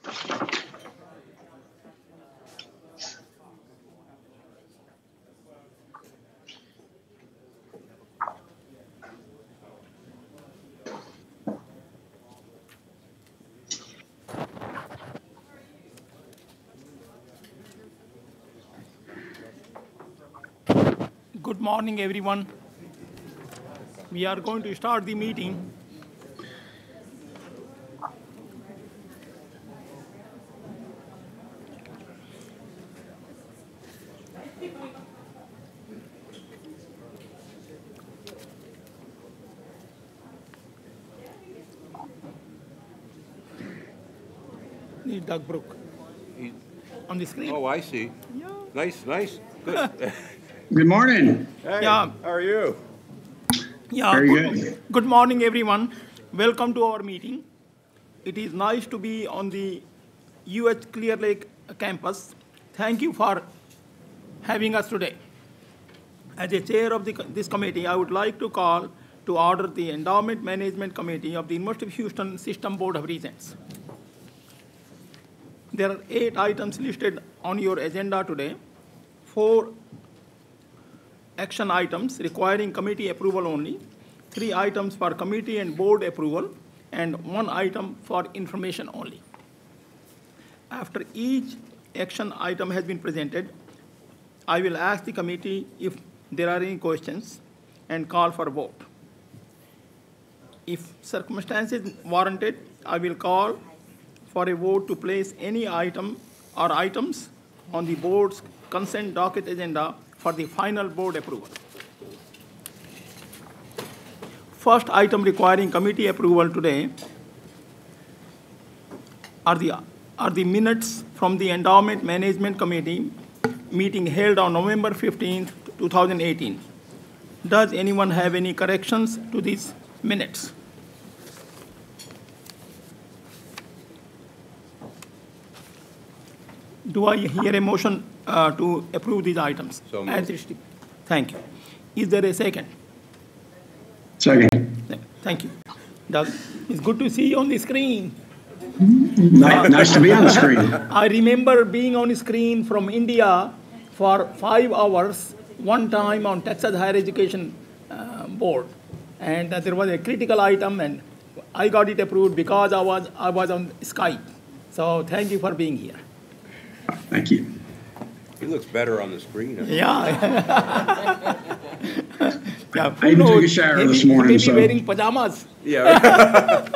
Good morning, everyone. We are going to start the meeting. Need Doug Brook on the screen. Oh, I see. Yeah. Nice. Good. Good morning. Hey, Yeah. how are you? Yeah. Very good. Good morning, everyone. Welcome to our meeting. It is nice to be on the UH Clear Lake campus. Thank you for having us today. As a chair of this committee, I would like to call to order the Endowment Management Committee of the University of Houston System Board of Regents. There are 8 items listed on your agenda today. 4 action items requiring committee approval only, 3 items for committee and board approval, and 1 item for information only. After each action item has been presented, I will ask the committee if there are any questions and call for a vote. If circumstances warranted, I will call for a vote to place any item or items on the board's consent docket agenda for the final board approval. First item requiring committee approval today are the minutes from the Endowment Management Committee meeting held on November 15th, 2018. Does anyone have any corrections to these minutes? Do I hear a motion to approve these items? So moved. Thank you. Is there a second? Second. Thank you. Doug, it's good to see you on the screen. Nice to be on the screen. I remember being on the screen from India for 5 hours one time on Texas Higher Education Board. And there was a critical item, and I got it approved because I was on Skype. So thank you for being here. Thank you. He looks better on the screen. Yeah. Yeah, I even took a shower this morning, maybe so. wearing pajamas. Yeah.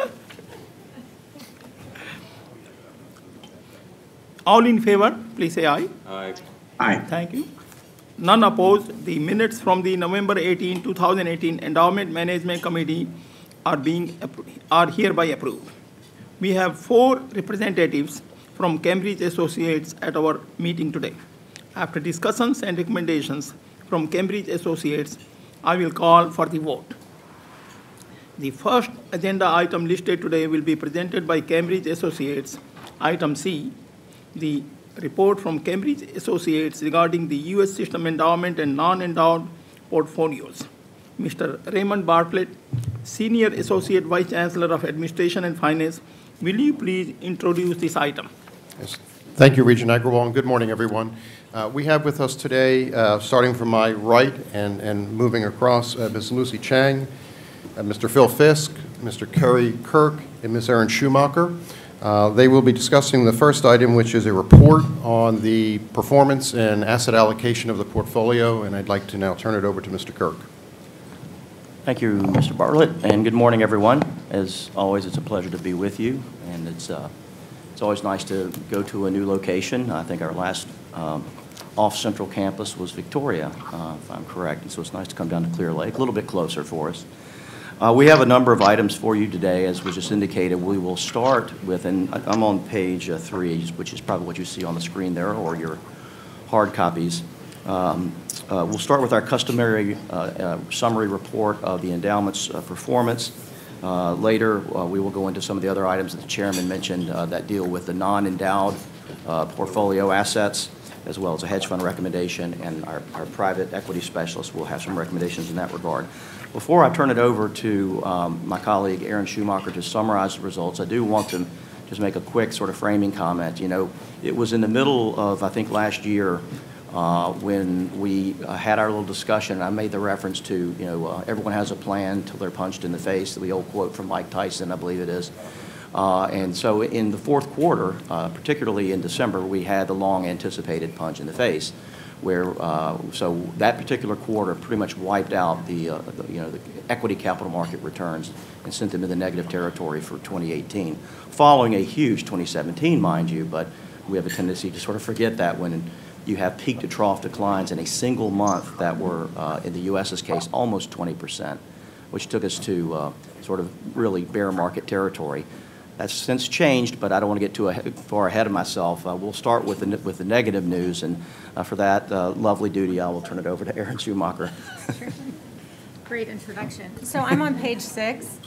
All in favor, please say aye. Aye. Thank you. None opposed. The minutes from the November 18, 2018 Endowment Management Committee are hereby approved. We have 4 representatives from Cambridge Associates at our meeting today. After discussions and recommendations from Cambridge Associates, I will call for the vote. The first agenda item listed today will be presented by Cambridge Associates. Item C, the report from Cambridge Associates regarding the U.S. system endowment and non-endowed portfolios. Mr. Raymond Bartlett, Senior Associate Vice Chancellor of Administration and Finance, will you please introduce this item? Yes. Thank you, Regent Agrawal, and good morning, everyone. We have with us today, starting from my right and moving across, Ms. Lucy Chang, Mr. Phil Fisk, Mr. Kerry Kirk, and Ms. Erin Schumacher. They will be discussing the first item, which is a report on the performance and asset allocation of the portfolio, and I'd like to now turn it over to Mr. Kirk. Thank you, Mr. Bartlett, and good morning, everyone. As always, it's a pleasure to be with you, and it's always nice to go to a new location. I think our last off-central campus was Victoria, if I'm correct, and so it's nice to come down to Clear Lake, a little bit closer for us. We have a number of items for you today. As was just indicated, we will start with, and I'm on page 3, which is probably what you see on the screen there, or your hard copies. We'll start with our customary summary report of the endowment's performance. Later, we will go into some of the other items that the chairman mentioned that deal with the non-endowed portfolio assets, as well as a hedge fund recommendation, and our private equity specialist will have some recommendations in that regard. Before I turn it over to my colleague Erin Schumacher to summarize the results, I do want to just make a quick sort of framing comment. You know, it was in the middle of, I think, last year when we had our little discussion. I made the reference to, you know, everyone has a plan till they're punched in the face, the old quote from Mike Tyson, I believe it is. And so in the fourth quarter, particularly in December, we had the long-anticipated punch in the face, where so that particular quarter pretty much wiped out the equity capital market returns and sent them into negative territory for 2018, following a huge 2017, mind you. But we have a tendency to sort of forget that when you have peak to trough declines in a single month that were, in the U.S.'s case, almost 20%, which took us to sort of really bear market territory. That's since changed, but I don't want to get too far ahead of myself. We'll start with the negative news, and for that lovely duty, I will turn it over to Erin Schumacher. Sure. Great introduction. So I'm on page 6.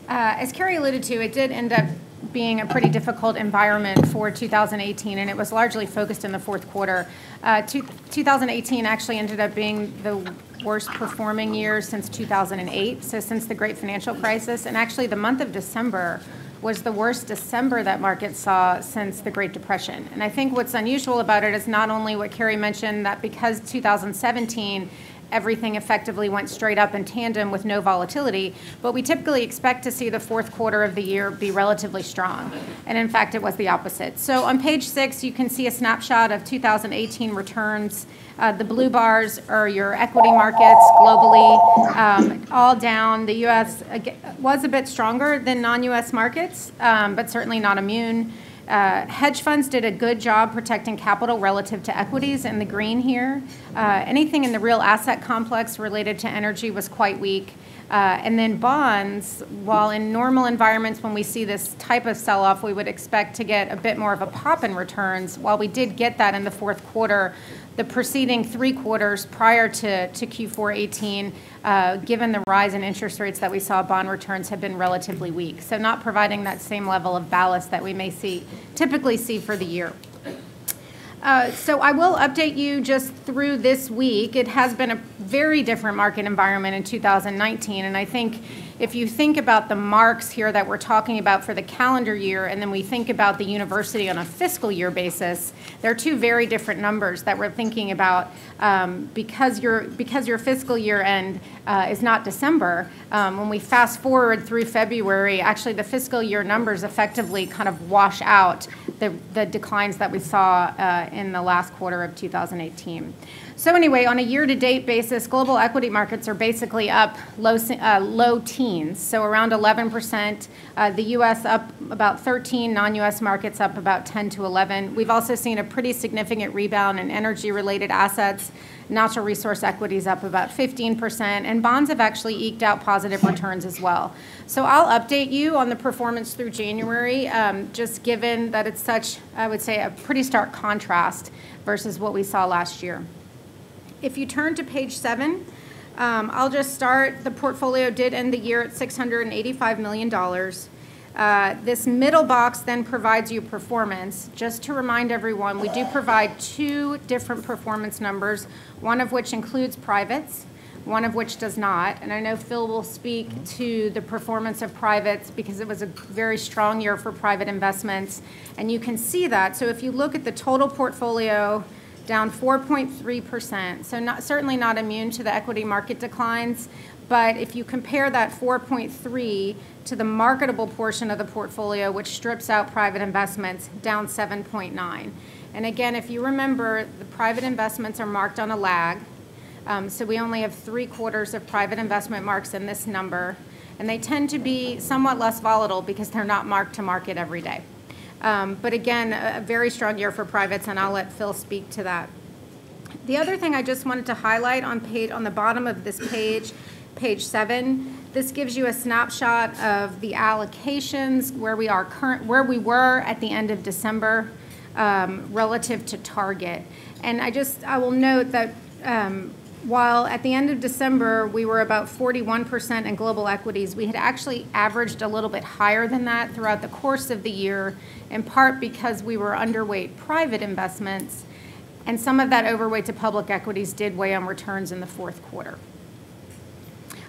As Carrie alluded to, it did end up being a pretty difficult environment for 2018, and it was largely focused in the fourth quarter. 2018 actually ended up being the worst performing year since 2008, so since the Great Financial Crisis, and actually the month of December was the worst December that markets saw since the Great Depression. And I think what's unusual about it is not only what Carrie mentioned, that because 2017, everything effectively went straight up in tandem with no volatility, but we typically expect to see the fourth quarter of the year be relatively strong. And in fact, it was the opposite. So on page 6, you can see a snapshot of 2018 returns. The blue bars are your equity markets globally, all down. The U.S. was a bit stronger than non-U.S. markets, but certainly not immune. Hedge funds did a good job protecting capital relative to equities in the green here. Anything in the real asset complex related to energy was quite weak. And then bonds, while in normal environments when we see this type of sell-off, we would expect to get a bit more of a pop in returns. While we did get that in the fourth quarter, the preceding 3 quarters prior to Q4 18, given the rise in interest rates that we saw, bond returns have been relatively weak. So not providing that same level of ballast that we may typically see for the year. So I will update you just through this week. It has been a very different market environment in 2019, and I think if you think about the marks here that we're talking about for the calendar year, and then we think about the university on a fiscal year basis, they're 2 very different numbers that we're thinking about because your fiscal year end is not December. When we fast forward through February, actually the fiscal year numbers effectively kind of wash out the declines that we saw in the last quarter of 2018. So anyway, on a year-to-date basis, global equity markets are basically up low teens, so around 11%. The U.S. up about 13, non-U.S. markets up about 10 to 11. We've also seen a pretty significant rebound in energy-related assets. Natural resource equities up about 15%, and bonds have actually eked out positive returns as well. So I'll update you on the performance through January, just given that it's such, I would say, a pretty stark contrast versus what we saw last year. If you turn to page 7, I'll just start. The portfolio did end the year at $685 million. This middle box then provides you performance. Just to remind everyone, we do provide 2 different performance numbers, one of which includes privates, one of which does not. And I know Phil will speak to the performance of privates because it was a very strong year for private investments. And you can see that. So if you look at the total portfolio, down 4.3%, so certainly not immune to the equity market declines, but if you compare that 4.3 to the marketable portion of the portfolio, which strips out private investments, down 7.9. And again, if you remember, the private investments are marked on a lag, so we only have 3 quarters of private investment marks in this number, and they tend to be somewhat less volatile because they're not marked to market every day. But again, a very strong year for privates, and I'll let Phil speak to that. The other thing I just wanted to highlight on the bottom of this page 7, this gives you a snapshot of the allocations where we were at the end of December relative to target. And I will note that while at the end of December we were about 41% in global equities, we had actually averaged a little bit higher than that throughout the course of the year, in part because we were underweight private investments, and some of that overweight to public equities did weigh on returns in the fourth quarter.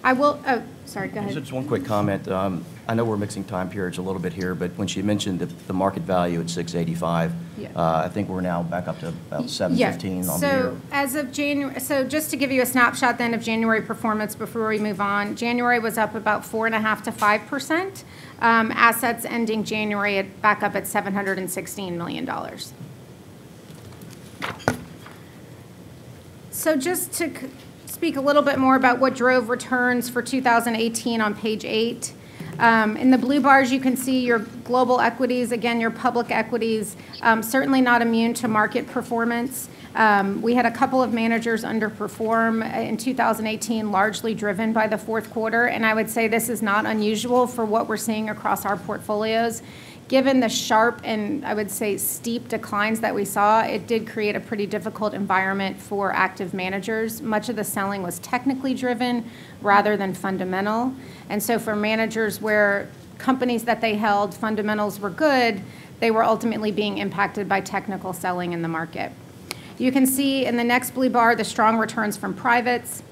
I will, oh, sorry, go ahead. Just one quick comment. I know we're mixing time periods a little bit here, but when she mentioned the market value at 685, Yeah. I think we're now back up to about 715 on the year. So as of January, so just to give you a snapshot then of January performance before we move on, January was up about 4.5% to 5%. Assets ending January back up at $716 million. So just to speak a little bit more about what drove returns for 2018 on page 8. In the blue bars, you can see your global equities, again, your public equities, certainly not immune to market performance. We had a couple of managers underperform in 2018, largely driven by the fourth quarter, and I would say this is not unusual for what we're seeing across our portfolios. Given the sharp and, I would say, steep declines that we saw, it did create a pretty difficult environment for active managers. Much of the selling was technically driven rather than fundamental. And so for managers where companies that they held, fundamentals were good, they were ultimately being impacted by technical selling in the market. You can see in the next blue bar the strong returns from privates.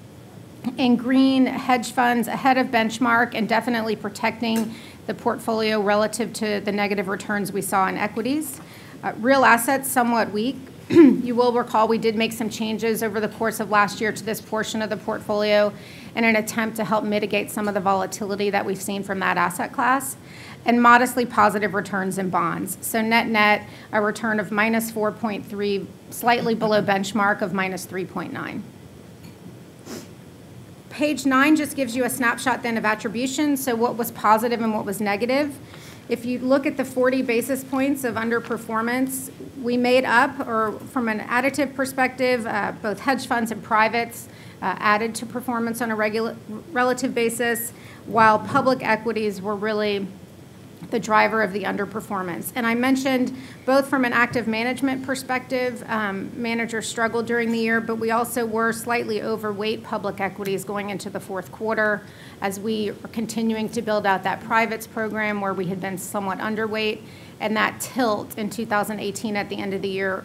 In green, hedge funds ahead of benchmark and definitely protecting the portfolio relative to the negative returns we saw in equities. Real assets somewhat weak. You will recall we did make some changes over the course of last year to this portion of the portfolio in an attempt to help mitigate some of the volatility that we've seen from that asset class, and modestly positive returns in bonds. So net, a return of minus 4.3, slightly below benchmark of minus 3.9. Page 9 just gives you a snapshot then of attribution, so what was positive and what was negative. If you look at the 40 basis points of underperformance, we made up, or from an additive perspective, both hedge funds and privates added to performance on a relative basis, while public equities were really the driver of the underperformance. And I mentioned both from an active management perspective, managers struggled during the year, but we also were slightly overweight public equities going into the fourth quarter as we are continuing to build out that privates program where we had been somewhat underweight, and that tilt in 2018 at the end of the year,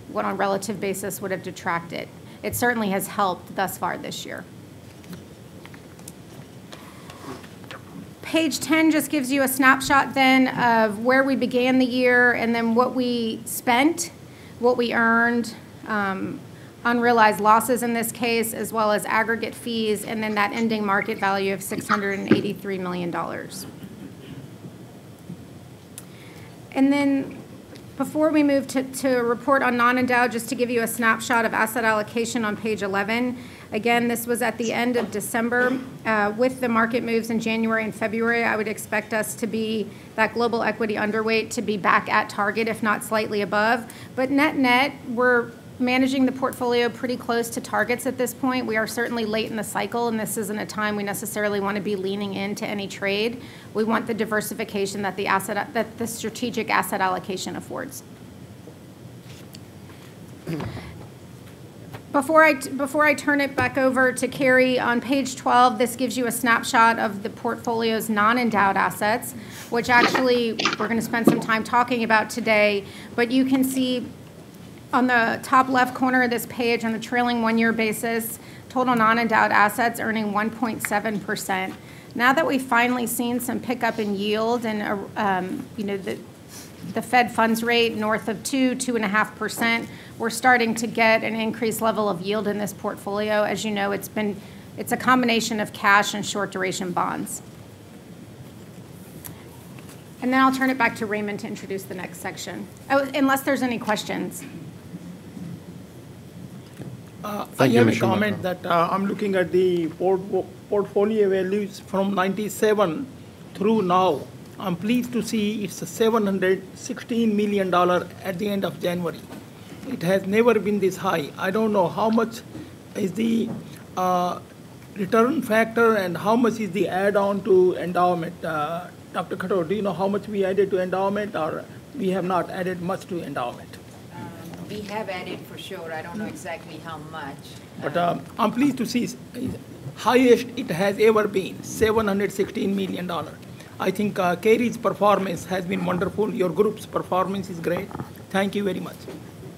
what on a relative basis would have detracted. It certainly has helped thus far this year. Page 10 just gives you a snapshot then of where we began the year and then what we spent, what we earned, unrealized losses in this case, as well as aggregate fees, and then that ending market value of $683 million. And then before we move to report on non-endowed, just to give you a snapshot of asset allocation on page 11, again, this was at the end of December. With the market moves in January and February, I would expect us to be, that global equity underweight, to be back at target, if not slightly above. But net, we're managing the portfolio pretty close to targets at this point. We are certainly late in the cycle, and this isn't a time we necessarily want to be leaning into any trade. We want the diversification that the strategic asset allocation affords. Before I turn it back over to Carrie, on page 12, this gives you a snapshot of the portfolio's non-endowed assets, which actually we're going to spend some time talking about today. But you can see on the top left corner of this page, on the trailing one-year basis, total non-endowed assets earning 1.7%. Now that we've finally seen some pickup in yield and the Fed funds rate north of 2.5%, we're starting to get an increased level of yield in this portfolio. As you know, it's a combination of cash and short duration bonds. And then I'll turn it back to Raymond to introduce the next section. Oh, unless there's any questions. I have a comment that I'm looking at the portfolio values from 97 through now. I'm pleased to see it's $716 million at the end of January. It has never been this high. I don't know how much is the return factor and how much is the add-on to endowment. Dr. Kato, do you know how much we added to endowment, or we have not added much to endowment? We have added for sure. I don't know exactly how much. But I'm pleased to see highest it has ever been, $716 million. I think Carrie's performance has been wonderful. Your group's performance is great. Thank you very much.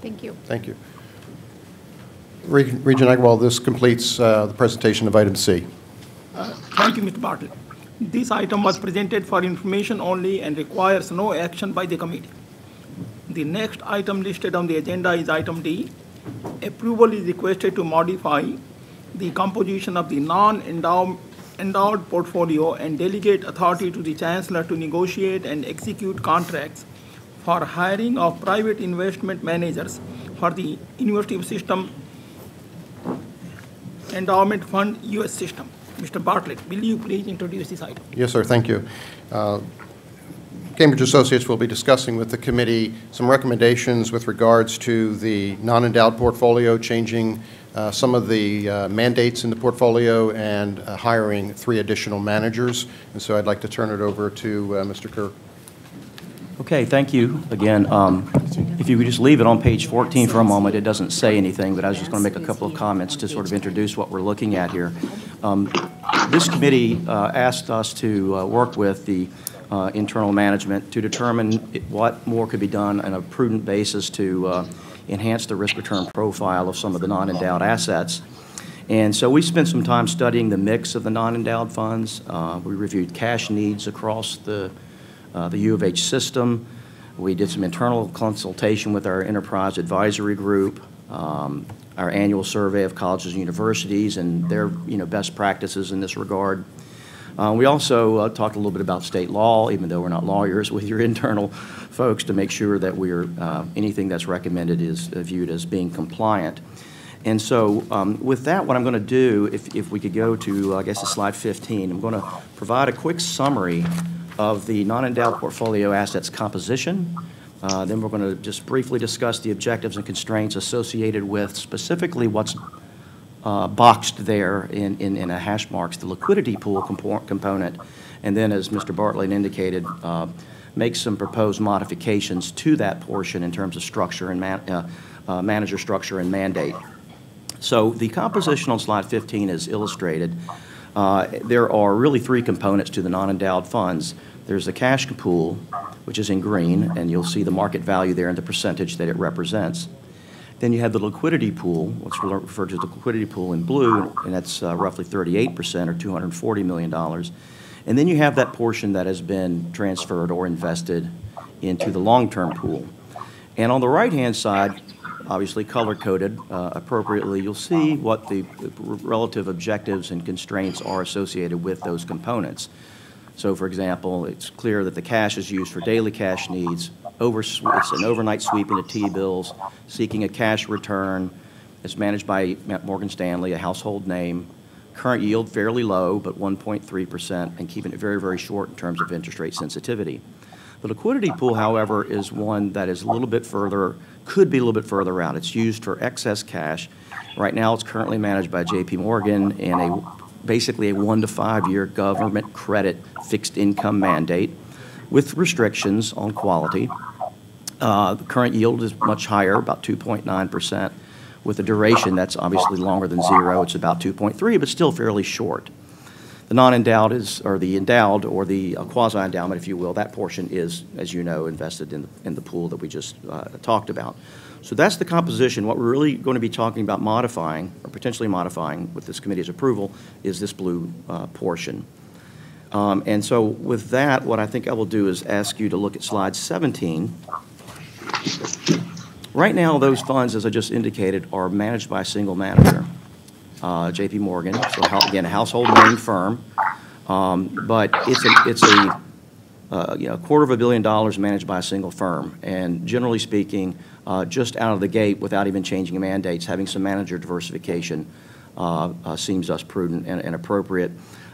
Thank you. Thank you. Regent Agrawal, this completes the presentation of item C. Thank you, Mr. Bartlett. This item was presented for information only and requires no action by the committee. The next item listed on the agenda is item D. Approval is requested to modify the composition of the non-endowed portfolio and delegate authority to the Chancellor to negotiate and execute contracts for hiring of private investment managers for the University System Endowment Fund U.S. system. Mr. Bartlett, will you please introduce this item? Yes, sir. Thank you. Cambridge Associates will be discussing with the committee some recommendations with regards to the non-endowed portfolio, changing some of the mandates in the portfolio and hiring 3 additional managers. And so I'd like to turn it over to Mr. Kerr. Okay, thank you again. If you could just leave it on page 14 for a moment, it doesn't say anything, but I was just going to make a couple of comments to sort of introduce what we're looking at here. This committee asked us to work with the internal management to determine what more could be done on a prudent basis to enhance the risk-return profile of some of the non-endowed assets. And so we spent some time studying the mix of the non-endowed funds. We reviewed cash needs across the U of H system. We did some internal consultation with our enterprise advisory group, our annual survey of colleges and universities and their best practices in this regard. We also talked a little bit about state law, even though we're not lawyers, with your internal folks to make sure that we're anything that's recommended is viewed as being compliant. And so with that, what I'm going to do, if we could go to, I guess, slide 15, I'm going to provide a quick summary of the non-endowed portfolio assets composition. Then we're going to just briefly discuss the objectives and constraints associated with specifically what's boxed there in a hash marks, the liquidity pool component. And then, as Mr. Bartlett indicated, make some proposed modifications to that portion in terms of structure and manager structure and mandate. So the composition on slide 15 is illustrated. There are really 3 components to the non-endowed funds. There's the cash pool, which is in green, and you'll see the market value there and the percentage that it represents. Then you have the liquidity pool, which we'll refer to as the liquidity pool in blue, and that's roughly 38% or $240 million. And then you have that portion that has been transferred or invested into the long-term pool. And on the right-hand side, obviously color-coded appropriately, you'll see what the relative objectives and constraints are associated with those components. So, for example, it's clear that the cash is used for daily cash needs. It's an overnight sweep into T-bills, seeking a cash return. It's managed by Morgan Stanley, a household name. Current yield fairly low, but 1.3%, and keeping it very, very short in terms of interest rate sensitivity. The liquidity pool, however, is one that is a little bit further, could be a little bit further out. It's used for excess cash. Right now, it's currently managed by J.P. Morgan in basically a 1 to 5 year government credit fixed income mandate with restrictions on quality. The current yield is much higher, about 2.9%, with a duration that's obviously longer than 0. It's about 2.3, but still fairly short. The non-endowed or the endowed, or the quasi-endowment, if you will, that portion is, as you know, invested in the pool that we just talked about. So that's the composition. What we're really going to be talking about modifying, or potentially modifying with this committee's approval, is this blue portion. And so with that, what I think I will do is ask you to look at slide 17. Right now, those funds, as I just indicated, are managed by a single manager, J.P. Morgan. So again, a household name firm, but it's a $250 million managed by a single firm. And generally speaking, just out of the gate, without even changing mandates, having some manager diversification seems us prudent and appropriate.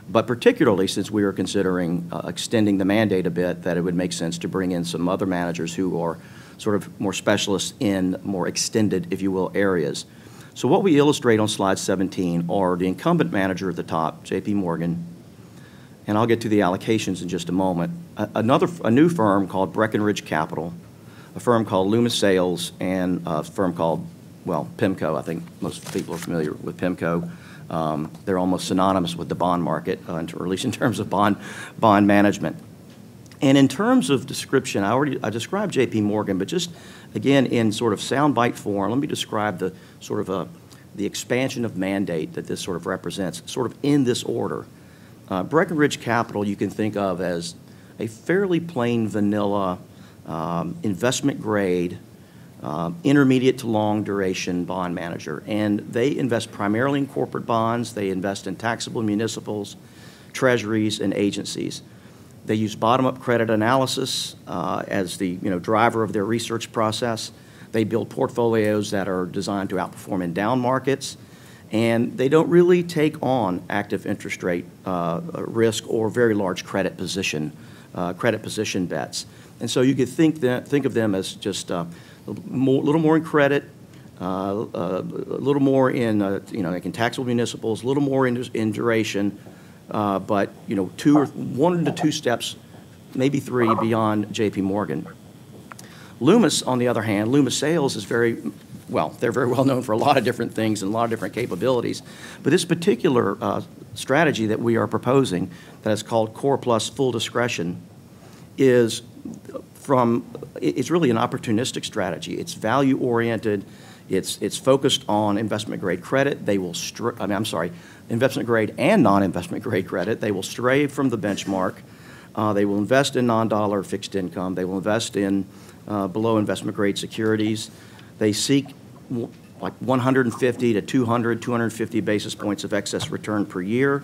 But particularly since we are considering extending the mandate a bit, that it would make sense to bring in some other managers who are sort of more specialists in more extended, if you will, areas. So what we illustrate on slide 17 are the incumbent manager at the top, J.P. Morgan, and I'll get to the allocations in just a moment. A new firm called Breckenridge Capital, a firm called Loomis Sales, and a firm called, well, PIMCO. I think most people are familiar with PIMCO. They're almost synonymous with the bond market, or at least in terms of bond management. And in terms of description, I described J.P. Morgan, but just again in sort of soundbite form, let me describe the expansion of mandate that this sort of represents, sort of in this order. Breckenridge Capital you can think of as a fairly plain vanilla investment grade, intermediate to long duration bond manager. And they invest primarily in corporate bonds. They invest in taxable municipals, treasuries, and agencies. They use bottom-up credit analysis as the driver of their research process. They build portfolios that are designed to outperform in down markets. And they don't really take on active interest rate risk or very large credit position bets. And so you could think of them as just a little more in credit, a little more in like in taxable municipals, a little more in duration, but one to two steps, maybe three beyond J.P. Morgan. Loomis, on the other hand, Loomis Sayles is they're very well known for a lot of different things and a lot of different capabilities. But this particular strategy that we are proposing, that is called Core Plus Full Discretion, it's really an opportunistic strategy. It's value oriented. It's focused on investment grade credit. They will investment grade and non-investment grade credit. They will stray from the benchmark. They will invest in non-dollar fixed income. They will invest in below investment grade securities. They seek like 150 to 200, 250 basis points of excess return per year.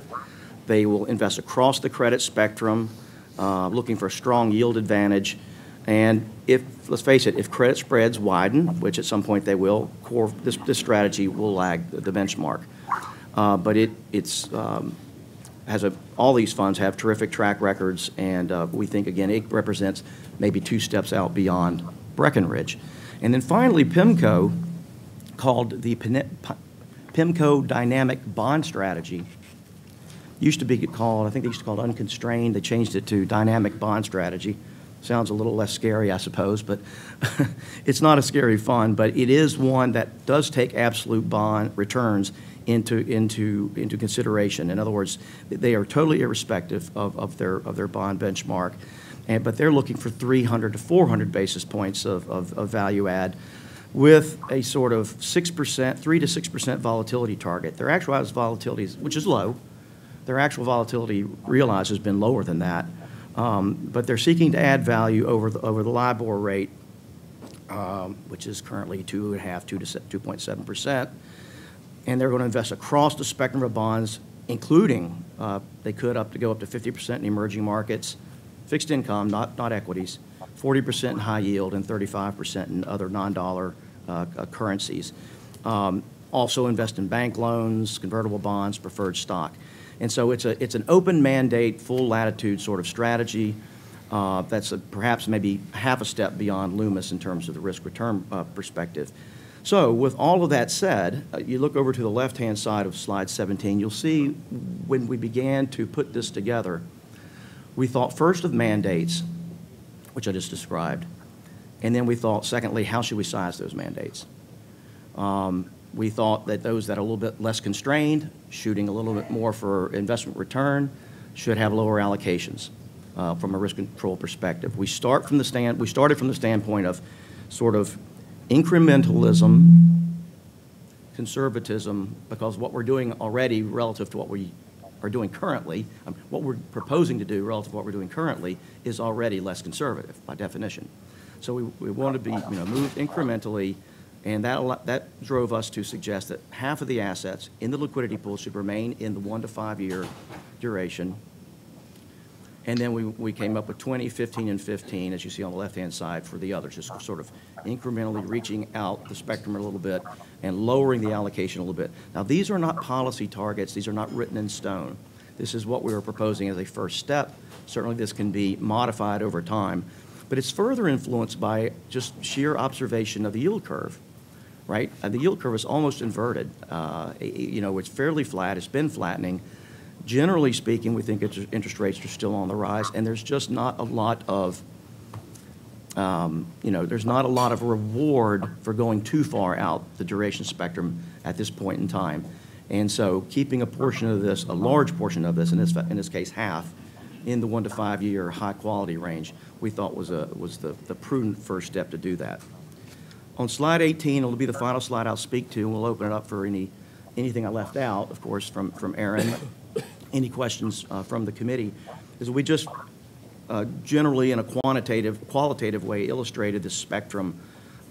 They will invest across the credit spectrum, looking for a strong yield advantage. And let's face it, if credit spreads widen, which at some point they will, this strategy will lag the benchmark. But all these funds have terrific track records, and we think, again, it represents maybe two steps out beyond Breckenridge. And then finally, PIMCO, called the PIMCO Dynamic Bond Strategy, used to be called, I think they used to call it Unconstrained. They changed it to Dynamic Bond Strategy. Sounds a little less scary, I suppose, but it's not a scary fund, but it is one that does take absolute bond returns into consideration. In other words, they are totally irrespective of their bond benchmark, but they're looking for 300 to 400 basis points of value add with a sort of 6%, 3 to 6% volatility target. Their actual volatility, which is low, their actual volatility realized has been lower than that. But they're seeking to add value over the LIBOR rate, which is currently 2.5 to 2.7%. And they're going to invest across the spectrum of bonds, including they could go up to 50% in emerging markets, fixed income, not equities, 40% in high yield, and 35% in other non-dollar currencies. Also invest in bank loans, convertible bonds, preferred stock. And so it's an open mandate, full latitude sort of strategy that's perhaps maybe half a step beyond Loomis in terms of the risk-return perspective. So with all of that said, you look over to the left-hand side of slide 17, you'll see when we began to put this together, we thought first of mandates, which I just described, and then we thought, secondly, how should we size those mandates? We thought that those that are a little bit less constrained, shooting a little bit more for investment return, should have lower allocations from a risk control perspective. We started from the standpoint of sort of incrementalism, conservatism, because what we're doing already relative to what we are doing currently, what we're proposing to do relative to what we're doing currently is already less conservative by definition. So we want to be moved incrementally. And that drove us to suggest that half of the assets in the liquidity pool should remain in the 1 to 5 year duration. And then we came up with 20, 15, and 15, as you see on the left-hand side for the others, just sort of incrementally reaching out the spectrum a little bit and lowering the allocation a little bit. Now, these are not policy targets. These are not written in stone. This is what we were proposing as a first step. Certainly, this can be modified over time. But it's further influenced by just sheer observation of the yield curve. Right? The yield curve is almost inverted. It's fairly flat. It's been flattening. Generally speaking, we think interest rates are still on the rise, and there's just not a lot of, there's not a lot of reward for going too far out the duration spectrum at this point in time. And so keeping a portion of this, a large portion of this, in this case half, in the 1 to 5 year high quality range, we thought was the prudent first step to do that. On slide 18, it'll be the final slide I'll speak to, and we'll open it up for anything I left out, of course, from Aaron. any questions from the committee, is we just generally in a qualitative way illustrated the spectrum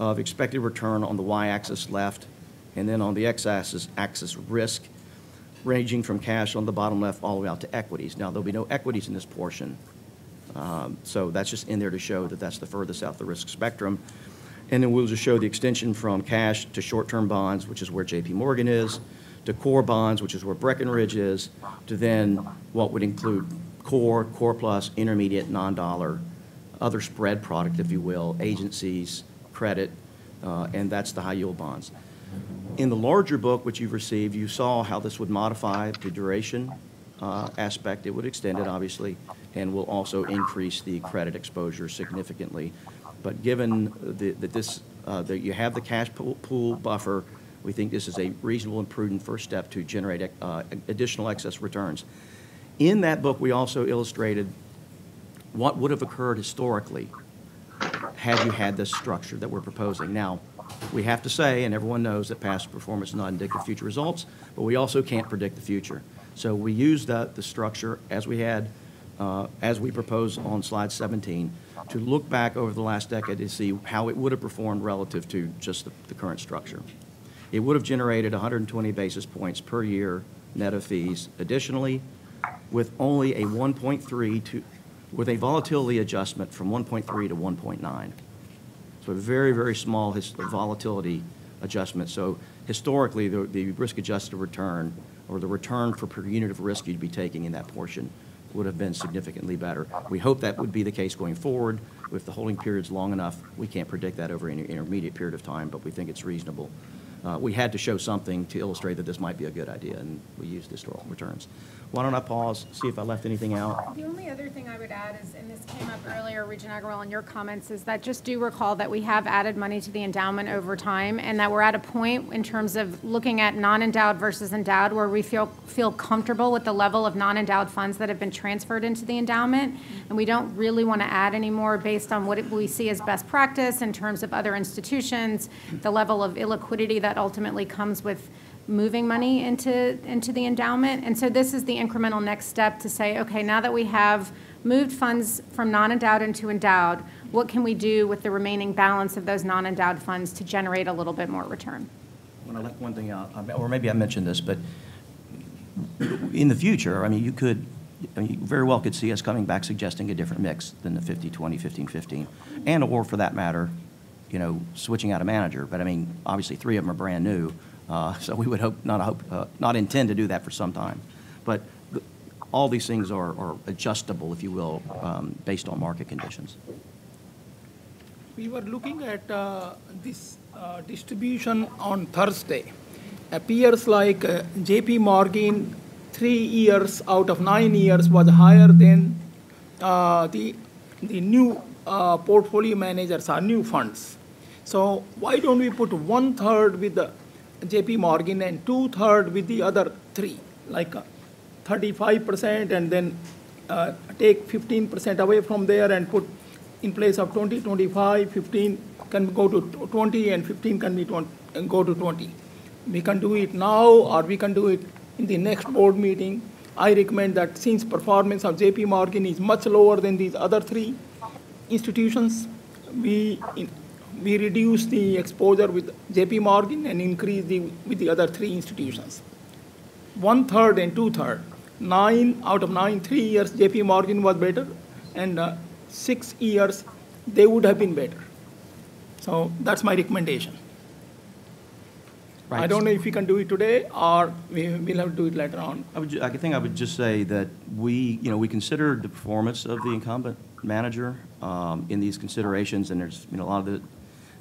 of expected return on the y-axis left, and then on the x-axis risk, ranging from cash on the bottom left all the way out to equities. Now, there'll be no equities in this portion, so that's just in there to show that that's the furthest out the risk spectrum. And then we'll just show the extension from cash to short-term bonds, which is where JP Morgan is, to core bonds, which is where Breckenridge is, to then what would include core, core plus, intermediate, non-dollar, other spread product, if you will, agencies, credit, and that's the high-yield bonds. In the larger book, which you've received, you saw how this would modify the duration aspect. It would extend it, obviously, and will also increase the credit exposure significantly. But given that you have the cash pool buffer, we think this is a reasonable and prudent first step to generate additional excess returns. In that book, we also illustrated what would have occurred historically had you had this structure that we're proposing. Now, we have to say, and everyone knows that past performance is not indicative of future results, but we also can't predict the future. So we used the structure as we had, as we proposed on slide 17, to look back over the last decade to see how it would have performed relative to just the current structure. It would have generated 120 basis points per year net of fees. Additionally, with only a 1.3 with a volatility adjustment from 1.3 to 1.9. So a very, very small volatility adjustment. So historically, the risk-adjusted return, or the return per unit of risk you'd be taking in that portion, would have been significantly better. We hope that would be the case going forward. If the holding period's long enough, we can't predict that over an intermediate period of time, but we think it's reasonable. We had to show something to illustrate that this might be a good idea, and we used historical returns. Why don't I pause, see if I left anything out? The only other thing I would add is, and this came up earlier, Regent Agrawal, in your comments, is that just do recall that we have added money to the endowment over time, and that we're at a point in terms of looking at non-endowed versus endowed where we feel comfortable with the level of non-endowed funds that have been transferred into the endowment, and we don't really want to add any more based on what we see as best practice in terms of other institutions, the level of illiquidity that ultimately comes with moving money into the endowment. And so this is the incremental next step to say, okay, now that we have moved funds from non-endowed into endowed, what can we do with the remaining balance of those non-endowed funds to generate a little bit more return? I want to let one thing out, or maybe I mentioned this, but in the future, I mean, you very well could see us coming back suggesting a different mix than the 50-20, 15-15, and or for that matter, switching out a manager. But I mean, obviously 3 of them are brand new. So we would not intend to do that for some time. But all these things are adjustable, if you will, based on market conditions. We were looking at this distribution on Thursday. Appears like JP Morgan 3 years out of 9 years was higher than the new portfolio managers or new funds. So why don't we put 1/3 with the JP Morgan and 2/3 with the other 3, like 35%, and then take 15% away from there and put in place of 20, 25, 15 can go to 20, and 15 can go to 20. We can do it now, or we can do it in the next board meeting. I recommend that since performance of JP Morgan is much lower than these other 3 institutions, we reduce the exposure with JP Morgan and increase with the other 3 institutions. 1/3 and 2/3. 9 out of 9, 3 years JP Morgan was better, and 6 years they would have been better. So that's my recommendation. Right. I don't know if we can do it today, or we'll have to do it later on. I think I would just say that we considered the performance of the incumbent manager in these considerations, and there's a lot of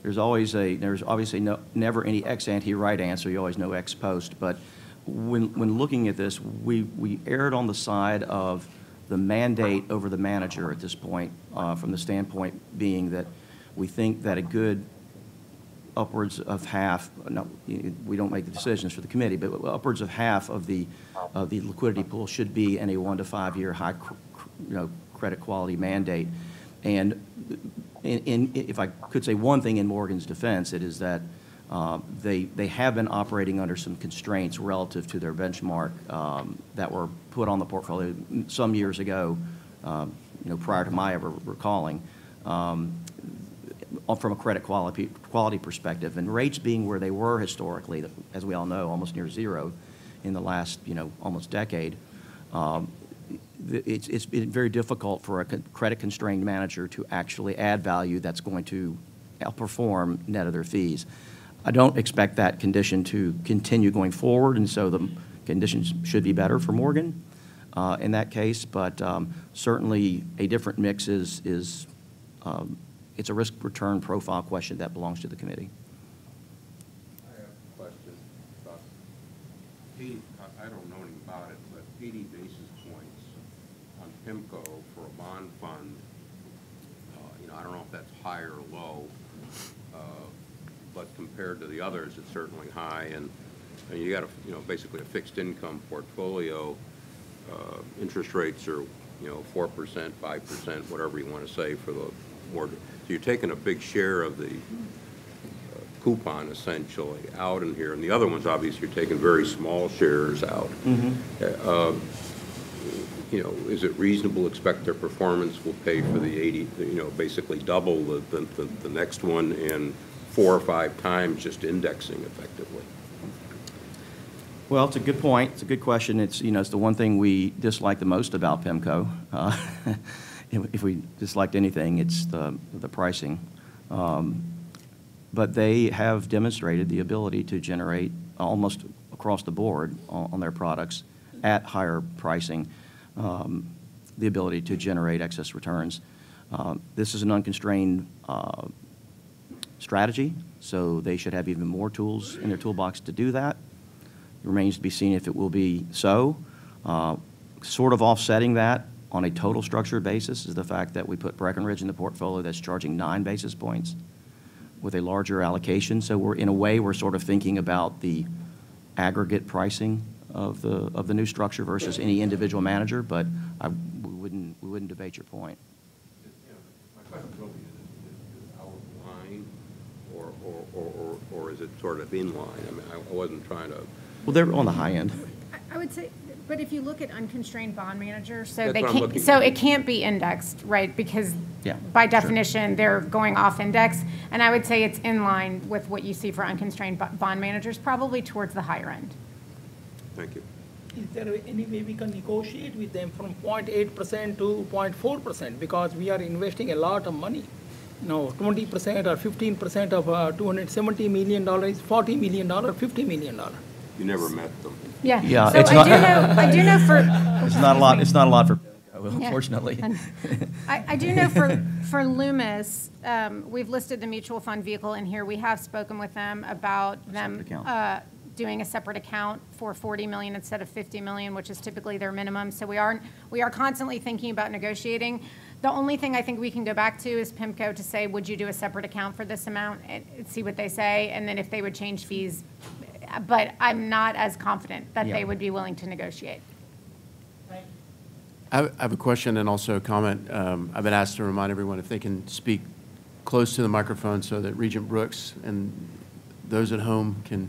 there's obviously never any ex ante right answer. You always know ex post. But when looking at this, we erred on the side of the mandate over the manager at this point, from the standpoint being that we think that a good upwards of half. No, we don't make the decisions for the committee, but upwards of half of the liquidity pool should be in a 1 to 5 year high credit quality mandate. And if I could say one thing in Morgan's defense, it is that They have been operating under some constraints relative to their benchmark that were put on the portfolio some years ago, prior to my ever recalling, from a credit quality perspective. And rates being where they were historically, as we all know, almost near zero in the last, almost decade, it's been very difficult for a credit-constrained manager to actually add value that's going to outperform net of their fees. I don't expect that condition to continue going forward, and so the conditions should be better for Morgan in that case. But certainly, a different mix is it's a risk-return profile question that belongs to the committee. I have a question. I don't know anything about it, but 80 basis points on PIMCO for a bond fund, I don't know if that's high or low, but compared to the others, it's certainly high. And you got basically a fixed income portfolio. Interest rates are, 4%, 5%, whatever you want to say for the mortgage. So you're taking a big share of the coupon essentially out in here, and the other ones obviously you're taking very small shares out. Is it reasonable to expect their performance will pay for the 80, basically double the next one and 4 or 5 times just indexing effectively? Well, it's a good point. It's a good question. It's it's the one thing we dislike the most about PIMCO. If we disliked anything, it's the pricing. But they have demonstrated the ability to generate almost across the board on their products at higher pricing, the ability to generate excess returns. This is an unconstrained strategy, so they should have even more tools in their toolbox to do that. It remains to be seen if it will be so. Sort of offsetting that on a total structure basis is the fact that we put Breckenridge in the portfolio that's charging 9 basis points with a larger allocation. So in a way, we're sort of thinking about the aggregate pricing of the new structure versus any individual manager, but we wouldn't debate your point. My question really is out of line, or is it sort of in line? I mean, I wasn't trying to. Well, they're on the high end. I would say, but if you look at unconstrained bond managers, so That's they what I'm can't, looking so at. it can't be indexed, right? Because Yeah, by sure. definition, they're going off index. And I would say it's in line with what you see for unconstrained bond managers, probably towards the higher end. Thank you. Is there any way we can negotiate with them from 0.8% to 0.4%? Because we are investing a lot of money. 20% or 15% of $270 million is $40 million, $50 million. You never met them. Yeah. Yeah, So it's I do know for. It's not a lot. It's not a lot for Yeah. unfortunately. I do know for Loomis, we've listed the mutual fund vehicle in here. We have spoken with them about them doing a separate account for $40 million instead of $50 million, which is typically their minimum. So we are constantly thinking about negotiating. The only thing I think we can go back to is PIMCO to say, would you do a separate account for this amount, and see what they say, and then if they would change fees. But I'm not as confident that they would be willing to negotiate. I have a question and also a comment. I've been asked to remind everyone if they can speak close to the microphone so that Regent Brooks and those at home can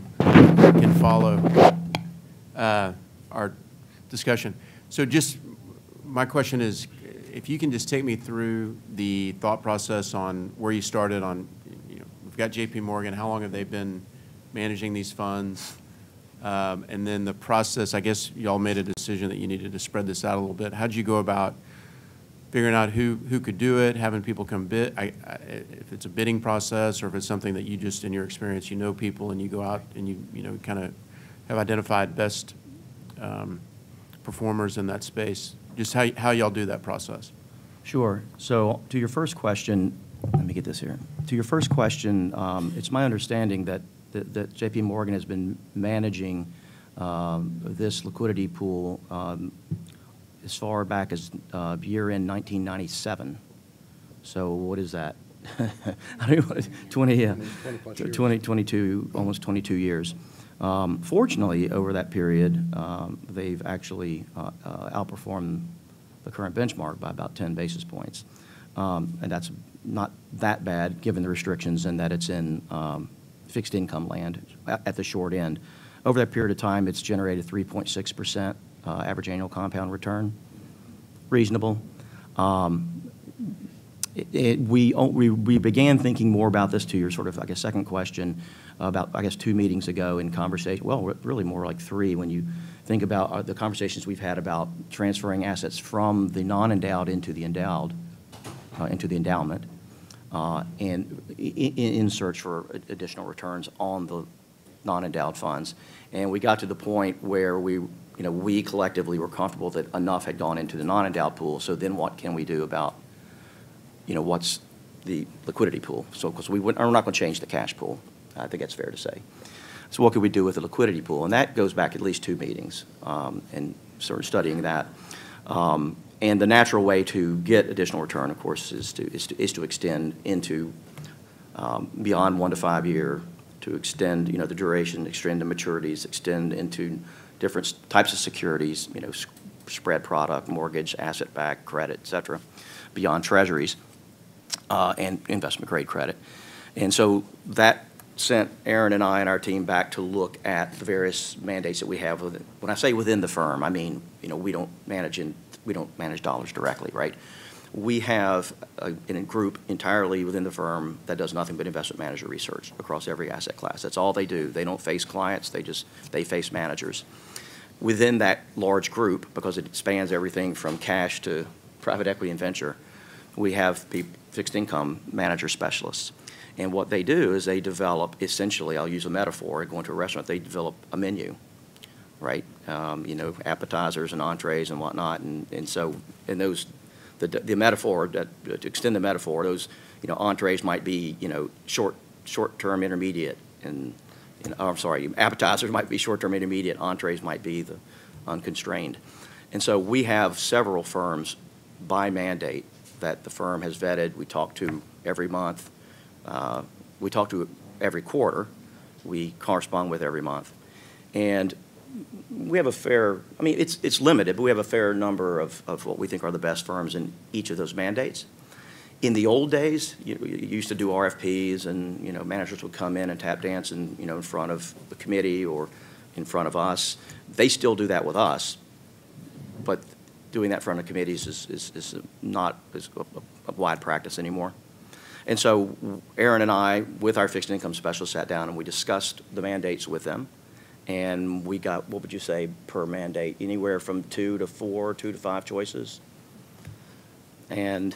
follow our discussion. So just my question is, if you can just take me through the thought process on where you started on, we've got JP Morgan, how long have they been managing these funds? And then the process, I guess y'all made a decision that you needed to spread this out a little bit. How did you go about figuring out who could do it, having people come bid? If it's a bidding process or if it's something that you just, in your experience, people and you go out and you kind of have identified best performers in that space. Just how y'all do that process. Sure. So to your first question, let me get this here. To your first question, it's my understanding that JP Morgan has been managing this liquidity pool as far back as year-end 1997. So what is that? 22, almost 22 years. Fortunately, over that period, they've actually outperformed the current benchmark by about 10 basis points. And that's not that bad, given the restrictions and that it's in fixed income land at the short end. Over that period of time, it's generated 3.6% average annual compound return. Reasonable. We began thinking more about this to your sort of, I guess, second question about, I guess, 2 meetings ago in conversation, well, really more like 3 when you think about the conversations we've had about transferring assets from the non-endowed into the endowed, into the endowment, and in search for additional returns on the non-endowed funds. And we got to the point where we collectively were comfortable that enough had gone into the non-endowed pool, so then what can we do about, what's the liquidity pool? So, because we're not going to change the cash pool. I think that's fair to say. So what could we do with the liquidity pool? And that goes back at least 2 meetings, and sort of studying that. And the natural way to get additional return, of course, is to extend into beyond 1 to 5 year, to extend, the duration, extend the maturities, extend into different types of securities, spread product, mortgage, asset-backed credit, et cetera, beyond treasuries, and investment-grade credit. And so that sent Aaron and I and our team back to look at the various mandates that we have. When I say within the firm, I mean, we don't manage dollars directly, right? We have a group entirely within the firm that does nothing but investment manager research across every asset class. That's all they do. They don't face clients. They face managers. Within that large group, because it spans everything from cash to private equity and venture, we have fixed income manager specialists. And what they do is they develop, essentially, I'll use a metaphor, going to a restaurant, they develop a menu, right? Appetizers and entrees and whatnot. And so in those, the metaphor, to extend the metaphor, those, entrees might be, short-term, intermediate, and, I'm sorry, appetizers might be short-term, intermediate, entrees might be the unconstrained. And so we have several firms by mandate that the firm has vetted. We talk to every month. We talk to every quarter. We correspond with every month. And we have a fair, it's limited, but we have a fair number of what we think are the best firms in each of those mandates. In the old days, you used to do RFPs, and managers would come in and tap dance and in front of the committee or in front of us. They still do that with us, but doing that in front of committees is not a wide practice anymore. And so Aaron and I, with our fixed income specialists, sat down and we discussed the mandates with them. And we got, what would you say, per mandate? Anywhere from 2 to 4, 2 to 5 choices. And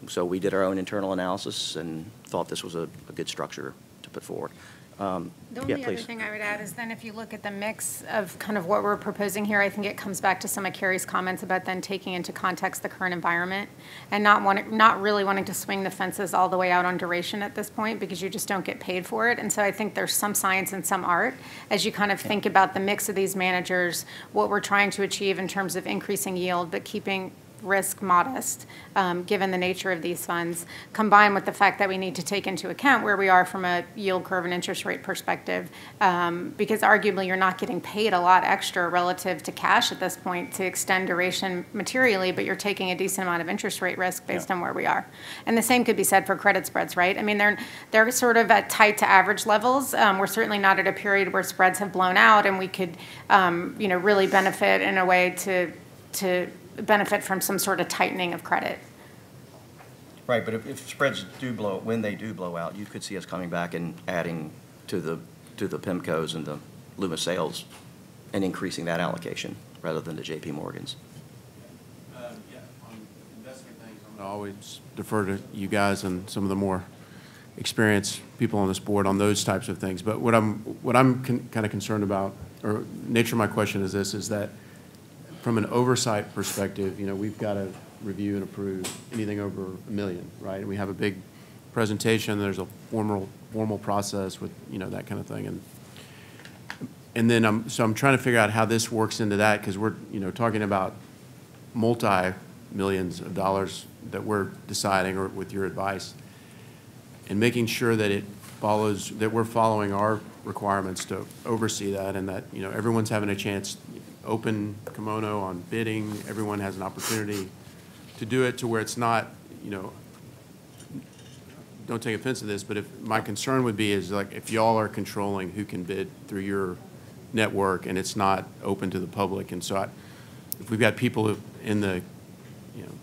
so we did our own internal analysis and thought this was a good structure to put forward. The only other thing I would add is then if you look at the mix of kind of what we're proposing here, I think it comes back to some of Carrie's comments about then taking into context the current environment and not really wanting to swing the fences all the way out on duration at this point, because you just don't get paid for it. And so I think there's some science and some art as you kind of think about the mix of these managers, what we're trying to achieve in terms of increasing yield, but keeping risk modest, given the nature of these funds, combined with the fact that we need to take into account where we are from a yield curve and interest rate perspective, because arguably you're not getting paid a lot extra relative to cash at this point to extend duration materially, but you're taking a decent amount of interest rate risk based on where we are. And the same could be said for credit spreads, right? I mean, they're sort of at tight to average levels. We're certainly not at a period where spreads have blown out, and we could, really benefit in a way to benefit from some sort of tightening of credit. Right, but if spreads do blow, when they do blow out, you could see us coming back and adding to the PIMCOs and the Luma sales and increasing that allocation rather than the JP Morgans. On investment things, I'm going to always defer to you guys and some of the more experienced people on this board on those types of things. But what I'm kind of concerned about, or nature of my question is this, is that from an oversight perspective, we've got to review and approve anything over $1 million, right? And we have a big presentation. There's a formal process with that kind of thing, and then I'm trying to figure out how this works into that, because we're talking about multi-millions of dollars that we're deciding, or with your advice, and making sure that we're following our requirements to oversee that, and that everyone's having a chance. Open kimono on bidding. Everyone has an opportunity to do it to where it's not, don't take offense to this, but if, my concern would be is like if y'all are controlling who can bid through your network and it's not open to the public, and so if we've got people in the,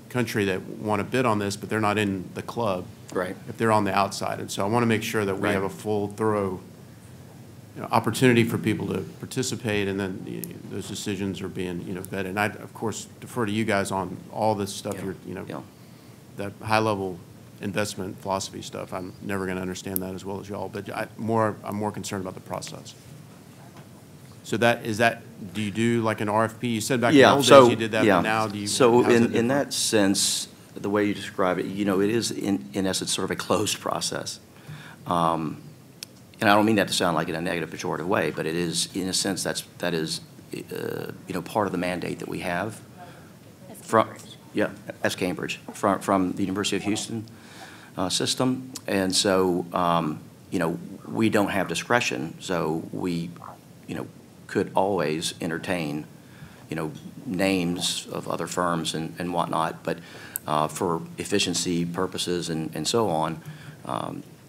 country that want to bid on this, but they're not in the club. Right. If they're on the outside. And so I want to make sure that we Right. have a full, thorough, opportunity for people to participate, and then those decisions are being, vetted. And I, of course, defer to you guys on all this stuff, Yeah. that high-level investment philosophy stuff. I'm never going to understand that as well as y'all, but I'm more concerned about the process. So do you do like an RFP? You said back in the old days you did that, but now do you? So how's it in different? that sense, the way you describe it, it is in essence sort of a closed process. And I don't mean that to sound like in a negative, pejorative way, but it is, in a sense, that is part of the mandate that we have. As Cambridge, from the University of Houston system. And so, we don't have discretion, so we, could always entertain, names of other firms and whatnot, but for efficiency purposes and so on,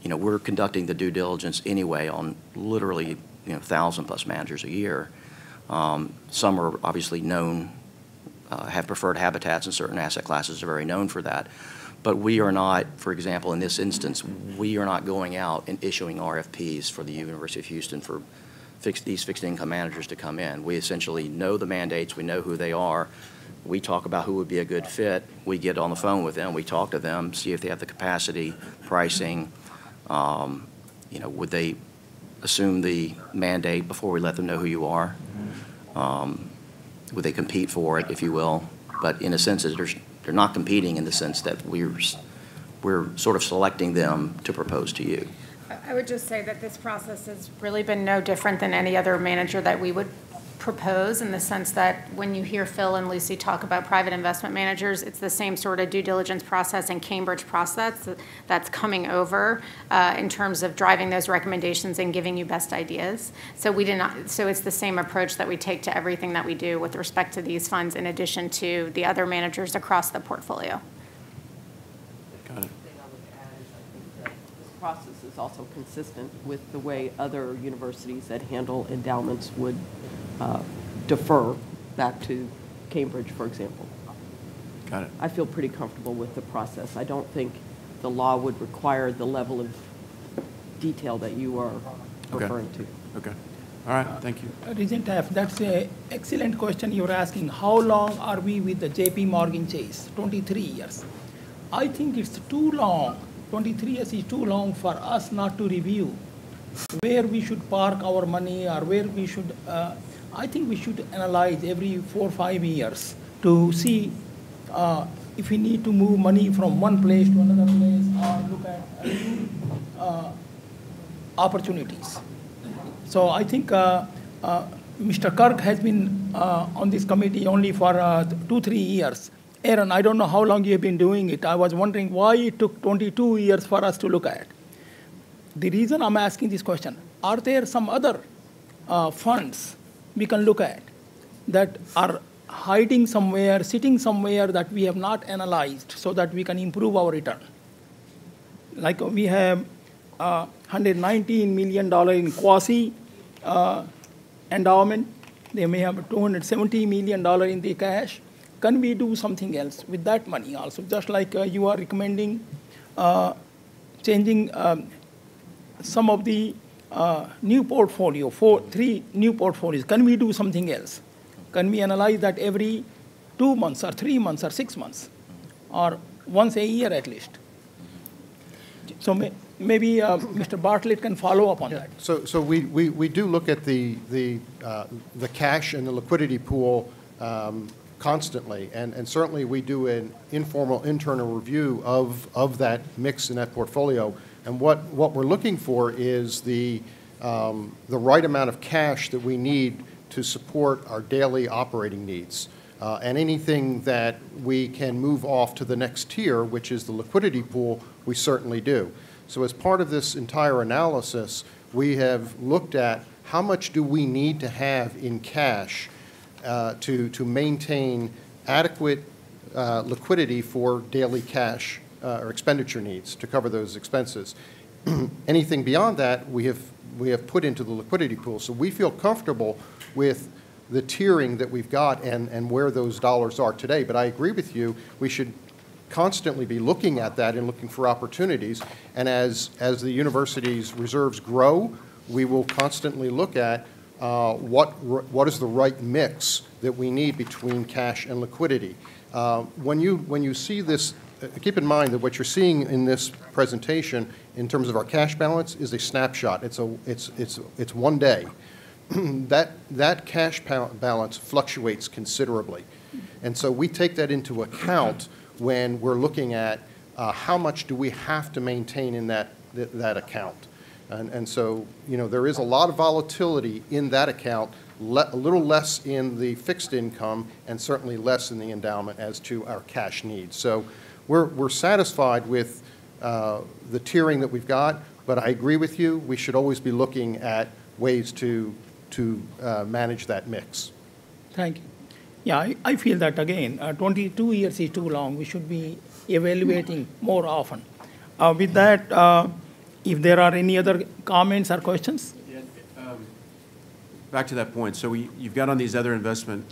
we're conducting the due diligence anyway on literally, 1,000+ managers a year. Some are obviously known, have preferred habitats in certain asset classes, are very known for that. But we are not, for example, in this instance, we are not going out and issuing RFPs for the University of Houston for these fixed income managers to come in. We essentially know the mandates, we know who they are, we talk about who would be a good fit, we get on the phone with them, we talk to them, see if they have the capacity, pricing, would they assume the mandate before we let them know who you are? Would they compete for it, if you will? But in a sense, they're not competing in the sense that we're sort of selecting them to propose to you. I would just say that this process has really been no different than any other manager that we would propose, in the sense that when you hear Phil and Lucy talk about private investment managers, it's the same sort of due diligence process and Cambridge process that's coming over in terms of driving those recommendations and giving you best ideas. So it's the same approach that we take to everything that we do with respect to these funds, in addition to the other managers across the portfolio. Got it. Process is also consistent with the way other universities that handle endowments would defer back to Cambridge, for example. Got it. I feel pretty comfortable with the process. I don't think the law would require the level of detail that you are referring to. Okay. All right. Thank you. Regent F, that's an excellent question you're asking. How long are we with the JP Morgan Chase? 23 years. I think it's too long. 23 years is too long for us not to review where we should park our money, or where we should, I think we should analyze every 4 or 5 years to see if we need to move money from one place to another place, or look at new opportunities. So I think Mr. Kirk has been on this committee only for 2-3 years. Aaron, I don't know how long you have been doing it. I was wondering why it took 22 years for us to look at. The reason I'm asking this question, are there some other funds we can look at that are hiding somewhere, sitting somewhere, that we have not analyzed so that we can improve our return? Like we have $119 million in quasi endowment. They may have $270 million in the cash. Can we do something else with that money also? Just like you are recommending changing some of the new portfolio, 3 new portfolios. Can we do something else? Can we analyze that every 2 months or 3 months or 6 months, or once a year at least? So maybe Mr. Bartlett can follow up on that. So we do look at the cash and the liquidity pool constantly, and certainly we do an informal internal review of that mix in that portfolio. And what we're looking for is the right amount of cash that we need to support our daily operating needs. And anything that we can move off to the next tier, which is the liquidity pool, we certainly do. So as part of this entire analysis, we have looked at how much do we need to have in cash to maintain adequate liquidity for daily cash or expenditure needs to cover those expenses. Anything beyond that, we have put into the liquidity pool. So we feel comfortable with the tiering that we've got and where those dollars are today. But I agree with you, we should constantly be looking at that and looking for opportunities. And as the university's reserves grow, we will constantly look at what is the right mix that we need between cash and liquidity. When you see this, keep in mind that what you're seeing in this presentation in terms of our cash balance is a snapshot. It's one day. That cash balance fluctuates considerably. And so we take that into account when we're looking at how much do we have to maintain in that account. And so, there is a lot of volatility in that account, a little less in the fixed income, and certainly less in the endowment as to our cash needs. So we're satisfied with the tiering that we've got, but I agree with you, we should always be looking at ways to manage that mix. Thank you. Yeah, I feel that again, 22 years is too long. We should be evaluating more often. With that, if there are any other comments or questions? Yeah, back to that point. So you've got on these other investment,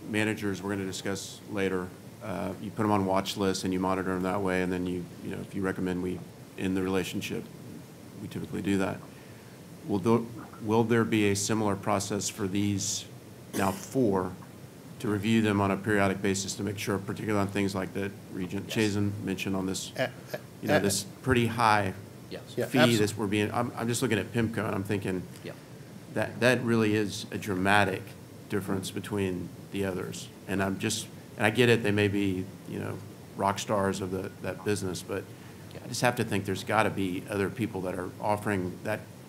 managers we're going to discuss later. You put them on watch lists and you monitor them that way, and then if you recommend we end the relationship, we typically do that. Will there be a similar process for these now 4 to review them on a periodic basis to make sure, particularly on things like that Regent Chazen mentioned on this, this pretty high fee that we're being, I'm just looking at PIMCO and I'm thinking that really is a dramatic difference between the others. And I get it, they may be, rock stars of that business, but I just have to think there's got to be other people that are offering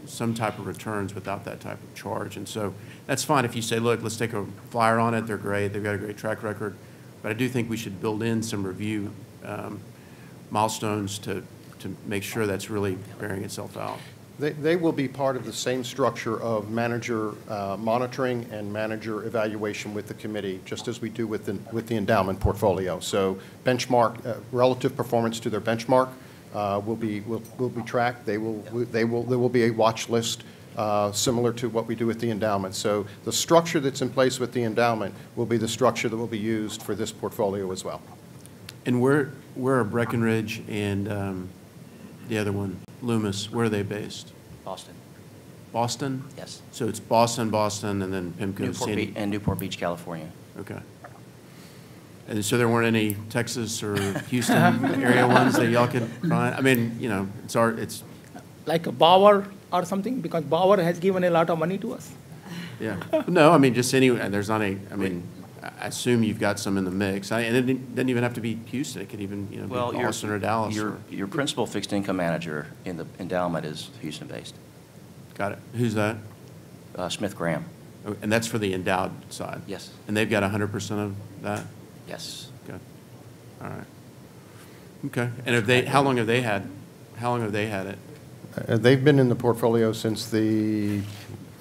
some type of returns without that type of charge. And so that's fine if you say, look, let's take a flyer on it. They're great. They've got a great track record. But I do think we should build in some review milestones to make sure that's really bearing itself out. They will be part of the same structure of manager monitoring and manager evaluation with the committee, just as we do with the endowment portfolio. So benchmark, relative performance to their benchmark will be tracked. There will be a watch list similar to what we do with the endowment. So the structure that's in place with the endowment will be the structure that will be used for this portfolio as well. And where are Breckenridge and the other one, Loomis, where are they based? Boston. Boston? Yes. So it's Boston, and then PIMCO. And Newport Beach, California. Okay. And so there weren't any Texas or Houston area ones that y'all could find? I mean, it's like a Bauer or something, because Bauer has given a lot of money to us. Yeah. No, I mean, just there's not I assume you've got some in the mix. And it doesn't even have to be Houston. It could even, be Boston or Dallas. Your principal fixed income manager in the endowment is Houston-based. Got it. Who's that? Smith Graham. Oh, and that's for the endowed side? Yes. And they've got 100% of that? Yes. Good. All right. Okay. And how long have they had it? They've been in the portfolio since the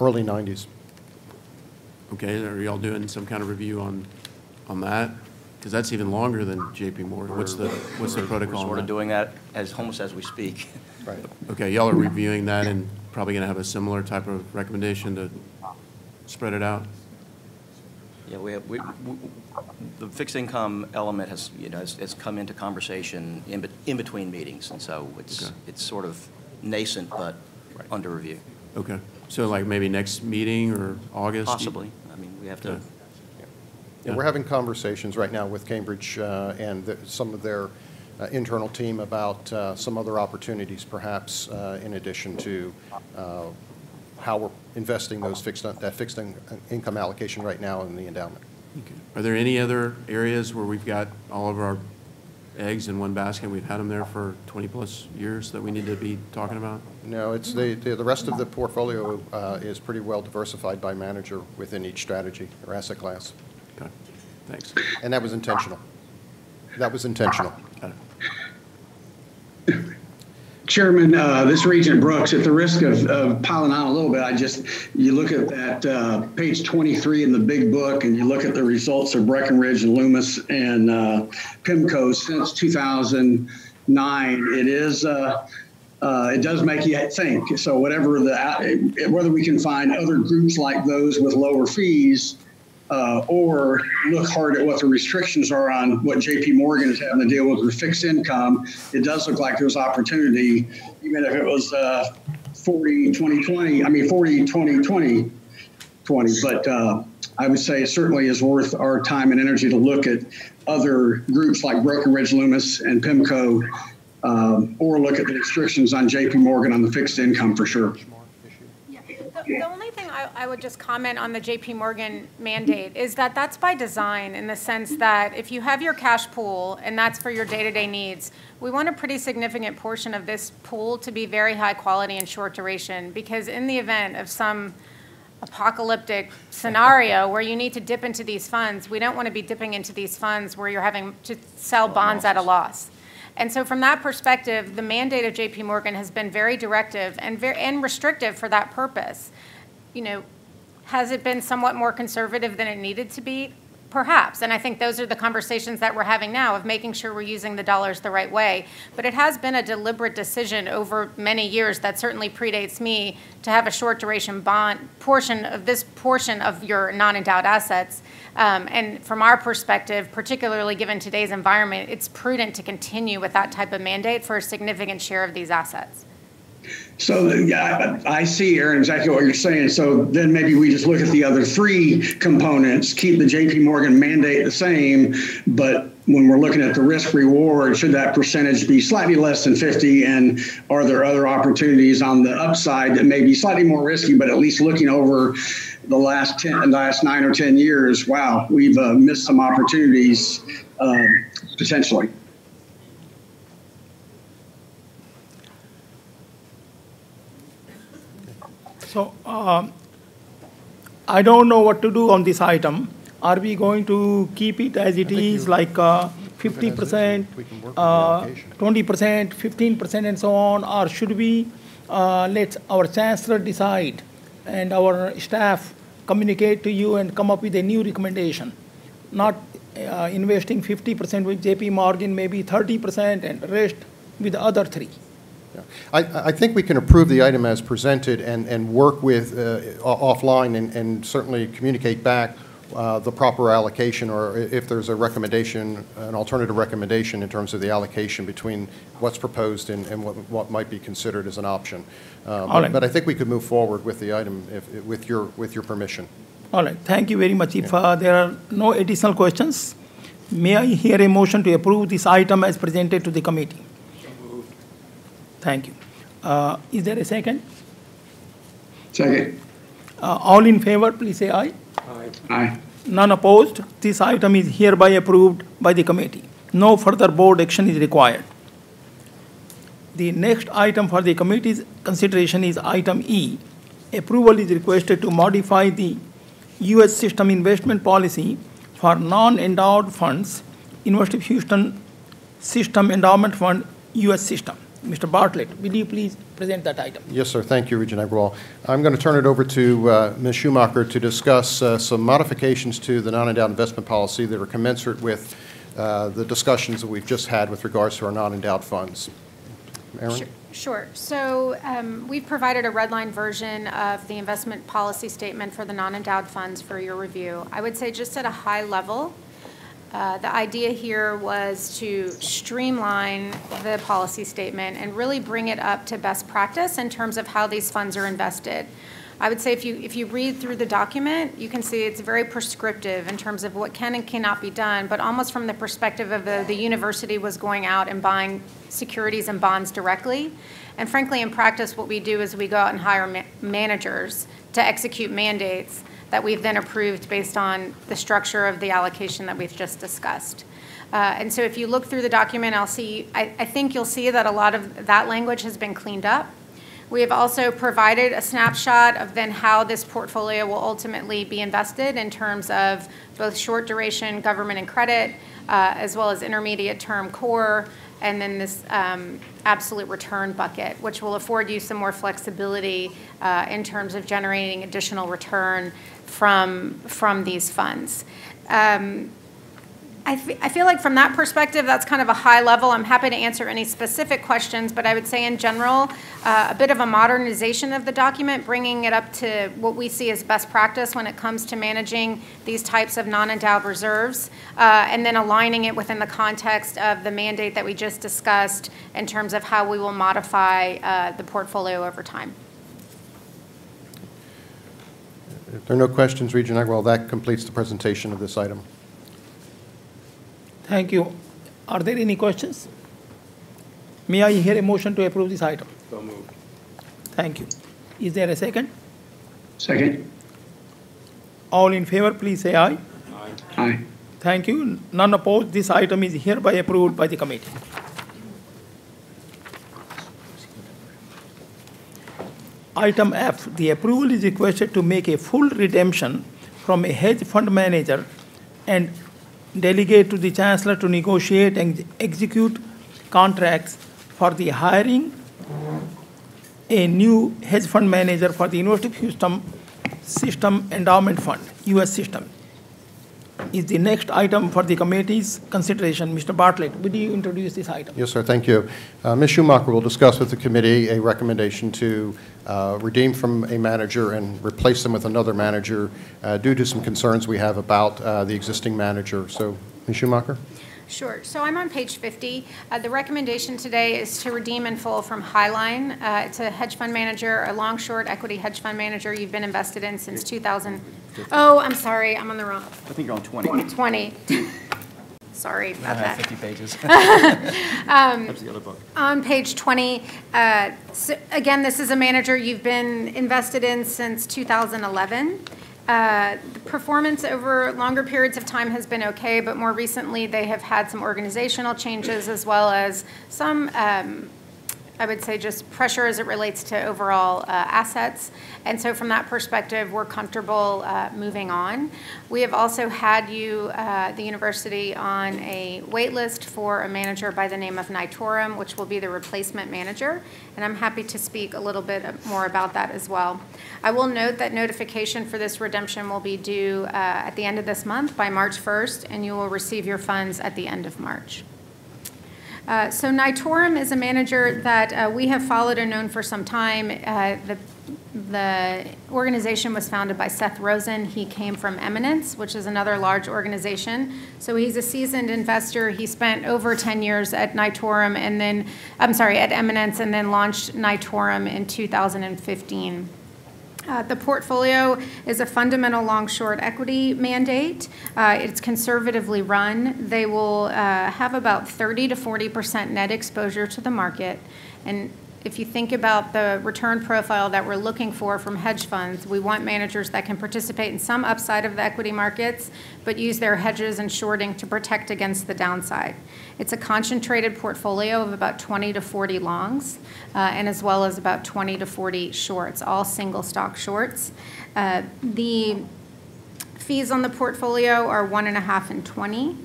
early 90s. Okay. Are y'all doing some kind of review on that? Because that's even longer than J.P. Morgan. What's the protocol? We're sort of doing that almost as we speak. Right. Okay. Y'all are reviewing that and probably going to have a similar type of recommendation to spread it out? Yeah, the fixed income element has come into conversation in between meetings, and so it's sort of nascent but under review. Okay, so like maybe next meeting or August? Possibly. I mean, we have to. Yeah, we're having conversations right now with Cambridge and some of their internal team about some other opportunities, perhaps in addition to how we're investing that fixed income allocation right now in the endowment. Okay. Are there any other areas where we've got all of our eggs in one basket? We've had them there for 20-plus years that we need to be talking about? No, it's the rest of the portfolio is pretty well diversified by manager within each strategy or asset class. Okay, thanks. And that was intentional. Got it. Chairman, this is Regent Brooks. At the risk of piling on a little bit, you look at that page 23 in the big book, and you look at the results of Breckenridge and Loomis and PIMCO since 2000 9, it does make you think. So whether we can find other groups like those with lower fees, or look hard at what the restrictions are on what JP Morgan is having to deal with fixed income, it does look like there's opportunity, even if it was 40, 20, 20, I mean 40, 20, 20, 20. But I would say it certainly is worth our time and energy to look at other groups like Breckenridge, Loomis, and PIMCO, or look at the restrictions on JP Morgan on the fixed income for sure. The only thing I would just comment on the JP Morgan mandate is that that's by design, in the sense that if you have your cash pool and that's for your day-to-day needs, we want a pretty significant portion of this pool to be very high quality and short duration, because in the event of some apocalyptic scenario where you need to dip into these funds, we don't want to be dipping into these funds where you're having to sell bonds at a loss. And so from that perspective, the mandate of JP Morgan has been very directive and restrictive for that purpose. You know, has it been somewhat more conservative than it needed to be? Perhaps. And I think those are the conversations that we're having now, of making sure we're using the dollars the right way. But it has been a deliberate decision over many years that certainly predates me to have a short duration bond portion of your non-endowed assets. And from our perspective, particularly given today's environment, it's prudent to continue with that type of mandate for a significant share of these assets. So yeah, I see, Aaron, exactly what you're saying. So then maybe we just look at the other 3 components, keep the JP Morgan mandate the same, but when we're looking at the risk reward, should that percentage be slightly less than 50? And are there other opportunities on the upside that may be slightly more risky, but at least looking over the last 9 or 10 years, wow, we've missed some opportunities potentially. So I don't know what to do on this item. Are we going to keep it as it is, like 50%, 20%, 15%, and so on? Or should we let our chancellor decide and our staff communicate to you and come up with a new recommendation? Not investing 50% with JP Morgan, maybe 30%, and the rest with the other 3. I think we can approve the item as presented and work with offline and certainly communicate back the proper allocation, or if there's a recommendation, an alternative recommendation in terms of the allocation between what's proposed and what might be considered as an option. But I think we could move forward with the item with your permission. All right. Thank you very much. If there are no additional questions, may I hear a motion to approve this item as presented to the committee? Thank you. Is there a second? Second. All in favor, please say aye. Aye. Aye. None opposed. This item is hereby approved by the committee. No further board action is required. The next item for the committee's consideration is item E. Approval is requested to modify the U.S. system investment policy for non-endowed funds, University of Houston System Endowment Fund, U.S. system. Mr. Bartlett, will you please present that item? Yes, sir. Thank you, Regent Agrawal. I'm going to turn it over to Ms. Schumacher to discuss some modifications to the non-endowed investment policy that are commensurate with the discussions that we've just had with regards to our non-endowed funds. Aaron? Sure. So we've provided a redline version of the investment policy statement for the non-endowed funds for your review. I would say just at a high level, the idea here was to streamline the policy statement and really bring it up to best practice in terms of how these funds are invested. I would say if you read through the document, you can see it's very prescriptive in terms of what can and cannot be done, but almost from the perspective of the university was going out and buying securities and bonds directly. And frankly, in practice, what we do is we go out and hire managers to execute mandates that we've then approved based on the structure of the allocation that we've just discussed. And so if you look through the document, I think you'll see that a lot of that language has been cleaned up. We have also provided a snapshot of then how this portfolio will ultimately be invested in terms of both short duration government and credit, as well as intermediate term core, and then this absolute return bucket, which will afford you some more flexibility in terms of generating additional return from these funds. I feel like from that perspective, that's kind of a high level. I'm happy to answer any specific questions, but I would say in general, a bit of a modernization of the document, bringing it up to what we see as best practice when it comes to managing these types of non-endowed reserves, and then aligning it within the context of the mandate that we just discussed in terms of how we will modify the portfolio over time. If there are no questions, Regent Agrawal, that completes the presentation of this item. Thank you. Are there any questions? May I hear a motion to approve this item? So moved. Thank you. Is there a second? Second. All in favor, please say aye. Aye. Aye. Thank you. None opposed. This item is hereby approved by the committee. Item F, the approval is requested to make a full redemption from a hedge fund manager and delegate to the Chancellor to negotiate and execute contracts for the hiring a new hedge fund manager for the University of Houston System Endowment Fund, U.S. System. Is the next item for the committee's consideration. Mr. Bartlett, would you introduce this item? Yes, sir. Thank you. Ms. Schumacher will discuss with the committee a recommendation to redeem from a manager and replace them with another manager due to some concerns we have about the existing manager. So, Ms. Schumacher? Sure. So I'm on page 50. The recommendation today is to redeem in full from Highline. It's a hedge fund manager, a long-short equity hedge fund manager you've been invested in since 2000. Oh, I'm sorry. I'm on the wrong. I think you're on 20. 20. Sorry about I have that. 50 pages. That's the other book. On page 20, so again, this is a manager you've been invested in since 2011. The performance over longer periods of time has been okay, but more recently they have had some organizational changes as well as some, I would say, just pressure as it relates to overall assets. And so from that perspective, we're comfortable moving on. We have also had you, the university, on a wait list for a manager by the name of Nitorum, which will be the replacement manager. And I'm happy to speak a little bit more about that as well. I will note that notification for this redemption will be due at the end of this month by March 1st, and you will receive your funds at the end of March. So Nitorum is a manager that we have followed and known for some time. The organization was founded by Seth Rosen. He came from Eminence, which is another large organization. So he's a seasoned investor. He spent over 10 years at Nitorum and then, at Eminence, and then launched Nitorum in 2015. The portfolio is a fundamental long-short equity mandate. It's conservatively run. They will have about 30 to 40% net exposure to the market. And if you think about the return profile that we're looking for from hedge funds, we want managers that can participate in some upside of the equity markets, but use their hedges and shorting to protect against the downside. It's a concentrated portfolio of about 20 to 40 longs, and as well as about 20 to 40 shorts, all single stock shorts. The fees on the portfolio are 1.5 and 20.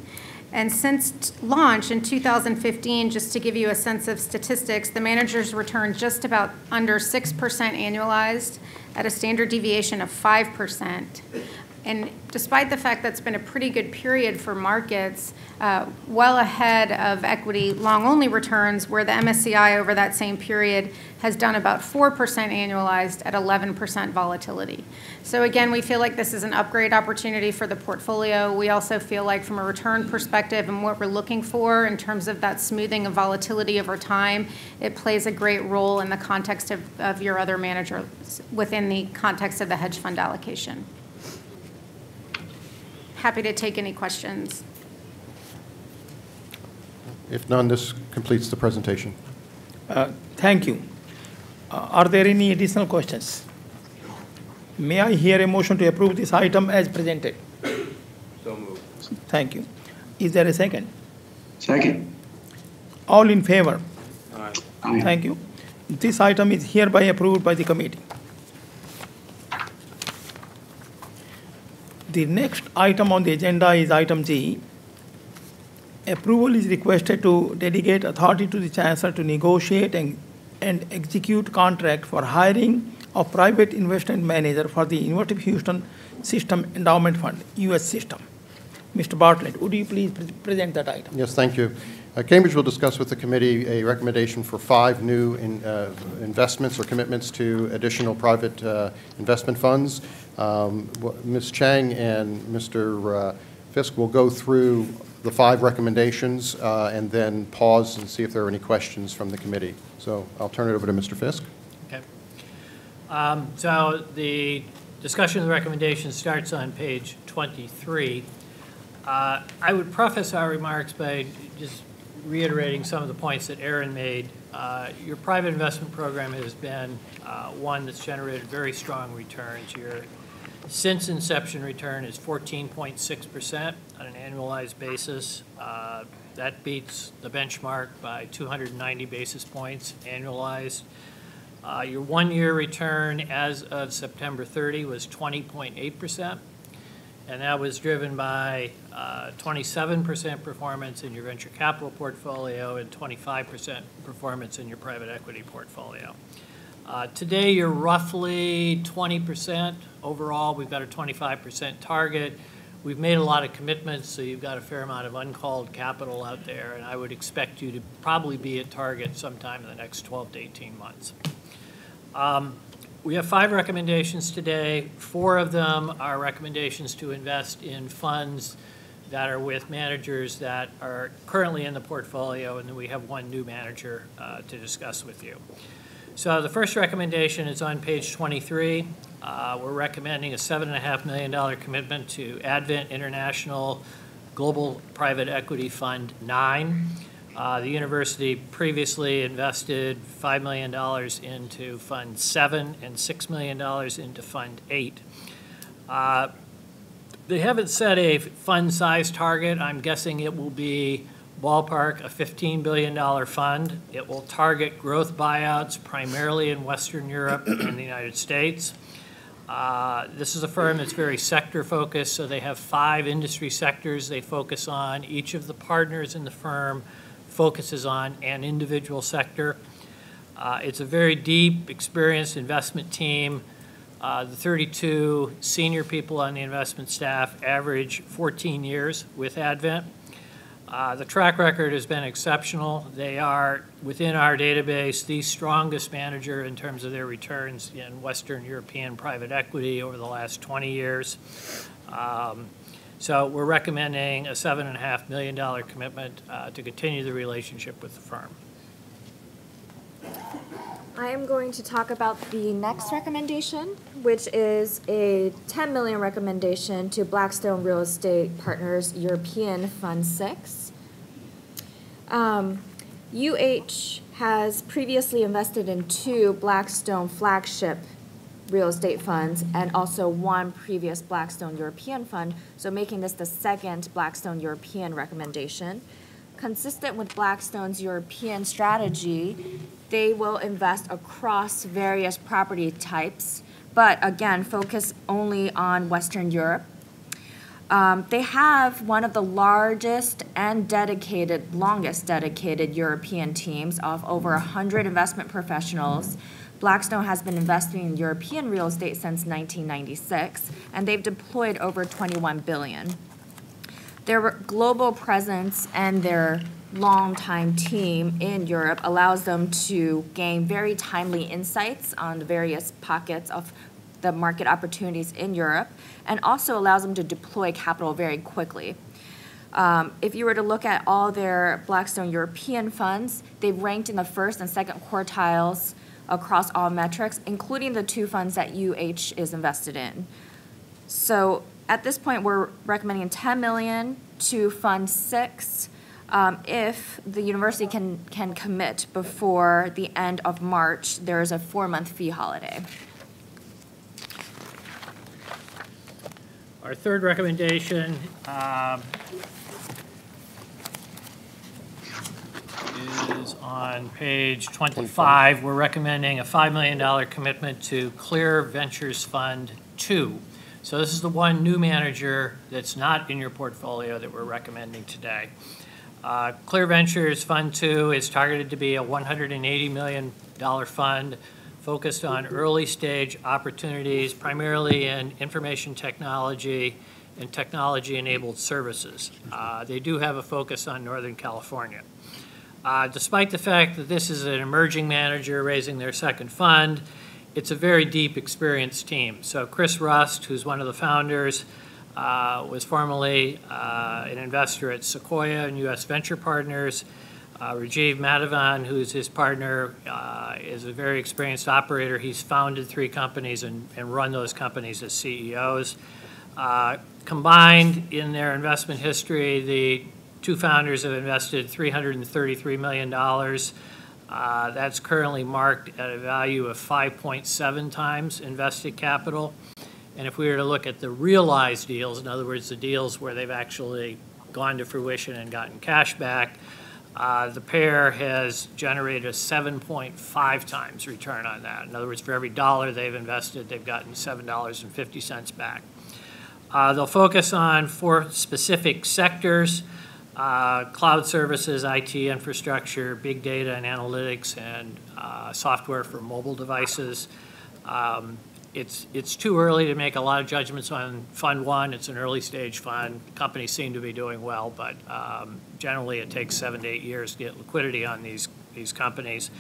And since launch in 2015, just to give you a sense of statistics, the managers returned just about under 6% annualized at a standard deviation of 5%. And despite the fact that's been a pretty good period for markets, well ahead of equity long-only returns, where the MSCI over that same period has done about 4% annualized at 11% volatility. So again, we feel like this is an upgrade opportunity for the portfolio. We also feel like from a return perspective and what we're looking for in terms of that smoothing of volatility over time, it plays a great role in the context of your other managers within the context of the hedge fund allocation. Happy to take any questions. If none, this completes the presentation. Thank you. Are there any additional questions? May I hear a motion to approve this item as presented? So moved. Thank you. Is there a second? Second. All in favor? Aye. Aye. Thank you. This item is hereby approved by the committee. The next item on the agenda is item G. Approval is requested to delegate authority to the Chancellor to negotiate and execute contract for hiring of private investment manager for the University of Houston System Endowment Fund, U.S. System. Mr. Bartlett, would you please present that item? Yes, thank you. Cambridge will discuss with the committee a recommendation for 5 new investments or commitments to additional private investment funds. Ms. Chang and Mr. Fisk will go through the 5 recommendations and then pause and see if there are any questions from the committee. So I'll turn it over to Mr. Fisk. Okay. So the discussion of the recommendations starts on page 23. I would preface our remarks by just reiterating some of the points that Aaron made. Your private investment program has been one that's generated very strong returns. Your since inception return is 14.6% on an annualized basis. That beats the benchmark by 290 basis points annualized. Your one-year return as of September 30 was 20.8%. And that was driven by 27% performance in your venture capital portfolio and 25% performance in your private equity portfolio. Today, you're roughly 20%. Overall, we've got a 25% target. We've made a lot of commitments, so you've got a fair amount of uncalled capital out there, and I would expect you to probably be at target sometime in the next 12 to 18 months. We have 5 recommendations today. 4 of them are recommendations to invest in funds that are with managers that are currently in the portfolio, and then we have 1 new manager to discuss with you. So the first recommendation is on page 23. We're recommending a $7.5 million commitment to Advent International Global Private Equity Fund 9. The university previously invested $5 million into Fund 7 and $6 million into Fund 8. They haven't set a fund size target. I'm guessing it will be ballpark a $15 billion fund. It will target growth buyouts primarily in Western Europe and the United States. This is a firm that's very sector focused, so they have 5 industry sectors they focus on. Each of the partners in the firm focuses on an individual sector. It's a very deep, experienced investment team. The 32 senior people on the investment staff average 14 years with Advent. The track record has been exceptional. They are, within our database, the strongest manager in terms of their returns in Western European private equity over the last 20 years. So we're recommending a $7.5 million commitment to continue the relationship with the firm. I am going to talk about the next recommendation, which is a $10 million recommendation to Blackstone Real Estate Partners European Fund 6. UH has previously invested in 2 Blackstone flagship real estate funds and also 1 previous Blackstone European fund, so making this the 2nd Blackstone European recommendation. Consistent with Blackstone's European strategy, they will invest across various property types, but again, focus only on Western Europe. They have one of the largest and longest dedicated European teams of over 100 investment professionals. Blackstone has been investing in European real estate since 1996, and they've deployed over $21 billion. Their global presence and their long-time team in Europe allows them to gain very timely insights on the various pockets of the market opportunities in Europe, and also allows them to deploy capital very quickly. If you were to look at all their Blackstone European funds, they've ranked in the 1st and 2nd quartiles across all metrics, including the 2 funds that UH is invested in. So at this point, we're recommending $10 million to Fund 6 if the university can commit before the end of March. There is a 4-month fee holiday. Our third recommendation is on page 25. We're recommending a $5 million commitment to Clear Ventures Fund 2. So this is the 1 new manager that's not in your portfolio that we're recommending today. Clear Ventures Fund 2 is targeted to be a $180 million fund focused on early stage opportunities, primarily in information technology and technology-enabled services. They do have a focus on Northern California. Despite the fact that this is an emerging manager raising their second fund, it's a very deep, experienced team. So Chris Rust, who's one of the founders, was formerly an investor at Sequoia and U.S. Venture Partners. Rajiv Madhavan, who's his partner, is a very experienced operator. He's founded 3 companies and run those companies as CEOs. Combined in their investment history, the 2 founders have invested $333 million. That's currently marked at a value of 5.7 times invested capital. And if we were to look at the realized deals, in other words, the deals where they've actually gone to fruition and gotten cash back, the pair has generated a 7.5 times return on that. In other words, for every dollar they've invested, they've gotten $7.50 back. They'll focus on 4 specific sectors: cloud services, IT infrastructure, big data and analytics, and software for mobile devices. It's too early to make a lot of judgments on Fund 1. It's an early stage fund. Companies seem to be doing well, but generally it takes 7 to 8 years to get liquidity on these companies.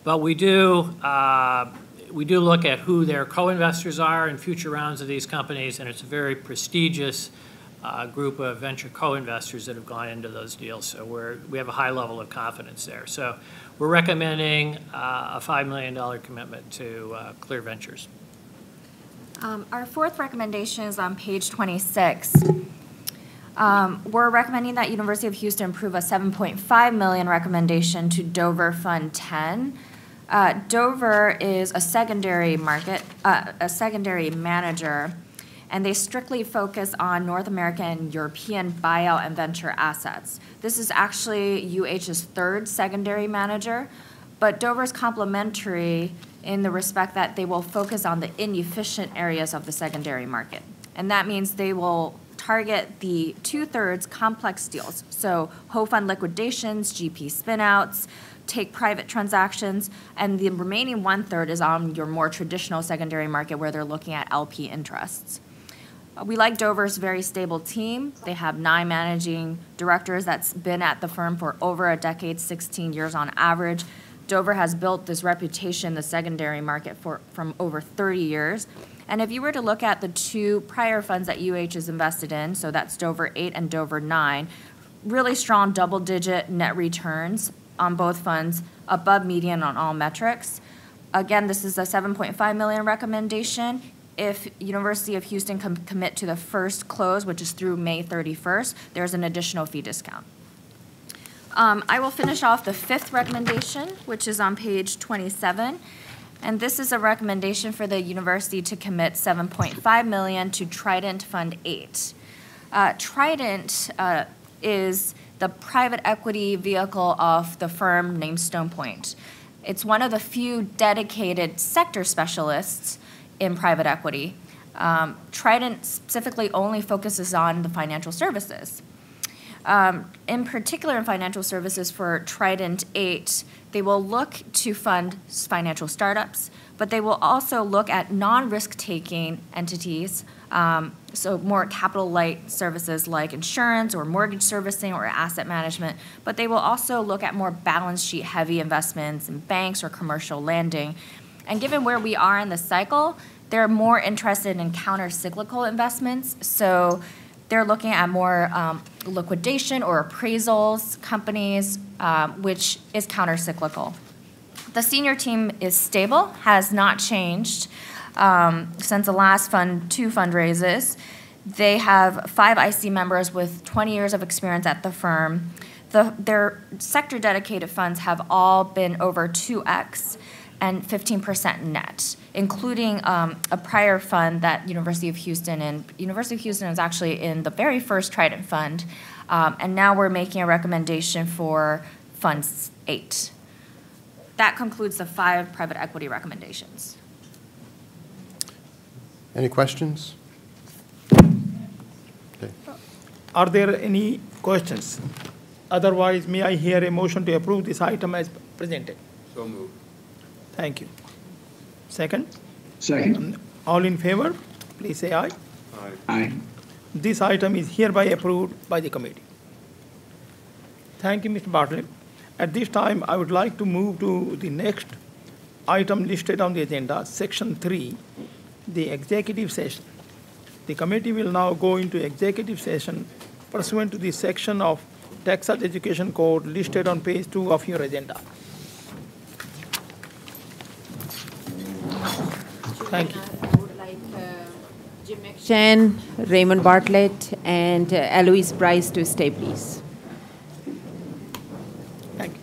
But we do look at who their co-investors are in future rounds of these companies, and it's a very prestigious group of venture co-investors that have gone into those deals. So we have a high level of confidence there. So we're recommending a $5 million commitment to Clear Ventures. Our 4th recommendation is on page 26. We're recommending that University of Houston approve a $7.5 million recommendation to Dover Fund 10. Dover is a secondary manager, and they strictly focus on North American and European buyout and venture assets. This is actually UH's 3rd secondary manager, but Dover's complementary in the respect that they will focus on the inefficient areas of the secondary market. And that means they will target the 2/3 complex deals, so whole fund liquidations, GP spinouts, take private transactions, and the remaining 1/3 is on your more traditional secondary market where they're looking at LP interests. We like Dover's very stable team. They have 9 managing directors that's been at the firm for over a decade, 16 years on average. Dover has built this reputation in the secondary market from over 30 years. And if you were to look at the 2 prior funds that UH is invested in, so that's Dover 8 and Dover 9, really strong double-digit net returns on both funds, above median on all metrics. Again, this is a $7.5 million recommendation. If University of Houston can commit to the first close, which is through May 31st, there's an additional fee discount. I will finish off the 5th recommendation, which is on page 27. And this is a recommendation for the university to commit $7.5 million to Trident Fund 8. Trident is the private equity vehicle of the firm named Stone Point. It's one of the few dedicated sector specialists in private equity. Trident specifically only focuses on the financial services. In particular, in financial services for Trident 8, they will look to fund financial startups, but they will also look at non-risk-taking entities, so more capital-light services like insurance or mortgage servicing or asset management, but they will also look at more balance sheet-heavy investments in banks or commercial lending. And given where we are in the cycle, they're more interested in counter-cyclical investments, so they're looking at more liquidation or appraisals companies, which is counter-cyclical. The senior team is stable, has not changed since the last 2 fundraisers. They have 5 IC members with 20 years of experience at the firm. Their sector-dedicated funds have all been over 2x and 15% net, including a prior fund that University of Houston, and University of Houston is actually in the very first Trident Fund, and now we're making a recommendation for Fund 8. That concludes the 5 private equity recommendations. Any questions? Okay. Are there any questions? Otherwise, may I hear a motion to approve this item as presented? So moved. Thank you. Second? Second. All in favor, please say aye. Aye. Aye. This item is hereby approved by the committee. Thank you, Mr. Bartlett. At this time, I would like to move to the next item listed on the agenda, Section 3, the executive session. The committee will now go into executive session pursuant to the section of Texas Education Code listed on page 2 of your agenda. Thank you. I would like Jim McShane, Raymond Bartlett, and Eloise Price to stay, please. Thank you.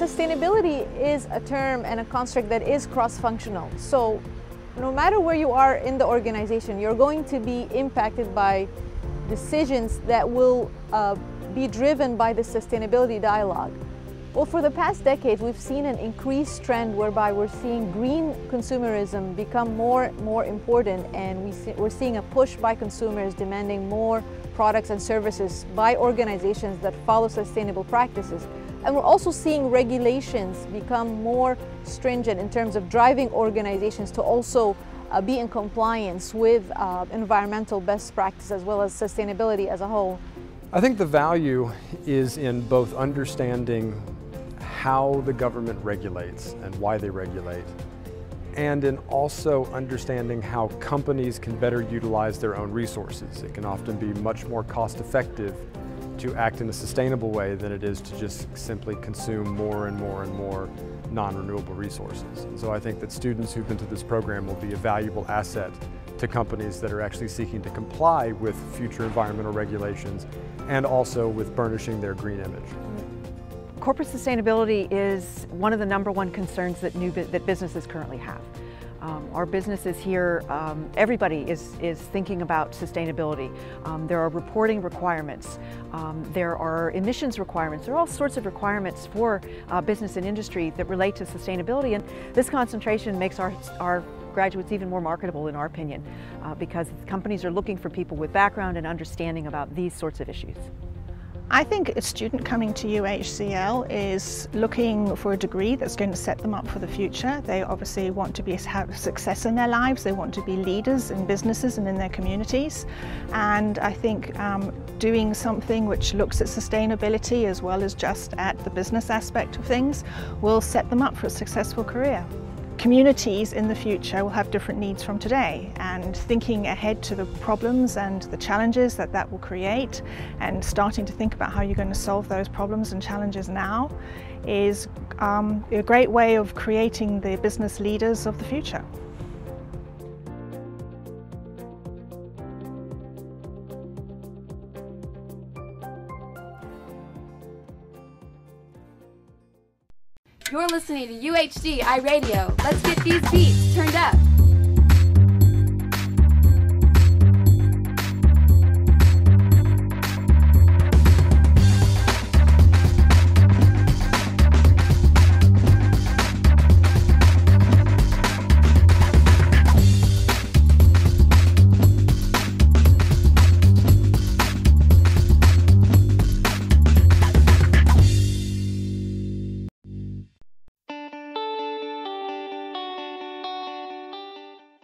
sustainability is a term and a construct that is cross-functional. So no matter where you are in the organization, you're going to be impacted by decisions that will be driven by the sustainability dialogue. Well, for the past decade, we've seen an increased trend whereby we're seeing green consumerism become more important, and we're seeing a push by consumers demanding more products and services by organizations that follow sustainable practices. And we're also seeing regulations become more stringent in terms of driving organizations to also be in compliance with environmental best practice as well as sustainability as a whole. I think the value is in both understanding how the government regulates and why they regulate, and in also understanding how companies can better utilize their own resources. It can often be much more cost-effective to act in a sustainable way than it is to just simply consume more and more and more non-renewable resources. And so I think that students who've been to this program will be a valuable asset to companies that are actually seeking to comply with future environmental regulations and also with burnishing their green image. Corporate sustainability is one of the #1 concerns that businesses currently have. Our businesses here, everybody is thinking about sustainability. There are reporting requirements. There are emissions requirements. There are all sorts of requirements for business and industry that relate to sustainability, and this concentration makes our graduates even more marketable, in our opinion, because companies are looking for people with background and understanding about these sorts of issues. I think a student coming to UHCL is looking for a degree that's going to set them up for the future. They obviously want to have success in their lives. They want to be leaders in businesses and in their communities. And I think doing something which looks at sustainability as well as just at the business aspect of things will set them up for a successful career. Communities in the future will have different needs from today, and thinking ahead to the problems and the challenges that will create and starting to think about how you're going to solve those problems and challenges now is a great way of creating the business leaders of the future. You're listening to UHD iRadio. Let's get these beats turned up.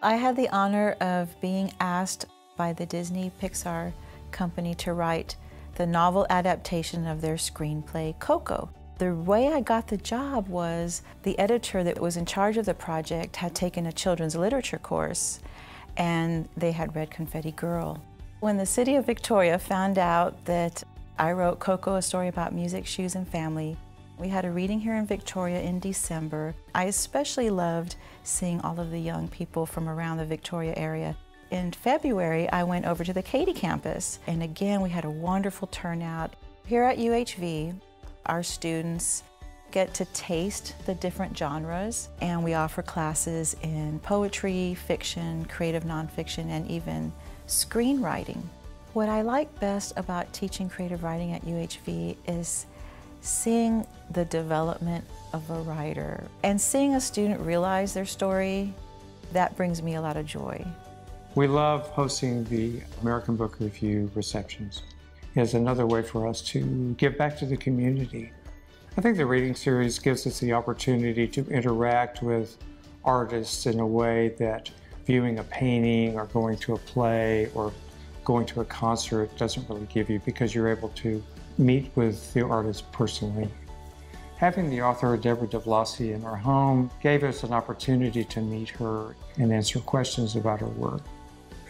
I had the honor of being asked by the Disney Pixar company to write the novel adaptation of their screenplay, Coco. The way I got the job was the editor that was in charge of the project had taken a children's literature course, and they had read Confetti Girl. When the city of Victoria found out that I wrote Coco, a story about music, shoes, and family, we had a reading here in Victoria in December. I especially loved seeing all of the young people from around the Victoria area. In February, I went over to the Katy campus, and again, we had a wonderful turnout. Here at UHV, our students get to taste the different genres, and we offer classes in poetry, fiction, creative nonfiction, and even screenwriting. What I like best about teaching creative writing at UHV is seeing the development of a writer and seeing a student realize their story. That brings me a lot of joy. We love hosting the American Book Review receptions. It's another way for us to give back to the community. I think the reading series gives us the opportunity to interact with artists in a way that viewing a painting or going to a play or going to a concert doesn't really give you, because you're able to meet with the artist personally. Having the author Deborah DeVlasi in our home gave us an opportunity to meet her and answer questions about her work.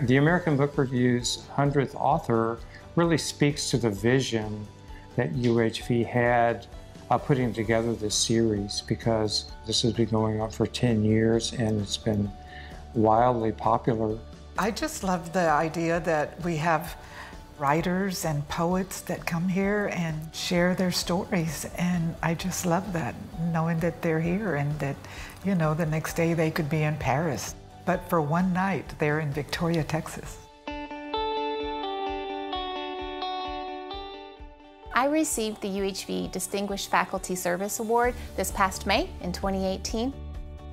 The American Book Review's 100th author really speaks to the vision that UHV had putting together this series, because this has been going on for 10 years and it's been wildly popular. I just love the idea that we have writers and poets that come here and share their stories. And I just love that, knowing that they're here and that, you know, the next day they could be in Paris. But for one night, they're in Victoria, Texas. I received the UHV Distinguished Faculty Service Award this past May in 2018.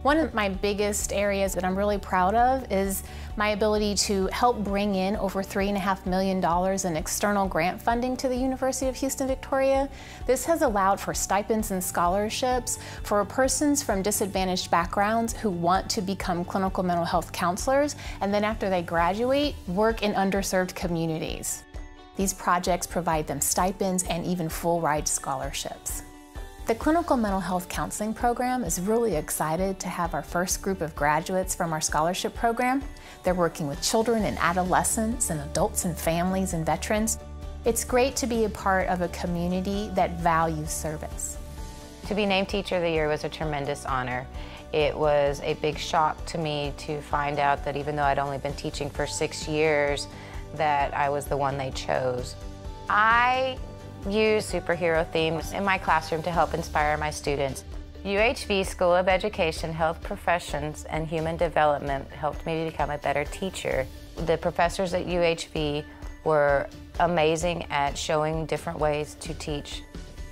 One of my biggest areas that I'm really proud of is my ability to help bring in over $3.5 million in external grant funding to the University of Houston, Victoria. This has allowed for stipends and scholarships for persons from disadvantaged backgrounds who want to become clinical mental health counselors, and then after they graduate, work in underserved communities. These projects provide them stipends and even full ride scholarships. The Clinical Mental Health Counseling Program is really excited to have our first group of graduates from our scholarship program. They're working with children and adolescents and adults and families and veterans. It's great to be a part of a community that values service. To be named Teacher of the Year was a tremendous honor. It was a big shock to me to find out that even though I'd only been teaching for 6 years, that I was the one they chose. I use superhero themes in my classroom to help inspire my students. UHV School of Education, Health Professions, and Human Development helped me become a better teacher. The professors at UHV were amazing at showing different ways to teach.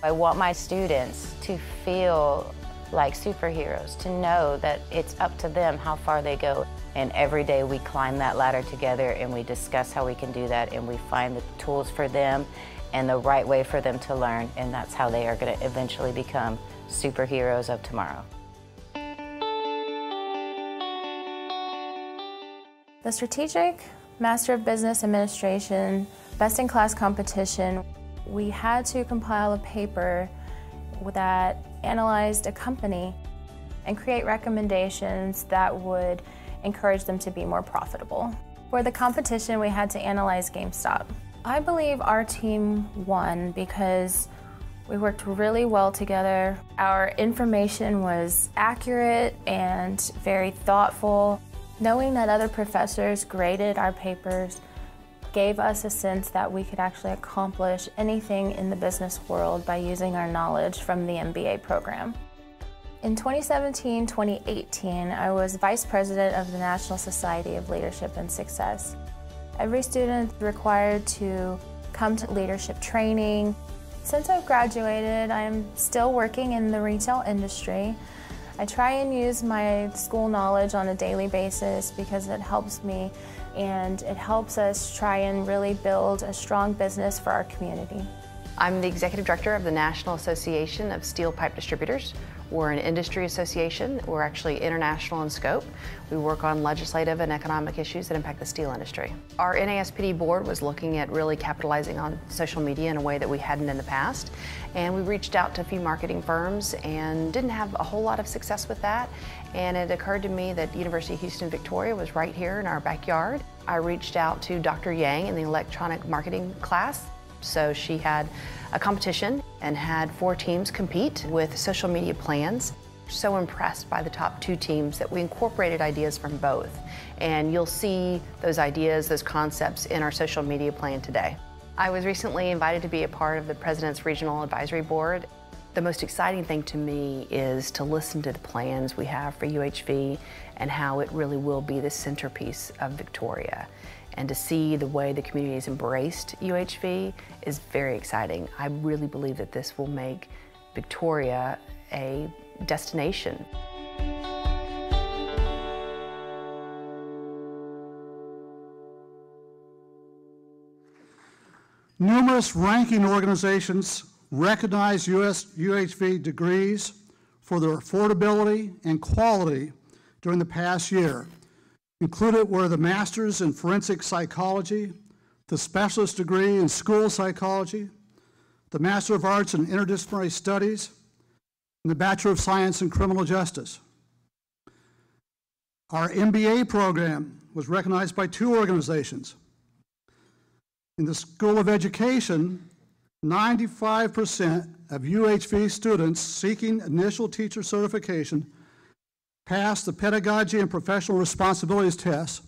I want my students to feel like superheroes, to know that it's up to them how far they go. And every day we climb that ladder together and we discuss how we can do that, and we find the tools for them and the right way for them to learn, and that's how they are going to eventually become superheroes of tomorrow. The Strategic Master of Business Administration Best-in-Class Competition, we had to compile a paper that analyzed a company and create recommendations that would encourage them to be more profitable. For the competition, we had to analyze GameStop. I believe our team won because we worked really well together. Our information was accurate and very thoughtful. Knowing that other professors graded our papers gave us a sense that we could actually accomplish anything in the business world by using our knowledge from the MBA program. In 2017-2018, I was Vice President of the National Society of Leadership and Success. Every student is required to come to leadership training. Since I've graduated, I'm still working in the retail industry. I try and use my school knowledge on a daily basis because it helps me and it helps us try and really build a strong business for our community. I'm the Executive Director of the National Association of Steel Pipe Distributors. We're an industry association. We're actually international in scope. We work on legislative and economic issues that impact the steel industry. Our NASPD board was looking at really capitalizing on social media in a way that we hadn't in the past. And we reached out to a few marketing firms and didn't have a whole lot of success with that. And it occurred to me that University of Houston, Victoria was right here in our backyard. I reached out to Dr. Yang in the electronic marketing class. So she had a competition and had 4 teams compete with social media plans. So impressed by the top 2 teams that we incorporated ideas from both. And you'll see those ideas, those concepts in our social media plan today. I was recently invited to be a part of the President's Regional Advisory Board. The most exciting thing to me is to listen to the plans we have for UHV and how it really will be the centerpiece of Victoria. And to see the way the community has embraced UHV is very exciting. I really believe that this will make Victoria a destination. Numerous ranking organizations recognize UHV degrees for their affordability and quality during the past year. Included were the Master's in Forensic Psychology, the Specialist degree in School Psychology, the Master of Arts in Interdisciplinary Studies, and the Bachelor of Science in Criminal Justice. Our MBA program was recognized by 2 organizations. In the School of Education, 95% of UHV students seeking initial teacher certification passed the Pedagogy and Professional Responsibilities test,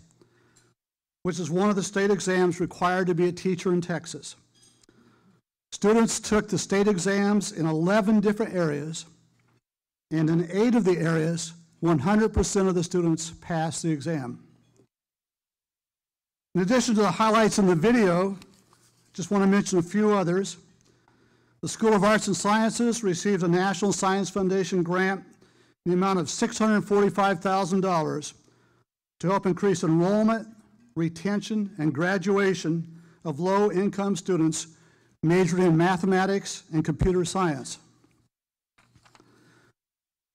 which is one of the state exams required to be a teacher in Texas. Students took the state exams in 11 different areas, and in 8 of the areas, 100% of the students passed the exam. In addition to the highlights in the video, just want to mention a few others. The School of Arts and Sciences received a National Science Foundation grant in the amount of $645,000 to help increase enrollment, retention, and graduation of low-income students majoring in mathematics and computer science.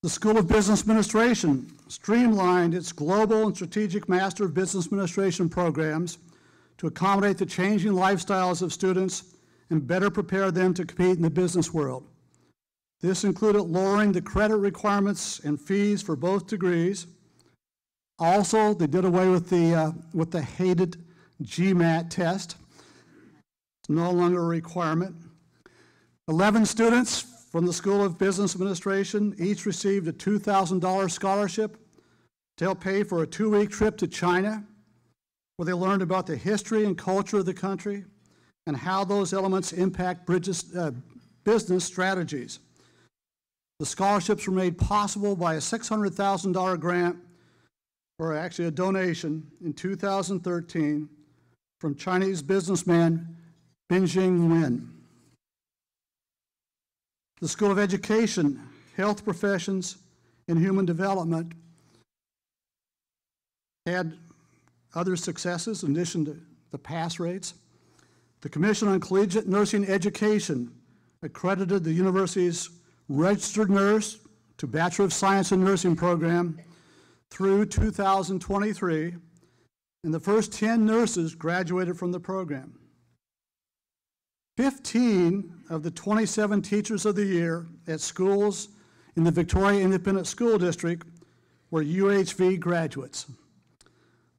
The School of Business Administration streamlined its global and strategic Master of Business Administration programs to accommodate the changing lifestyles of students and better prepare them to compete in the business world. This included lowering the credit requirements and fees for both degrees. Also, they did away with the hated GMAT test. It's no longer a requirement. 11 students from the School of Business Administration each received a $2,000 scholarship to help pay for a 2-week trip to China, where they learned about the history and culture of the country and how those elements impact business strategies. The scholarships were made possible by a $600,000 grant, or actually a donation, in 2013 from Chinese businessman Benjing Wen. The School of Education, Health Professions, and Human Development had other successes in addition to the pass rates. The Commission on Collegiate Nursing Education accredited the university's registered nurse to Bachelor of Science in Nursing program through 2023, and the first 10 nurses graduated from the program. 15 of the 27 Teachers of the Year at schools in the Victoria Independent School District were UHV graduates.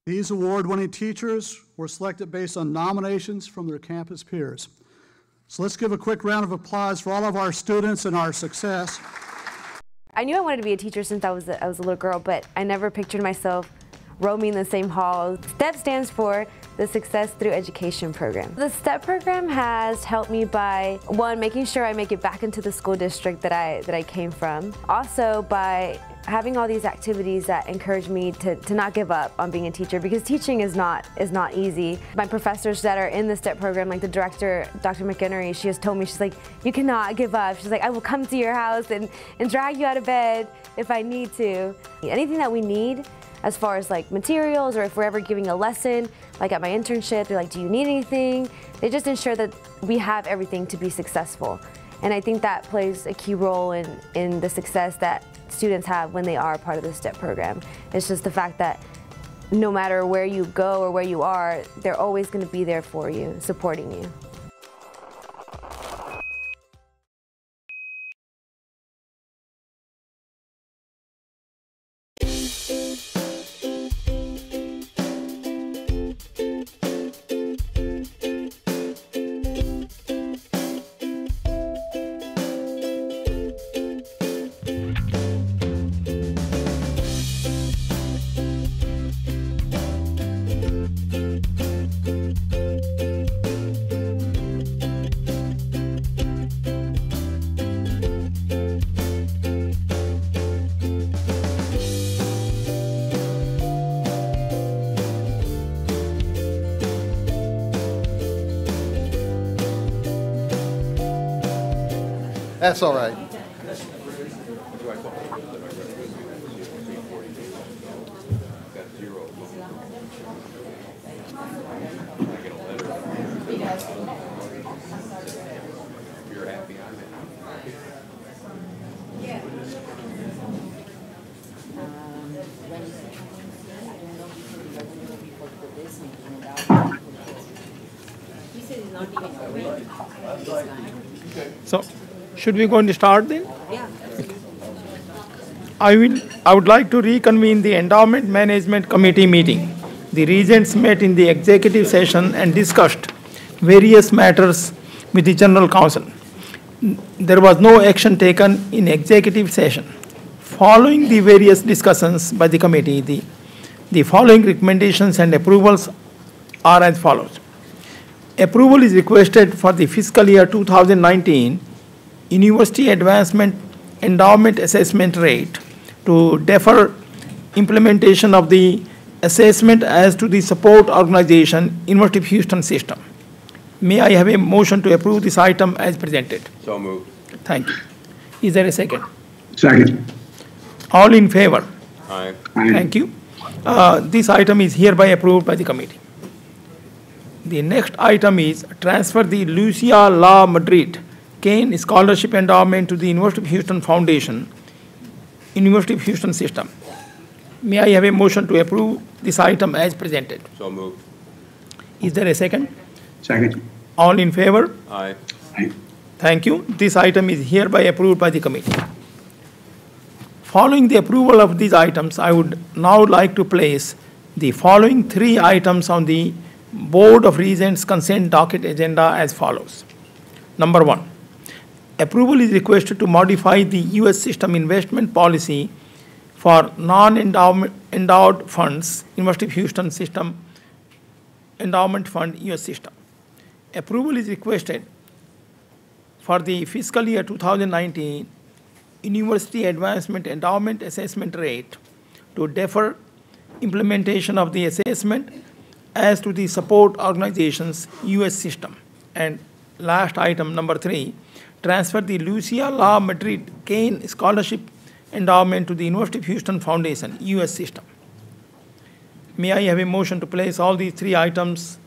These award-winning teachers were selected based on nominations from their campus peers. So let's give a quick round of applause for all of our students and our success. I knew I wanted to be a teacher since I was a little girl, but I never pictured myself roaming the same halls. STEP stands for the Success Through Education program. The STEP program has helped me by, one, making sure I make it back into the school district that I came from. Also by having all these activities that encourage me to not give up on being a teacher, because teaching is not easy. My professors that are in the STEP program, like the director, Dr. McInnery, she has told me, she's like, you cannot give up. She's like, I will come to your house and drag you out of bed if I need to. Anything that we need as far as like materials, or if we're ever giving a lesson, like at my internship, they're like, do you need anything? They just ensure that we have everything to be successful. And I think that plays a key role in the success that students have when they are part of the STEP program. It's just the fact that no matter where you go or where you are, they're always going to be there for you, supporting you. That's all right. So, should we go and start then? Yeah. I would like to reconvene the Endowment Management Committee meeting. The Regents met in the executive session and discussed various matters with the General Counsel. There was no action taken in executive session. Following the various discussions by the committee, the following recommendations and approvals are as follows. Approval is requested for the fiscal year 2019 University Advancement Endowment Assessment Rate to defer implementation of the assessment as to the support organization University of Houston system. May I have a motion to approve this item as presented? So moved. Thank you. Is there a second? Second. All in favor? Aye. Thank you. This item is hereby approved by the committee. The next item is transfer the Lucia La Madrid Kane Scholarship Endowment to the University of Houston Foundation, University of Houston system. May I have a motion to approve this item as presented? So moved. Is there a second? Second. All in favor? Aye. Thank you. This item is hereby approved by the committee. Following the approval of these items, I would now like to place the following 3 items on the Board of Regents consent docket agenda as follows. Number 1, approval is requested to modify the U.S. system investment policy for non-endowed funds, University of Houston system, endowment fund, U.S. system. Approval is requested for the fiscal year 2019 University Advancement Endowment Assessment Rate to defer implementation of the assessment as to the support organization's U.S. system. And last item, number 3, transfer the Lucia La Madrid Kane Scholarship Endowment to the University of Houston Foundation, U.S. system. May I have a motion to place all these 3 items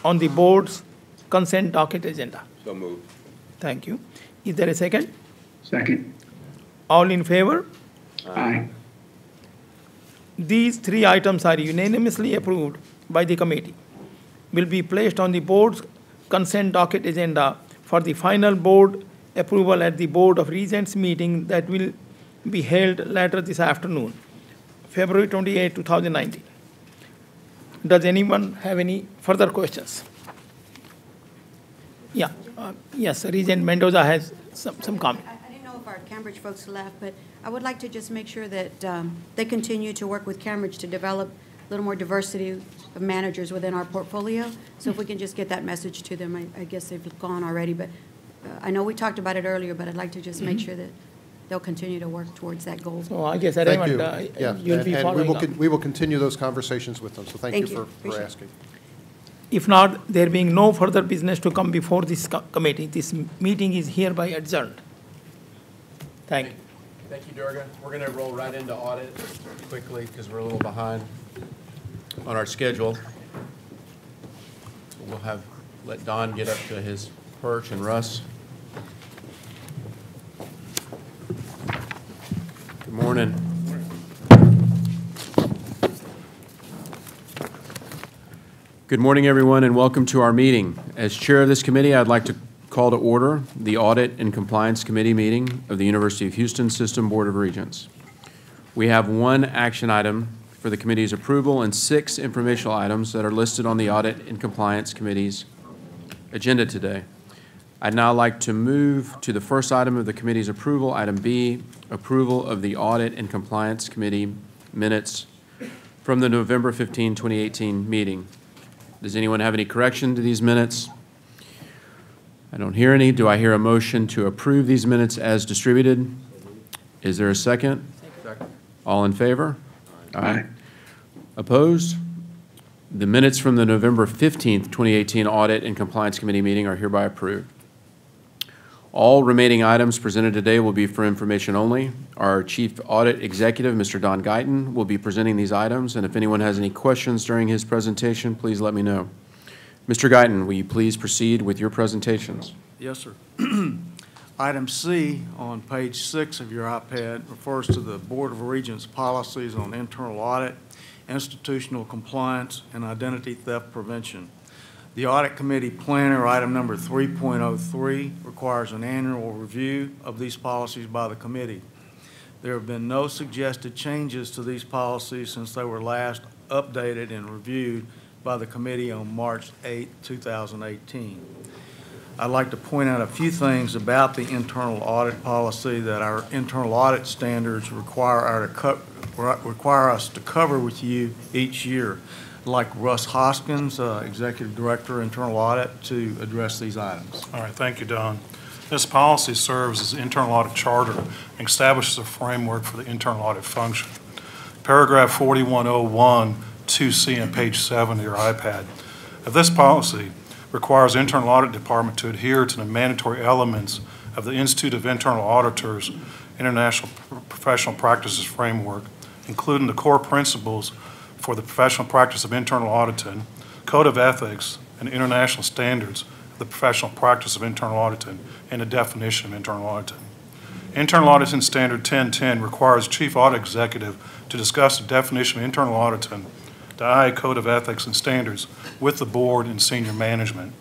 on the board's consent docket agenda? So moved. Thank you. Is there a second? Second. All in favor? Aye. These 3 items are unanimously approved by the committee. Will be placed on the board's consent docket agenda for the final board approval at the Board of Regents meeting that will be held later this afternoon, February 28, 2019. Does anyone have any further questions? Yeah. Yes, Regent Mendoza has some comment. I didn't know if our Cambridge folks left, but I would like to just make sure that they continue to work with Cambridge to develop a little more diversity of managers within our portfolio. So if we can just get that message to them, I guess they've gone already, but I know we talked about it earlier, but I'd like to just make sure that they'll continue to work towards that goal. So I guess Thank you. You'll be following up. We will continue those conversations with them, so thank you for asking. If not, there being no further business to come before this committee, this meeting is hereby adjourned. Thank you. Thank you, Durga. We're going to roll right into audit quickly because we're a little behind on our schedule. We'll let Don get up to his perch and Russ. Good morning. Good morning, everyone, and welcome to our meeting. As chair of this committee, I'd like to call to order the Audit and Compliance Committee meeting of the University of Houston System Board of Regents. We have 1 action item for the committee's approval and 6 informational items that are listed on the Audit and Compliance Committee's agenda today. I'd now like to move to the first item of the committee's approval, item B, approval of the Audit and Compliance Committee minutes from the November 15, 2018 meeting. Does anyone have any correction to these minutes? I don't hear any. Do I hear a motion to approve these minutes as distributed? Is there a second? Second. All in favor? Aye. Opposed? The minutes from the November 15th, 2018 Audit and Compliance Committee meeting are hereby approved. All remaining items presented today will be for information only. Our Chief Audit Executive, Mr. Don Guyton, will be presenting these items, and if anyone has any questions during his presentation, please let me know. Mr. Guyton, will you please proceed with your presentations? Yes, sir. Item C on page 6 of your iPad refers to the Board of Regents policies on internal audit, institutional compliance, and identity theft prevention. The Audit Committee Planner, item number 3.03, requires an annual review of these policies by the committee. There have been no suggested changes to these policies since they were last updated and reviewed by the committee on March 8, 2018. I'd like to point out a few things about the internal audit policy that our internal audit standards require us to cover with you each year. I'd like Russ Hoskins, Executive Director, Internal Audit, to address these items. All right, thank you, Don. This policy serves as the internal audit charter and establishes a framework for the internal audit function. Paragraph 4101 2C on page 7 of your iPad of this policy requires the internal audit department to adhere to the mandatory elements of the Institute of Internal Auditors International Professional Practices Framework, including the core principles for the professional practice of internal auditing, code of ethics, and international standards of the professional practice of internal auditing, and the definition of internal auditing. Internal Auditing Standard 1010 requires Chief Audit Executive to discuss the definition of internal auditing, the IA Code of Ethics and Standards with the board and senior management.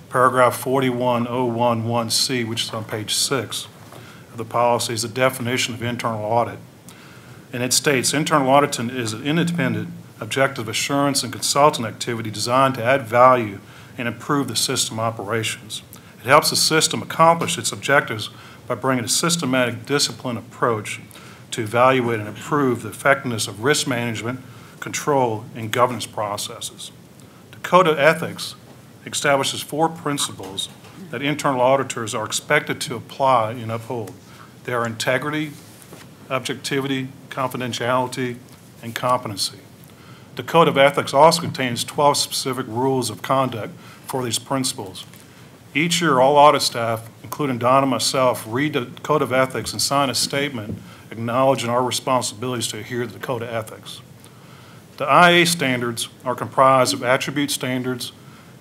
Paragraph 41011C, which is on page 6 of the policy, is the definition of internal audit. And it states, internal auditing is an independent, objective assurance and consulting activity designed to add value and improve the system operations. It helps the system accomplish its objectives by bringing a systematic, disciplined approach to evaluate and improve the effectiveness of risk management, control, and governance processes. The Code of Ethics establishes 4 principles that internal auditors are expected to apply and uphold. They are integrity, objectivity, confidentiality, and competency. The Code of Ethics also contains 12 specific rules of conduct for these principles. Each year, all audit staff, including Don and myself, read the Code of Ethics and sign a statement acknowledging our responsibilities to adhere to the Code of Ethics. The IA standards are comprised of attribute standards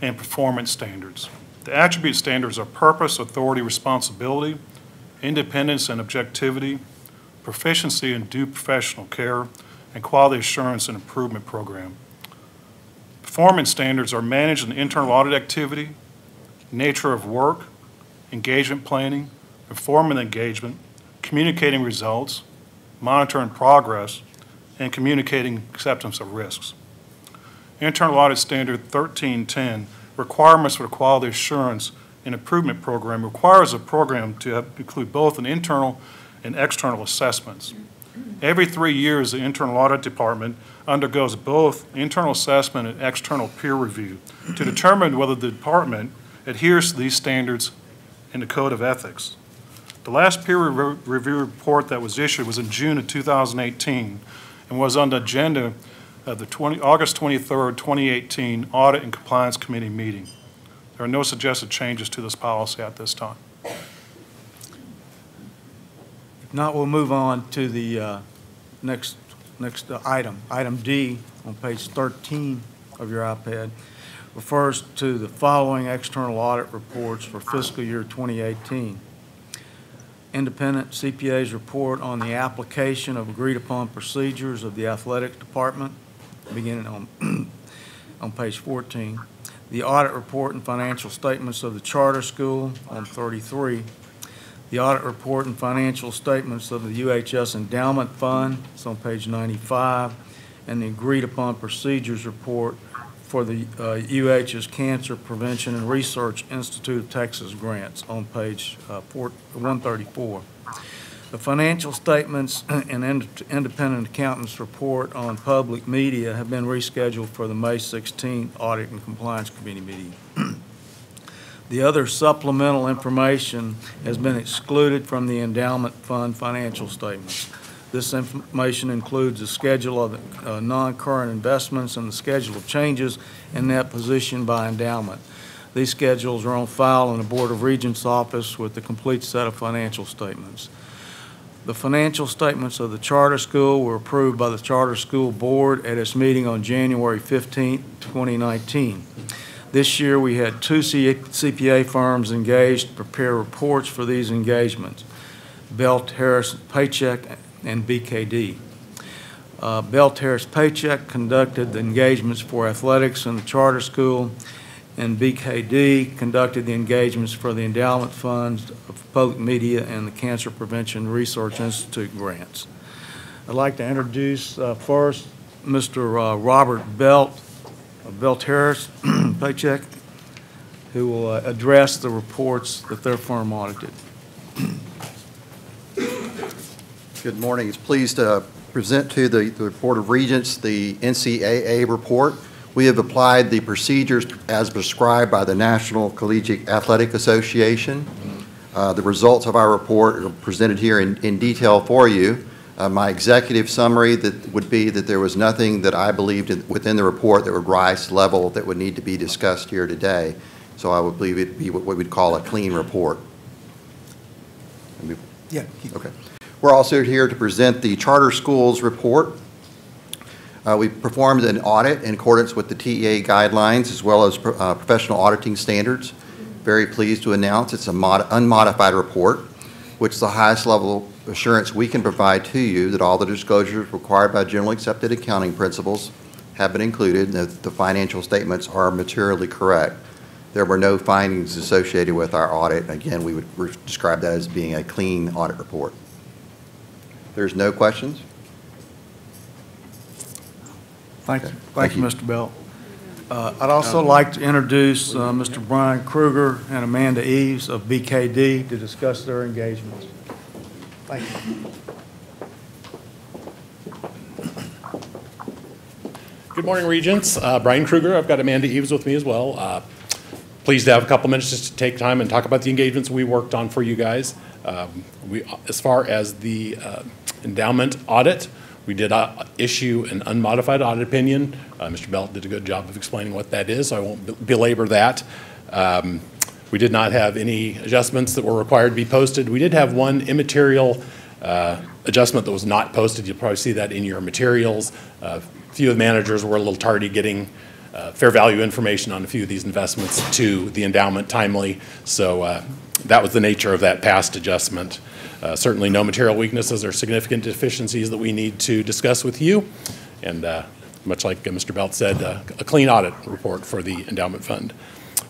and performance standards. The attribute standards are purpose, authority, responsibility, independence and objectivity, proficiency and due professional care, and quality assurance and improvement program. Performance standards are managed in internal audit activity, nature of work, engagement planning, performance engagement, communicating results, monitoring progress, and communicating acceptance of risks. Internal Audit Standard 1310, requirements for the quality assurance and improvement program, requires a program to include both an internal and external assessments. Every 3 years, the Internal Audit Department undergoes both internal assessment and external peer review to determine whether the department adheres to these standards in the Code of Ethics. The last peer review report that was issued was in June of 2018 and was on the agenda of the August 23rd, 2018 Audit and Compliance Committee meeting. There are no suggested changes to this policy at this time. If not, we'll move on to the next item. Item D on page 13 of your iPad refers to the following external audit reports for fiscal year 2018. Independent CPA's report on the application of agreed-upon procedures of the athletics department, beginning on page 14. The audit report and financial statements of the charter school on 33. The audit report and financial statements of the UHS Endowment Fund, it's on page 95. And the agreed-upon procedures report for the UH's Cancer Prevention and Research Institute of Texas grants on page 134. The financial statements and independent accountants report on public media have been rescheduled for the May 16th Audit and Compliance Committee meeting. The other supplemental information has been excluded from the endowment fund financial statements. This information includes the schedule of non-current investments and the schedule of changes in that position by endowment. These schedules are on file in the Board of Regents office with the complete set of financial statements. The financial statements of the charter school were approved by the Charter School Board at its meeting on January 15, 2019. This year we had 2 CPA firms engaged to prepare reports for these engagements, Belt Harris Paycheck and BKD. Belt Harris Paycheck conducted the engagements for athletics in the charter school, and BKD conducted the engagements for the endowment funds of public media and the Cancer Prevention Research Institute grants. I'd like to introduce first Mr. Robert Belt of Belt Harris Paycheck, who will address the reports that their firm audited. Good morning. It's pleased to present to the Board of Regents the NCAA report We have applied the procedures as prescribed by the National Collegiate Athletic Association. The results of our report are presented here in detail for you. My executive summary would be that there was nothing that I believed within the report that would rise to the level that would need to be discussed here today. So I would believe it be what we'd call a clean report. Yeah. Okay. We're also here to present the charter schools report. We performed an audit in accordance with the TEA guidelines as well as professional auditing standards. Very pleased to announce it's an unmodified report, which is the highest level of assurance we can provide to you that all the disclosures required by generally accepted accounting principles have been included and that the financial statements are materially correct. There were no findings associated with our audit. Again, we would describe that as being a clean audit report. There's no questions? Thank you. Thank you, Mr. Belt. I'd also like to introduce Mr. Brian Kruger and Amanda Eves of BKD to discuss their engagements. Thank you. Good morning, Regents. Brian Kruger. I've got Amanda Eves with me as well. Pleased to have a couple minutes just to take time and talk about the engagements we worked on for you guys. As far as the endowment audit, we did issue an unmodified audit opinion. Mr. Belt did a good job of explaining what that is, so I won't belabor that. We did not have any adjustments that were required to be posted. We did have one immaterial adjustment that was not posted. You'll probably see that in your materials. A few of the managers were a little tardy getting fair value information on a few of these investments to the endowment timely, so that was the nature of that past adjustment. Certainly no material weaknesses or significant deficiencies that we need to discuss with you, and much like Mr. Belt said, a clean audit report for the endowment fund.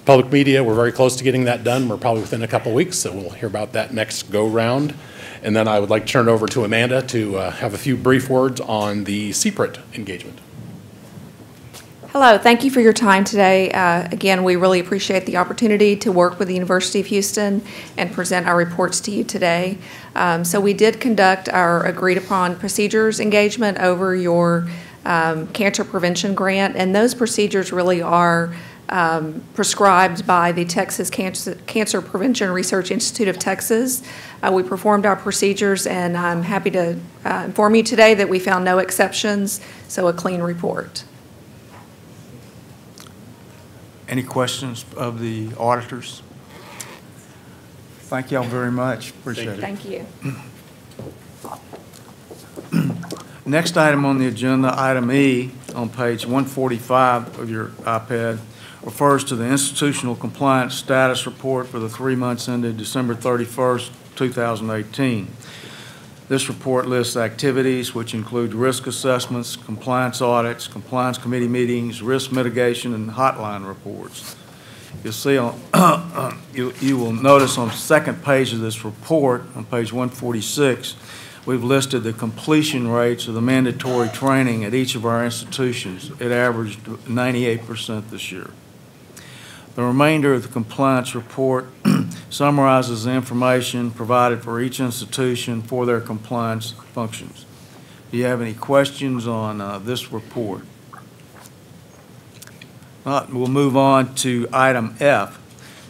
Public media, we're very close to getting that done. We're probably within a couple weeks, so we'll hear about that next go-round. And then I would like to turn it over to Amanda to have a few brief words on the CPRIT engagement. Hello, thank you for your time today. Again, we really appreciate the opportunity to work with the University of Houston and present our reports to you today. So we did conduct our agreed upon procedures engagement over your cancer prevention grant, and those procedures really are prescribed by the Texas Cancer Prevention Research Institute of Texas. We performed our procedures, and I'm happy to inform you today that we found no exceptions, so a clean report. Any questions of the auditors? Thank you all very much. Appreciate it. Thank you. Next item on the agenda, item E, on page 145 of your iPad, refers to the institutional compliance status report for the 3 months ended December 31st, 2018. This report lists activities which include risk assessments, compliance audits, compliance committee meetings, risk mitigation, and hotline reports. You'll see on you will notice on the second page of this report, on page 146, we've listed the completion rates of the mandatory training at each of our institutions. It averaged 98% this year. The remainder of the compliance report summarizes the information provided for each institution for their compliance functions. Do you have any questions on this report? We'll move on to item F.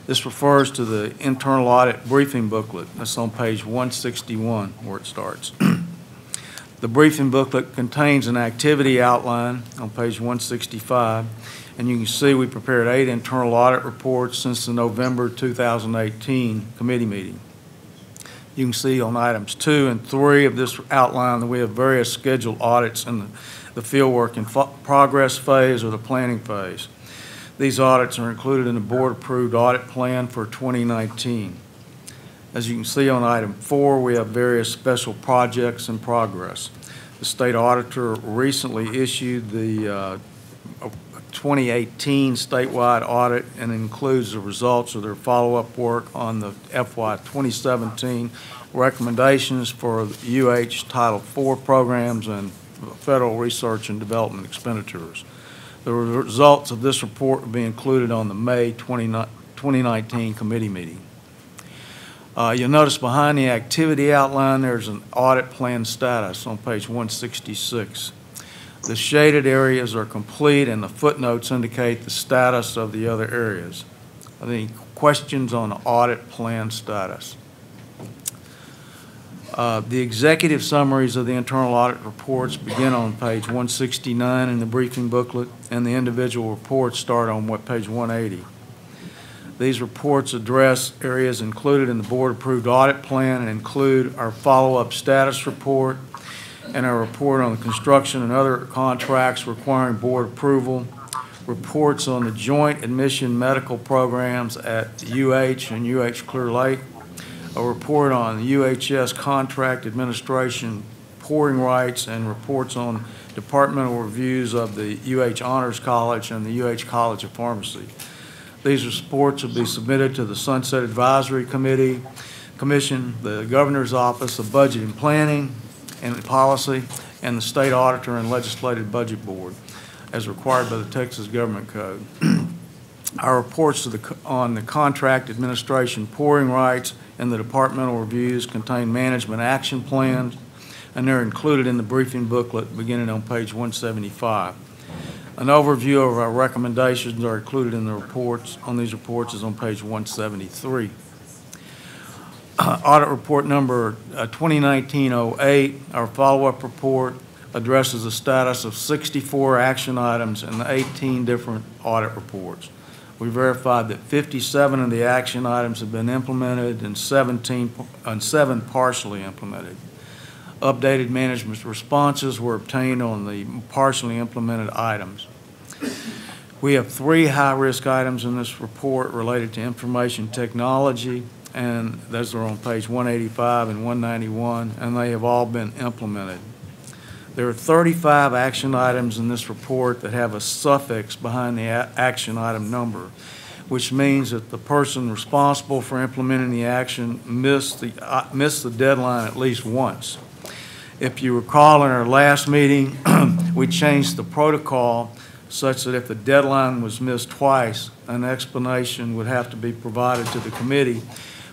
This refers to the internal audit briefing booklet. That's on page 161 where it starts. The briefing booklet contains an activity outline on page 165. And you can see we prepared 8 internal audit reports since the November 2018 committee meeting. You can see on items 2 and 3 of this outline that we have various scheduled audits in the fieldwork in progress phase or the planning phase. These audits are included in the board-approved audit plan for 2019. As you can see on item 4, we have various special projects in progress. The state auditor recently issued the 2018 statewide audit and includes the results of their follow-up work on the FY 2017 recommendations for UH Title IV programs and federal research and development expenditures. The results of this report will be included on the May 2019 committee meeting. You'll notice behind the activity outline there's an audit plan status on page 166. The shaded areas are complete, and the footnotes indicate the status of the other areas. Are there any questions on the audit plan status? The executive summaries of the internal audit reports begin on page 169 in the briefing booklet, and the individual reports start on page 180. These reports address areas included in the board-approved audit plan and include our follow-up status report and our report on the construction and other contracts requiring board approval, reports on the joint admission medical programs at UH and UH Clear Lake, a report on the UHS contract administration pouring rights, and reports on departmental reviews of the UH Honors College and the UH College of Pharmacy. These reports will be submitted to the Sunset Advisory Commission, the Governor's Office of Budget and Planning and Policy, and the State Auditor and Legislative Budget Board, as required by the Texas Government Code. Our reports on the contract administration pouring rights and the departmental reviews contain management action plans, and they're included in the briefing booklet beginning on page 175. An overview of our recommendations are included in the reports. On these reports is on page 173. Audit report number 2019-08, our follow-up report, addresses the status of 64 action items in the 18 different audit reports. We verified that 57 of the action items have been implemented and 7 partially implemented. Updated management responses were obtained on the partially implemented items. We have 3 high-risk items in this report related to information technology, and those are on page 185 and 191, and they have all been implemented. There are 35 action items in this report that have a suffix behind the action item number, which means that the person responsible for implementing the action missed the deadline at least once. If you recall, in our last meeting, we changed the protocol such that if the deadline was missed twice, an explanation would have to be provided to the committee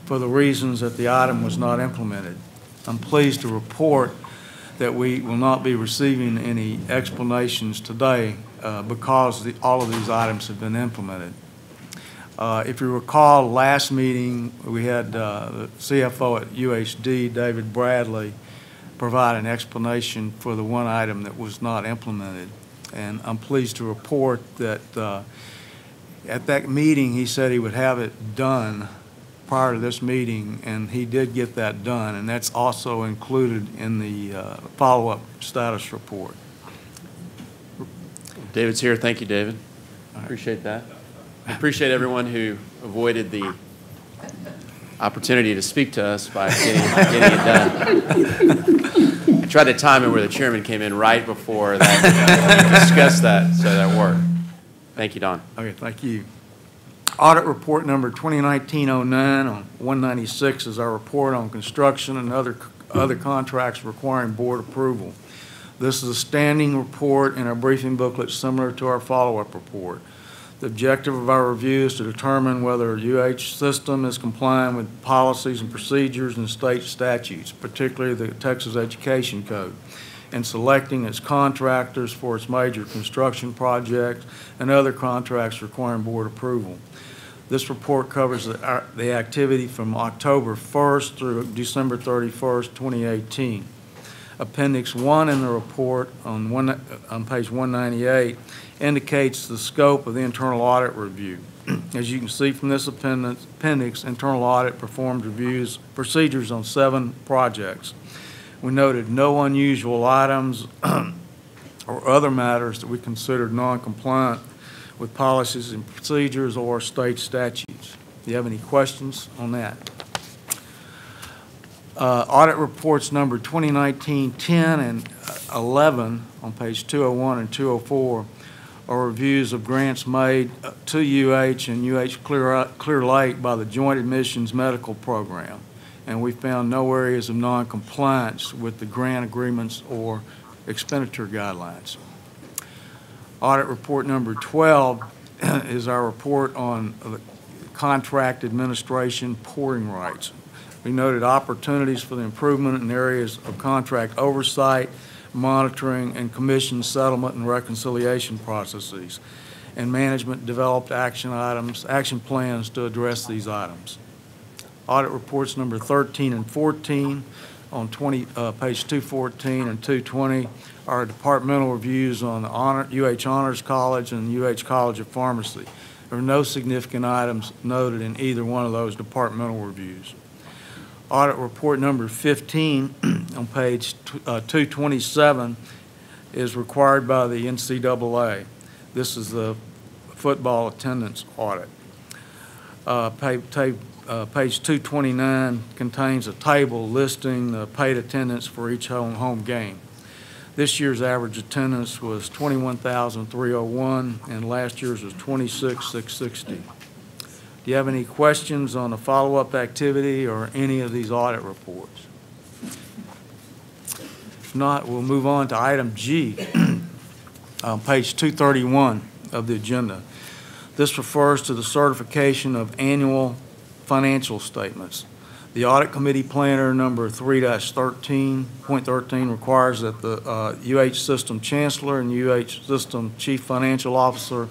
for the reasons that the item was not implemented. I'm pleased to report that we will not be receiving any explanations today because all of these items have been implemented. If you recall, last meeting we had the CFO at UHD, David Bradley, provide an explanation for the one item that was not implemented. And I'm pleased to report that at that meeting he said he would have it done prior to this meeting, and he did get that done, and that's also included in the follow-up status report. David's here. Thank you, David. I appreciate that. I appreciate everyone who avoided the opportunity to speak to us by getting it done. I tried to time it where the chairman came in right before that. We discussed that, so that worked. Thank you, Don. Okay, thank you. Audit report number 2019-09 on 196 is our report on construction and other contracts requiring board approval. This is a standing report in our briefing booklet similar to our follow-up report. The objective of our review is to determine whether UH system is complying with policies and procedures and state statutes, particularly the Texas Education Code, and selecting its contractors for its major construction projects and other contracts requiring board approval. This report covers the activity from October 1st through December 31st, 2018. Appendix 1 in the report on page 198 indicates the scope of the internal audit review. As you can see from this appendix, internal audit performed procedures on 7 projects. We noted no unusual items or other matters that we considered non-compliant with policies and procedures or state statutes. Do you have any questions on that? Audit reports number 2019-10 and 11 on page 201 and 204 are reviews of grants made to UH and UH Clear Lake by the Joint Admissions Medical Program, and we found no areas of non-compliance with the grant agreements or expenditure guidelines. Audit report number 12 is our report on the contract administration pouring rights. We noted opportunities for the improvement in areas of contract oversight, monitoring, and commission settlement and reconciliation processes. And management developed action plans to address these items. Audit reports number 13 and 14 on page 214 and 220 are departmental reviews on the UH Honors College and UH College of Pharmacy. There are no significant items noted in either one of those departmental reviews. Audit report number 15 on page 227 is required by the NCAA. This is the football attendance audit. Page 229 contains a table listing the paid attendance for each home game. This year's average attendance was 21,301, and last year's was 26,660. Do you have any questions on the follow-up activity or any of these audit reports? If not, we'll move on to item G on page 231 of the agenda. This refers to the certification of annual financial statements. The Audit Committee Planner number 3-13.13 requires that the UH System Chancellor and UH System Chief Financial Officer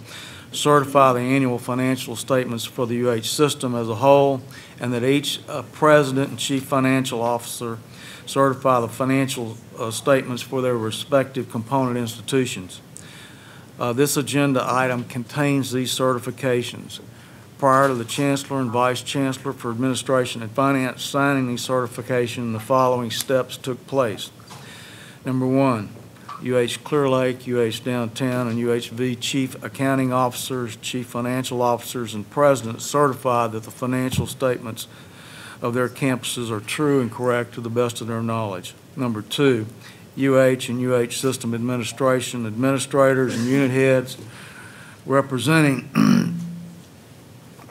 certify the annual financial statements for the UH system as a whole, and that each President and Chief Financial Officer certify the financial statements for their respective component institutions. This agenda item contains these certifications. Prior to the Chancellor and Vice Chancellor for Administration and Finance signing these certifications, the following steps took place. Number one, UH Clear Lake, UH Downtown, and UHV Chief Accounting Officers, Chief Financial Officers, and Presidents certified that the financial statements of their campuses are true and correct to the best of their knowledge. Number two, UH and UH System Administration, administrators, and unit heads representing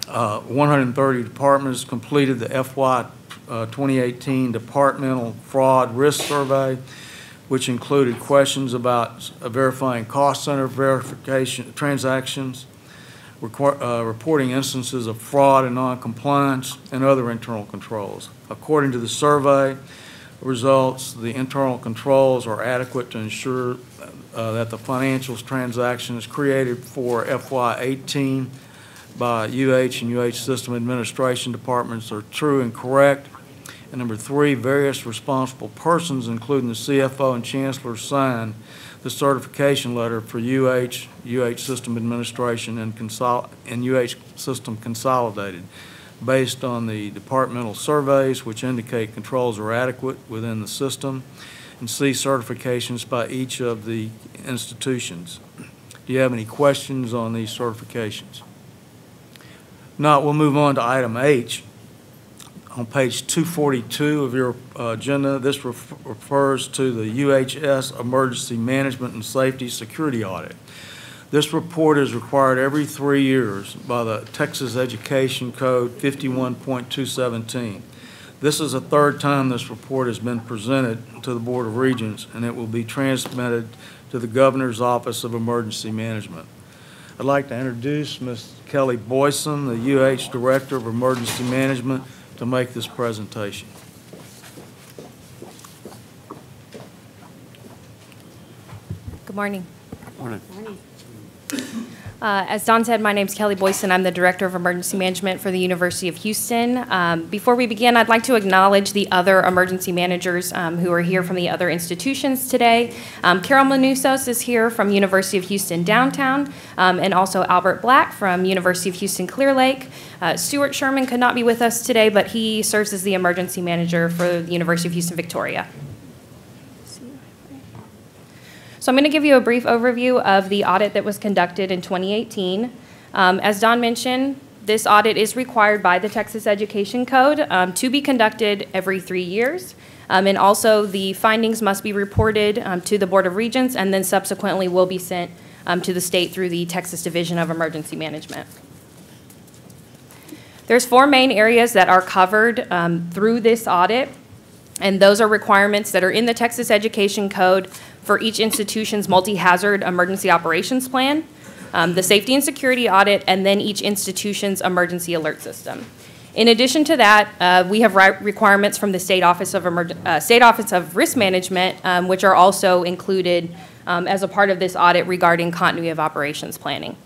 130 departments completed the FY 2018 Departmental Fraud Risk Survey, which included questions about verifying cost center verification transactions, reporting instances of fraud and noncompliance, and other internal controls. According to the survey results, the internal controls are adequate to ensure that the financials transactions created for FY 18 by UH and UH System Administration departments are true and correct. And number three, various responsible persons, including the CFO and Chancellor, signed the certification letter for UH, UH System Administration, and UH System Consolidated, based on the departmental surveys which indicate controls are adequate within the system, and C, certifications by each of the institutions. Do you have any questions on these certifications? Not, we'll move on to item H. On page 242 of your agenda, this refers to the UHS Emergency Management and Safety Security Audit. This report is required every 3 years by the Texas Education Code 51.217. This is the third time this report has been presented to the Board of Regents, and it will be transmitted to the Governor's Office of Emergency Management. I'd like to introduce Ms. Kelly Boyson, the UH Director of Emergency Management, to make this presentation. Good morning. Morning. As Don said, my name is Kelly Boyson. I'm the Director of Emergency Management for the University of Houston. Before we begin, I'd like to acknowledge the other emergency managers who are here from the other institutions today. Carol Manusos is here from University of Houston Downtown, and also Albert Black from University of Houston Clear Lake. Stuart Sherman could not be with us today, but he serves as the emergency manager for the University of Houston Victoria. So I'm going to give you a brief overview of the audit that was conducted in 2018. As Don mentioned, this audit is required by the Texas Education Code to be conducted every 3 years. And also the findings must be reported to the Board of Regents and then subsequently will be sent to the state through the Texas Division of Emergency Management. There's 4 main areas that are covered through this audit, and those are requirements that are in the Texas Education Code for each institution's multi-hazard emergency operations plan, the safety and security audit, and then each institution's emergency alert system. In addition to that, we have requirements from the State Office of Risk Management, which are also included as a part of this audit regarding continuity of operations planning.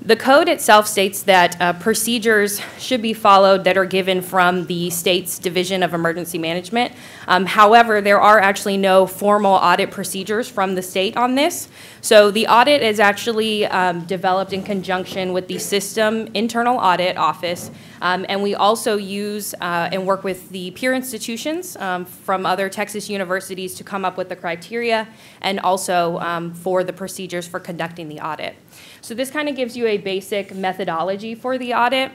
The code itself states that procedures should be followed that are given from the state's Division of Emergency Management. However, there are actually no formal audit procedures from the state on this. So the audit is actually developed in conjunction with the System Internal Audit Office, and we also use and work with the peer institutions from other Texas universities to come up with the criteria and also for the procedures for conducting the audit. So this kind of gives you a basic methodology for the audit.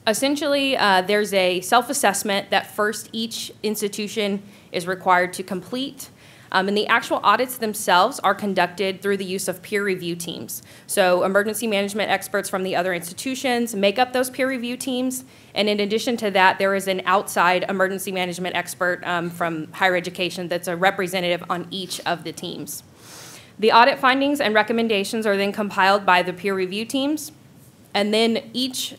Essentially, there's a self-assessment that first each institution is required to complete. And the actual audits themselves are conducted through the use of peer review teams. So emergency management experts from the other institutions make up those peer review teams. And in addition to that, there is an outside emergency management expert from higher education that's a representative on each of the teams. The audit findings and recommendations are then compiled by the peer review teams, and then each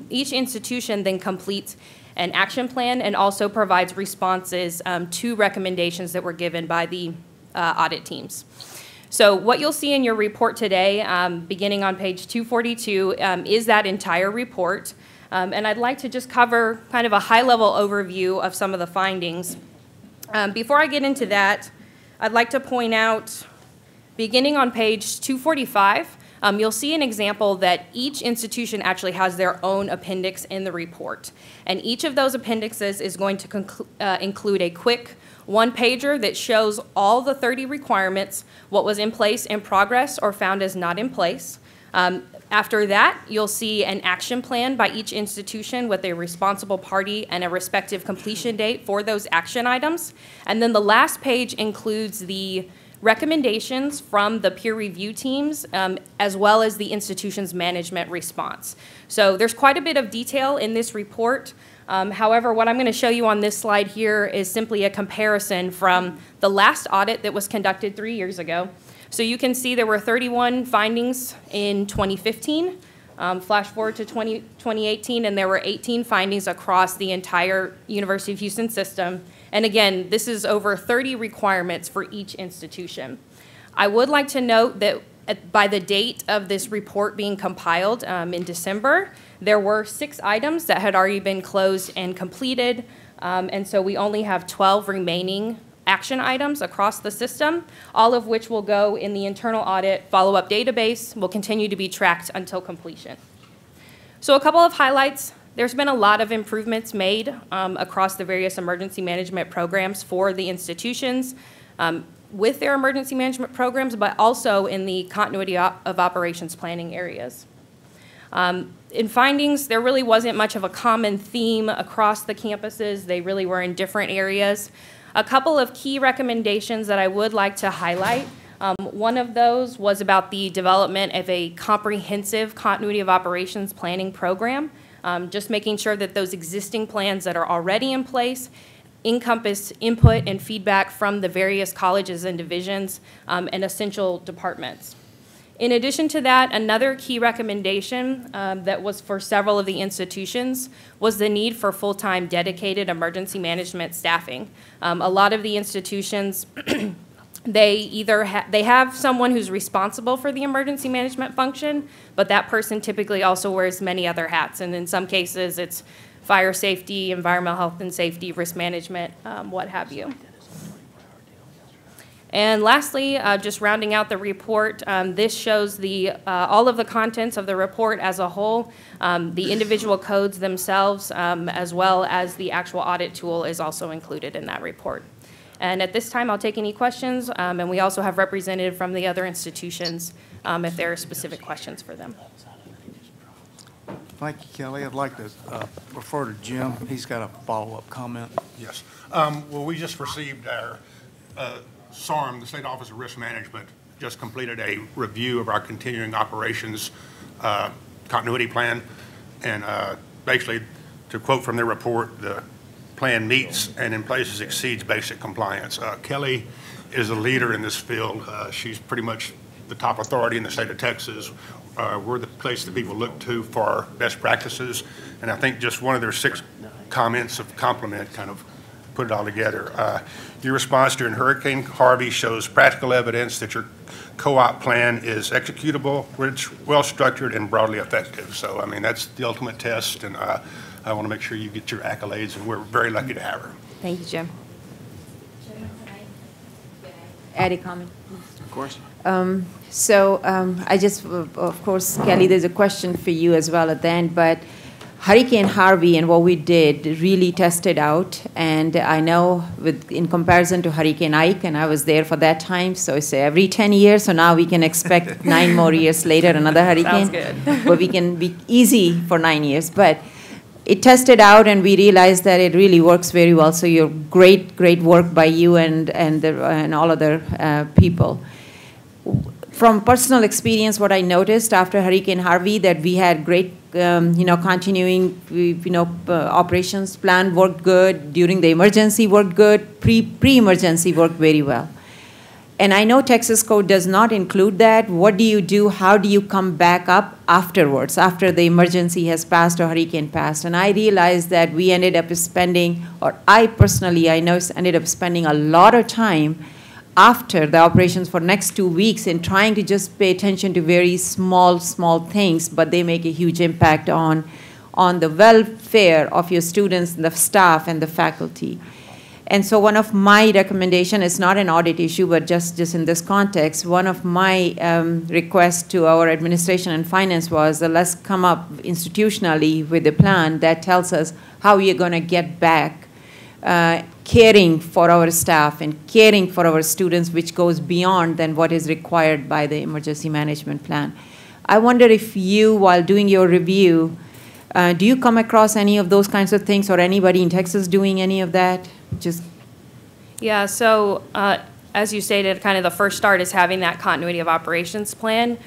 institution then completes an action plan and also provides responses to recommendations that were given by the audit teams. So what you'll see in your report today, beginning on page 242, is that entire report. And I'd like to just cover kind of a high-level overview of some of the findings. Before I get into that, I'd like to point out, beginning on page 245, you'll see an example that each institution actually has their own appendix in the report. And each of those appendixes is going to include a quick one-pager that shows all the 30 requirements, what was in place, in progress, or found as not in place. After that, you'll see an action plan by each institution with a responsible party and a respective completion date for those action items. And then the last page includes the recommendations from the peer review teams, as well as the institution's management response. So there's quite a bit of detail in this report. However, what I'm going to show you on this slide here is simply a comparison from the last audit that was conducted 3 years ago. So you can see there were 31 findings in 2015. Flash forward to 2018, and there were 18 findings across the entire University of Houston system. And again, this is over 30 requirements for each institution. I would like to note that by the date of this report being compiled in December, there were 6 items that had already been closed and completed. And so we only have 12 remaining action items across the system, all of which will go in the internal audit follow-up database, will continue to be tracked until completion. So a couple of highlights. There's been a lot of improvements made across the various emergency management programs for the institutions with their emergency management programs, but also in the continuity of operations planning areas. In findings, there really wasn't much of a common theme across the campuses. They really were in different areas. A couple of key recommendations that I would like to highlight. One of those was about the development of a comprehensive continuity of operations planning program, just making sure that those existing plans that are already in place encompass input and feedback from the various colleges and divisions and essential departments. In addition to that, another key recommendation that was for several of the institutions was the need for full-time dedicated emergency management staffing. A lot of the institutions, they have someone who's responsible for the emergency management function, but that person typically also wears many other hats, and in some cases it's fire safety, environmental health and safety, risk management, what have you. And lastly, just rounding out the report, this shows all of the contents of the report as a whole. The individual codes themselves, as well as the actual audit tool, is also included in that report. And at this time, I'll take any questions, and we also have representatives from the other institutions if there are specific questions for them. Thank you, Kelly. I'd like to refer to Jim. He's got a follow-up comment. Yes. Well, we just received our SARM, the State Office of Risk Management, just completed a review of our continuing operations continuity plan. And basically, to quote from their report, the plan meets and in places exceeds basic compliance. Kelly is a leader in this field. She's pretty much the top authority in the state of Texas. we're the place that people look to for best practices. And I think just one of their 6 comments of compliment kind of put it all together. Your response during Hurricane Harvey shows practical evidence that your co-op plan is executable, rich, well-structured, and broadly effective. So, I mean, that's the ultimate test, and I want to make sure you get your accolades, and we're very lucky to have her. Thank you, Jim. Add a comment? Of course. I just, of course, Kelly, there's a question for you as well at the end, but Hurricane Harvey and what we did really tested out, and I know in comparison to Hurricane Ike, and I was there for that time, so it's every 10 years, so now we can expect 9 more years later, another hurricane. Sounds good. But we can be easy for 9 years. But it tested out, and we realized that it really works very well. So your great work by you and all other people. From personal experience, what I noticed after Hurricane Harvey, that we had great, continuing, operations plan worked good. During the emergency worked good. Pre-emergency worked very well. And I know Texas code does not include that. What do you do? How do you come back up afterwards, after the emergency has passed or hurricane passed? And I realized that we ended up spending, or I personally, I know, ended up spending a lot of time after the operations for next 2 weeks in trying to just pay attention to very small things, but they make a huge impact on the welfare of your students, the staff, and the faculty. And so one of my recommendations, it's not an audit issue, but just in this context, one of my requests to our administration and finance was, let's come up institutionally with a plan that tells us how we are going to get back caring for our staff and caring for our students, which goes beyond than what is required by the emergency management plan. I wonder if you, while doing your review, do you come across any of those kinds of things, or anybody in Texas doing any of that? Yeah, so as you stated, kind of the first start is having that continuity of operations plan,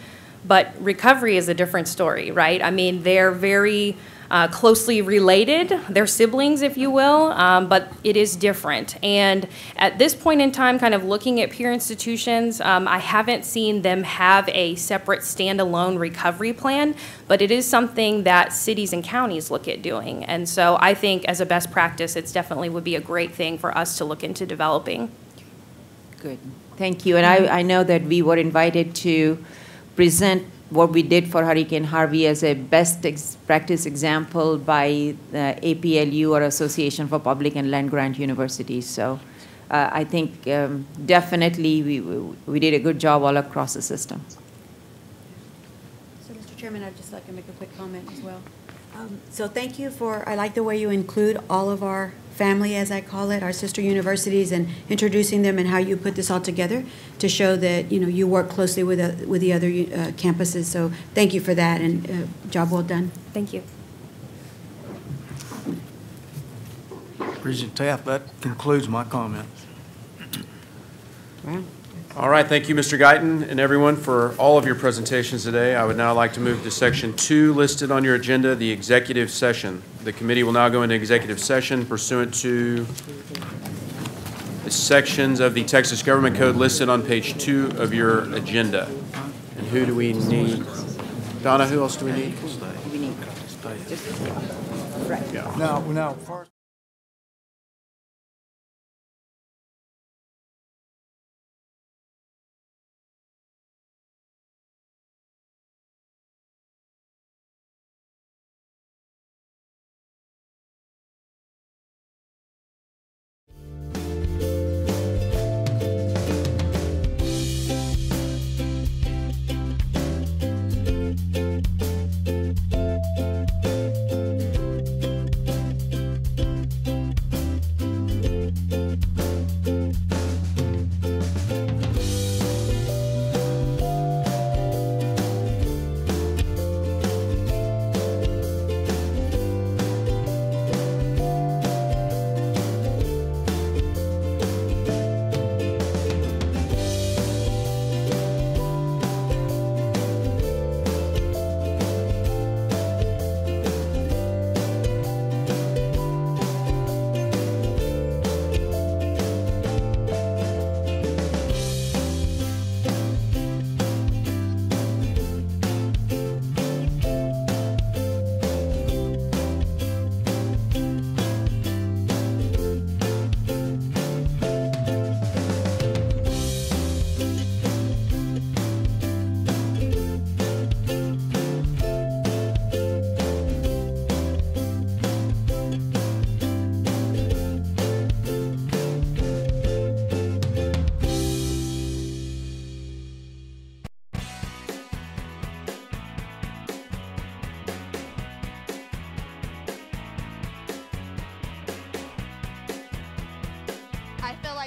but recovery is a different story, right? I mean, they're very closely related. They're siblings, if you will, but it is different. And at this point in time, kind of looking at peer institutions, I haven't seen them have a separate standalone recovery plan, but it is something that cities and counties look at doing. And so I think as a best practice, it's definitely would be a great thing for us to look into developing. Good. Thank you. And I know that we were invited to present what we did for Hurricane Harvey as a best practice example by the APLU, or Association for Public and Land Grant Universities. So I think definitely we did a good job all across the system. So, Mr. Chairman, I'd just like to make a quick comment as well. So thank you I like the way you include all of our family, as I call it, our sister universities, and introducing them and how you put this all together to show that, you work closely with the other campuses. So thank you for that, and job well done. Thank you. Regent Taft, that concludes my comments. Wow. All right, thank you, Mr. Guyton, and everyone for all of your presentations today. I would now like to move to Section 2 listed on your agenda, the executive session. The committee will now go into executive session pursuant to the sections of the Texas Government Code listed on page 2 of your agenda. And who do we need? Donna, who else do we need? We need. Right. Yeah. Now, first.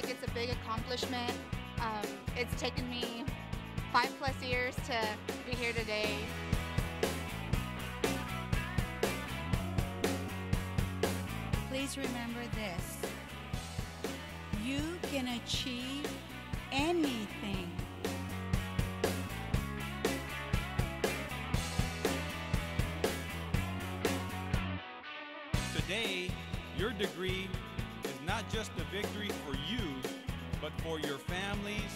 like it's a big accomplishment. It's taken me 5+ years to be here today. Please remember this. You can achieve anything. Today, your degree is not just a victory for you, but for your families,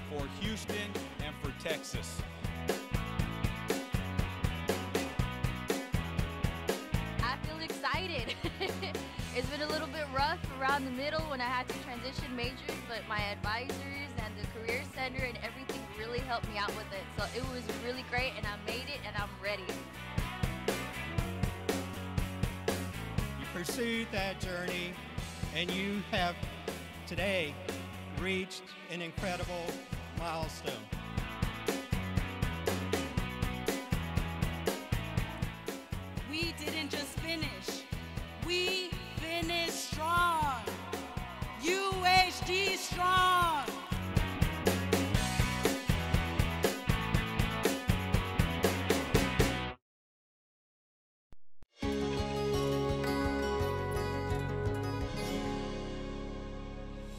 for Houston, and for Texas. I feel excited. It's been a little bit rough around the middle when I had to transition majors, but my advisors and the Career Center and everything really helped me out with it. So it was really great, and I made it, and I'm ready. You pursued that journey, and you have today reached an incredible milestone. We didn't just finish. We finished strong. UHD strong.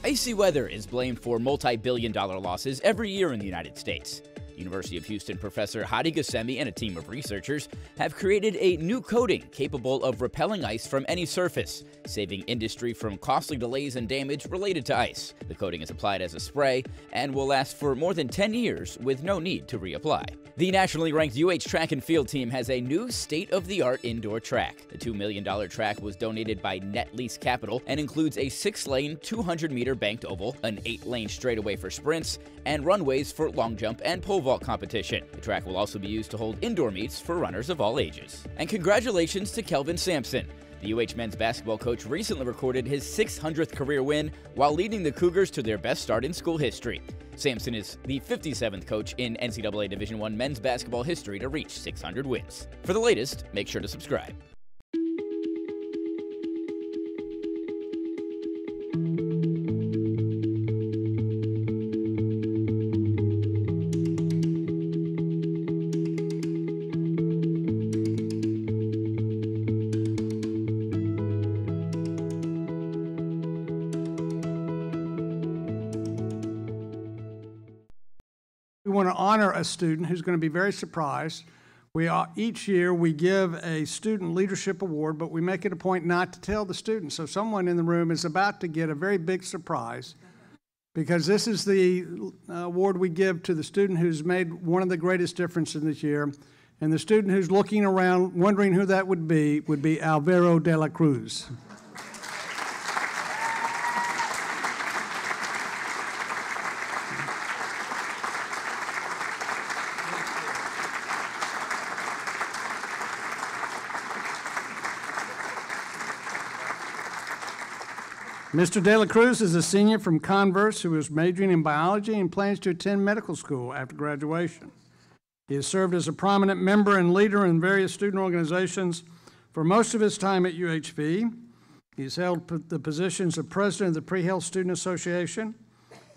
Icy weather is blamed for multi-billion-dollar losses every year in the United States. University of Houston professor Hadi Ghasemi and a team of researchers have created a new coating capable of repelling ice from any surface, saving industry from costly delays and damage related to ice. The coating is applied as a spray and will last for more than 10 years with no need to reapply. The nationally ranked UH track and field team has a new state-of-the-art indoor track. The $2 million track was donated by Net Lease Capital and includes a 6-lane, 200-meter banked oval, an 8-lane straightaway for sprints, and runways for long jump and pole vault competition. The track will also be used to hold indoor meets for runners of all ages. And congratulations to Kelvin Sampson. The UH men's basketball coach recently recorded his 600th career win while leading the Cougars to their best start in school history. Sampson is the 57th coach in NCAA Division I men's basketball history to reach 600 wins. For the latest, make sure to subscribe. We want to honor a student who's going to be very surprised. Each year we give a student leadership award, but we make it a point not to tell the student. So someone in the room is about to get a very big surprise, because this is the award we give to the student who's made one of the greatest differences this year. And the student who's looking around wondering who that would be Alvaro de la Cruz. Mr. De La Cruz is a senior from Converse who is majoring in biology and plans to attend medical school after graduation. He has served as a prominent member and leader in various student organizations for most of his time at UHV. He's held the positions of president of the Pre-Health Student Association,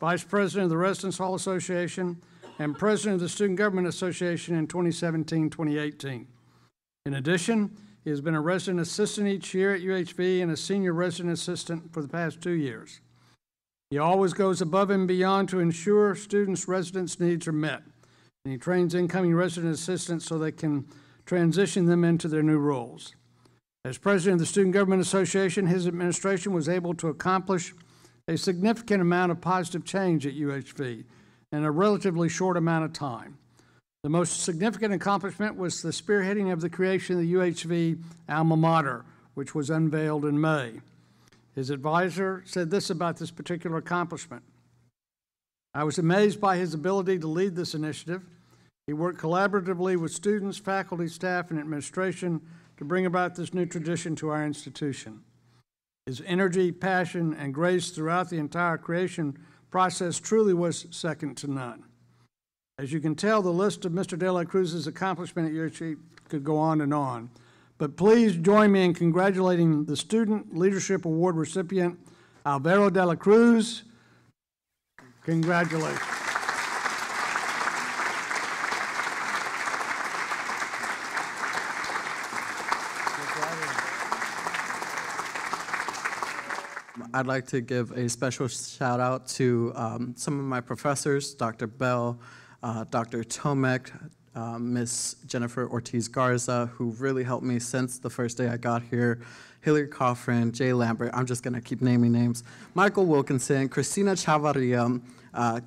vice president of the Residence Hall Association, and president of the Student Government Association in 2017-2018. In addition, he has been a resident assistant each year at UHV and a senior resident assistant for the past 2 years. He always goes above and beyond to ensure students' residence needs are met, and he trains incoming resident assistants so they can transition them into their new roles. As president of the Student Government Association, his administration was able to accomplish a significant amount of positive change at UHV in a relatively short amount of time. The most significant accomplishment was the spearheading of the creation of the UHV alma mater, which was unveiled in May. His advisor said this about this particular accomplishment: "I was amazed by his ability to lead this initiative. He worked collaboratively with students, faculty, staff, and administration to bring about this new tradition to our institution. His energy, passion, and grace throughout the entire creation process truly was second to none." As you can tell, the list of Mr. De La Cruz's accomplishment at UHV could go on, but please join me in congratulating the Student Leadership Award recipient, Alvaro de la Cruz, Congratulations. I'd like to give a special shout out to some of my professors, Dr. Bell, Dr. Tomek, Miss Jennifer Ortiz Garza, who really helped me since the first day I got here, Hillary Coffrin, Jay Lambert, I'm just gonna keep naming names, Michael Wilkinson, Christina Chavarria,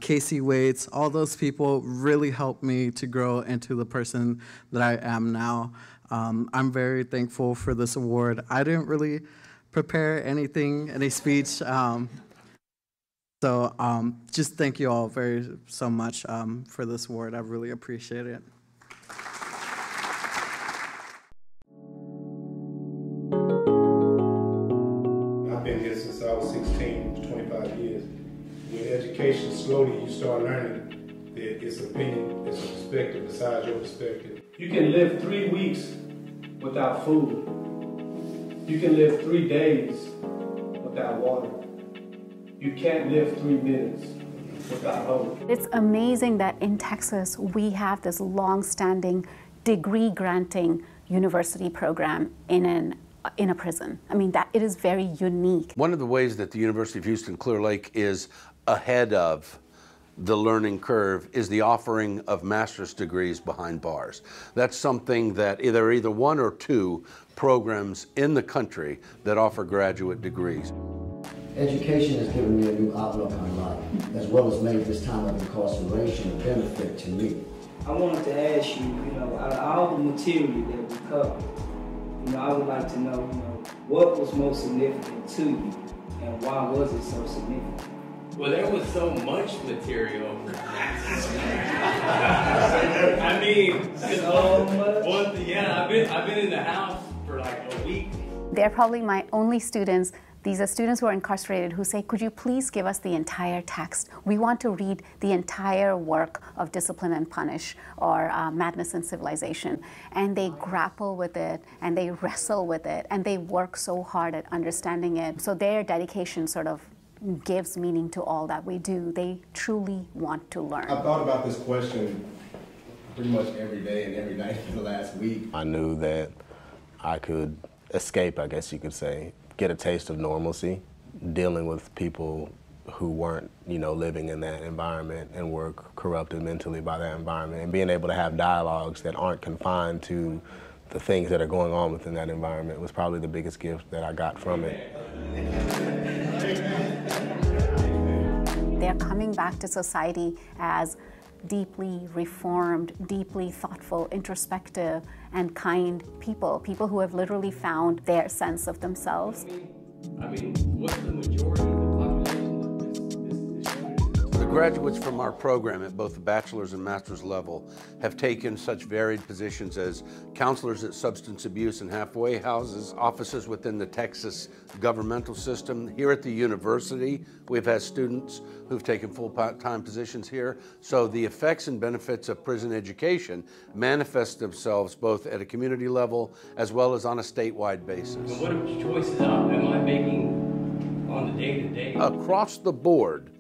Casey Waits, all those people really helped me to grow into the person that I am now. I'm very thankful for this award. I didn't really prepare anything, any speech. So just thank you all so much for this award. I really appreciate it. I've been here since I was 16, 25 years. With education, slowly you start learning that it's opinion, it's a perspective besides your perspective. You can live 3 weeks without food. You can live 3 days without water. You can't live 3 minutes without hope. It's amazing that in Texas we have this long-standing degree-granting university program in a prison. I mean, that it is very unique. One of the ways that the University of Houston Clear Lake is ahead of the learning curve is the offering of master's degrees behind bars. That's something that there are either 1 or 2 programs in the country that offer graduate degrees. Education has given me a new outlook on life, as well as made this time of incarceration a benefit to me. I wanted to ask you, out of all the material that we covered, I would like to know, what was most significant to you, and why was it so significant? Well, there was so much material. I mean, so much. Yeah, I've been in the house for like a week. They're probably my only students. These are students who are incarcerated who say, could you please give us the entire text? We want to read the entire work of Discipline and Punish or Madness and Civilization. And they grapple with it, and they wrestle with it, and they work so hard at understanding it. So their dedication sort of gives meaning to all that we do. They truly want to learn. I thought about this question pretty much every day and every night for the last week. I knew that I could escape, I guess you could say, get a taste of normalcy, dealing with people who weren't, living in that environment and were corrupted mentally by that environment, and being able to have dialogues that aren't confined to the things that are going on within that environment was probably the biggest gift that I got from it. They're coming back to society as deeply reformed, deeply thoughtful, introspective, and kind people who have literally found their sense of themselves. I mean, what's the majority of the population of this The graduates from our program at both the bachelor's and master's level have taken such varied positions as counselors at substance abuse and halfway houses, officers within the Texas governmental system. Here at the university, we've had students who've taken full-time positions here. So the effects and benefits of prison education manifest themselves both at a community level as well as on a statewide basis. And what choices am I making on the day-to-day? Across the board,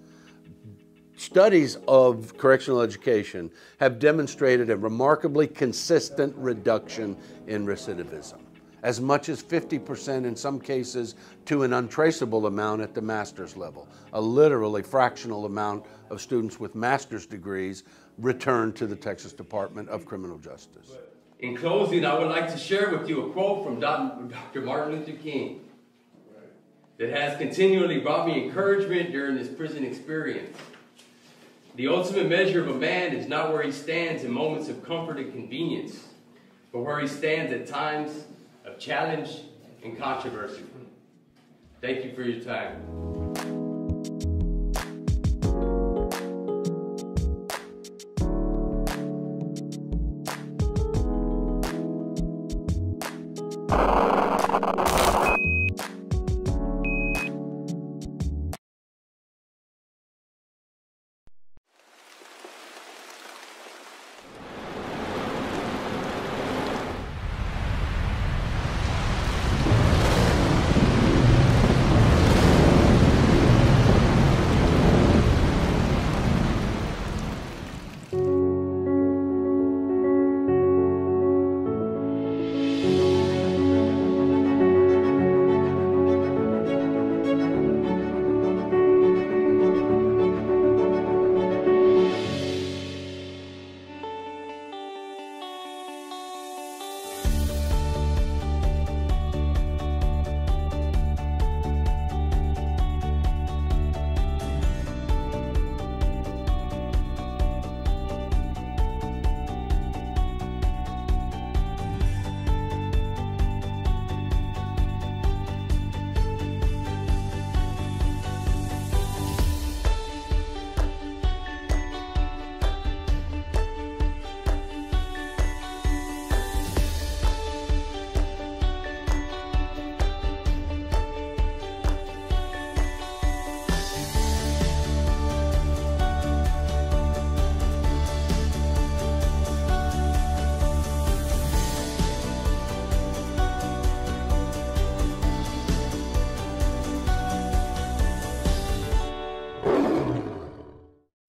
studies of correctional education have demonstrated a remarkably consistent reduction in recidivism, as much as 50% in some cases to an untraceable amount at the master's level. A literally fractional amount of students with master's degrees return to the Texas Department of Criminal Justice. In closing, I would like to share with you a quote from Dr. Martin Luther King that has continually brought me encouragement during this prison experience. The ultimate measure of a man is not where he stands in moments of comfort and convenience, but where he stands at times of challenge and controversy. Thank you for your time.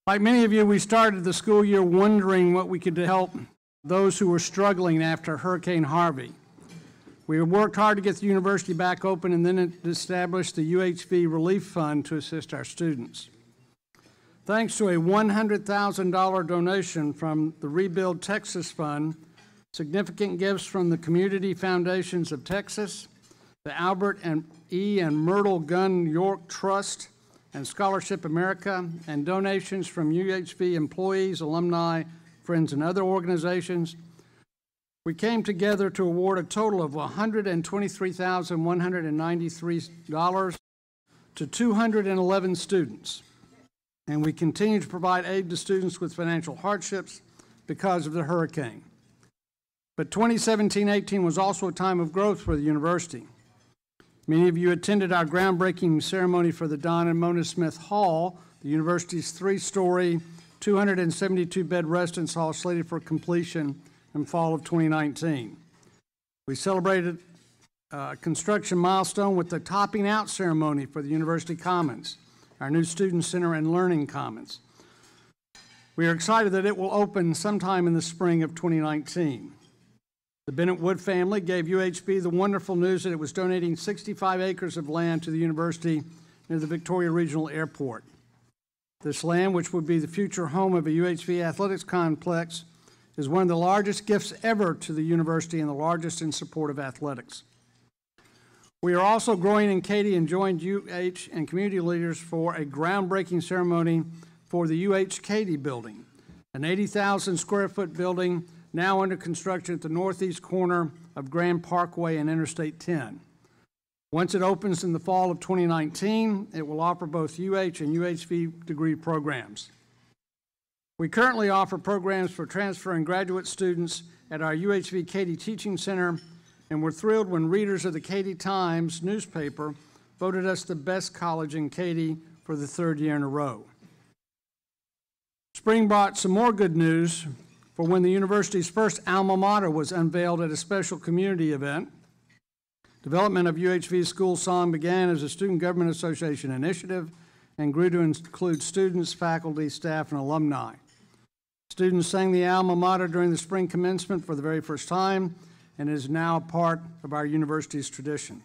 Like many of you, we started the school year wondering what we could do to help those who were struggling after Hurricane Harvey. We worked hard to get the university back open and then established the UHV Relief Fund to assist our students. Thanks to a $100,000 donation from the Rebuild Texas Fund, significant gifts from the Community Foundations of Texas, the Albert E. and Myrtle Gunn York Trust, and Scholarship America, and donations from UHV employees, alumni, friends, and other organizations, we came together to award a total of $123,193 to 211 students. And we continue to provide aid to students with financial hardships because of the hurricane. But 2017-18 was also a time of growth for the university. Many of you attended our groundbreaking ceremony for the Don and Mona Smith Hall, the university's 3-story, 272-bed residence hall slated for completion in fall of 2019. We celebrated a construction milestone with the topping out ceremony for the University Commons, our new Student Center and Learning Commons. We are excited that it will open sometime in the spring of 2019. The Bennett Wood family gave UHB the wonderful news that it was donating 65 acres of land to the university near the Victoria Regional Airport. This land, which would be the future home of a UHV athletics complex, is one of the largest gifts ever to the university and the largest in support of athletics. We are also growing in Katy and joined UH and community leaders for a groundbreaking ceremony for the UH Katy building, an 80,000 square foot building now under construction at the northeast corner of Grand Parkway and Interstate 10. Once it opens in the fall of 2019, it will offer both UH and UHV degree programs. We currently offer programs for transfer and graduate students at our UHV Katy Teaching Center, and we're thrilled when readers of the Katy Times newspaper voted us the best college in Katy for the 3rd year in a row. Spring brought some more good news for when the university's first alma mater was unveiled at a special community event. Development of UHV's school song began as a Student Government Association initiative and grew to include students, faculty, staff, and alumni. Students sang the alma mater during the spring commencement for the very first time and is now a part of our university's tradition.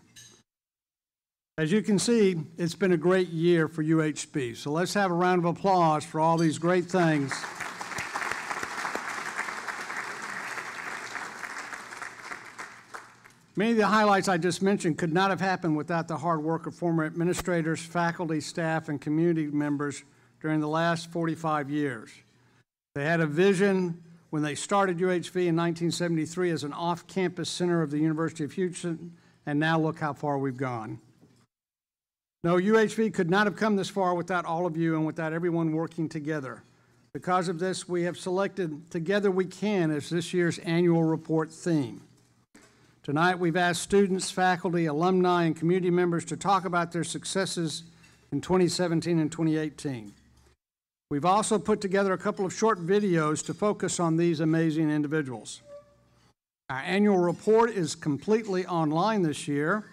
As you can see, it's been a great year for UHB, so let's have a round of applause for all these great things. Many of the highlights I just mentioned could not have happened without the hard work of former administrators, faculty, staff, and community members during the last 45 years. They had a vision when they started UHV in 1973 as an off-campus center of the University of Houston, and now look how far we've gone. No, UHV could not have come this far without all of you and without everyone working together. Because of this, we have selected Together We Can as this year's annual report theme. Tonight, we've asked students, faculty, alumni, and community members to talk about their successes in 2017 and 2018. We've also put together a couple of short videos to focus on these amazing individuals. Our annual report is completely online this year.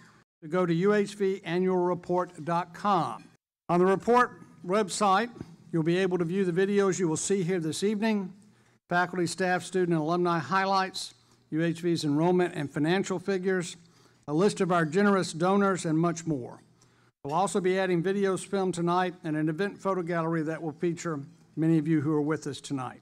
So go to uhvannualreport.com. On the report website, you'll be able to view the videos you will see here this evening, faculty, staff, student, and alumni highlights, UHV's enrollment and financial figures, a list of our generous donors, and much more. We'll also be adding videos filmed tonight and an event photo gallery that will feature many of you who are with us tonight.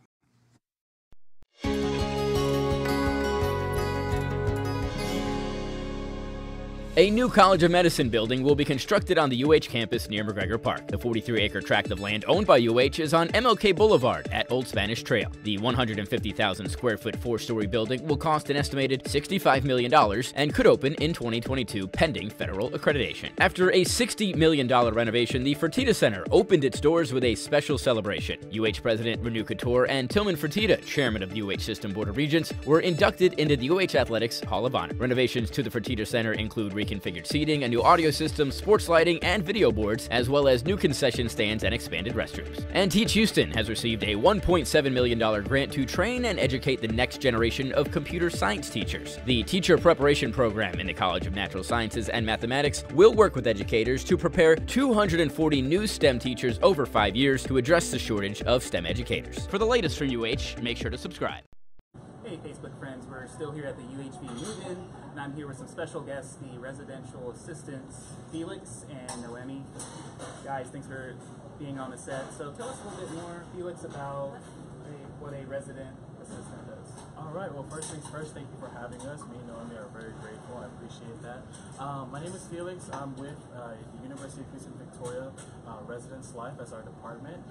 A new College of Medicine building will be constructed on the UH campus near McGregor Park. The 43-acre tract of land owned by UH is on MLK Boulevard at Old Spanish Trail. The 150,000-square-foot 4-story building will cost an estimated $65 million and could open in 2022 pending federal accreditation. After a $60 million renovation, the Fertitta Center opened its doors with a special celebration. UH President Renu Couture and Tillman Fertitta, chairman of the UH System Board of Regents, were inducted into the UH Athletics Hall of Honor. Renovations to the Fertitta Center include configured seating, a new audio system, sports lighting, and video boards, as well as new concession stands and expanded restrooms. And Teach Houston has received a $1.7 million grant to train and educate the next generation of computer science teachers. The Teacher Preparation Program in the College of Natural Sciences and Mathematics will work with educators to prepare 240 new STEM teachers over 5 years to address the shortage of STEM educators. For the latest from UH, make sure to subscribe. Hey Facebook friends, we're still here at the UHV Newton, and I'm here with some special guests, the residential assistants Felix and Noemi. Guys, thanks for being on the set. So tell us a little bit more, Felix, about what a resident assistant does. All right, well, first things first, thank you for having us. Me and Noemi are very grateful. I appreciate that. My name is Felix. I'm with the University of Houston Victoria Residence Life as our department.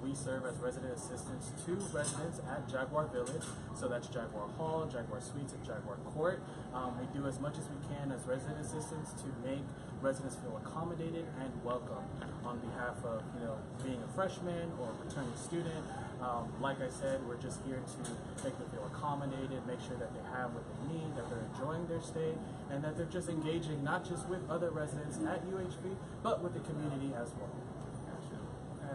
We serve as resident assistants to residents at Jaguar Village. So that's Jaguar Hall, Jaguar Suites, and Jaguar Court. We do as much as we can as resident assistants to make residents feel accommodated and welcome on behalf of, being a freshman or a returning student. Like I said, we're just here to make them feel accommodated, make sure that they have what they need, that they're enjoying their stay, and that they're just engaging not just with other residents at UHB, but with the community as well.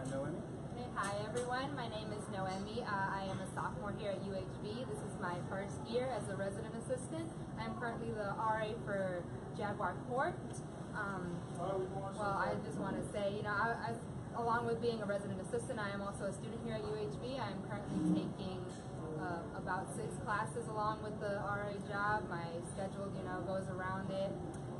Noemi? Hey, hi everyone. My name is Noemi. I am a sophomore here at UHB. This is my first year as a resident assistant. I'm currently the RA for Jaguar Court. Well, I just want to say, along with being a resident assistant, I am also a student here at UHB. I am currently taking about 6 classes along with the RA job. My schedule, goes around it.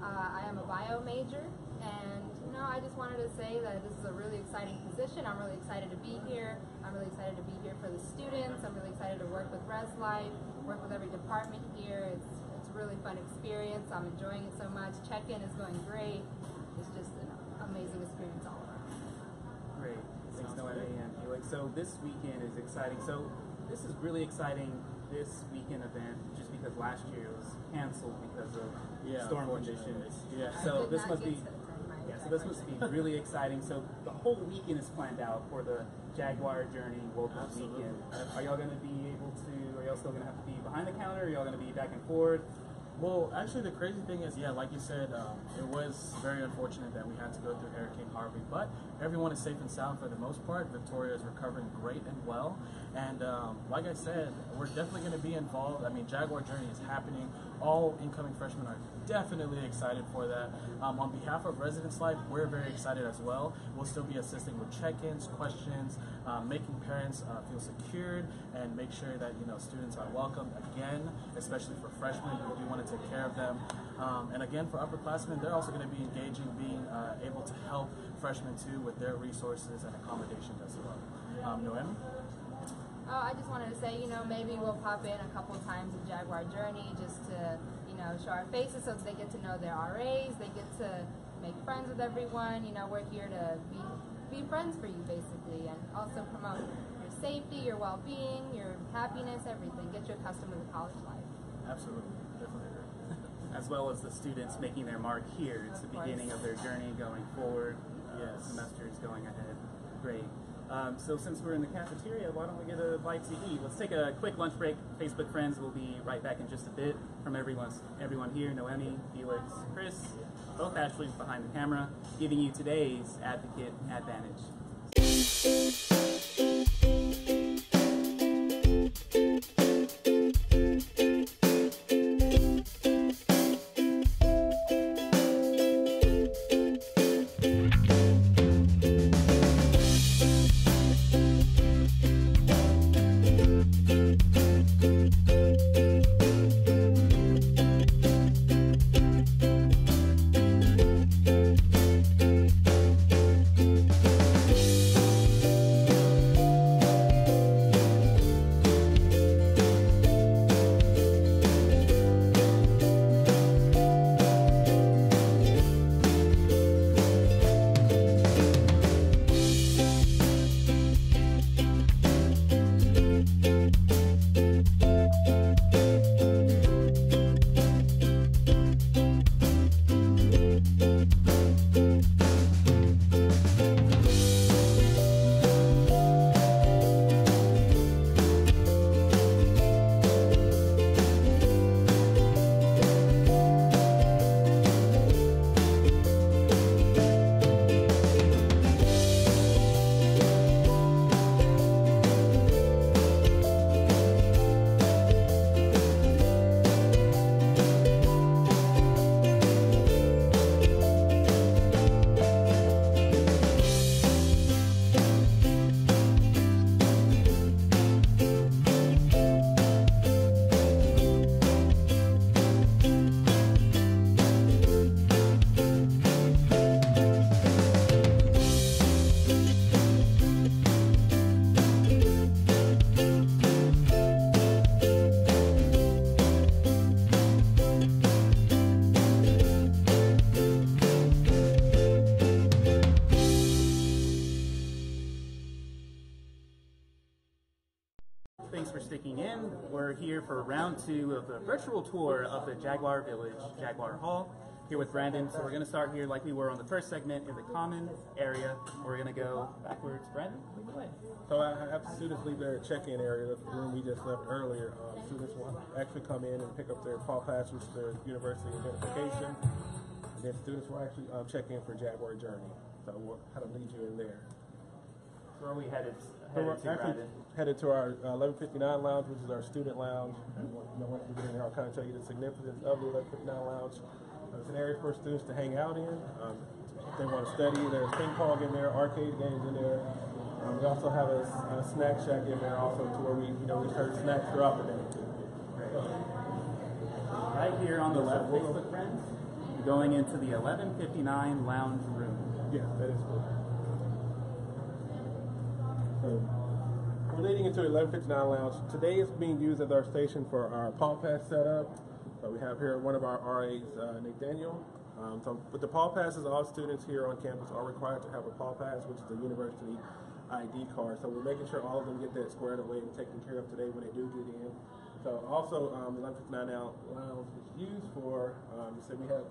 I am a bio major, and I just wanted to say that this is a really exciting position. I'm really excited to be here. I'm really excited to be here for the students. I'm really excited to work with Res Life, work with every department here. It's a really fun experience. I'm enjoying it so much. Check-in is going great. It's just an amazing experience all around. Great. Thanks, Noemi and Felix. So this weekend is exciting. So this is really exciting, this weekend event, just because last year it was canceled because of storm conditions. Yeah. So this must be really exciting. So the whole weekend is planned out for the Jaguar Journey Woke-Up weekend. Are y'all going to be able to? Are y'all still going to have to be behind the counter? Are y'all going to be back and forth? Well, actually, the crazy thing is, like you said, it was very unfortunate that we had to go through Hurricane Harvey, but everyone is safe and sound for the most part. Victoria is recovering great and well, and like I said, we're definitely going to be involved. I mean, Jaguar Journey is happening. All incoming freshmen are definitely excited for that. On behalf of Residence Life, we're very excited as well. We'll still be assisting with check-ins, questions, making parents feel secured, and make sure that students are welcome again, especially for freshmen. We do want to take care of them. And again, for upperclassmen, they're also going to be engaging, being able to help freshmen too with their resources and accommodations as well. Noemi? Oh, I just wanted to say, maybe we'll pop in a couple of times in Jaguar Journey just to, show our faces so that they get to know their RAs, they get to make friends with everyone. We're here to be friends for you, basically, and also promote your safety, your well-being, your happiness, everything. Get you accustomed to the college life. Absolutely. Definitely agree. As well as the students making their mark here. It's the beginning of their journey going forward. Semester is going ahead. Great. So since we're in the cafeteria, why don't we get a bite to eat? Let's take a quick lunch break. Facebook friends, we'll be right back in just a bit. From everyone here, Noemi, Felix, Chris, both actually behind the camera, giving you today's Advocate Advantage. thanks for sticking in. We're here for round 2 of the virtual tour of the Jaguar Village, Jaguar Hall, here with Brandon. So we're going to start here like we were on the first segment in the common area. We're going to go backwards. Brandon, lead the way. So after students leave their check-in area, that's the room we just left earlier, students will actually come in and pick up their Paul Pass, which is their university identification. And then students will actually check in for Jaguar Journey. So we'll kind of lead you in there. Where are we headed? So we're actually headed to our 1159 lounge, which is our student lounge. And once we get in there, I'll kind of tell you the significance of the 1159 lounge. It's an area for students to hang out in. If they want to study, there's ping pong in there, arcade games in there. We also have a snack shack in there also, to where we serve snacks throughout the day too. Right here on the left, Facebook friends, going into the 1159 lounge room. Yes, that is cool. So we're leading into the 1159 lounge. Today is being used as our station for our Paul Pass setup. So we have here one of our RAs, Nathaniel. So with the Paul Passes, all students here on campus are required to have a Paul Pass, which is the university ID card. So we're making sure all of them get that squared away and taken care of today when they do get in. So also the 1159 lounge is used for, so we have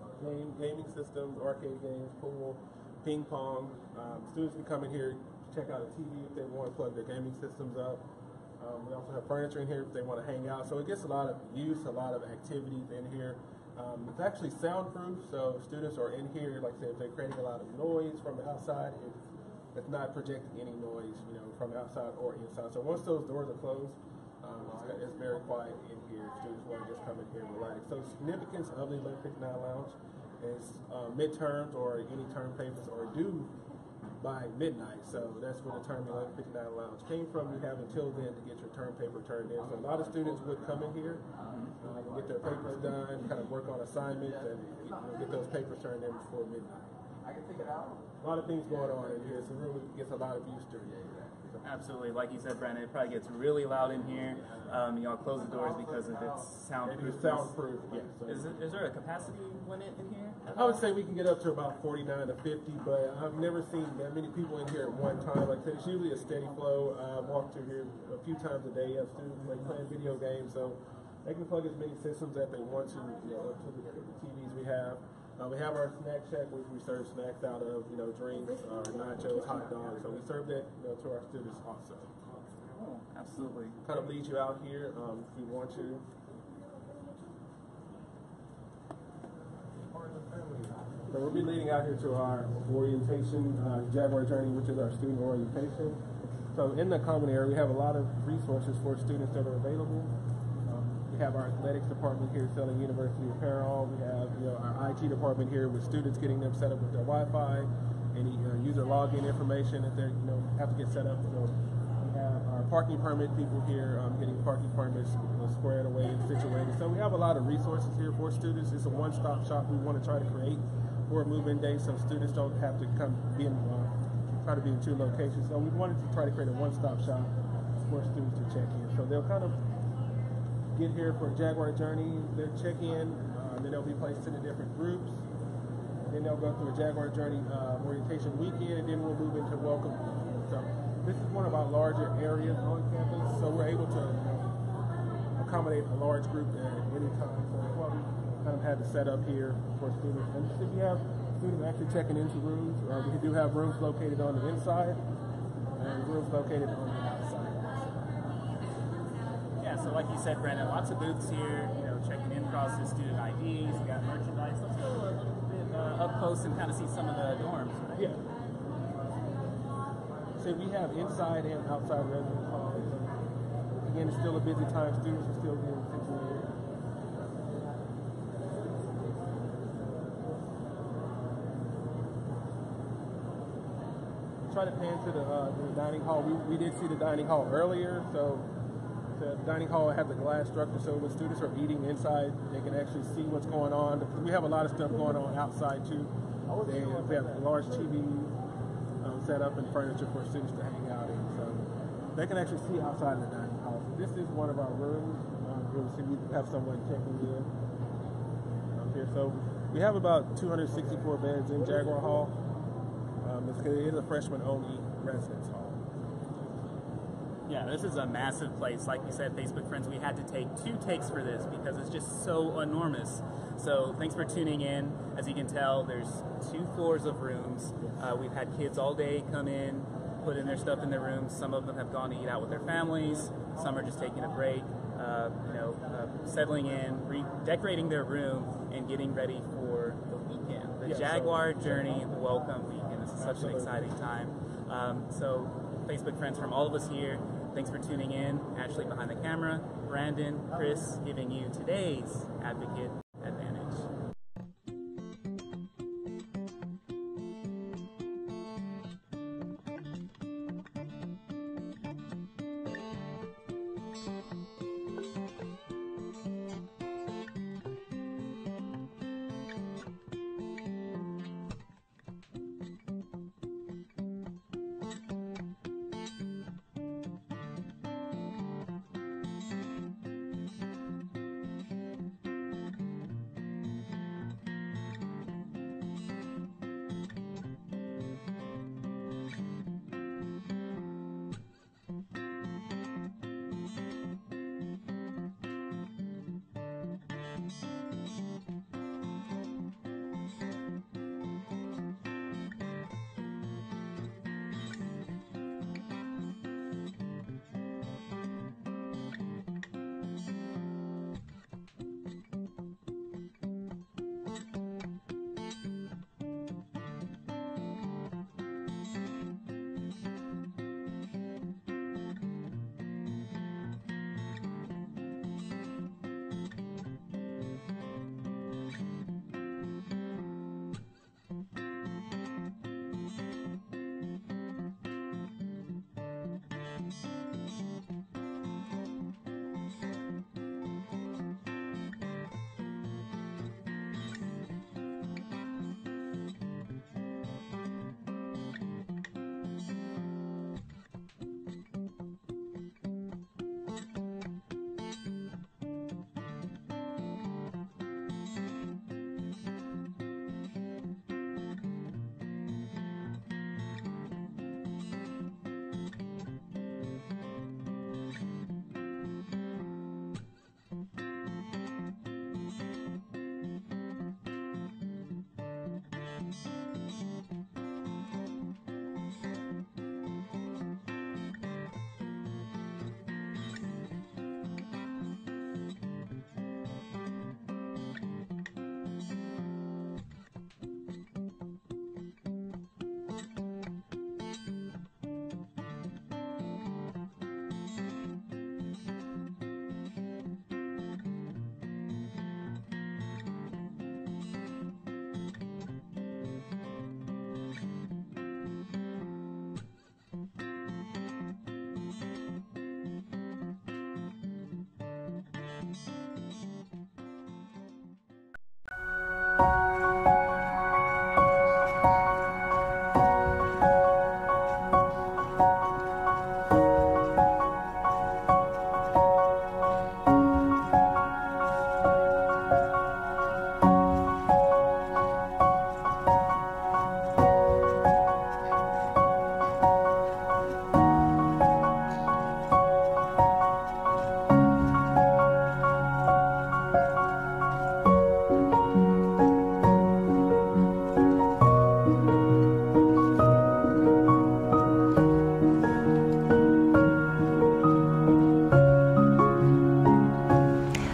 gaming systems, arcade games, pool, ping pong. Students can come in here, check out a TV if they want to plug their gaming systems up. We also have furniture in here if they want to hang out. So it gets a lot of use, a lot of activities in here. It's actually soundproof, so students are in here, like I said, if they're creating a lot of noise from the outside, it's not projecting any noise, from the outside or inside. So once those doors are closed, it's very quiet in here. Students want to just come in here and relax. So the significance of the 1159 lounge is midterms or any term papers are due by midnight. So that's where the term 1159 lounge came from. You have until then to get your term paper turned in. So a lot of students would come in here, get their papers done, kind of work on assignments, and get those papers turned in before midnight. A lot of things going on in here, so it really gets a lot of use during the day. Absolutely. Like you said, Brandon, it probably gets really loud in here. Y'all close the doors because of its soundproof. It's soundproof, yes. Is there a capacity limit in here? I would say we can get up to about 49 to 50, but I've never seen that many people in here at one time. Like I said, it's usually a steady flow. I walk through here a few times a day. I have students playing video games, so they can plug as many systems that they want to, up to the TVs we have. We have our snack shack, which we serve snacks out of, drinks, nachos, hot dogs. So we serve that to our students also. Oh, absolutely. Kind of lead you out here if you want to. So we'll be leading out here to our orientation, Jaguar Journey, which is our student orientation. So in the common area, we have a lot of resources for students that are available. We have our athletics department here selling university apparel. We have our IT department here with students getting them set up with their Wi-Fi, any user login information that they have to get set up. So we have our parking permit people here getting parking permits squared away and situated. So we have a lot of resources here for students. It's a one-stop shop we want to try to create for move-in day, so students don't have to try to be in 2 locations. So we wanted to try to create a one-stop shop for students to check in. So they'll kind of get here for a Jaguar Journey, they'll check in, then they'll be placed in the different groups, then they'll go through a Jaguar Journey orientation weekend, and then we'll move into welcome. So this is one of our larger areas on campus, so we're able to accommodate a large group at any time. So that's why we kind of had to set up here for students. And if you have students actually checking into rooms, we do have rooms located on the inside and rooms located on the outside. Yeah, so like you said, Brandon, lots of booths here, checking in process, student IDs, we got merchandise. Let's go a little bit up close and kind of see some of the dorms, right? Yeah. So we have inside and outside residence halls. Again, it's still a busy time. Students are still getting situated. Try to pan to the dining hall. We did see the dining hall earlier, so the dining hall has a glass structure, so when students are eating inside, they can actually see what's going on. We have a lot of stuff going on outside too. We have large TVs set up and furniture for students to hang out in, so they can actually see outside of the dining hall. So this is one of our rooms. You'll see we have someone checking in here. So we have about 264 beds in Jaguar Hall. It is a freshman-only residence hall. Yeah, this is a massive place. Like we said, Facebook Friends, we had to take 2 takes for this because it's just so enormous. So thanks for tuning in. As you can tell, there's 2 floors of rooms. We've had kids all day come in, put in their stuff in their rooms. Some of them have gone to eat out with their families. Some are just taking a break, settling in, redecorating their room, and getting ready for the weekend. The Jaguar Journey Welcome Weekend. This is such an exciting time. So Facebook Friends, from all of us here, thanks for tuning in. Ashley behind the camera, Brandon, Chris, giving you today's Advocate Advantage.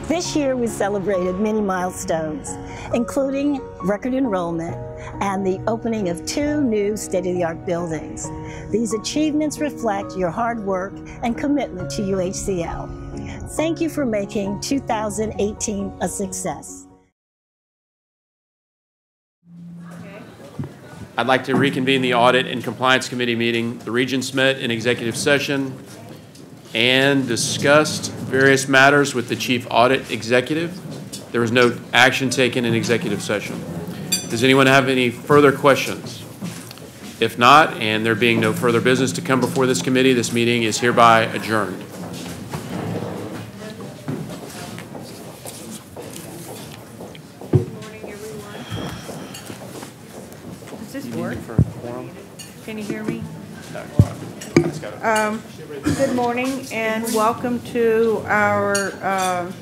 This year we celebrated many milestones, including record enrollment and the opening of 2 new state-of-the-art buildings. These achievements reflect your hard work and commitment to UHCL. Thank you for making 2018 a success. I'd like to reconvene the Audit and Compliance Committee meeting. The Regents met in executive session and discussed various matters with the Chief Audit Executive. There was no action taken in executive session. Does anyone have any further questions? If not, and there being no further business to come before this committee, this meeting is hereby adjourned. Does this work? Can you hear me? No. Good morning and welcome to our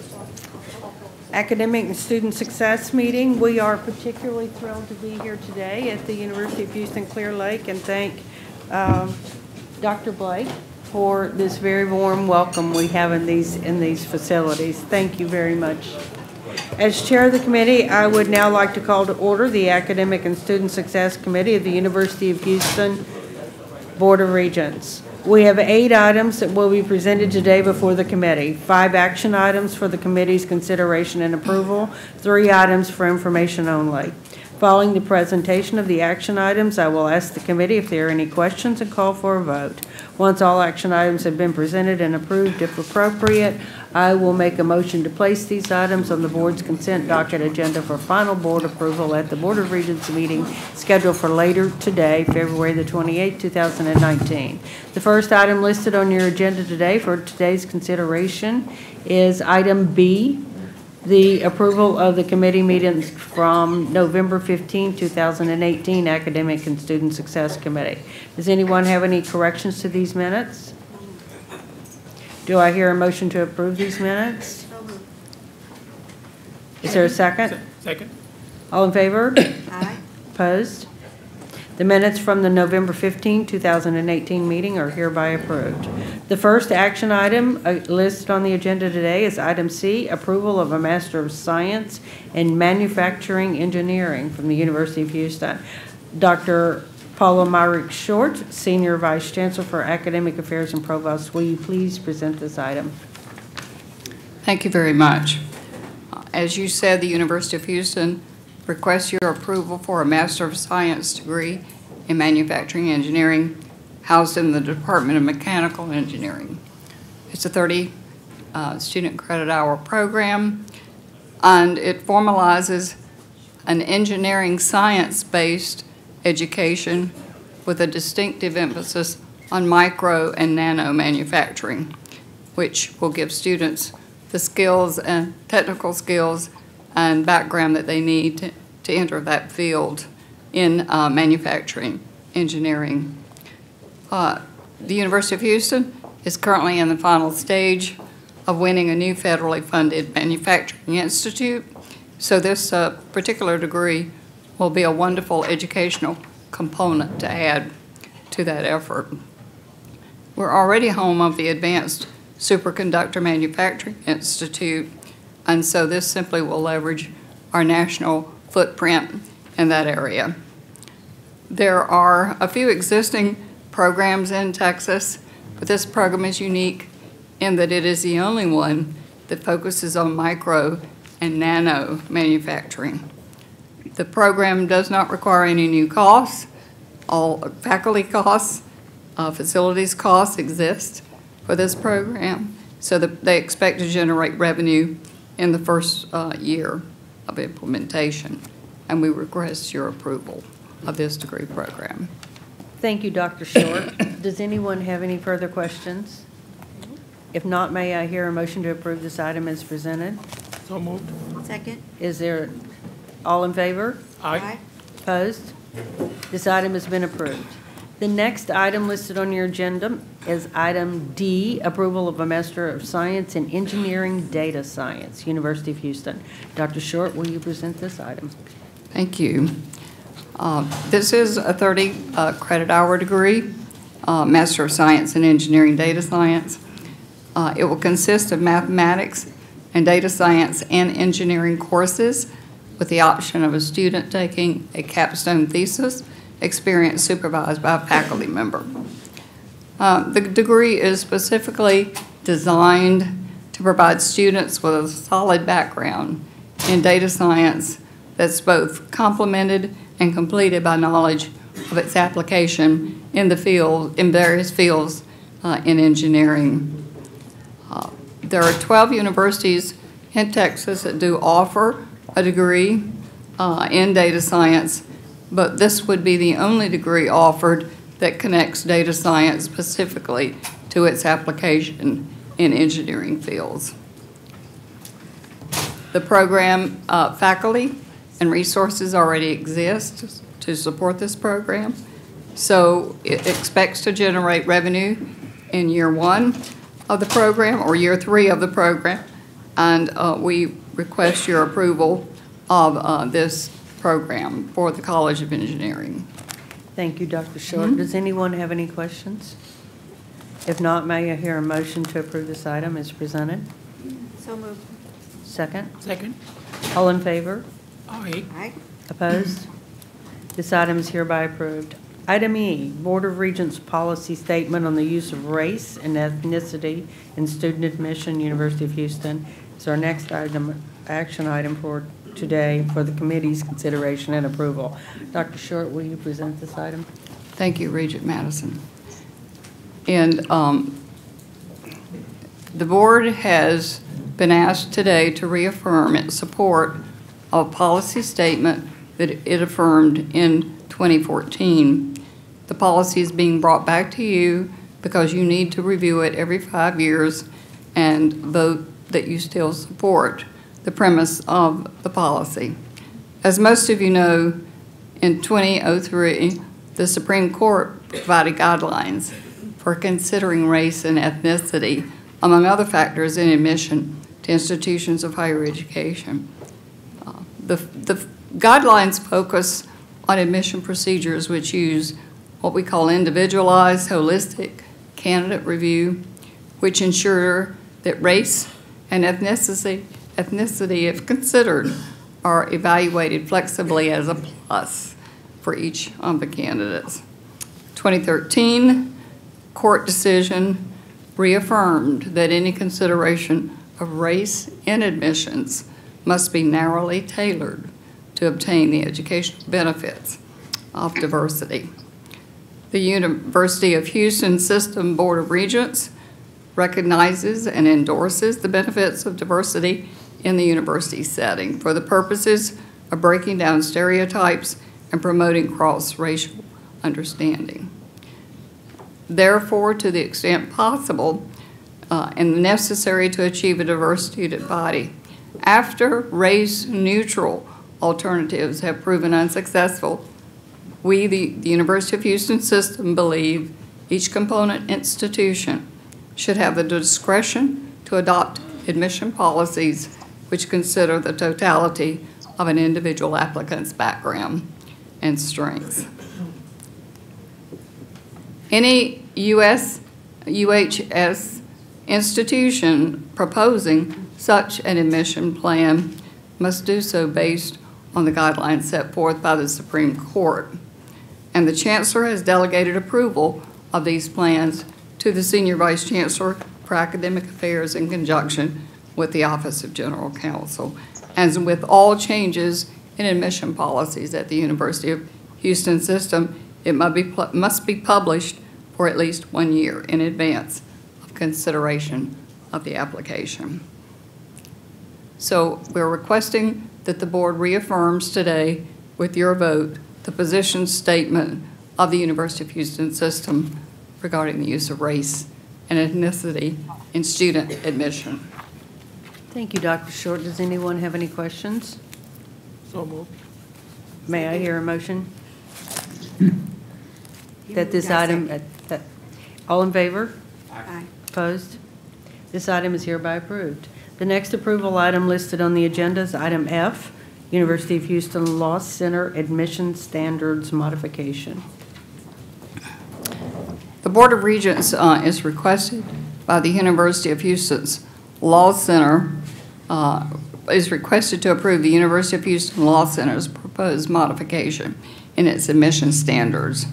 Academic and Student Success meeting. We are particularly thrilled to be here today at the University of Houston Clear Lake and thank Dr. Blake for this very warm welcome we have in these facilities. Thank you very much. As chair of the committee, I would now like to call to order the Academic and Student Success Committee of the University of Houston Board of Regents. We have 8 items that will be presented today before the committee. 5 action items for the committee's consideration and approval, 3 items for information only. Following the presentation of the action items, I will ask the committee if there are any questions and call for a vote. Once all action items have been presented and approved, if appropriate, I will make a motion to place these items on the board's consent docket agenda for final board approval at the Board of Regents meeting scheduled for later today, February the 28th, 2019. The first item listed on your agenda today for today's consideration is item B, the approval of the committee meetings from November 15, 2018, Academic and Student Success Committee. Does anyone have any corrections to these minutes? Do I hear a motion to approve these minutes? Is there a second? Second. All in favor? Aye. Opposed? The minutes from the November 15, 2018 meeting are hereby approved. The first action item listed on the agenda today is item C, approval of a Master of Science in Manufacturing Engineering from the University of Houston. Dr. Paula Myrick-Short, Senior Vice Chancellor for Academic Affairs and Provost, will you please present this item? Thank you very much. As you said, the University of Houston requests your approval for a Master of Science degree in Manufacturing Engineering housed in the Department of Mechanical Engineering. It's a 30 student credit hour program, and it formalizes an engineering science-based education with a distinctive emphasis on micro and nano manufacturing, which will give students the skills and technical skills and background that they need to enter that field in manufacturing engineering. The University of Houston is currently in the final stage of winning a new federally funded manufacturing institute, so this particular degree will be a wonderful educational component to add to that effort. We're already home of the Advanced Superconductor Manufacturing Institute, and so this simply will leverage our national footprint in that area. There are a few existing programs in Texas, but this program is unique in that it is the only one that focuses on micro and nano manufacturing. The program does not require any new costs. All faculty costs, facilities costs exist for this program, so that they expect to generate revenue in the first year of implementation, and we request your approval of this degree program. Thank you, Dr. Short. Does anyone have any further questions? If not, may I hear a motion to approve this item as presented? So moved. Second. Is there all in favor? Aye. Opposed? This item has been approved. The next item listed on your agenda is item D, approval of a Master of Science in Engineering Data Science, University of Houston. Dr. Short, will you present this item? Thank you. This is a 30 credit hour degree, Master of Science in Engineering Data Science. It will consist of mathematics and data science and engineering courses with the option of a student taking a capstone thesis, experience supervised by a faculty member. The degree is specifically designed to provide students with a solid background in data science that's both complemented and completed by knowledge of its application in the field, in various fields in engineering. There are 12 universities in Texas that do offer a degree in data science, but this would be the only degree offered that connects data science specifically to its application in engineering fields. The program faculty and resources already exist to support this program, so it expects to generate revenue in year 1 of the program or year 3 of the program, and we request your approval of this program for the College of Engineering. Thank you, Dr. Short. Does anyone have any questions? If not, may I hear a motion to approve this item as presented? So moved. Second? Second. All in favor? Aye. Aye. Opposed? This item is hereby approved. Item E, Board of Regents policy statement on the use of race and ethnicity in student admission, University of Houston, is our next action item for today for the committee's consideration and approval. Dr. Short, will you present this item? Thank you, Regent Madison. And the board has been asked today to reaffirm its support of policy statement that it affirmed in 2014. The policy is being brought back to you because you need to review it every 5 years and vote that you still support the premise of the policy. As most of you know, in 2003, the Supreme Court provided guidelines for considering race and ethnicity, among other factors, in admission to institutions of higher education. The guidelines focus on admission procedures which use what we call individualized, holistic candidate review, which ensure that race and ethnicity, if considered, are evaluated flexibly as a plus for each of the candidates. 2013 court decision reaffirmed that any consideration of race in admissions must be narrowly tailored to obtain the educational benefits of diversity. The University of Houston System Board of Regents recognizes and endorses the benefits of diversity in the university setting for the purposes of breaking down stereotypes and promoting cross-racial understanding. Therefore, to the extent possible and necessary to achieve a diverse student body, after race-neutral alternatives have proven unsuccessful, we, the University of Houston System, believe each component institution should have the discretion to adopt admission policies which consider the totality of an individual applicant's background and strengths. Any UHS institution proposing such an admission plan must do so based on the guidelines set forth by the Supreme Court. And the Chancellor has delegated approval of these plans to the Senior Vice Chancellor for Academic Affairs in conjunction with the Office of General Counsel. As with all changes in admission policies at the University of Houston System, it must be published for at least 1 year in advance of consideration of the application. So we're requesting that the board reaffirms today with your vote the position statement of the University of Houston System regarding the use of race and ethnicity in student admission. Thank you, Dr. Short. Does anyone have any questions? So moved. May I hear a motion? That this item, all in favor? Aye. Opposed? This item is hereby approved. The next approval item listed on the agenda is item F, University of Houston Law Center Admission Standards Modification. The Board of Regents is requested by the University of Houston's Law Center, is requested to approve the University of Houston Law Center's proposed modification in its admission standards.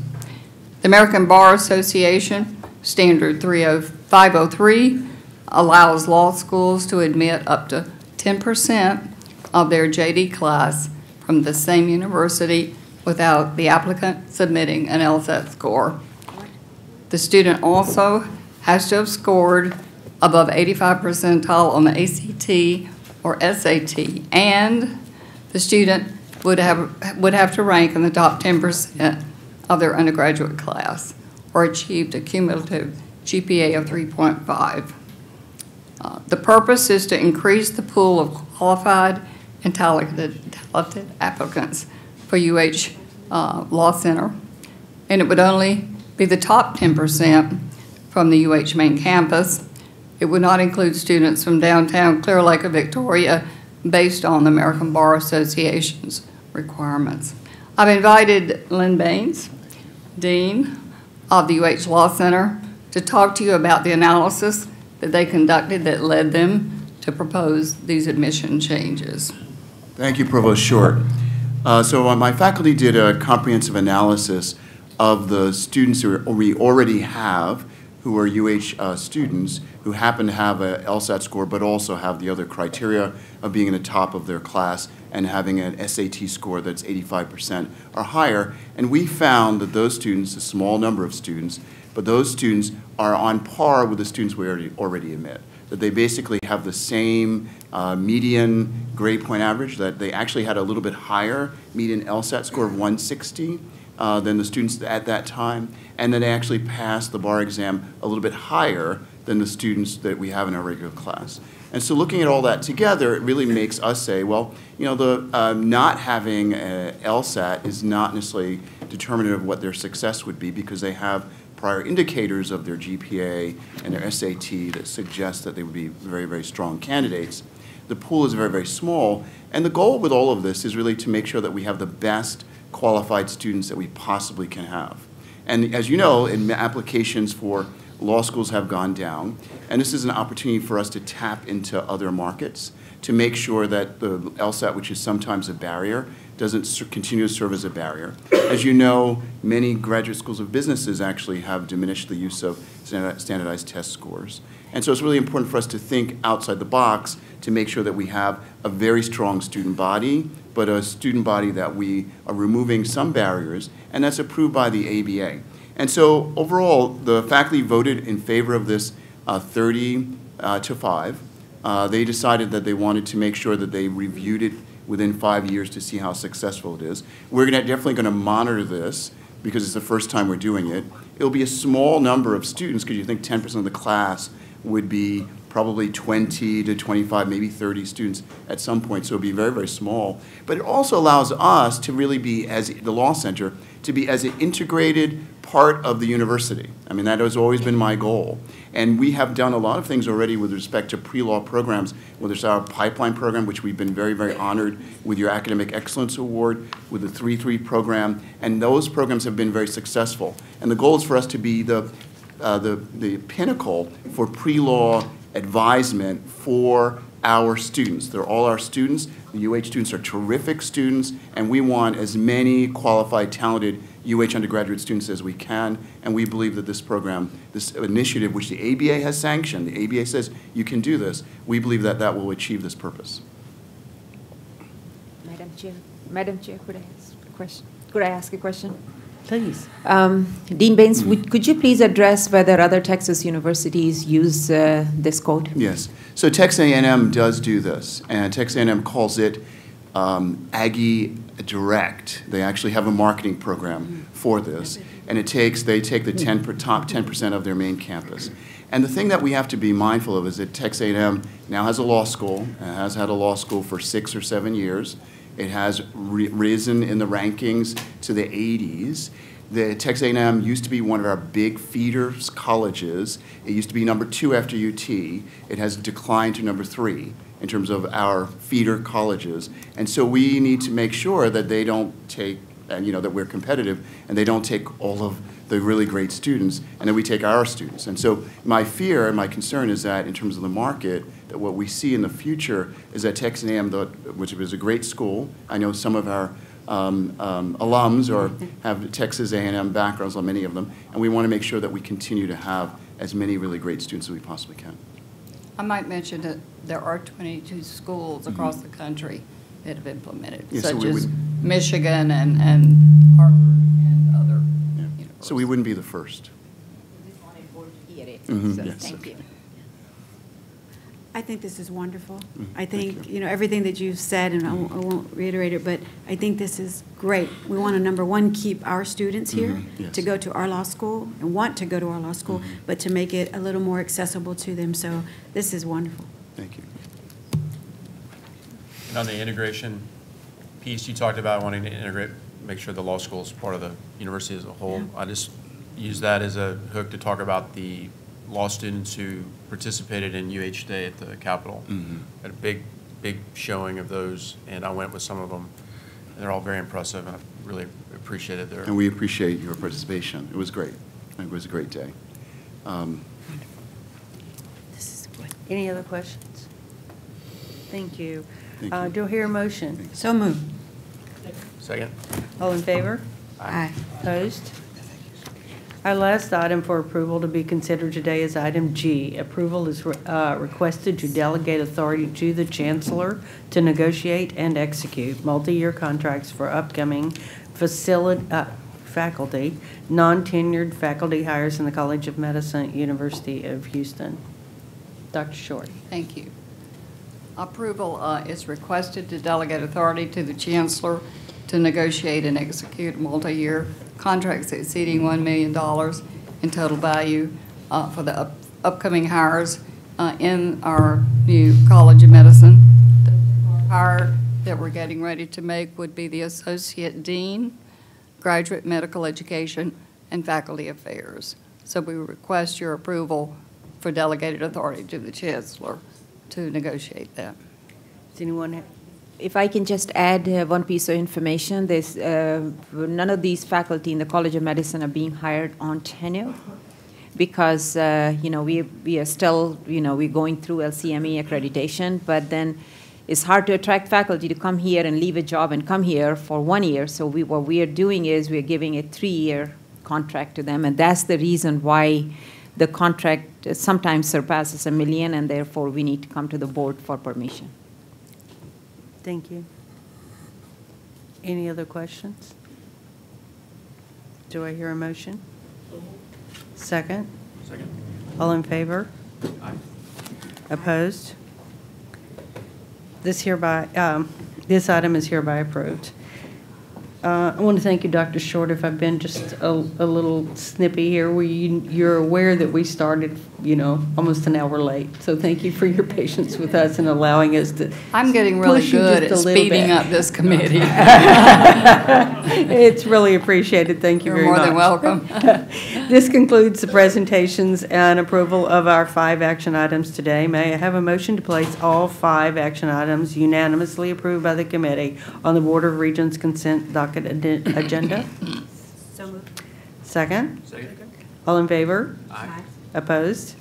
The American Bar Association Standard 503 allows law schools to admit up to 10% of their JD class from the same university without the applicant submitting an LSAT score. The student also has to have scored above 85 percentile on the ACT or SAT, and the student would have to rank in the top 10% of their undergraduate class or achieved a cumulative GPA of 3.5. The purpose is to increase the pool of qualified and talented applicants for Law Center, and it would only be the top 10% from the UH main campus. It would not include students from downtown Clear Lake or Victoria based on the American Bar Association's requirements. I've invited Lynn Baines, Dean of the UH Law Center, to talk to you about the analysis that they conducted that led them to propose these admission changes. Thank you, Provost Short. So my faculty did a comprehensive analysis of the students who we already have who are UH students who happen to have a LSAT score but also have the other criteria of being in the top of their class and having an SAT score that's 85% or higher. And we found that those students, a small number of students, but those students are on par with the students we already admit. That they basically have the same median grade point average, that they actually had a little bit higher median LSAT score of 160 than the students at that time, and then they actually passed the bar exam a little bit higher than the students that we have in our regular class. And so looking at all that together, it really makes us say, well, you know, the not having a LSAT is not necessarily determinative of what their success would be, because they have prior indicators of their GPA and their SAT that suggest that they would be very, very strong candidates. The pool is very, very small, and the goal with all of this is really to make sure that we have the best qualified students that we possibly can have. And as you know, applications for law schools have gone down, and this is an opportunity for us to tap into other markets to make sure that the LSAT, which is sometimes a barrier, doesn't continue to serve as a barrier. As you know, many graduate schools of businesses actually have diminished the use of standardized test scores. And so it's really important for us to think outside the box to make sure that we have a very strong student body, but a student body that we are removing some barriers, and that's approved by the ABA. And so overall, the faculty voted in favor of this 30 to 5. They decided that they wanted to make sure that they reviewed it within 5 years to see how successful it is. We're definitely going to monitor this because it's the first time we're doing it. It'll be a small number of students, because you think 10% of the class would be probably 20 to 25, maybe 30 students at some point, so it'll be very, very small. But it also allows us to really be, as the Law Center, to be as an integrated part of the university. I mean, that has always been my goal. And we have done a lot of things already with respect to pre-law programs, whether it's our pipeline program, which we've been very, very honored with your Academic Excellence Award, with the 3-3 program, and those programs have been very successful. And the goal is for us to be the pinnacle for pre-law advisement for our students. They're all our students. The UH students are terrific students, and we want as many qualified, talented UH undergraduate students as we can, and we believe that this program, this initiative, which the ABA has sanctioned, the ABA says you can do this, we believe that that will achieve this purpose. Madam Chair, could I ask a question? Please. Dean Baines, could you please address whether other Texas universities use this code? Yes. So Texas A&M does do this, and Texas A&M calls it Aggie Direct. They actually have a marketing program for this, and they take the top 10% of their main campus. And the thing that we have to be mindful of is that Texas A&M now has a law school, and has had a law school for 6 or 7 years. It has risen in the rankings to the 80s. The Texas A&M used to be one of our big feeder colleges. It used to be number 2 after UT. It has declined to number 3 in terms of our feeder colleges. And so we need to make sure that they don't take, that we're competitive, and they don't take all of the really great students, and then we take our students. And so my fear and my concern is that in terms of the market, that what we see in the future is that Texas A&M, which is a great school, I know some of our alums have Texas A&M backgrounds, on many of them, and we want to make sure that we continue to have as many really great students as we possibly can. I might mention that there are 22 schools across the country that have implemented, such as Michigan and Harvard and other universities. So we wouldn't be the first. Thank you. I think this is wonderful. I think, everything that you've said, and I won't reiterate it, but I think this is great. We want to, number one, keep our students here to go to our law school and want to go to our law school, but to make it a little more accessible to them. So this is wonderful. Thank you. And on the integration piece, you talked about wanting to integrate, make sure the law school is part of the university as a whole. I just use that as a hook to talk about the law students who participated in UH Day at the Capitol. Had a big showing of those, and I went with some of them. They're all very impressive, and I really appreciated their... And we appreciate your participation. It was great. It was a great day. Any other questions? Thank you. Thank you. Do I hear a motion? So moved. Second. All in favor? Aye. Opposed? Our last item for approval to be considered today is item G. Approval is requested to delegate authority to the Chancellor to negotiate and execute multi-year contracts for upcoming faculty, non-tenured faculty hires in the College of Medicine at University of Houston. Dr. Short. Thank you. Approval is requested to delegate authority to the Chancellor to negotiate and execute multi-year contracts exceeding $1 million in total value for the upcoming hires in our new College of Medicine. The hire that we're getting ready to make would be the Associate Dean, Graduate Medical Education, and Faculty Affairs. So we request your approval for delegated authority to the Chancellor to negotiate that. Does anyone have? If I can just add one piece of information, there's none of these faculty in the College of Medicine are being hired on tenure because we are still we're going through LCME accreditation, but then it's hard to attract faculty to come here and leave a job and come here for 1 year. So what we are doing is we're giving a 3-year contract to them, and that's the reason why the contract sometimes surpasses $1 million, and therefore we need to come to the board for permission. Thank you. Any other questions? Do I hear a motion? Second? Second. All in favor? Aye. Opposed? This item is hereby approved. I want to thank you, Dr. Short, if I've been just a little snippy here. You're aware that we started, almost an hour late. So thank you for your patience with us and allowing us to I'm getting really good at speeding up this committee. It's really appreciated. Thank you very much. You're more than welcome. This concludes the presentations and approval of our 5 action items today. May I have a motion to place all 5 action items unanimously approved by the committee on the Board of Regents consent docket agenda? So moved. Second? Second. All in favor? Aye. Opposed?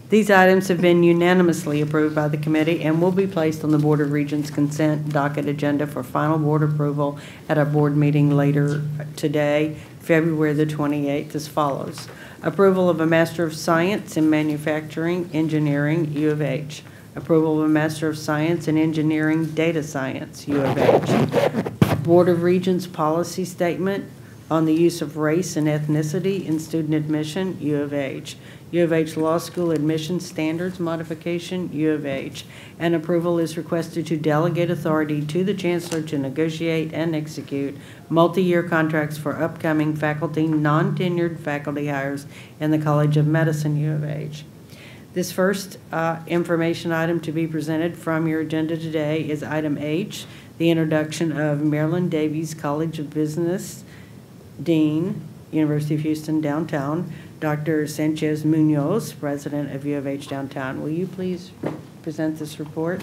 These items have been unanimously approved by the committee and will be placed on the Board of Regents consent docket agenda for final board approval at our board meeting later today, February the 28th, as follows. Approval of a Master of Science in Manufacturing Engineering, U of H. Approval of a Master of Science in Engineering Data Science, U of H. Board of Regents policy statement on the use of race and ethnicity in student admission, U of H. U of H Law School admission standards modification, U of H. And approval is requested to delegate authority to the Chancellor to negotiate and execute multi-year contracts for upcoming faculty, non-tenured faculty hires in the College of Medicine, U of H. This first information item to be presented from your agenda today is item H, the introduction of Marilyn Davies College of Business Dean, University of Houston Downtown, Dr. Sanchez Munoz, President of U of H Downtown. Will you please present this report?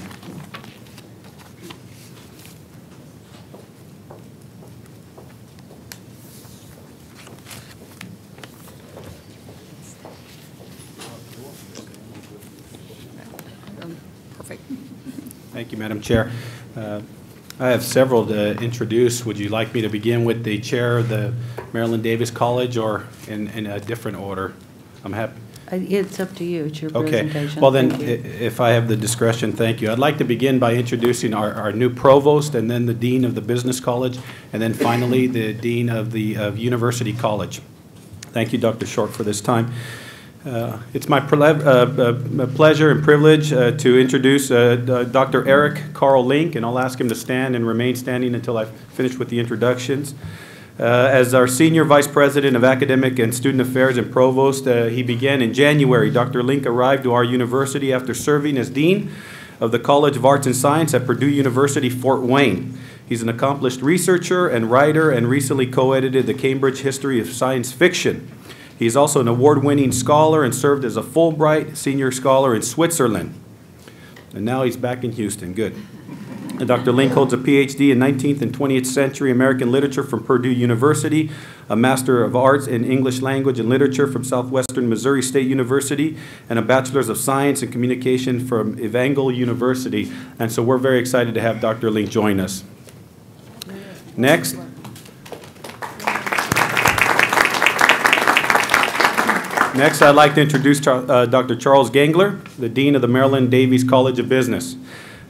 Perfect. Thank you, Madam Chair. I have several to introduce. Would you like me to begin with the chair of the Marilyn Davis College or in a different order? I'm happy. It's up to you. It's your Okay. presentation. Well, then, Thank you. if I have the discretion, thank you. I'd like to begin by introducing our new provost and then the dean of the business college and then finally the dean of the University College. Thank you, Dr. Short, for this time. It's my pleasure and privilege to introduce Dr. Eric Carl Link, and I'll ask him to stand and remain standing until I've finished with the introductions. As our Senior Vice President of Academic and Student Affairs and Provost, he began in January. Dr. Link arrived to our university after serving as Dean of the College of Arts and Science at Purdue University, Fort Wayne. He's an accomplished researcher and writer and recently co-edited the Cambridge History of Science Fiction. He's also an award-winning scholar and served as a Fulbright Senior Scholar in Switzerland. And now he's back in Houston. Good. And Dr. Link holds a PhD in 19th and 20th century American literature from Purdue University, a Master of Arts in English Language and Literature from Southwestern Missouri State University, and a Bachelor's of Science in Communication from Evangel University. And so we're very excited to have Dr. Link join us. Next. Next, I'd like to introduce Dr. Charles Gangler, the Dean of the Maryland Davies College of Business.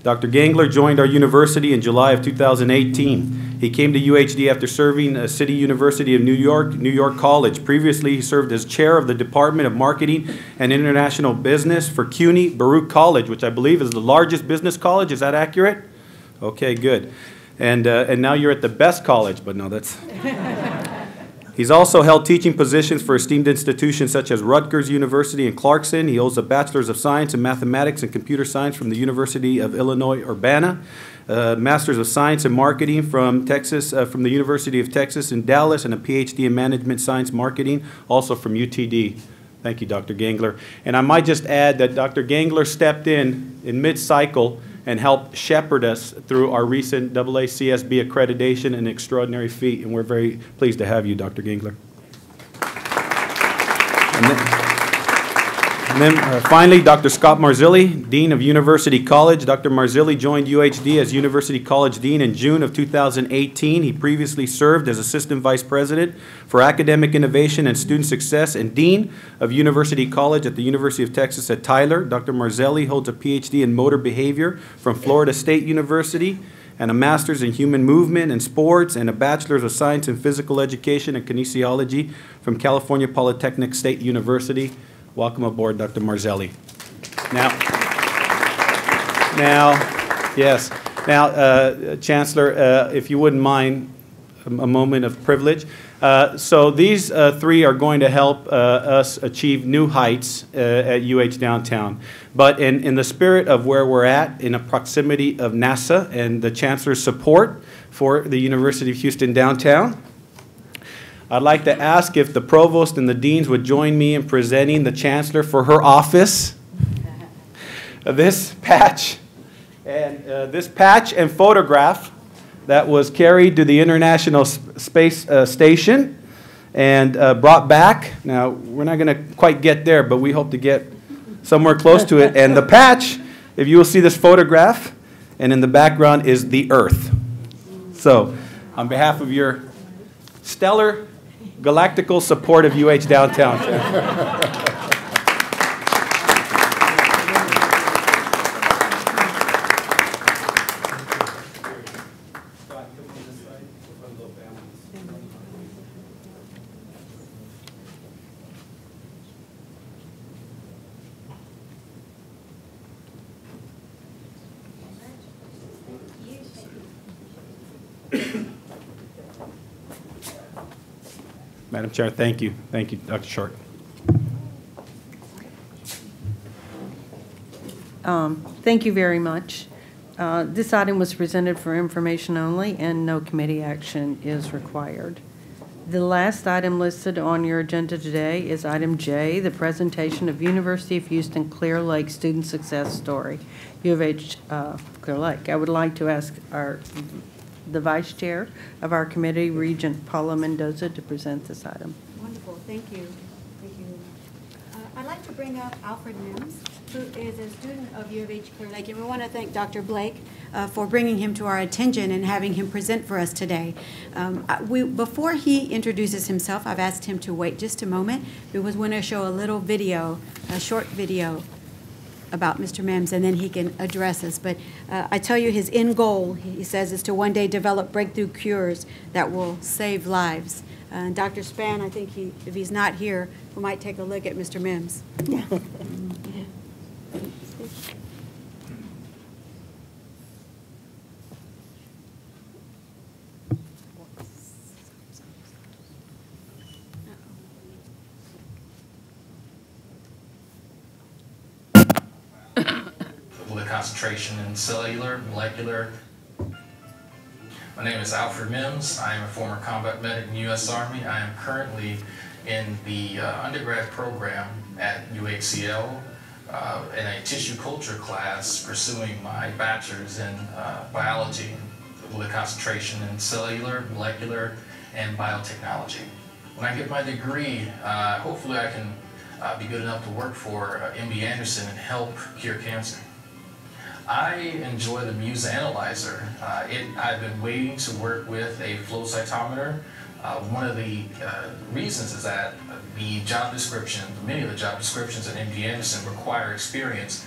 Dr. Gangler joined our university in July of 2018. He came to UHD after serving at City University of New York College. Previously, he served as chair of the Department of Marketing and International Business for CUNY Baruch College, which I believe is the largest business college. Is that accurate? Okay, good. And now you're at the best college, but no, that's... He's also held teaching positions for esteemed institutions such as Rutgers University in Clarkson. He holds a Bachelor's of Science in Mathematics and Computer Science from the University of Illinois, Urbana, Master's of Science in Marketing from Texas, from the University of Texas in Dallas, and a PhD in Management Science Marketing, also from UTD. Thank you, Dr. Gangler. And I might just add that Dr. Gangler stepped in mid-cycle and helped shepherd us through our recent AACSB accreditation, an extraordinary feat, and we're very pleased to have you, Dr. Gangler. And then finally, Dr. Scott Marzilli, Dean of University College. Dr. Marzilli joined UHD as University College Dean in June of 2018. He previously served as Assistant Vice President for Academic Innovation and Student Success and Dean of University College at the University of Texas at Tyler. Dr. Marzilli holds a PhD in Motor Behavior from Florida State University and a Master's in Human Movement and Sports and a Bachelor's of Science in Physical Education and Kinesiology from California Polytechnic State University. Welcome aboard, Dr. Marzilli. Chancellor, if you wouldn't mind a moment of privilege. So these three are going to help us achieve new heights at UH Downtown. But in the spirit of where we're at, in a proximity of NASA and the Chancellor's support for the University of Houston Downtown, I'd like to ask if the Provost and the Deans would join me in presenting the Chancellor for her office. This patch and photograph that was carried to the International Space Station and brought back. Now, we're not going to quite get there, but we hope to get somewhere close to it. And the patch, if you will see this photograph, and in the background is the Earth. So, on behalf of your stellar galactical support of UH Downtown. Madam Chair, thank you. Thank you, Dr. Short. Thank you very much. This item was presented for information only, and no committee action is required. The last item listed on your agenda today is item J, the presentation of University of Houston Clear Lake Student Success Story, U of H Clear Lake. I would like to ask the Vice Chair of our committee, Regent Paula Mendoza, to present this item. Wonderful, thank you. Thank you. I'd like to bring up Alfred Mims, who is a student of U of H Clear Lake, and we want to thank Dr. Blake for bringing him to our attention and having him present for us today. Before he introduces himself, I've asked him to wait just a moment. We was going to show a little video, a short video about Mr. Mims, and then he can address us. But I tell you, his end goal, he says, is to one day develop breakthrough cures that will save lives. Dr. Span, I think if he's not here, we might take a look at Mr. Mims. Yeah. With a concentration in cellular, molecular. My name is Alfred Mims. I am a former combat medic in the U.S. Army. I am currently in the undergrad program at UHCL in a tissue culture class pursuing my bachelor's in biology with a concentration in cellular, molecular, and biotechnology. When I get my degree, hopefully I can be good enough to work for MD Anderson and help cure cancer. I enjoy the Muse Analyzer. I've been waiting to work with a flow cytometer. One of the reasons is that the job description, many of the job descriptions at MD Anderson require experience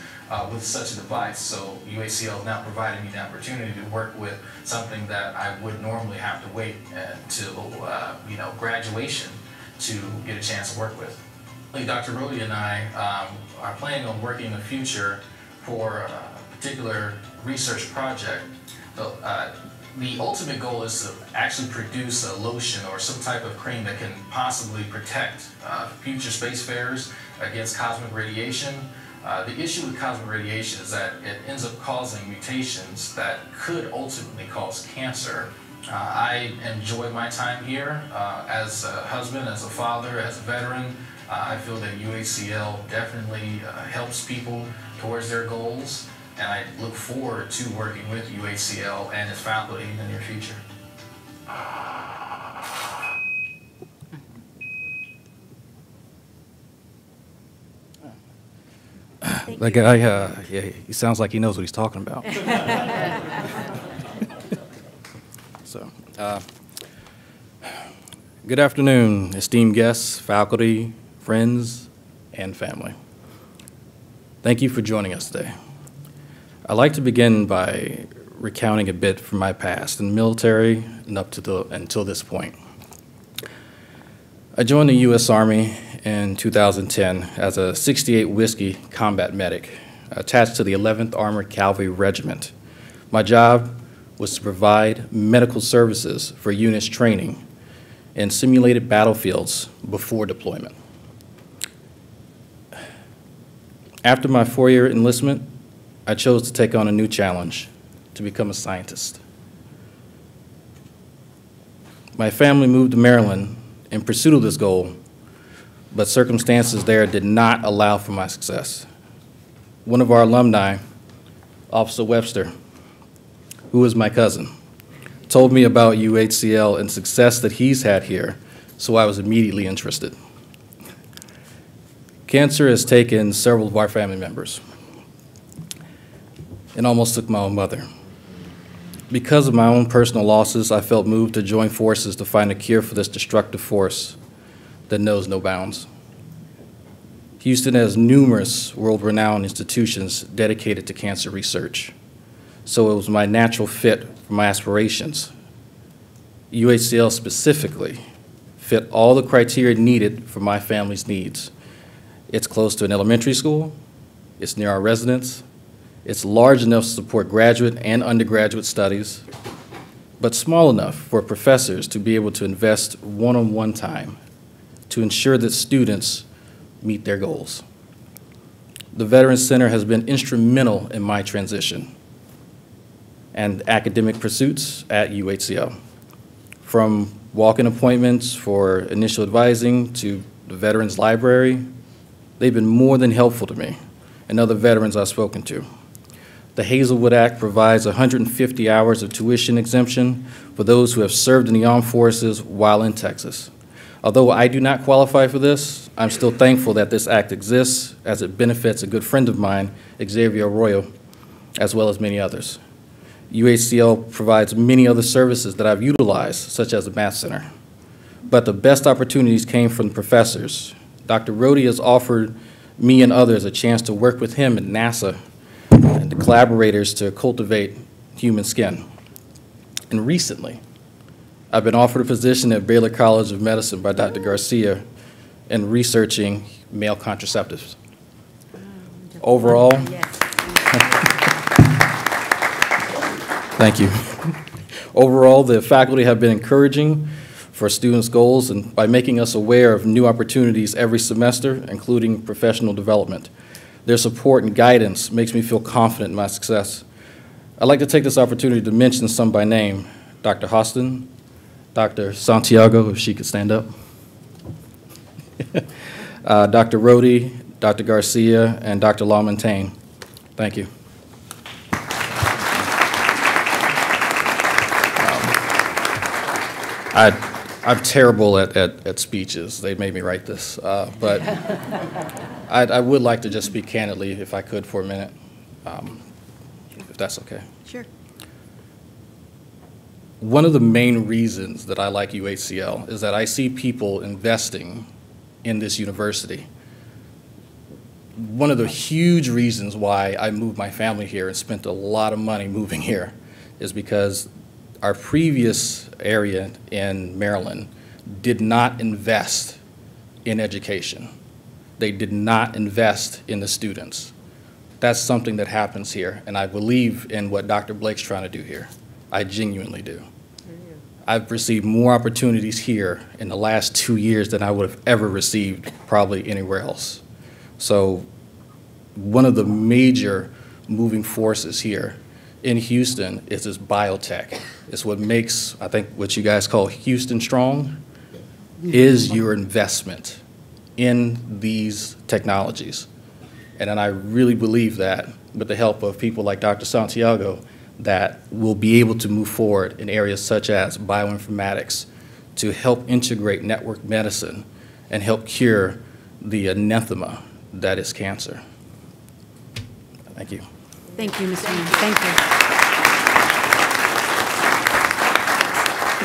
with such a device. So UHCL is now providing me the opportunity to work with something that I would normally have to wait until graduation to get a chance to work with. Dr. Rodi and I are planning on working in the future for a particular research project. The ultimate goal is to actually produce a lotion or some type of cream that can possibly protect future spacefarers against cosmic radiation. The issue with cosmic radiation is that it ends up causing mutations that could ultimately cause cancer. I enjoy my time here as a husband, as a father, as a veteran. I feel that UHCL definitely helps people towards their goals, and I look forward to working with UHCL and its faculty in the near future. That guy, yeah, he sounds like he knows what he's talking about. So, good afternoon, esteemed guests, faculty, friends, and family. Thank you for joining us today. I'd like to begin by recounting a bit from my past in the military and until this point. I joined the U.S. Army in 2010 as a 68 Whiskey combat medic attached to the 11th Armored Cavalry Regiment. My job was to provide medical services for units training in simulated battlefields before deployment. After my 4-year enlistment, I chose to take on a new challenge, to become a scientist. My family moved to Maryland in pursuit of this goal, but circumstances there did not allow for my success. One of our alumni, Officer Webster, who is my cousin, told me about UHCL and success that he's had here, so I was immediately interested. Cancer has taken several of our family members and almost took my own mother. Because of my own personal losses, I felt moved to join forces to find a cure for this destructive force that knows no bounds. Houston has numerous world-renowned institutions dedicated to cancer research, so it was my natural fit for my aspirations. UHCL specifically fit all the criteria needed for my family's needs. It's close to an elementary school, it's near our residence, it's large enough to support graduate and undergraduate studies, but small enough for professors to be able to invest one-on-one time to ensure that students meet their goals. The Veterans Center has been instrumental in my transition and academic pursuits at UHCL. From walk-in appointments for initial advising to the Veterans Library, they've been more than helpful to me and other veterans I've spoken to. The Hazelwood Act provides 150 hours of tuition exemption for those who have served in the armed forces while in Texas. Although I do not qualify for this, I'm still thankful that this act exists as it benefits a good friend of mine, Xavier Arroyo, as well as many others. UHCL provides many other services that I've utilized, such as the Math Center. But the best opportunities came from professors. Dr. Rodi has offered me and others a chance to work with him at NASA and the collaborators to cultivate human skin. And recently, I've been offered a position at Baylor College of Medicine by Dr. Garcia in researching male contraceptives. Overall, thank you. Overall, the faculty have been encouraging for students' goals and by making us aware of new opportunities every semester, including professional development. Their support and guidance makes me feel confident in my success. I'd like to take this opportunity to mention some by name: Dr. Hostin, Dr. Santiago, if she could stand up, Dr. Rohde, Dr. Garcia, and Dr. LaMontagne. Thank you. I'm terrible at speeches. They made me write this, but I would like to just speak candidly, if I could, for a minute, if that's okay. Sure. One of the main reasons that I like UHCL is that I see people investing in this university. One of the huge reasons why I moved my family here and spent a lot of money moving here is because our previous area in Maryland did not invest in education. They did not invest in the students. That's something that happens here, and I believe in what Dr. Blake's trying to do here. I genuinely do. I've received more opportunities here in the last 2 years than I would have ever received probably anywhere else. So one of the major moving forces here in Houston is this biotech. It's what makes, I think, what you guys call Houston strong, is your investment in these technologies. And then I really believe that with the help of people like Dr. Santiago, that we'll be able to move forward in areas such as bioinformatics to help integrate network medicine and help cure the anathema that is cancer. Thank you. Thank you, Mr. Moon. Thank you.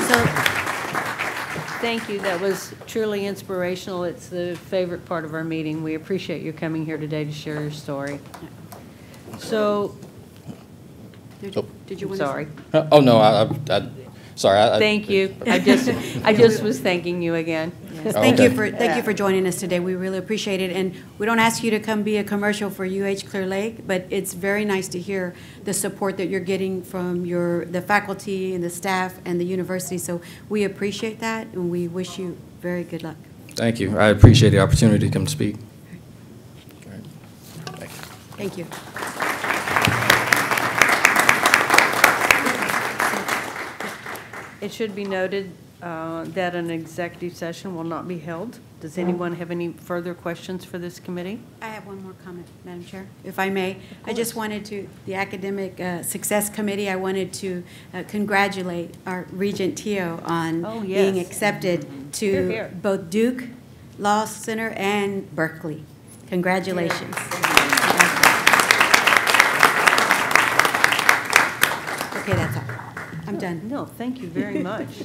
So, thank you. That was truly inspirational. It's the favorite part of our meeting. We appreciate you coming here today to share your story. So, did you want sorry. Oh, no, sorry. Thank you. I just was thanking you again. Yes, thank you for joining us today. We really appreciate it. And we don't ask you to come be a commercial for UH Clear Lake, but it's very nice to hear the support that you're getting from the faculty and the staff and the university. So we appreciate that, and we wish you very good luck. Thank you. I appreciate the opportunity to come speak. Thank you. It should be noted that an executive session will not be held. Does anyone have any further questions for this committee? I have one more comment, Madam Chair, if I may. I just wanted to, the Academic Success Committee, I wanted to congratulate our Regent Teo on being accepted to both Duke Law Center and Berkeley. Congratulations. Okay, that's all. I'm done. No, thank you very much.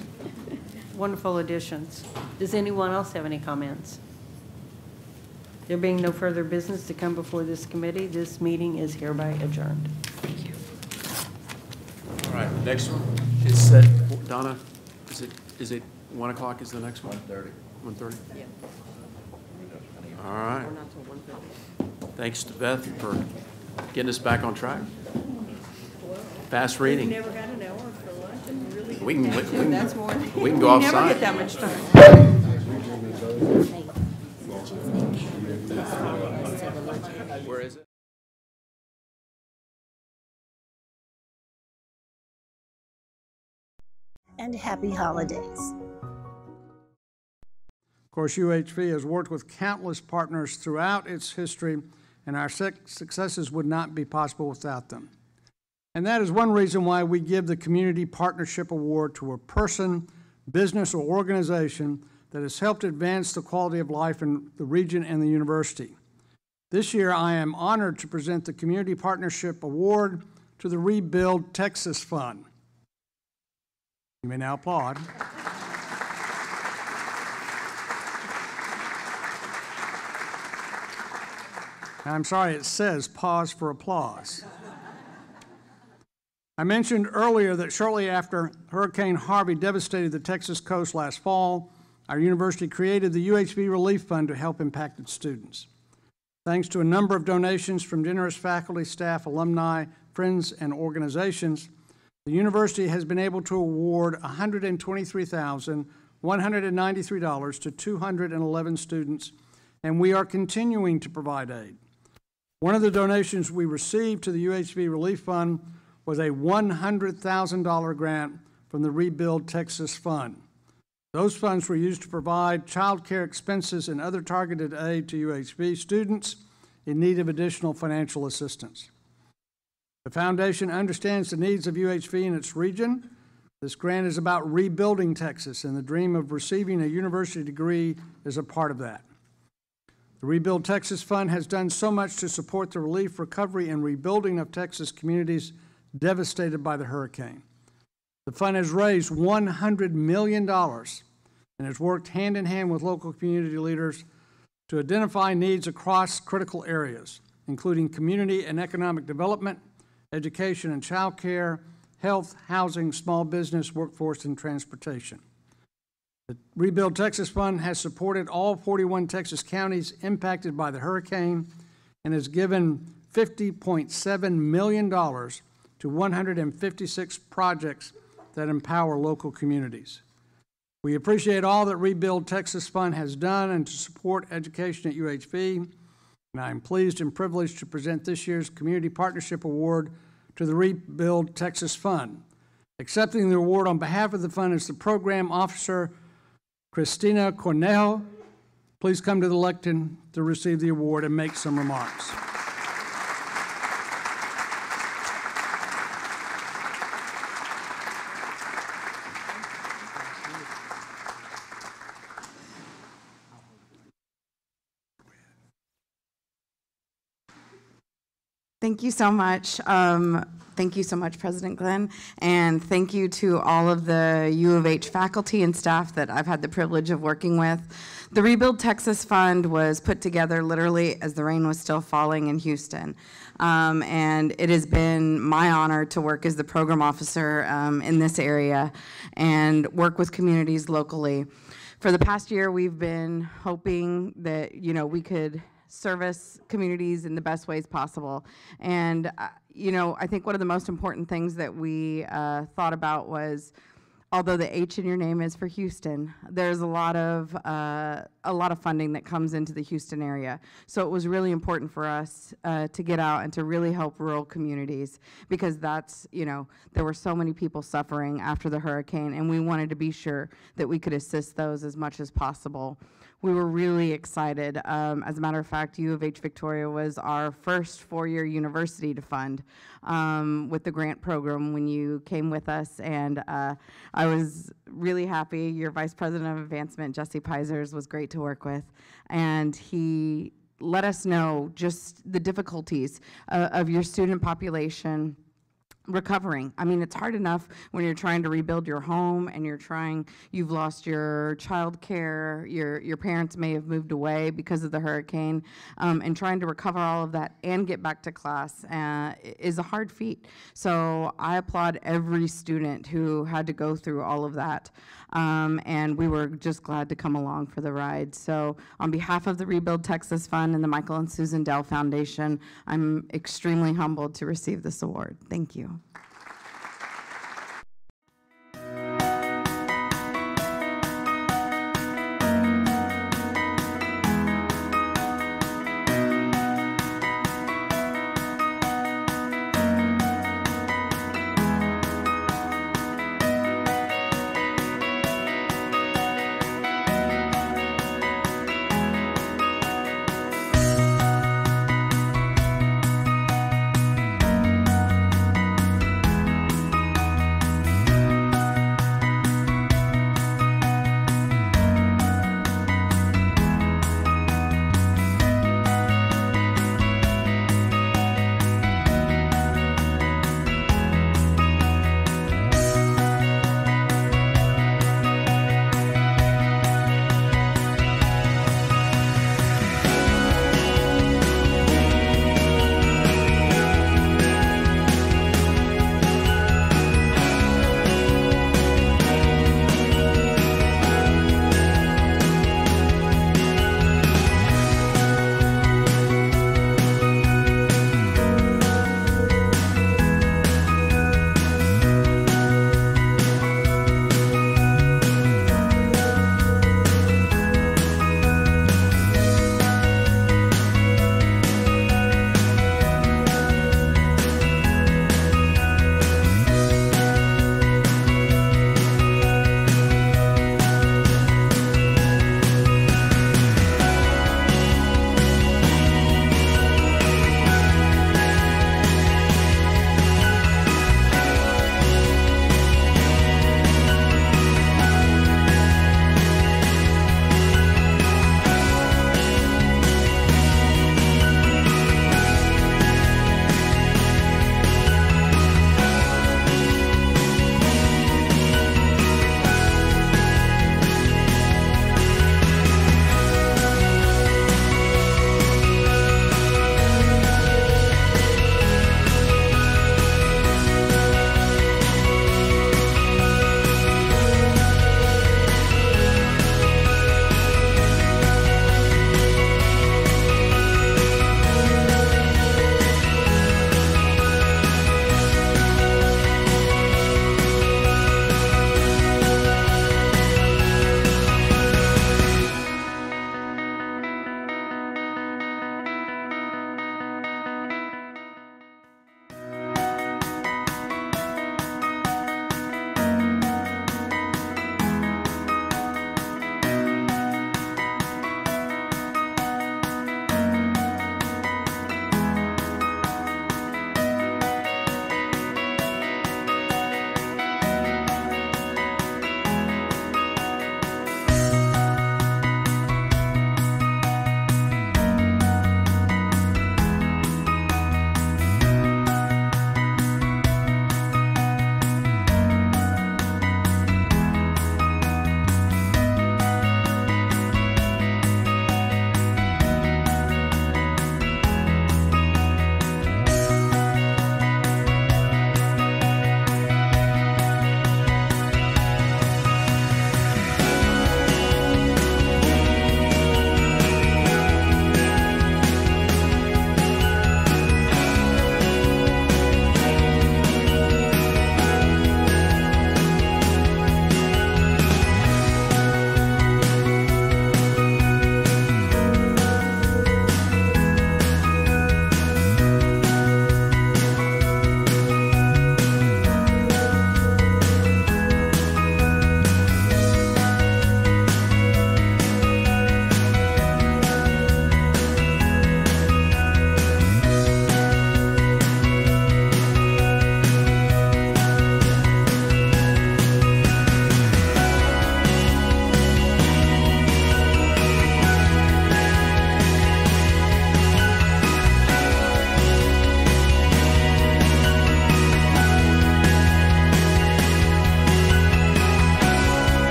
Wonderful additions. Does anyone else have any comments? There being no further business to come before this committee, this meeting is hereby adjourned. Thank you. All right, next one is set. Donna, is it 1 o'clock is the next one? 1:30. 1:30? Yeah. All right. Thanks to Beth for getting us back on track. Fast reading. We've never had an hour for lunch, and really We can that's more. We can go We never outside. get that much time. Where is it? And happy holidays. Of course, UHV has worked with countless partners throughout its history, and our successes would not be possible without them. And that is one reason why we give the Community Partnership Award to a person, business, or organization that has helped advance the quality of life in the region and the university. This year, I am honored to present the Community Partnership Award to the Rebuild Texas Fund. You may now applaud. I'm sorry, it says pause for applause. I mentioned earlier that shortly after Hurricane Harvey devastated the Texas coast last fall, our university created the UHV Relief Fund to help impacted students. Thanks to a number of donations from generous faculty, staff, alumni, friends, and organizations, the university has been able to award $123,193 to 211 students, and we are continuing to provide aid. One of the donations we received to the UHV Relief Fund was a $100,000 grant from the Rebuild Texas Fund. Those funds were used to provide child care expenses and other targeted aid to UHV students in need of additional financial assistance. The Foundation understands the needs of UHV in its region. This grant is about rebuilding Texas, and the dream of receiving a university degree is a part of that. The Rebuild Texas Fund has done so much to support the relief, recovery, and rebuilding of Texas communities devastated by the hurricane. The fund has raised $100 million and has worked hand in hand with local community leaders to identify needs across critical areas, including community and economic development, education and child care, health, housing, small business, workforce, and transportation. The Rebuild Texas Fund has supported all 41 Texas counties impacted by the hurricane and has given $50.7 million to 156 projects that empower local communities. We appreciate all that Rebuild Texas Fund has done and to support education at UHV, and I am pleased and privileged to present this year's Community Partnership Award to the Rebuild Texas Fund. Accepting the award on behalf of the fund is the Program Officer, Cristina Cornejo. Please come to the lectern to receive the award and make some remarks. Thank you so much. Thank you so much, President Glenn, and thank you to all of the U of H faculty and staff that I've had the privilege of working with. The Rebuild Texas Fund was put together literally as the rain was still falling in Houston. And it has been my honor to work as the program officer in this area and work with communities locally. For the past year, we've been hoping that, we could service communities in the best ways possible. And, I think one of the most important things that we thought about was, although the H in your name is for Houston, there's a lot of funding that comes into the Houston area. So it was really important for us to get out and to really help rural communities, because that's, there were so many people suffering after the hurricane, and we wanted to be sure that we could assist those as much as possible. We were really excited. As a matter of fact, U of H Victoria was our first four-year university to fund with the grant program when you came with us, and I was really happy. Your Vice President of Advancement, Jesse Peisers, was great to work with, and he let us know just the difficulties of your student population recovering. I mean, it's hard enough when you're trying to rebuild your home and you've lost your child care, your parents may have moved away because of the hurricane, and trying to recover all of that and get back to class is a hard feat. So I applaud every student who had to go through all of that, and we were just glad to come along for the ride. So on behalf of the Rebuild Texas Fund and the Michael and Susan Dell Foundation, I'm extremely humbled to receive this award. Thank you.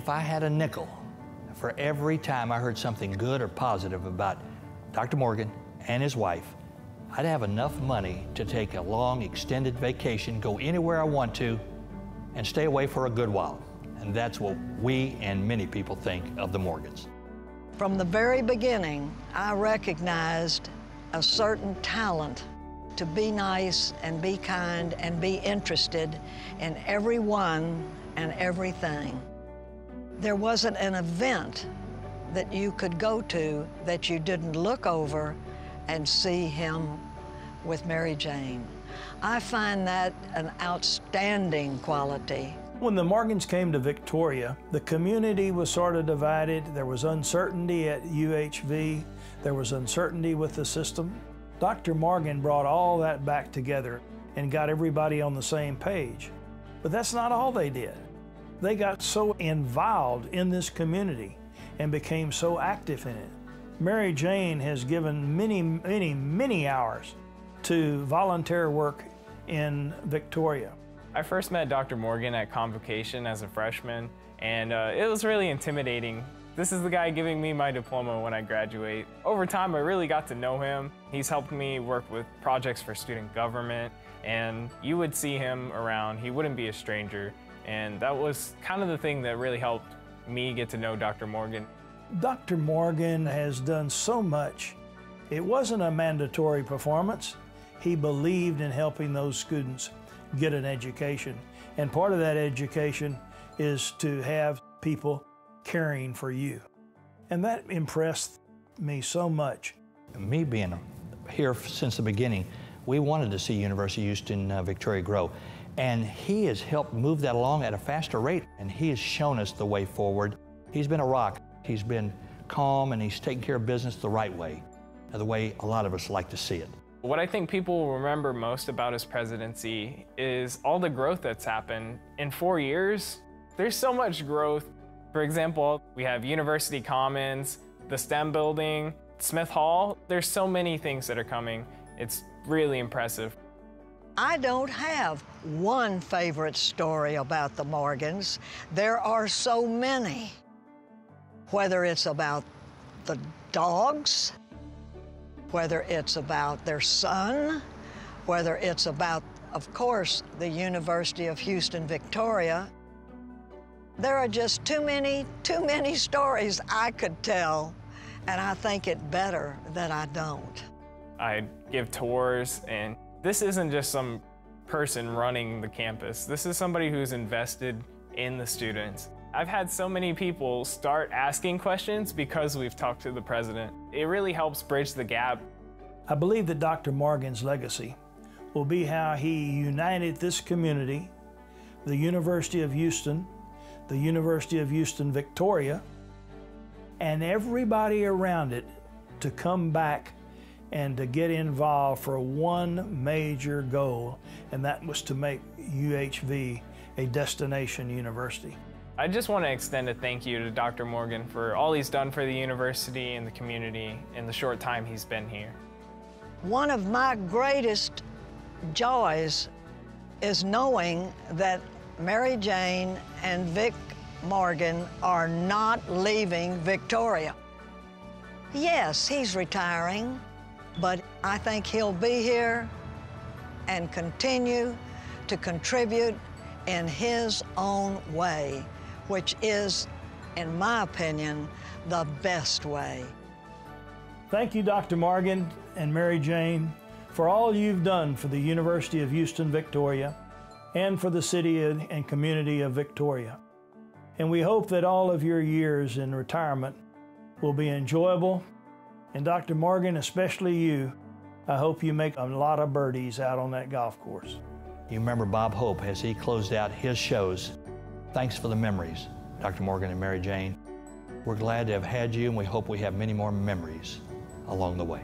if I had a nickel for every time I heard something good or positive about Dr. Morgan and his wife, I'd have enough money to take a long, extended vacation, go anywhere I want to, and stay away for a good while. And that's what we and many people think of the Morgans. From the very beginning, I recognized a certain talent to be nice and be kind and be interested in everyone and everything. There wasn't an event that you could go to that you didn't look over and see him with Mary Jane. I find that an outstanding quality. When the Morgans came to Victoria, the community was sort of divided. There was uncertainty at UHV. There was uncertainty with the system. Dr. Morgan brought all that back together and got everybody on the same page. But that's not all they did. They got so involved in this community and became so active in it. Mary Jane has given many hours to volunteer work in Victoria. I first met Dr. Morgan at convocation as a freshman, and it was really intimidating. This is the guy giving me my diploma when I graduate. Over time, I really got to know him. He's helped me work with projects for student government, and you would see him around. He wouldn't be a stranger, and that was kind of the thing that really helped me get to know Dr. Morgan. Dr. Morgan has done so much. It wasn't a mandatory performance. He believed in helping those students get an education. And part of that education is to have people caring for you. And that impressed me so much. Me being here since the beginning, we wanted to see University of Houston Victoria grow. And he has helped move that along at a faster rate, and he has shown us the way forward. He's been a rock. He's been calm, and he's taken care of business the right way, the way a lot of us like to see it. What I think people will remember most about his presidency is all the growth that's happened. In 4 years, there's so much growth. For example, we have University Commons, the STEM building, Smith Hall. There's so many things that are coming. It's really impressive. I don't have one favorite story about the Morgans. There are so many. Whether it's about the dogs, whether it's about their son, whether it's about, of course, the University of Houston, Victoria. There are just too many stories I could tell, and I think it better that I don't. I give tours, and this isn't just some person running the campus. This is somebody who's invested in the students. I've had so many people start asking questions because we've talked to the president. It really helps bridge the gap. I believe that Dr. Morgan's legacy will be how he united this community, the University of Houston, the University of Houston Victoria, and everybody around it to come back and to get involved for one major goal, and that was to make UHV a destination university. I just want to extend a thank you to Dr. Morgan for all he's done for the university and the community in the short time he's been here. One of my greatest joys is knowing that Mary Jane and Vic Morgan are not leaving Victoria. Yes, he's retiring, but I think he'll be here and continue to contribute in his own way, which is, in my opinion, the best way. Thank you, Dr. Morgan and Mary Jane, for all you've done for the University of Houston, Victoria, and for the city and community of Victoria. And we hope that all of your years in retirement will be enjoyable. And Dr. Morgan, especially you, I hope you make a lot of birdies out on that golf course. You remember Bob Hope as he closed out his shows. Thanks for the memories, Dr. Morgan and Mary Jane. We're glad to have had you, and we hope we have many more memories along the way.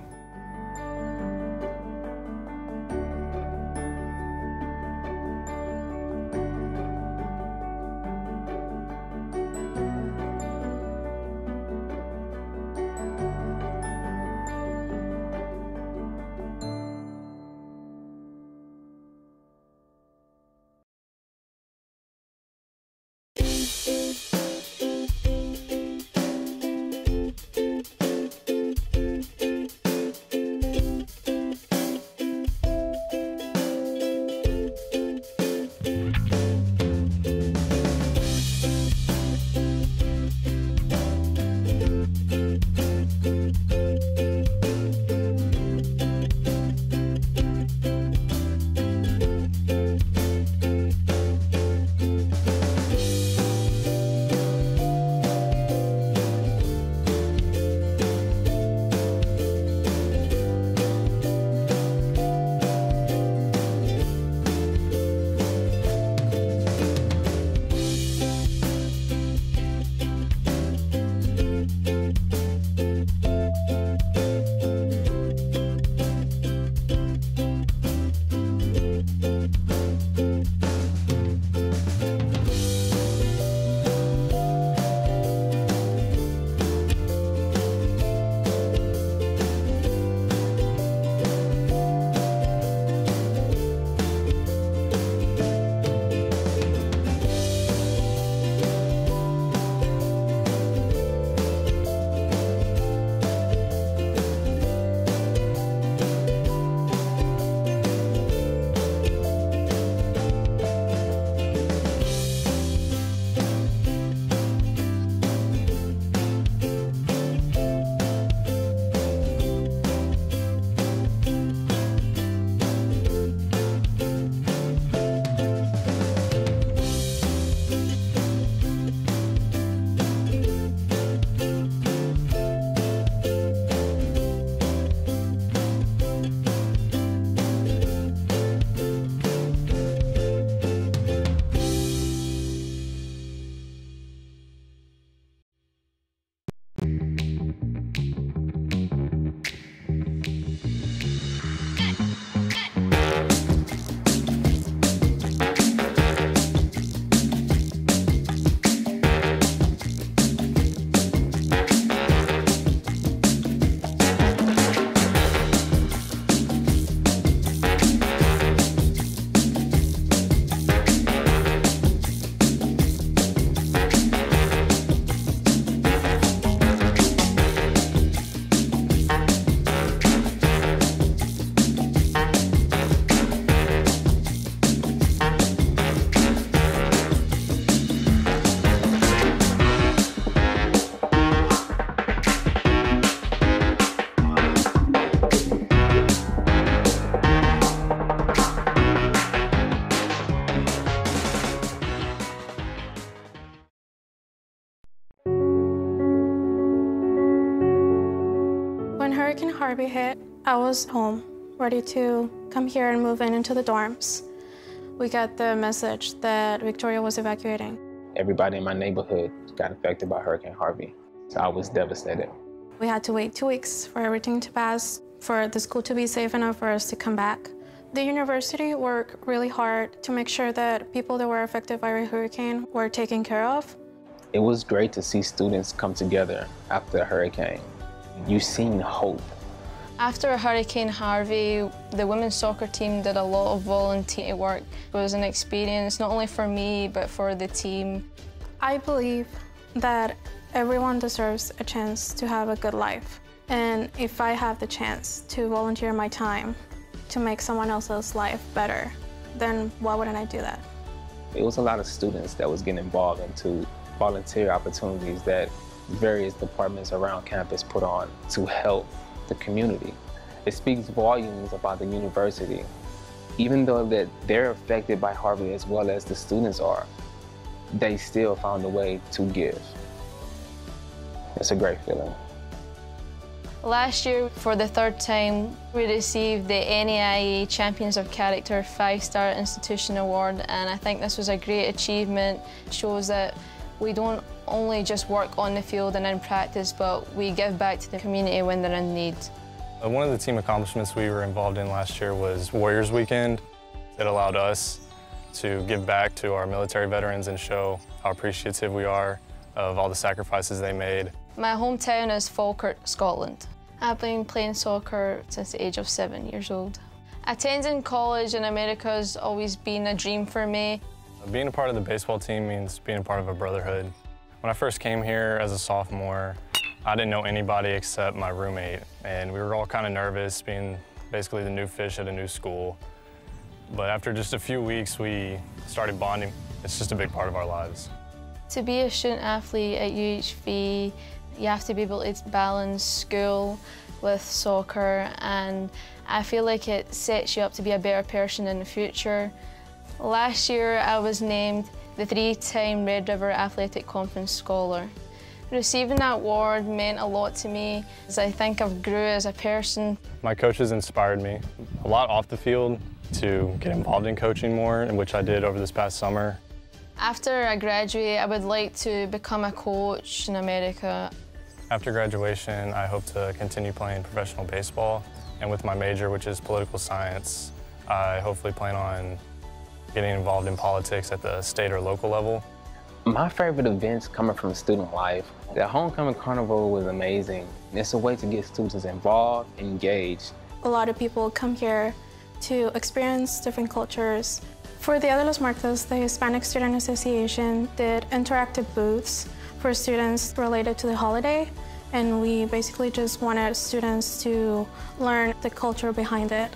Harvey hit, I was home, ready to come here and move into the dorms. We got the message that Victoria was evacuating. Everybody in my neighborhood got affected by Hurricane Harvey, so I was devastated. We had to wait 2 weeks for everything to pass, for the school to be safe enough for us to come back. The university worked really hard to make sure that people that were affected by the hurricane were taken care of. It was great to see students come together after the hurricane. You've seen hope. After Hurricane Harvey, the women's soccer team did a lot of volunteer work. It was an experience not only for me, but for the team. I believe that everyone deserves a chance to have a good life. And if I have the chance to volunteer my time to make someone else's life better, then why wouldn't I do that? It was a lot of students that was getting involved into volunteer opportunities that various departments around campus put on to help the community. It speaks volumes about the university. Even though that they're affected by Harvey as well as the students are, they still found a way to give. It's a great feeling. Last year, for the third time, we received the NAIA Champions of Character 5-Star Institution Award, and I think this was a great achievement. It shows that we don't only just work on the field and in practice, but we give back to the community when they're in need. One of the team accomplishments we were involved in last year was Warriors Weekend. It allowed us to give back to our military veterans and show how appreciative we are of all the sacrifices they made. My hometown is Falkirk, Scotland. I've been playing soccer since the age of 7 years old. Attending college in America has always been a dream for me. Being a part of the baseball team means being a part of a brotherhood. When I first came here as a sophomore, I didn't know anybody except my roommate, and we were all kind of nervous, being basically the new fish at a new school. But after just a few weeks, we started bonding. It's just a big part of our lives. To be a student athlete at UHV, you have to be able to balance school with soccer, and I feel like it sets you up to be a better person in the future. Last year, I was named the 3-time Red River Athletic Conference Scholar. Receiving that award meant a lot to me, as I think I've grew as a person. My coaches inspired me a lot off the field to get involved in coaching more, and which I did over this past summer. After I graduate, I would like to become a coach in America. After graduation, I hope to continue playing professional baseball, and with my major, which is political science, I hopefully plan on getting involved in politics at the state or local level. My favorite events coming from student life. The Homecoming Carnival was amazing. It's a way to get students involved, engaged. A lot of people come here to experience different cultures. For Dia de los Muertos, the Hispanic Student Association did interactive booths for students related to the holiday, and we basically just wanted students to learn the culture behind it.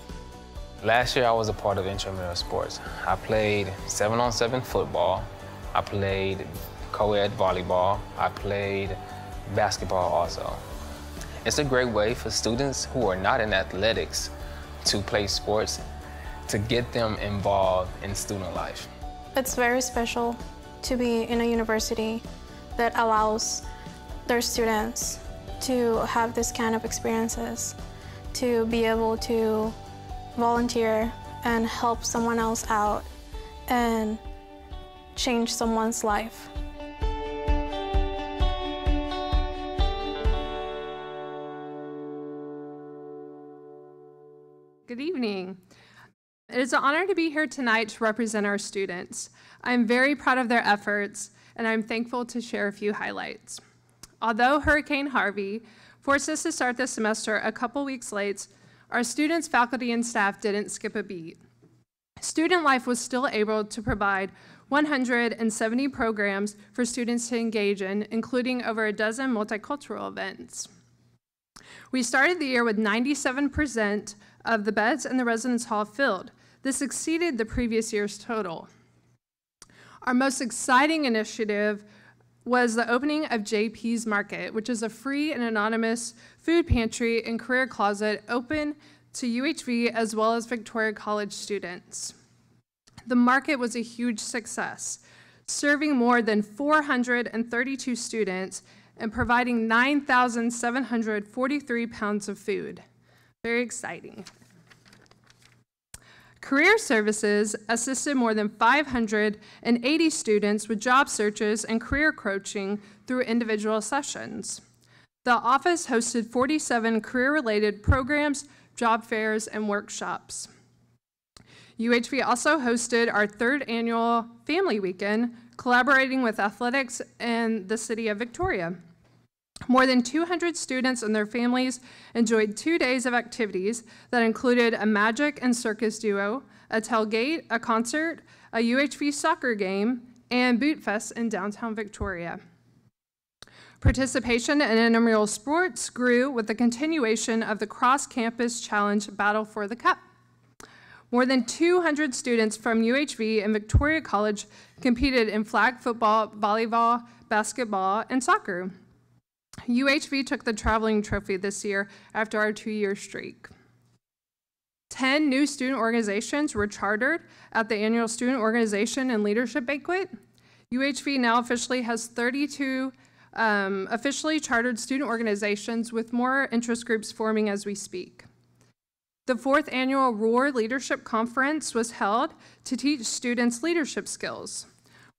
Last year I was a part of intramural sports. I played 7-on-7 football, I played co-ed volleyball, I played basketball also. It's a great way for students who are not in athletics to play sports, to get them involved in student life. It's very special to be in a university that allows their students to have this kind of experiences, to be able to volunteer and help someone else out and change someone's life. Good evening. It is an honor to be here tonight to represent our students. I'm very proud of their efforts, and I'm thankful to share a few highlights. Although Hurricane Harvey forced us to start the semester a couple weeks late, our students, faculty, and staff didn't skip a beat. Student Life was still able to provide 170 programs for students to engage in, including over a dozen multicultural events. We started the year with 97% of the beds in the residence hall filled. This exceeded the previous year's total. Our most exciting initiative was the opening of JP's Market, which is a free and anonymous food pantry and career closet open to UHV as well as Victoria College students. The market was a huge success, serving more than 432 students and providing 9,743 pounds of food. Very exciting. Career Services assisted more than 580 students with job searches and career coaching through individual sessions. The office hosted 47 career-related programs, job fairs, and workshops. UHV also hosted our 3rd annual Family Weekend, collaborating with athletics and the city of Victoria. More than 200 students and their families enjoyed 2 days of activities that included a magic and circus duo, a tailgate, a concert, a UHV soccer game, and Boot Fest in downtown Victoria. Participation in intramural sports grew with the continuation of the cross-campus challenge Battle for the Cup. More than 200 students from UHV and Victoria College competed in flag football, volleyball, basketball, and soccer. UHV took the traveling trophy this year after our 2-year streak. 10 new student organizations were chartered at the annual Student Organization and Leadership Banquet. UHV now officially has 32 officially chartered student organizations, with more interest groups forming as we speak. The 4th annual ROAR Leadership Conference was held to teach students leadership skills.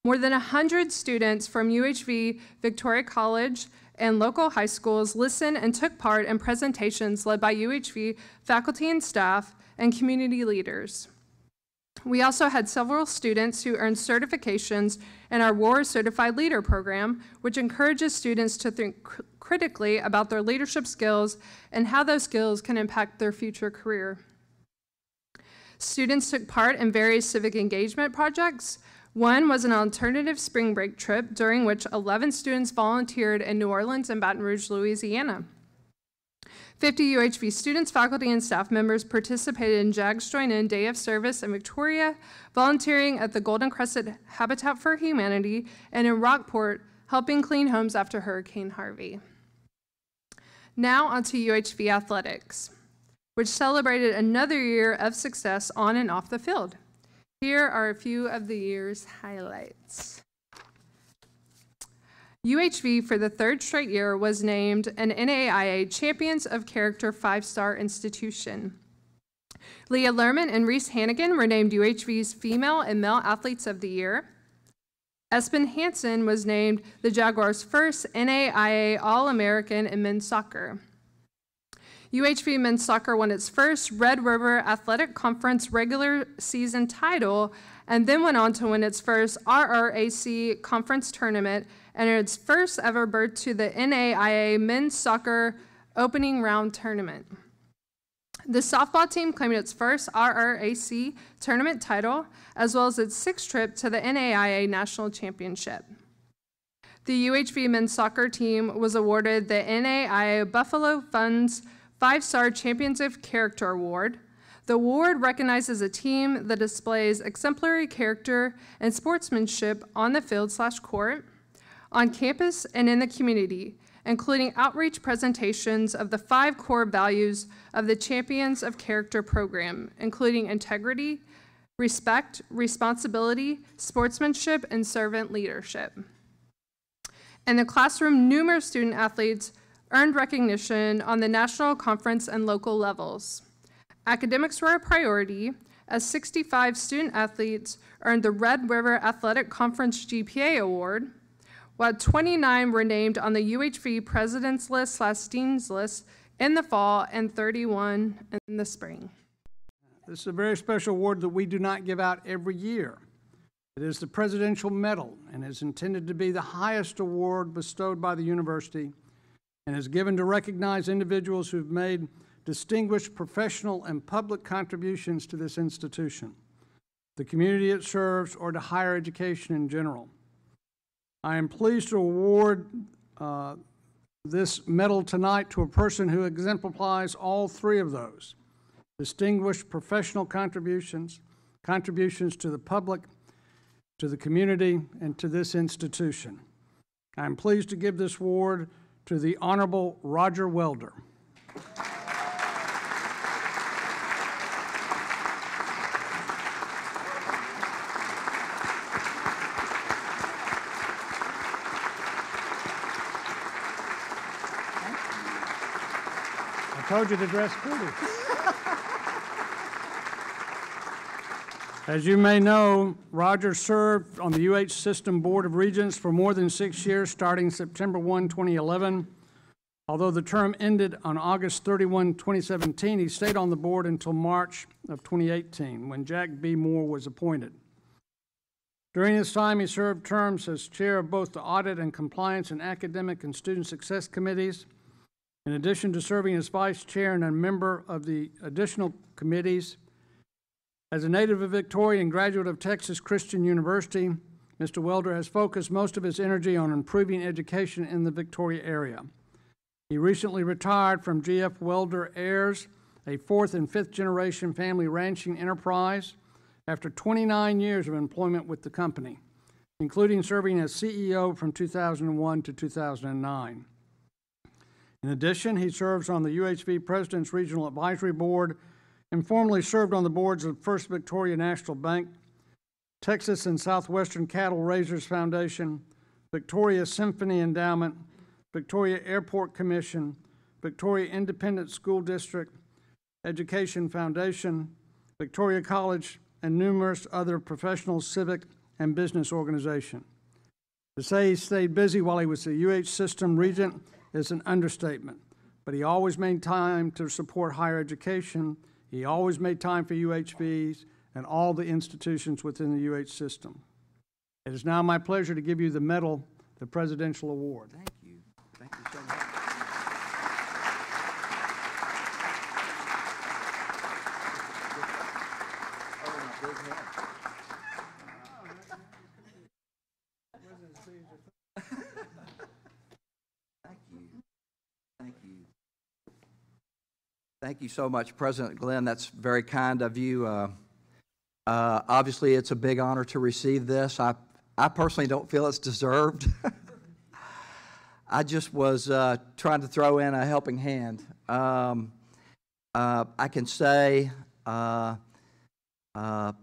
More than 100 students from UHV, Victoria College, and local high schools listened and took part in presentations led by UHV faculty and staff and community leaders. We also had several students who earned certifications in our ROAR Certified Leader program, which encourages students to think critically about their leadership skills and how those skills can impact their future career. Students took part in various civic engagement projects. One was an alternative spring break trip during which 11 students volunteered in New Orleans and Baton Rouge, Louisiana. 50 UHV students, faculty, and staff members participated in JAG's Join In Day of Service in Victoria, volunteering at the Golden Crescent Habitat for Humanity, and in Rockport, helping clean homes after Hurricane Harvey. Now onto UHV athletics, which celebrated another year of success on and off the field. Here are a few of the year's highlights. UHV for the 3rd straight year was named an NAIA Champions of Character 5-star institution. Leah Lerman and Reese Hannigan were named UHV's Female and Male Athletes of the Year. Espen Hansen was named the Jaguars' first NAIA All-American in men's soccer. UHV men's soccer won its first Red River Athletic Conference regular season title and then went on to win its first RRAC conference tournament and its first ever berth to the NAIA men's soccer opening round tournament. The softball team claimed its first RRAC tournament title, as well as its 6th trip to the NAIA National Championship. The UHV men's soccer team was awarded the NAIA Buffalo Funds 5-Star Champions of Character Award. The award recognizes a team that displays exemplary character and sportsmanship on the field/court, on campus, and in the community, including outreach presentations of the 5 core values of the Champions of Character program, including integrity, respect, responsibility, sportsmanship, and servant leadership. In the classroom, numerous student athletes earned recognition on the national, conference, and local levels. Academics were a priority, as 65 student athletes earned the Red River Athletic Conference GPA Award, while 29 were named on the UHV President's List/Dean's List in the fall and 31 in the spring. This is a very special award that we do not give out every year. It is the Presidential Medal and is intended to be the highest award bestowed by the university and is given to recognize individuals who have made distinguished professional and public contributions to this institution, the community it serves, or to higher education in general. I am pleased to award this medal tonight to a person who exemplifies all 3 of those: distinguished professional contributions, contributions to the public, to the community, and to this institution. I am pleased to give this award to the Honorable Roger Welder. I told you to dress pretty. As you may know, Roger served on the UH System Board of Regents for more than 6 years, starting September 1, 2011. Although the term ended on August 31, 2017, he stayed on the board until March of 2018, when Jack B. Moore was appointed. During this time, he served terms as chair of both the Audit and Compliance and Academic and Student Success Committees, in addition to serving as vice chair and a member of the additional committees. As a native of Victoria and graduate of Texas Christian University, Mr. Welder has focused most of his energy on improving education in the Victoria area. He recently retired from G.F. Welder Heirs, a fourth and fifth generation family ranching enterprise, after 29 years of employment with the company, including serving as CEO from 2001 to 2009. In addition, he serves on the UHV President's Regional Advisory Board and formerly served on the boards of First Victoria National Bank, Texas and Southwestern Cattle Raisers Foundation, Victoria Symphony Endowment, Victoria Airport Commission, Victoria Independent School District, Education Foundation, Victoria College, and numerous other professional, civic, and business organizations. To say he stayed busy while he was a UH System Regent is an understatement, but he always made time to support higher education. He always made time for UHVs and all the institutions within the UH system. It is now my pleasure to give you the medal, the Presidential Award. Thank you. Thank you so much. Thank you. Thank you. Thank you so much, President Glenn. That's very kind of you. Obviously, it's a big honor to receive this. I personally don't feel it's deserved. I just was trying to throw in a helping hand. I can say that I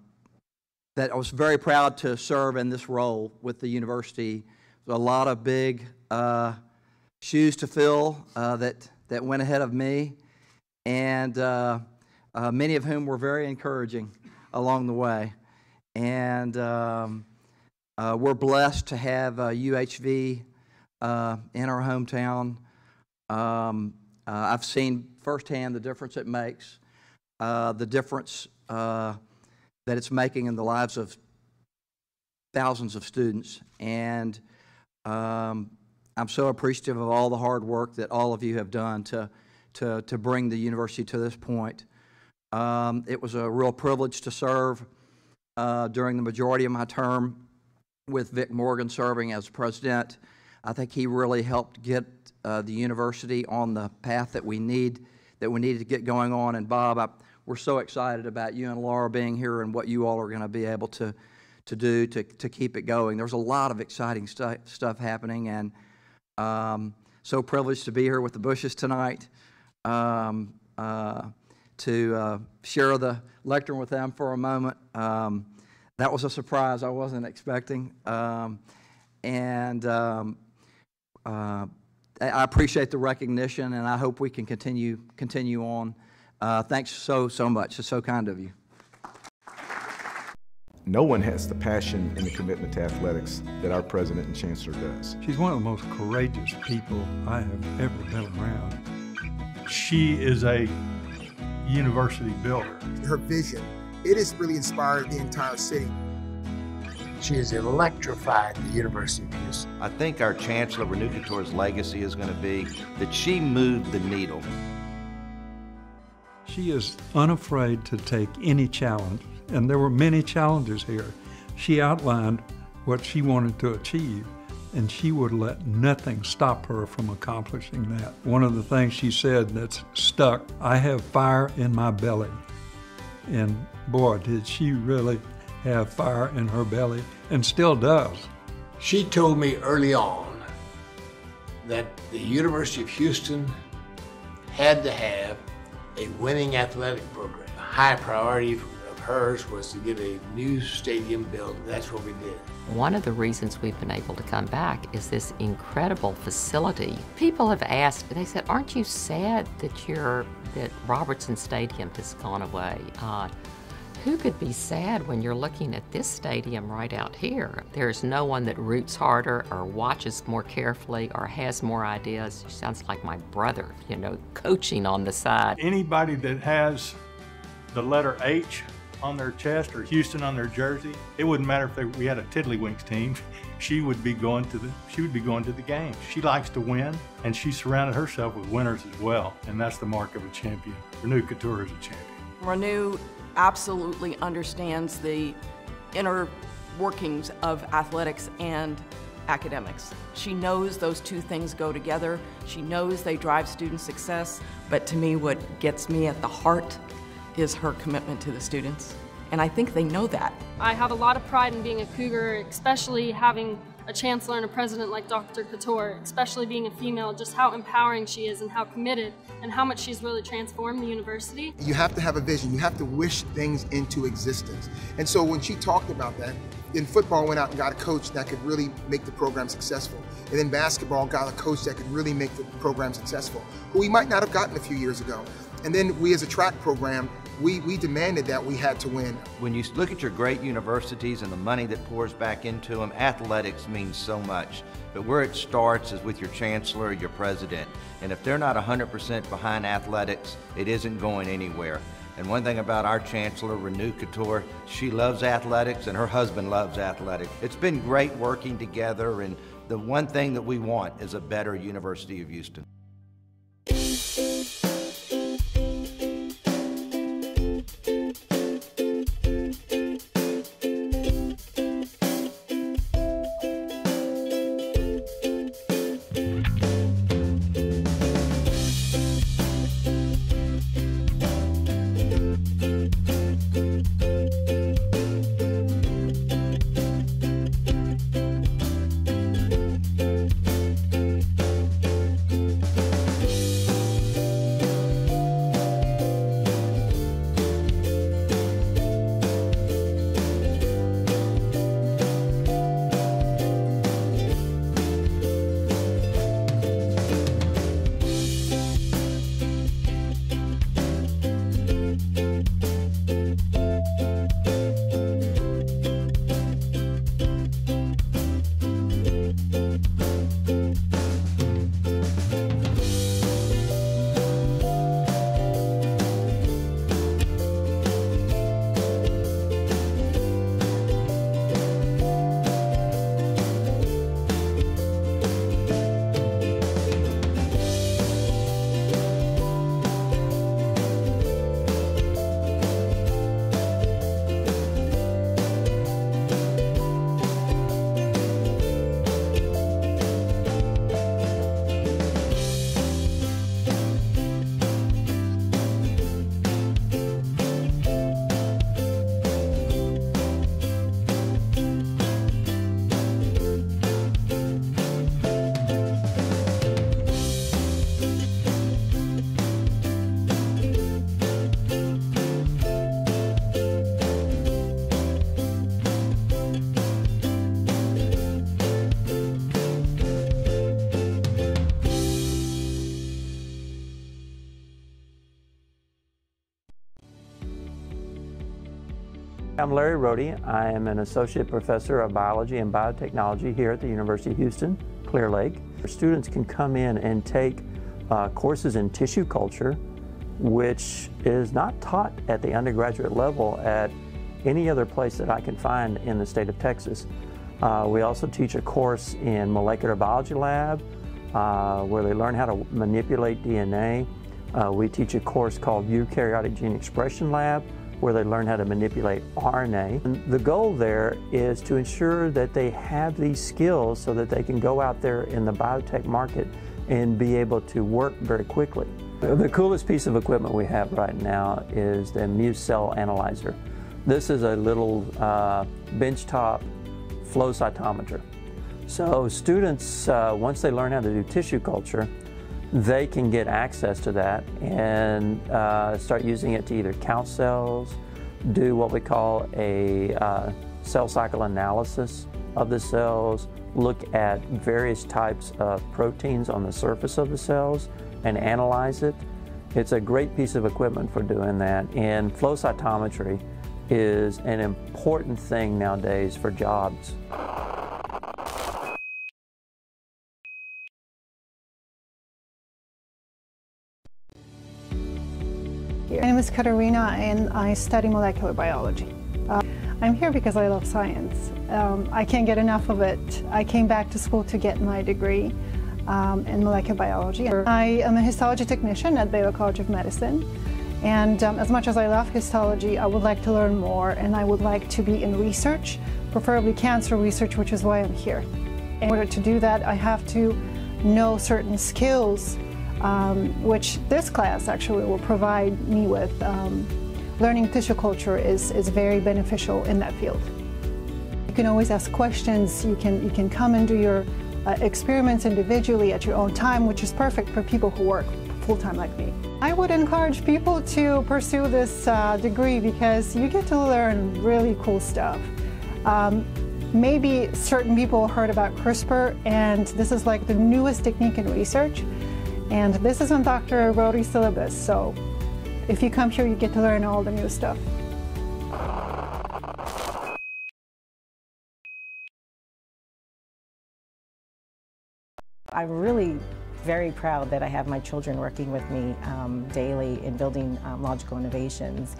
was very proud to serve in this role with the university. There's a lot of big shoes to fill that went ahead of me, and many of whom were very encouraging along the way. And we're blessed to have UHV in our hometown. I've seen firsthand the difference it makes, the difference that it's making in the lives of thousands of students. And I'm so appreciative of all the hard work that all of you have done to bring the university to this point. It was a real privilege to serve during the majority of my term with Vic Morgan serving as president. I think he really helped get the university on the path that we needed to get going on. And Bob, we're so excited about you and Laura being here and what you all are going to be able to do to keep it going. There's a lot of exciting stuff happening, and so privileged to be here with the Bushes tonight to share the lectern with them for a moment. That was a surprise I wasn't expecting, and I appreciate the recognition, and I hope we can continue on. Thanks so much. It's so kind of you. No one has the passion and the commitment to athletics that our president and chancellor does. She's one of the most courageous people I have ever been around. She is a university builder. Her vision, it has really inspired the entire city. She has electrified the University of Houston. I think our Chancellor Renucator's legacy is going to be that she moved the needle. She is unafraid to take any challenge, and there were many challenges here. She outlined what she wanted to achieve, and she would let nothing stop her from accomplishing that. One of the things she said that's stuck, I have fire in my belly. And boy, did she really have fire in her belly, and still does. She told me early on that the University of Houston had to have a winning athletic program, a high priority hers was to get a new stadium built. That's what we did. One of the reasons we've been able to come back is this incredible facility. People have asked, they said, aren't you sad that Robertson Stadium has gone away? Who could be sad when you're looking at this stadium right out here? There's no one that roots harder or watches more carefully or has more ideas. She sounds like my brother, you know, coaching on the side. Anybody that has the letter H on their chest or Houston on their jersey, it wouldn't matter if we had a Tiddlywinks team. She would be going to the games. She likes to win, and she surrounded herself with winners as well, and that's the mark of a champion. Renew Couture is a champion. Renew absolutely understands the inner workings of athletics and academics. She knows those two things go together. She knows they drive student success, but to me what gets me at the heart is her commitment to the students, and I think they know that. I have a lot of pride in being a Cougar, especially having a chancellor and a president like Dr. Couture, especially being a female, just how empowering she is and how committed and how much she's really transformed the university. You have to have a vision. You have to wish things into existence. And so when she talked about that, in football went out and got a coach that could really make the program successful. And then basketball got a coach that could really make the program successful, who we might not have gotten a few years ago. And then we as a track program, we demanded that we had to win. When you look at your great universities and the money that pours back into them, athletics means so much. But where it starts is with your chancellor or your president. And if they're not 100% behind athletics, it isn't going anywhere. And one thing about our chancellor, Renew Couture, she loves athletics and her husband loves athletics. It's been great working together, and the one thing that we want is a better University of Houston. I'm Larry Rohde. I am an associate professor of biology and biotechnology here at the University of Houston, Clear Lake. Students can come in and take courses in tissue culture, which is not taught at the undergraduate level at any other place that I can find in the state of Texas. We also teach a course in molecular biology lab where they learn how to manipulate DNA. We teach a course called Eukaryotic Gene Expression Lab where they learn how to manipulate RNA. And the goal there is to ensure that they have these skills so that they can go out there in the biotech market and be able to work very quickly. The coolest piece of equipment we have right now is the Muse Cell Analyzer. This is a little benchtop flow cytometer. So students, once they learn how to do tissue culture, they can get access to that and start using it to either count cells, do what we call a cell cycle analysis of the cells, look at various types of proteins on the surface of the cells and analyze it. It's a great piece of equipment for doing that, and flow cytometry is an important thing nowadays for jobs. My name is Katarina and I study molecular biology. I'm here because I love science. I can't get enough of it. I came back to school to get my degree in molecular biology. I am a histology technician at Baylor College of Medicine, and as much as I love histology, I would like to learn more, and I would like to be in research, preferably cancer research, which is why I'm here. In order to do that, I have to know certain skills, which this class actually will provide me with. Learning tissue culture is very beneficial in that field. You can always ask questions. You can come and do your experiments individually at your own time, which is perfect for people who work full-time like me. I would encourage people to pursue this degree because you get to learn really cool stuff. Maybe certain people heard about CRISPR, and this is like the newest technique in research, and this is on Dr. Rohde's syllabus, so if you come here, you get to learn all the new stuff. I'm really very proud that I have my children working with me daily in building logical innovations.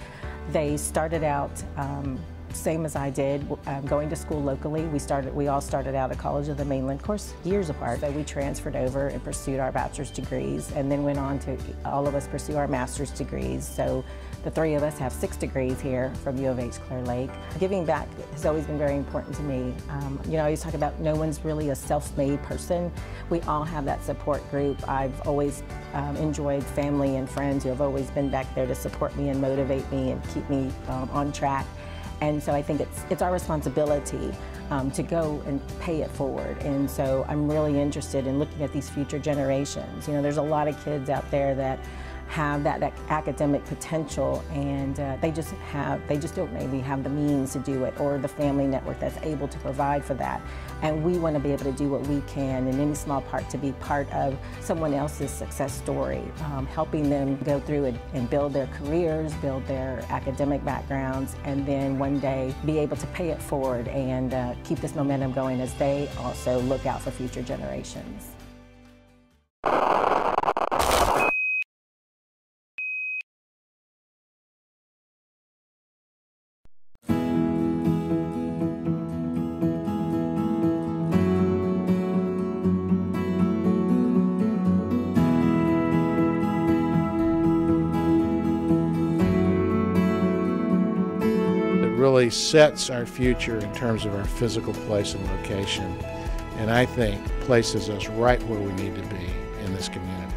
They started out same as I did, going to school locally. We all started out at College of the Mainland, course years apart. So we transferred over and pursued our bachelor's degrees, and then went on to all of us pursue our master's degrees. So the three of us have 6 degrees here from U of H Clear Lake. Giving back has always been very important to me. You know, I always talk about no one's really a self-made person. We all have that support group. I've always enjoyed family and friends who have always been back there to support me and motivate me and keep me on track. And so I think it's our responsibility to go and pay it forward. And so I'm really interested in looking at these future generations. You know, there's a lot of kids out there that have that academic potential, and they just don't maybe have the means to do it, or the family network that's able to provide for that. And we want to be able to do what we can in any small part to be part of someone else's success story, helping them go through and build their careers, build their academic backgrounds, and then one day be able to pay it forward and keep this momentum going as they also look out for future generations. Really sets our future in terms of our physical place and location, and I think places us right where we need to be in this community.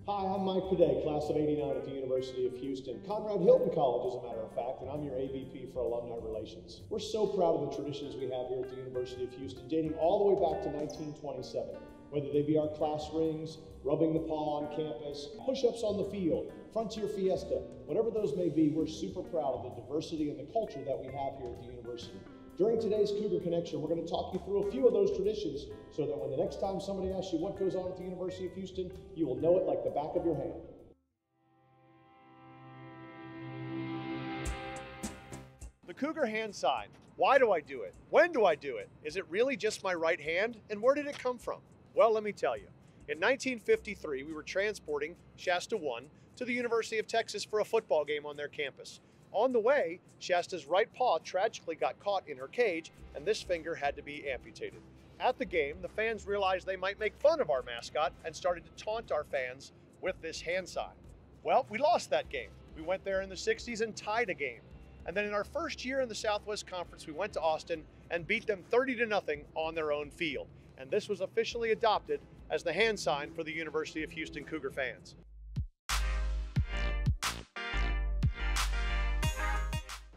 Hi, I'm Mike Cadet, class of '89 at the University of Houston, Conrad Hilton College as a matter of fact, and I'm your AVP for Alumni Relations. We're so proud of the traditions we have here at the University of Houston, dating all the way back to 1927. Whether they be our class rings, rubbing the paw on campus, push-ups on the field, Frontier Fiesta, whatever those may be, we're super proud of the diversity and the culture that we have here at the university. During today's Cougar Connection, we're going to talk you through a few of those traditions so that when the next time somebody asks you what goes on at the University of Houston, you will know it like the back of your hand. The Cougar hand sign. Why do I do it? When do I do it? Is it really just my right hand? And where did it come from? Well, let me tell you. In 1953, we were transporting Shasta 1 to the University of Texas for a football game on their campus. On the way, Shasta's right paw tragically got caught in her cage, and this finger had to be amputated. At the game, the fans realized they might make fun of our mascot and started to taunt our fans with this hand sign. Well, we lost that game. We went there in the 60s and tied a game. And then in our first year in the Southwest Conference, we went to Austin and beat them 30-0 on their own field. And this was officially adopted as the hand sign for the University of Houston Cougar fans.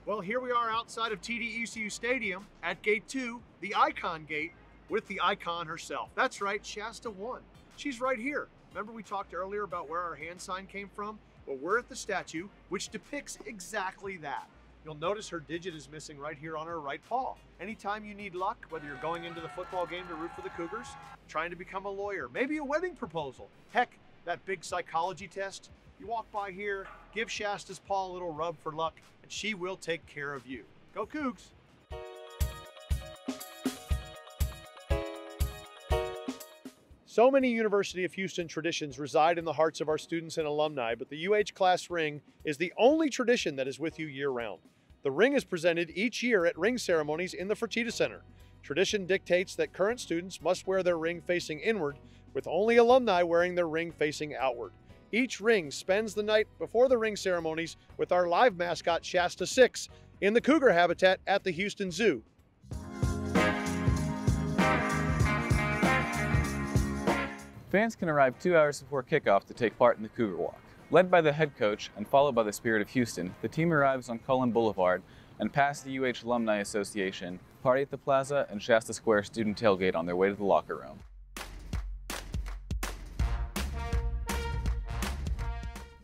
Well, here we are outside of TDECU Stadium at Gate 2, the Icon Gate, with the icon herself. That's right, Shasta won. She's right here. Remember we talked earlier about where our hand sign came from? Well, we're at the statue, which depicts exactly that. You'll notice her digit is missing right here on her right paw. Anytime you need luck, whether you're going into the football game to root for the Cougars, trying to become a lawyer, maybe a wedding proposal, heck, that big psychology test, you walk by here, give Shasta's paw a little rub for luck, and she will take care of you. Go Cougs! So many University of Houston traditions reside in the hearts of our students and alumni, but the UH class ring is the only tradition that is with you year-round. The ring is presented each year at ring ceremonies in the Fertitta Center. Tradition dictates that current students must wear their ring facing inward, with only alumni wearing their ring facing outward. Each ring spends the night before the ring ceremonies with our live mascot Shasta 6 in the cougar habitat at the Houston Zoo. Fans can arrive 2 hours before kickoff to take part in the Cougar Walk. Led by the head coach and followed by the Spirit of Houston, the team arrives on Cullen Boulevard and past the UH Alumni Association, party at the Plaza, and Shasta Square student tailgate on their way to the locker room.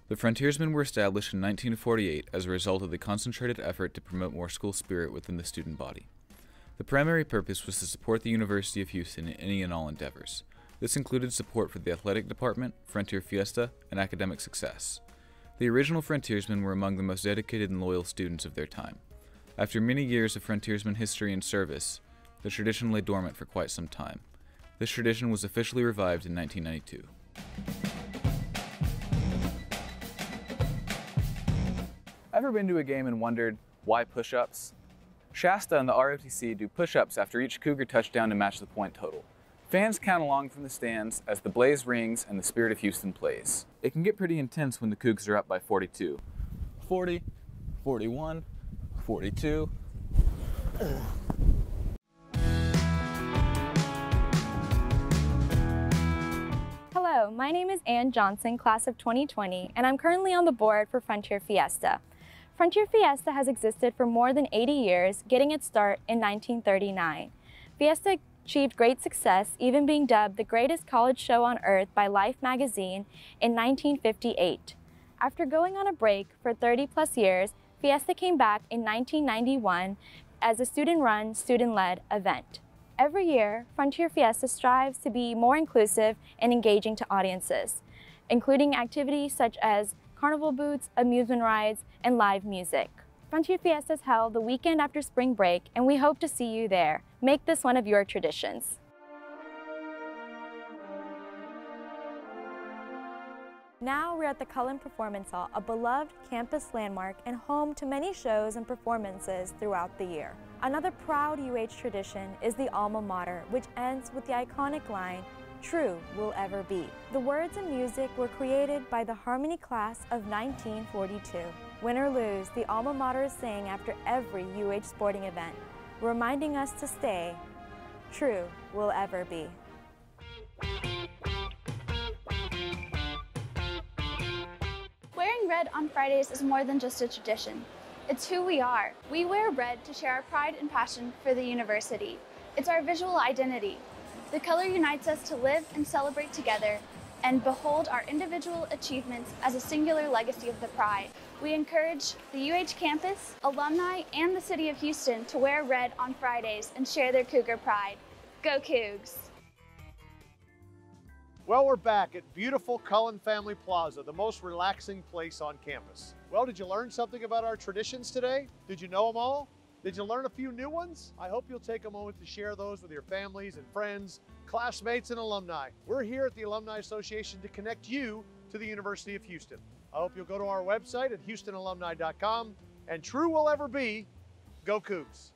The Frontiersmen were established in 1948 as a result of the concentrated effort to promote more school spirit within the student body. The primary purpose was to support the University of Houston in any and all endeavors. This included support for the athletic department, Frontier Fiesta, and academic success. The original Frontiersmen were among the most dedicated and loyal students of their time. After many years of Frontiersmen history and service, the tradition lay dormant for quite some time. This tradition was officially revived in 1992. Ever been to a game and wondered, why push-ups? Shasta and the ROTC do push-ups after each Cougar touchdown to match the point total. Fans count along from the stands as the blaze rings and the Spirit of Houston plays. It can get pretty intense when the Cougs are up by 42. 40, 41, 42. Hello, my name is Ann Johnson, class of 2020, and I'm currently on the board for Frontier Fiesta. Frontier Fiesta has existed for more than 80 years, getting its start in 1939. Fiesta achieved great success, even being dubbed the greatest college show on earth by Life magazine in 1958. After going on a break for 30+ years, Fiesta came back in 1991 as a student-run, student-led event. Every year, Frontier Fiesta strives to be more inclusive and engaging to audiences, including activities such as carnival booths, amusement rides, and live music. Frontier Fiesta is held the weekend after spring break, and we hope to see you there. Make this one of your traditions. Now we're at the Cullen Performance Hall, a beloved campus landmark and home to many shows and performances throughout the year. Another proud UH tradition is the alma mater, which ends with the iconic line, "True will ever be." The words and music were created by the Harmony class of 1942. Win or lose, the alma mater is sang after every UH sporting event, reminding us to stay true will ever be. Wearing red on Fridays is more than just a tradition. It's who we are. We wear red to share our pride and passion for the university. It's our visual identity. The color unites us to live and celebrate together and behold our individual achievements as a singular legacy of the pride. We encourage the UH campus, alumni, and the City of Houston to wear red on Fridays and share their Cougar pride. Go Cougs! Well, we're back at beautiful Cullen Family Plaza, the most relaxing place on campus. Well, did you learn something about our traditions today? Did you know them all? Did you learn a few new ones? I hope you'll take a moment to share those with your families and friends, classmates and alumni. We're here at the Alumni Association to connect you to the University of Houston. I hope you'll go to our website at houstonalumni.com, and true will ever be, go Cougs!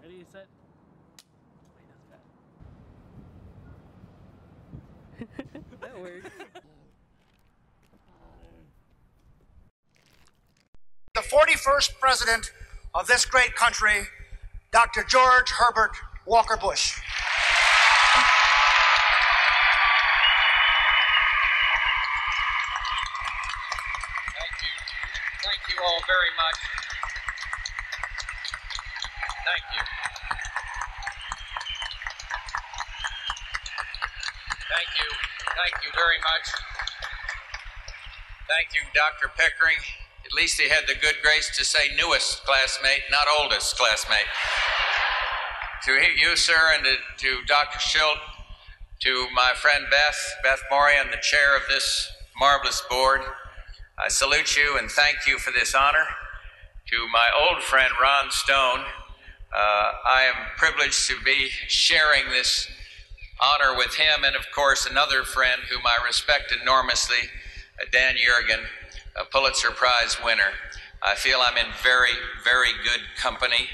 Ready, set. That works. The 41st president of this great country, Dr. George Herbert Walker Bush. all very much. Thank you. Thank you. Thank you very much. Thank you, Dr. Pickering. At least he had the good grace to say newest classmate, not oldest classmate. To you, sir, and to Dr. Schilt, to my friend Beth Morian, the chair of this marvelous board, I salute you and thank you for this honor. To my old friend Ron Stone, I am privileged to be sharing this honor with him, and of course another friend whom I respect enormously, Dan Yergin, a Pulitzer Prize winner. I feel I'm in very, very good company,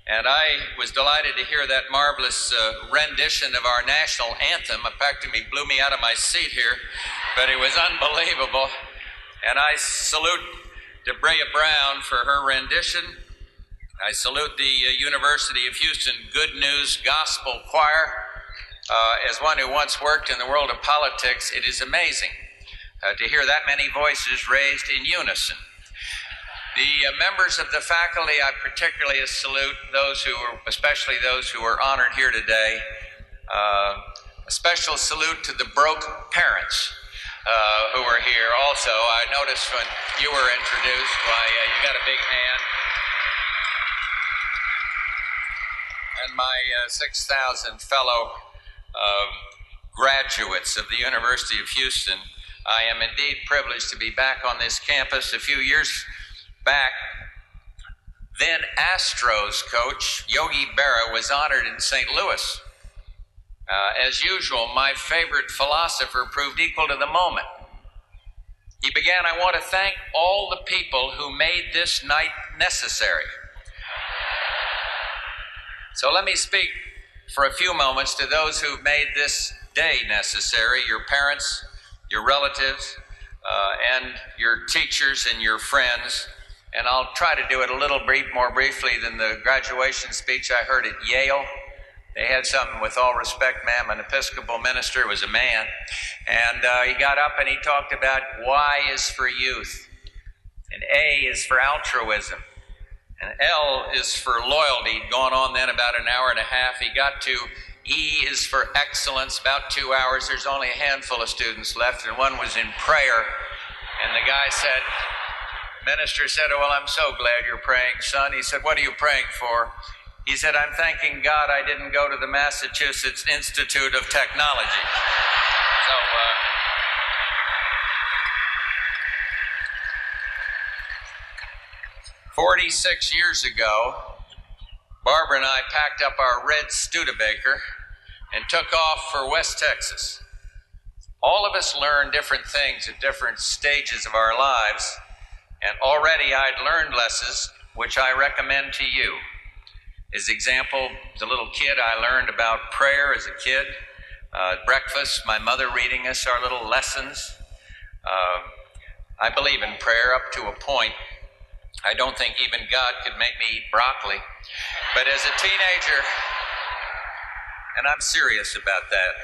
and I was delighted to hear that marvelous rendition of our national anthem. In fact, it blew me out of my seat here, but it was unbelievable. And I salute Debrea Brown for her rendition. I salute the University of Houston Good News Gospel Choir. As one who once worked in the world of politics, it is amazing to hear that many voices raised in unison. The members of the faculty, I particularly salute those who are, especially those who are honored here today. A special salute to the broke parents who are here also. I noticed when you were introduced, why you got a big hand. And my 6,000 fellow graduates of the University of Houston, I am indeed privileged to be back on this campus. A few years back, then Astros coach Yogi Berra was honored in St. Louis. As usual, my favorite philosopher proved equal to the moment. He began, "I want to thank all the people who made this night necessary." So let me speak for a few moments to those who've made this day necessary, your parents, your relatives, and your teachers and your friends. And I'll try to do it a little more briefly than the graduation speech I heard at Yale. They had something, with all respect, ma'am, an Episcopal minister was a man. And he got up and he talked about Y is for youth, and A is for altruism, and L is for loyalty. He'd gone on then about an hour and a half. He got to E is for excellence, about 2 hours. There's only a handful of students left, and one was in prayer. And the guy said, minister said, "Oh, well, I'm so glad you're praying, son." He said, "What are you praying for?" He said, "I'm thanking God I didn't go to the Massachusetts Institute of Technology." So, 46 years ago, Barbara and I packed up our red Studebaker and took off for West Texas. All of us learn different things at different stages of our lives, and already I'd learned lessons which I recommend to you. As example, as a little kid, I learned about prayer as a kid. Breakfast, my mother reading us our little lessons. I believe in prayer up to a point. I don't think even God could make me eat broccoli. But as a teenager, and I'm serious about that,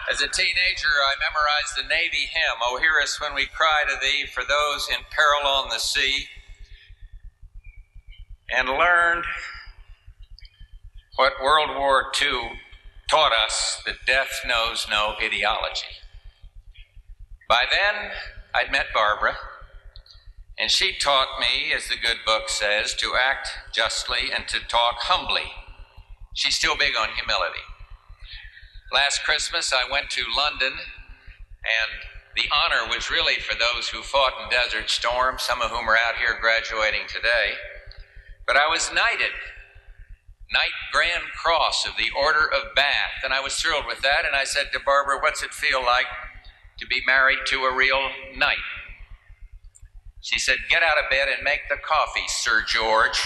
as a teenager, I memorized the Navy hymn, "O hear us when we cry to thee for those in peril on the sea," and learned what World War II taught us, that death knows no ideology. By then, I'd met Barbara, and she taught me, as the good book says, to act justly and to talk humbly. She's still big on humility. Last Christmas, I went to London, and the honor was really for those who fought in Desert Storm, some of whom are out here graduating today. But I was knighted, Knight Grand Cross of the Order of Bath, and I was thrilled with that. And I said to Barbara, "What's it feel like to be married to a real knight?" She said, "Get out of bed and make the coffee, Sir George."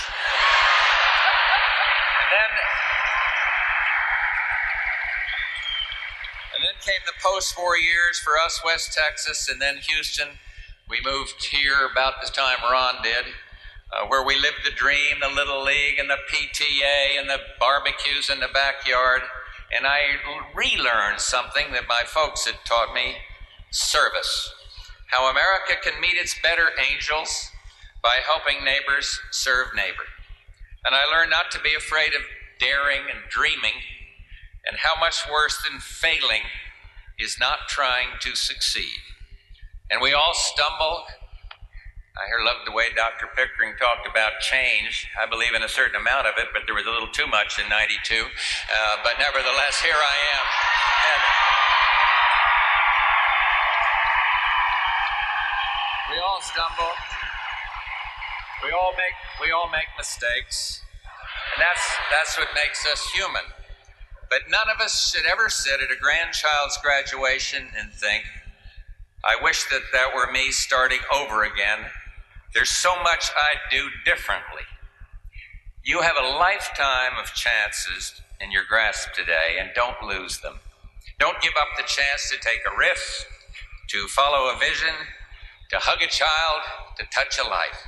And then came the post-war years for us, West Texas, and then Houston. We moved here about the time Ron did, where we lived the dream, the Little League and the PTA and the barbecues in the backyard. And I relearned something that my folks had taught me: service. how America can meet its better angels by helping neighbors serve neighbor. And I learned not to be afraid of daring and dreaming, and how much worse than failing is not trying to succeed. And we all stumble. I loved the way Dr. Pickering talked about change. I believe in a certain amount of it, but there was a little too much in '92. But nevertheless, here I am. And we all stumble. We all make mistakes. And that's what makes us human. But none of us should ever sit at a grandchild's graduation and think, I wish that were me starting over again. There's so much I'd do differently. You have a lifetime of chances in your grasp today, and don't lose them. Don't give up the chance to take a risk, to follow a vision, to hug a child, to touch a life.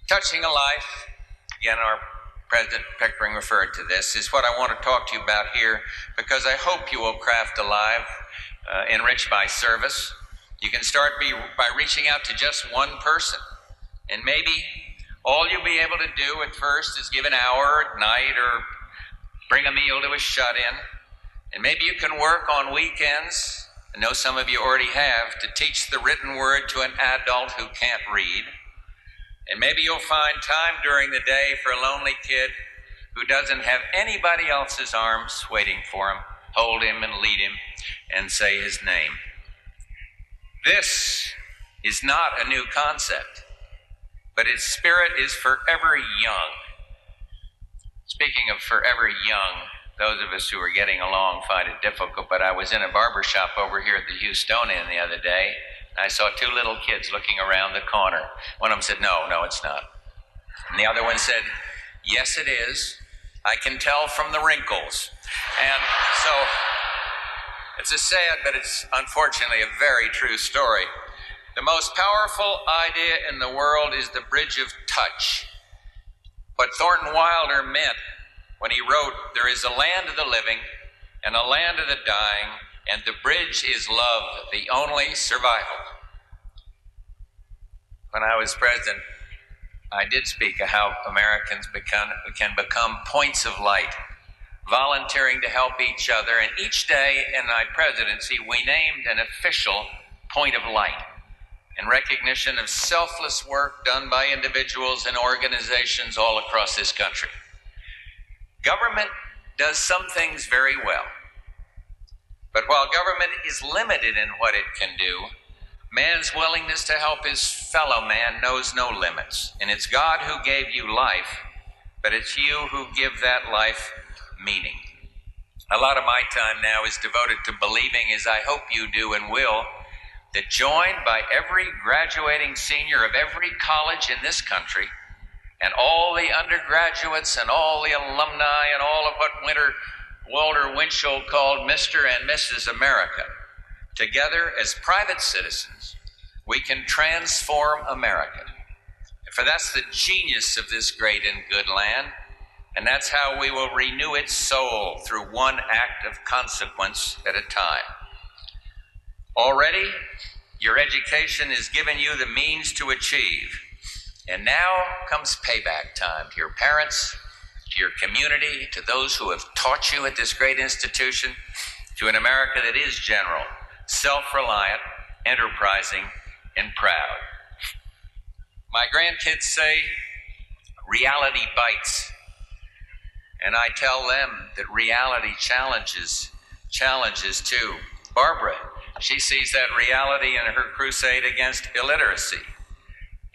Touching a life, again, our President Pickering referred to this, is what I want to talk to you about here, because I hope you will craft a life enriched by service. You can start by reaching out to just one person, and maybe all you'll be able to do at first is give an hour at night or bring a meal to a shut-in. And maybe you can work on weekends, I know some of you already have, to teach the written word to an adult who can't read. And maybe you'll find time during the day for a lonely kid who doesn't have anybody else's arms waiting for him. Hold him and lead him and say his name. This is not a new concept, but its spirit is forever young. Speaking of forever young, those of us who are getting along find it difficult, but I was in a barber shop over here at the Houstonian the other day, and I saw two little kids looking around the corner. One of them said, no, it's not. And the other one said, yes, it is. I can tell from the wrinkles. And so it's a sad, but it's unfortunately a very true story. The most powerful idea in the world is the bridge of touch. What Thornton Wilder meant when he wrote, there is a land of the living and a land of the dying, and the bridge is love, the only survival. When I was president, I did speak of how Americans can become points of light, volunteering to help each other. And each day in my presidency, we named an official point of light in recognition of selfless work done by individuals and organizations all across this country. Government does some things very well. But while government is limited in what it can do, man's willingness to help his fellow man knows no limits. And it's God who gave you life, but it's you who give that life meaning. A lot of my time now is devoted to believing, as I hope you do and will, that joined by every graduating senior of every college in this country, and all the undergraduates and all the alumni and all of what Walter Winchell called Mr. and Mrs. America, together as private citizens, we can transform America. For that's the genius of this great and good land, and that's how we will renew its soul through one act of consequence at a time. Already, your education has given you the means to achieve, and now comes payback time to your parents, to your community, to those who have taught you at this great institution, to an America that is general, self-reliant, enterprising, and proud. My grandkids say, reality bites. And I tell them that reality challenges too. Barbara, she sees that reality in her crusade against illiteracy.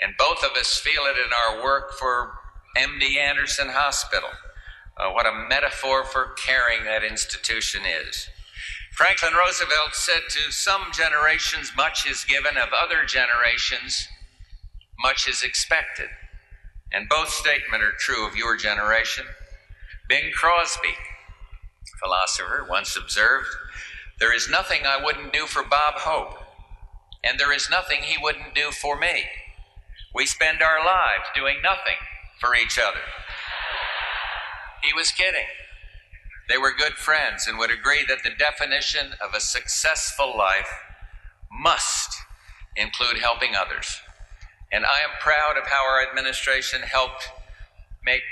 And both of us feel it in our work for MD Anderson Hospital. What a metaphor for caring that institution is. Franklin Roosevelt said, to some generations much is given, of other generations much is expected. And both statements are true of your generation. Bing Crosby, philosopher, once observed, there is nothing I wouldn't do for Bob Hope, and there is nothing he wouldn't do for me. We spend our lives doing nothing for each other. He was kidding. They were good friends and would agree that the definition of a successful life must include helping others. And I am proud of how our administration helped make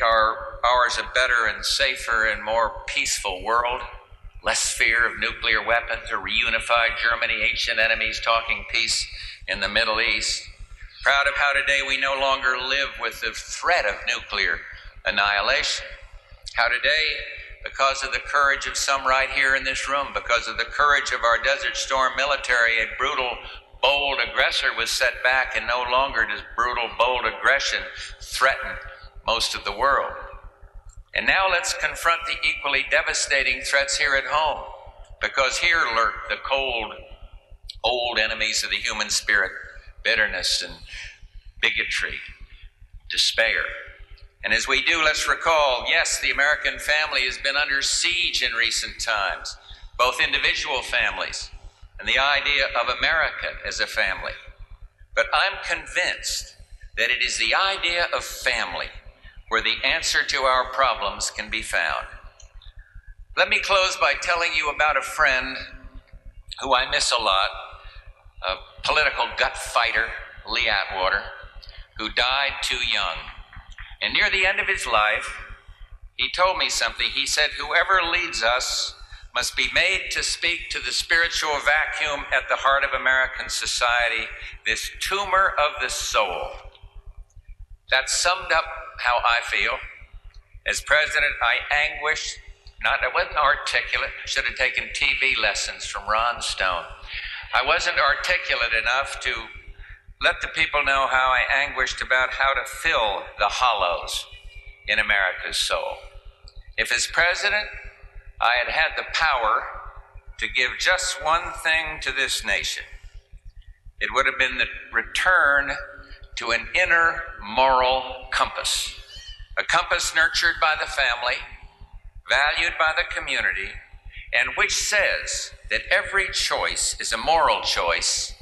ours a better and safer and more peaceful world. Less fear of nuclear weapons, a reunified Germany, ancient enemies talking peace in the Middle East. Proud of how today we no longer live with the threat of nuclear annihilation. How today, because of the courage of some right here in this room, because of the courage of our Desert Storm military, a brutal, bold aggressor was set back, and no longer does brutal, bold aggression threaten most of the world. And now let's confront the equally devastating threats here at home, because here lurk the cold, old enemies of the human spirit, bitterness and bigotry, despair. And as we do, let's recall, yes, the American family has been under siege in recent times, both individual families and the idea of America as a family. But I'm convinced that it is the idea of family where the answer to our problems can be found. Let me close by telling you about a friend who I miss a lot, a political gut fighter, Lee Atwater, who died too young. And near the end of his life, he told me something. He said, whoever leads us must be made to speak to the spiritual vacuum at the heart of American society, this tumor of the soul. That summed up how I feel. As president, I anguished. I wasn't articulate. I should have taken TV lessons from Ron Stone. I wasn't articulate enough to let the people know how I anguished about how to fill the hollows in America's soul. If as president, I had had the power to give just one thing to this nation, it would have been the return to an inner moral compass, a compass nurtured by the family, valued by the community, and which says that every choice is a moral choice,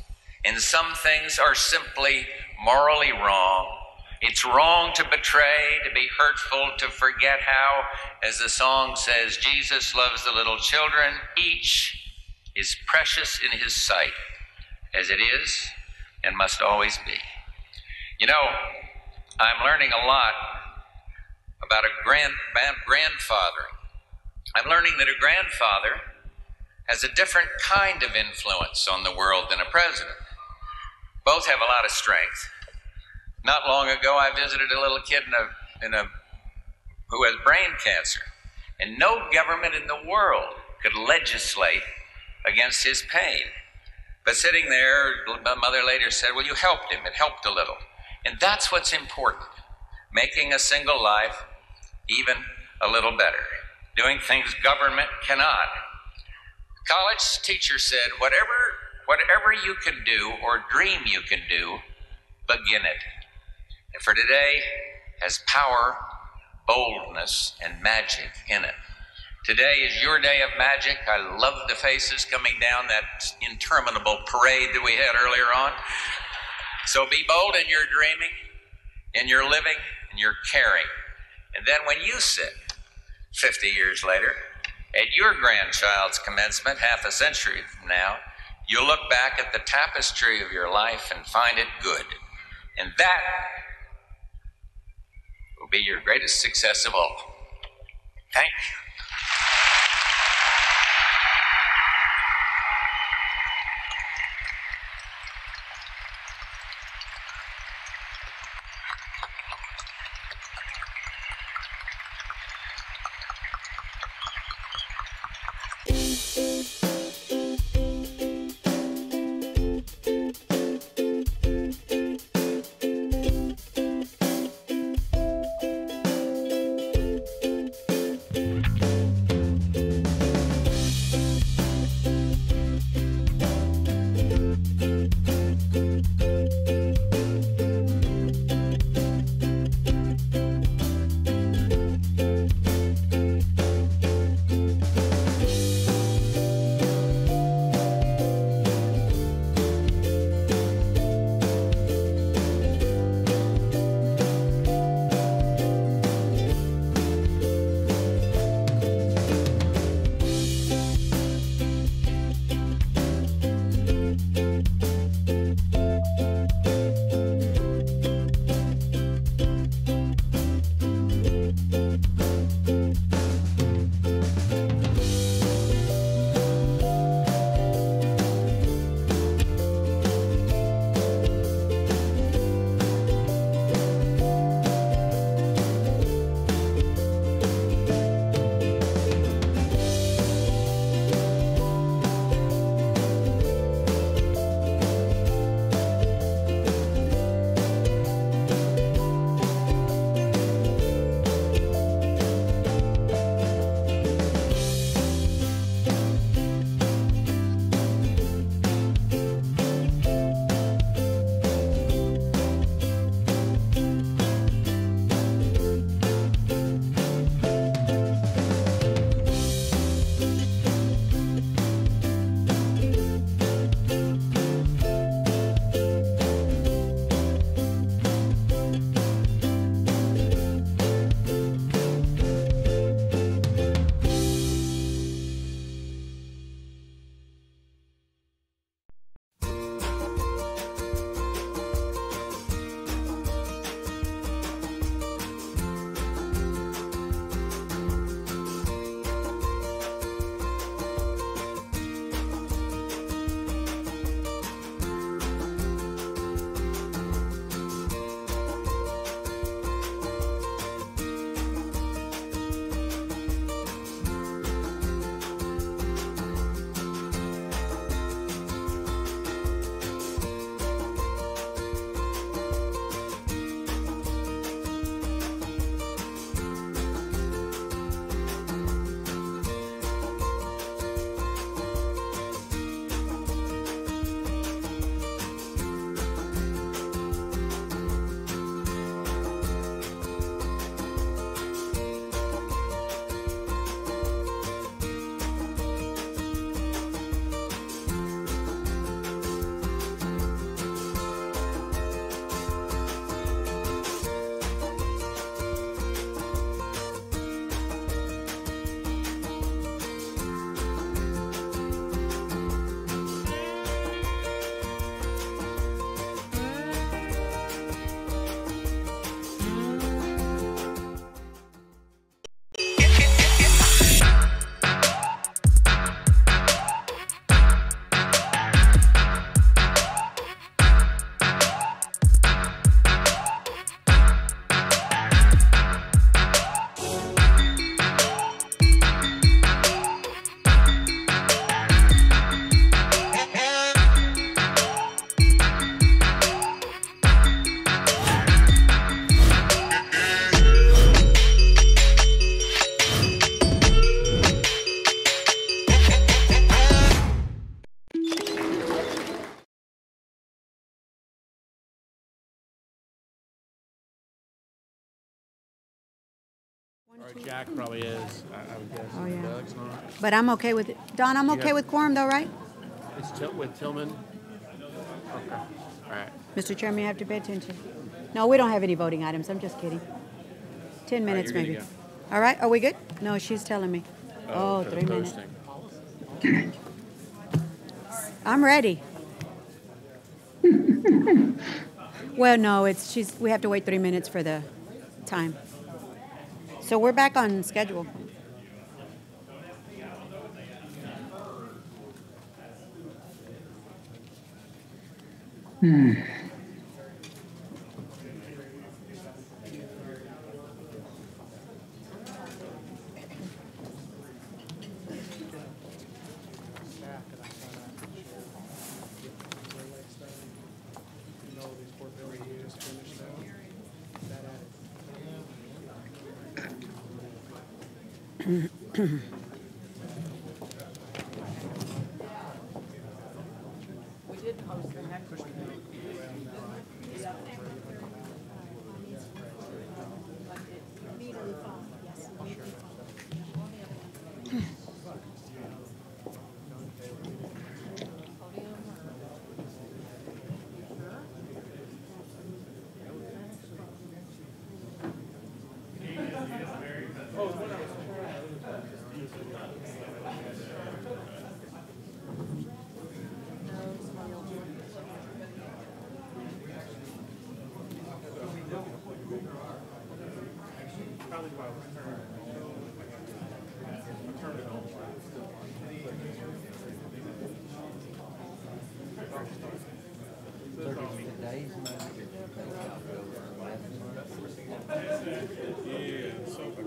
and some things are simply morally wrong. It's wrong to betray, to be hurtful, to forget how, as the song says, Jesus loves the little children. Each is precious in his sight, as it is and must always be. You know, I'm learning a lot about a grandfather. I'm learning that a grandfather has a different kind of influence on the world than a president. Both have a lot of strength. Not long ago, I visited a little kid who has brain cancer, and no government in the world could legislate against his pain. But sitting there, my mother later said, well, you helped him. It helped a little. And that's what's important, making a single life even a little better, doing things government cannot. College teacher said, whatever you can do or dream you can do, begin it. And for today has power, boldness, and magic in it. Today is your day of magic. I love the faces coming down that interminable parade that we had earlier on. So be bold in your dreaming, in your living, in your caring. And then when you sit 50 years later at your grandchild's commencement half a century from now, you'll look back at the tapestry of your life and find it good. And that will be your greatest success of all. Thank you. Jack probably is, I would guess. Oh, yeah. Doug's not. But I'm okay with it. Don, I'm okay with quorum though, right? It's with Tillman? Okay. All right. Mr. Chairman, you have to pay attention. No, we don't have any voting items. I'm just kidding. 10 minutes you're maybe. good to All right, are we good? No, she's telling me. Oh, for 3 the minutes. posting. I'm ready. Well, no, we have to wait 3 minutes for the time. So we're back on schedule.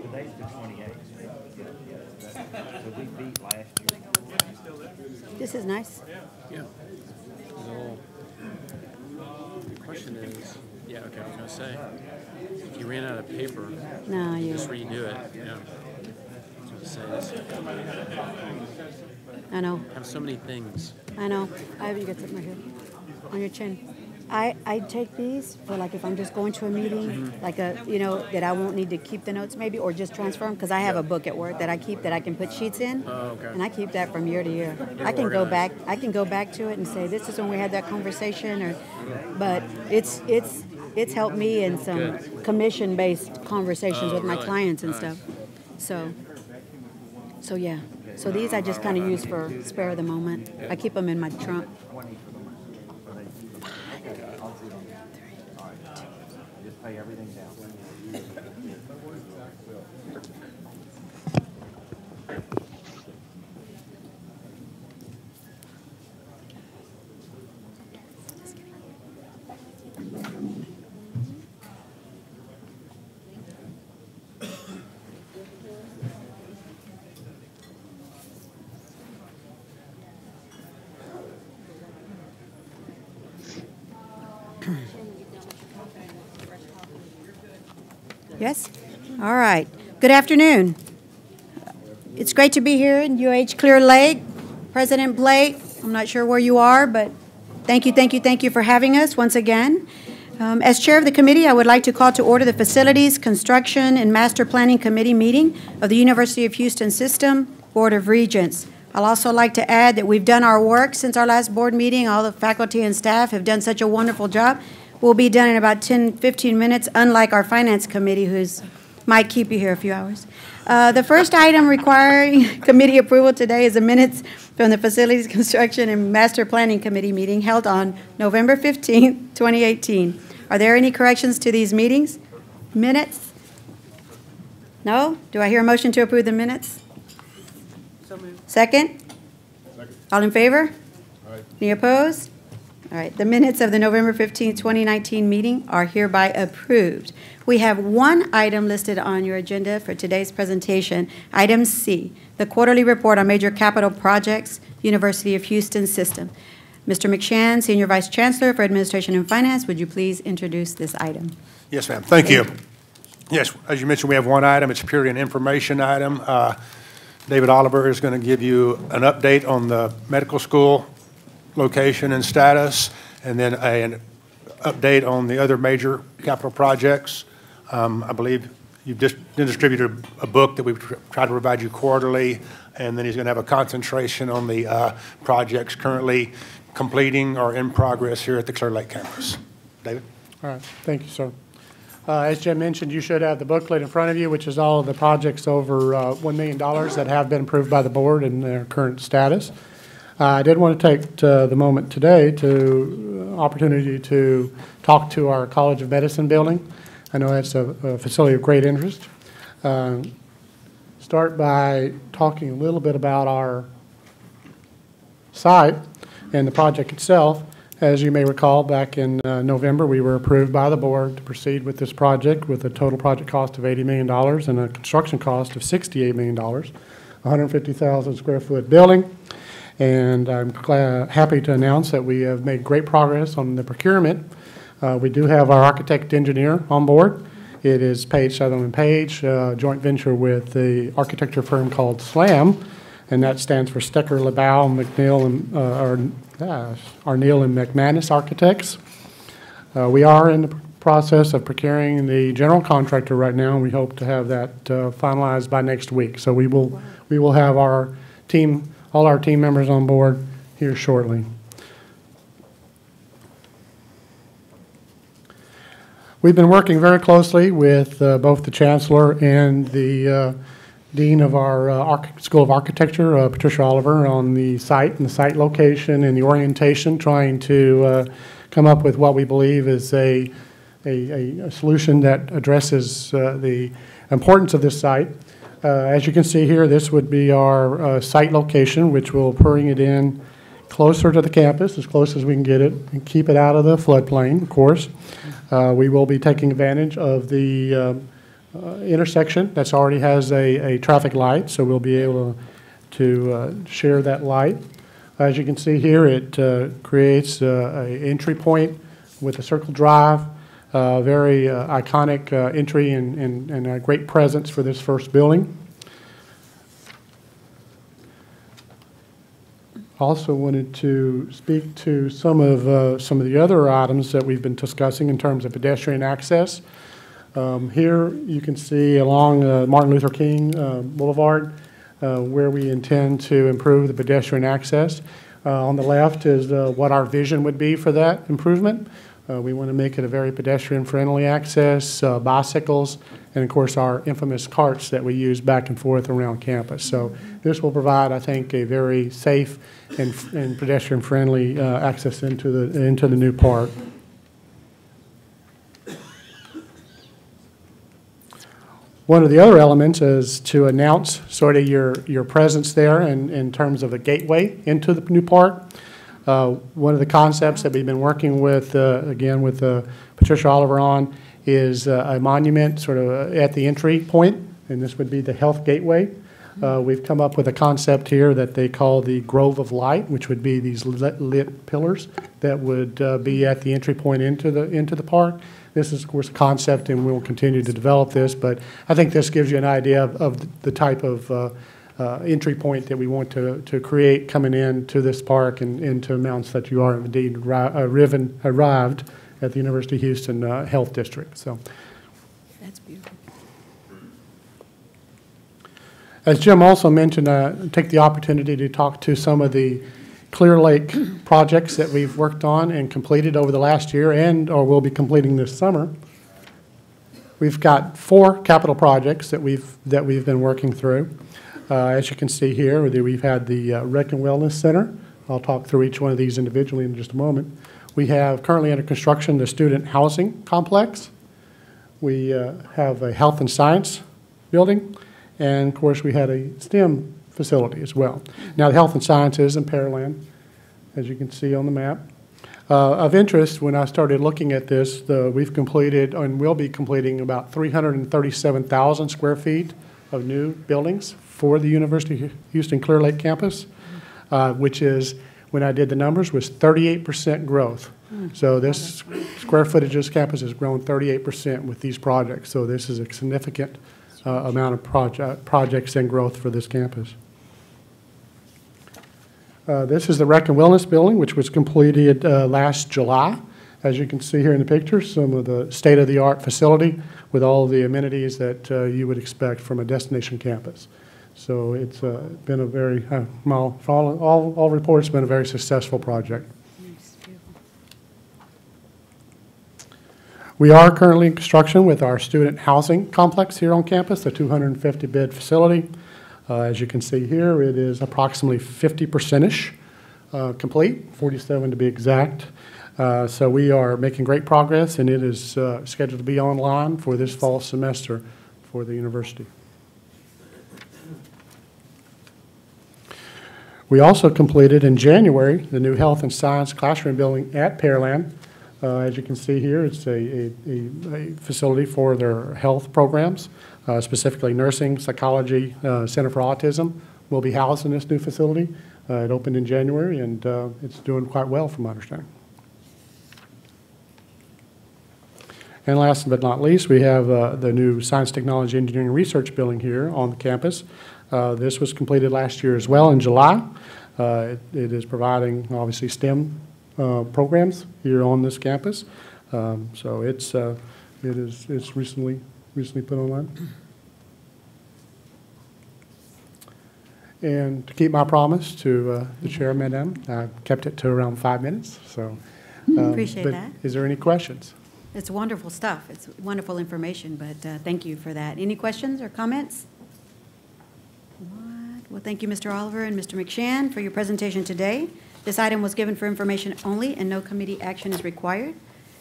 Today's the 28th. So we beat last year. This is nice. Yeah. The question is, yeah, okay, I was going to say, if you ran out of paper, No, you just redo it. Yeah. I was going to say this. I know. I have so many things. I know. I have you got something right here on your chin. I take these for like if I'm just going to a meeting, like that I won't need to keep the notes maybe or just transfer them because I have a book at work that I keep that I can put sheets in. Oh, okay. And I keep that from year to year. You're I can go back. organized. I can go back to it and say this is when we had that conversation, but it's helped me in some Good. commission-based conversations Oh, with my really? clients and Nice. stuff. So yeah. So these I just kind of use for spare of the moment. I keep them in my trunk. Just pay everything down. Yes? All right. Good afternoon. It's great to be here in UH Clear Lake. President Blake, I'm not sure where you are, but thank you for having us once again. As chair of the committee, I would like to call to order the Facilities, Construction, and Master Planning Committee meeting of the University of Houston System Board of Regents. I'll also like to add that we've done our work since our last board meeting. All the faculty and staff have done such a wonderful job. We'll be done in about 10-15 minutes, unlike our Finance Committee, who's might keep you here a few hours. The first item requiring committee approval today is the minutes from the Facilities, Construction, and Master Planning Committee meeting held on November 15, 2018. Are there any corrections to these meetings? Minutes? No? Do I hear a motion to approve the minutes? Second? All in favor? Any opposed? All right, the minutes of the November 15, 2019 meeting are hereby approved. We have one item listed on your agenda for today's presentation, item C, the quarterly report on major capital projects, University of Houston System. Mr. McShann, Senior Vice Chancellor for Administration and Finance, would you please introduce this item? Yes, ma'am. Thank you. Yes, as you mentioned, we have one item. It's purely an information item. David Oliver is going to give you an update on the medical school location and status, and then an update on the other major capital projects. I believe you've just distributed a book that we've tried to provide you quarterly, and then he's going to have a concentration on the projects currently completing or in progress here at the Clear Lake campus. David? All right. Thank you, sir. As Jim mentioned, you should have the booklet in front of you, which is all of the projects over $1 million that have been approved by the board in their current status. I did want to take the moment today to opportunity to talk to our College of Medicine building. I know that's a facility of great interest. Start by talking a little bit about our site and the project itself. As you may recall, back in November, we were approved by the board to proceed with this project with a total project cost of $80 million and a construction cost of $68 million, 150,000 square foot building. And I'm happy to announce that we have made great progress on the procurement. We do have our architect engineer on board. It is Page, Sutherland Page, joint venture with the architecture firm called SLAM, and that stands for Stecker, LeBow, McNeil, and Arneal and McManus Architects. We are in the process of procuring the general contractor right now, and we hope to have that finalized by next week. So we will have our team, all our team members on board here shortly. We've been working very closely with both the Chancellor and the Dean of our School of Architecture, Patricia Oliver, on the site and the site location and the orientation, trying to come up with what we believe is a solution that addresses the importance of this site. As you can see here, this would be our site location, which will bring it in closer to the campus, as close as we can get it, and keep it out of the floodplain, of course. We will be taking advantage of the intersection that already has a traffic light, so we'll be able to share that light. As you can see here, it creates an entry point with a circle drive, very iconic entry and a great presence for this first building. Also wanted to speak to some of the other items that we've been discussing in terms of pedestrian access. Here you can see along Martin Luther King Boulevard where we intend to improve the pedestrian access. On the left is what our vision would be for that improvement. We want to make it a very pedestrian-friendly access, bicycles, and of course our infamous carts that we use back and forth around campus. So this will provide, I think, a very safe and pedestrian-friendly access into the new park. One of the other elements is to announce sort of your presence there in terms of a gateway into the new park. One of the concepts that we've been working with, again, with Patricia Oliver on is a monument sort of at the entry point, and this would be the Health Gateway. We've come up with a concept here that they call the Grove of Light, which would be these lit pillars that would be at the entry point into the park. This is, of course, a concept, and we'll continue to develop this, but I think this gives you an idea of the type of entry point that we want to create coming into this park and into Mount that you are indeed arrived at the University of Houston Health District. So that's beautiful. As Jim also mentioned, take the opportunity to talk to some of the Clear Lake projects that we've worked on and completed over the last year or will be completing this summer. We've got 4 capital projects that we've been working through. As you can see here, we've had the Rec and Wellness Center. I'll talk through each one of these individually in just a moment. We have currently under construction the student housing complex. We have a health and science building. And, of course, we had a STEM facility as well. Now, the health and science is in Pearland, as you can see on the map. Of interest, when I started looking at this, we've completed and will be completing about 337,000 square feet of new buildings for the University of Houston Clear Lake campus, which is, when I did the numbers, was 38% growth. So this square footage of this campus has grown 38% with these projects. So this is a significant amount of projects and growth for this campus. This is the Rec and Wellness building, which was completed last July. as you can see here in the picture, some of the state-of-the-art facility with all the amenities that you would expect from a destination campus. So it's been a very, well, for all reports, been a very successful project. We are currently in construction with our student housing complex here on campus, a 250-bed facility. As you can see here, it is approximately 50%-ish complete, 47 to be exact. So we are making great progress, and it is scheduled to be online for this fall semester for the university. We also completed in January the new health and science classroom building at Pearland. As you can see here, it's a facility for their health programs, specifically nursing, psychology, Center for Autism will be housed in this new facility. It opened in January, and it's doing quite well from my understanding. And last but not least, we have the new Science, Technology, Engineering Research building here on the campus. This was completed last year as well in July. It is providing, obviously, STEM programs here on this campus. So it's recently put online. And to keep my promise to the chair, Madam, I kept it to around 5 minutes. So appreciate that. Is there any questions? It's wonderful stuff. It's wonderful information, but thank you for that. Any questions or comments? Well, thank you, Mr. Oliver and Mr. McShann, for your presentation today. This item was given for information only, and no committee action is required.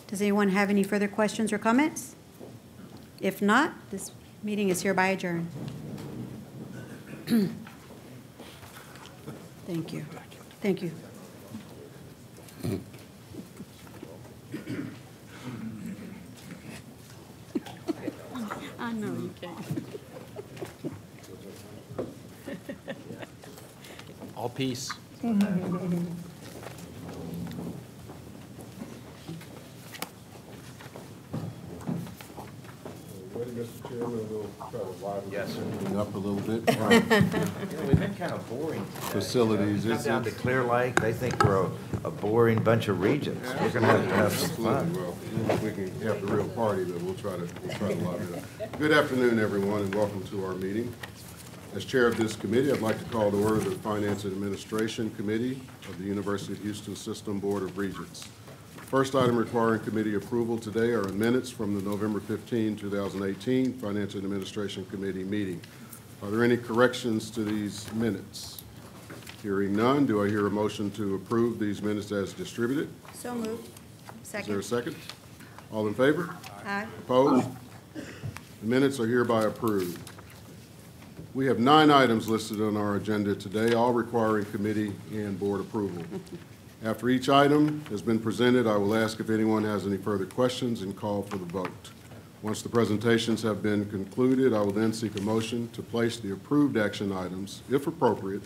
Does anyone have any further questions or comments? If not, this meeting is hereby adjourned. Thank you. Thank you. I know you can't. All peace. Mr. Chairman, we'll try to widen it up a little bit. We've been kind of boring today. Facilities. Come down to Clear Lake, they think we're a boring bunch of Regents. We're going to have some fun. Well, we can have the real party, but we'll try to liven it up. Good afternoon, everyone, and welcome to our meeting. As chair of this committee, I'd like to call to order the Finance and Administration Committee of the University of Houston System Board of Regents. First item requiring committee approval today are minutes from the November 15, 2018 Finance and Administration Committee meeting. Are there any corrections to these minutes? Hearing none, do I hear a motion to approve these minutes as distributed? So moved. Second. Is there a second? All in favor? Aye. Opposed? The minutes are hereby approved. We have 9 items listed on our agenda today, all requiring committee and board approval. After each item has been presented, I will ask if anyone has any further questions and call for the vote. Once the presentations have been concluded, I will then seek a motion to place the approved action items, if appropriate,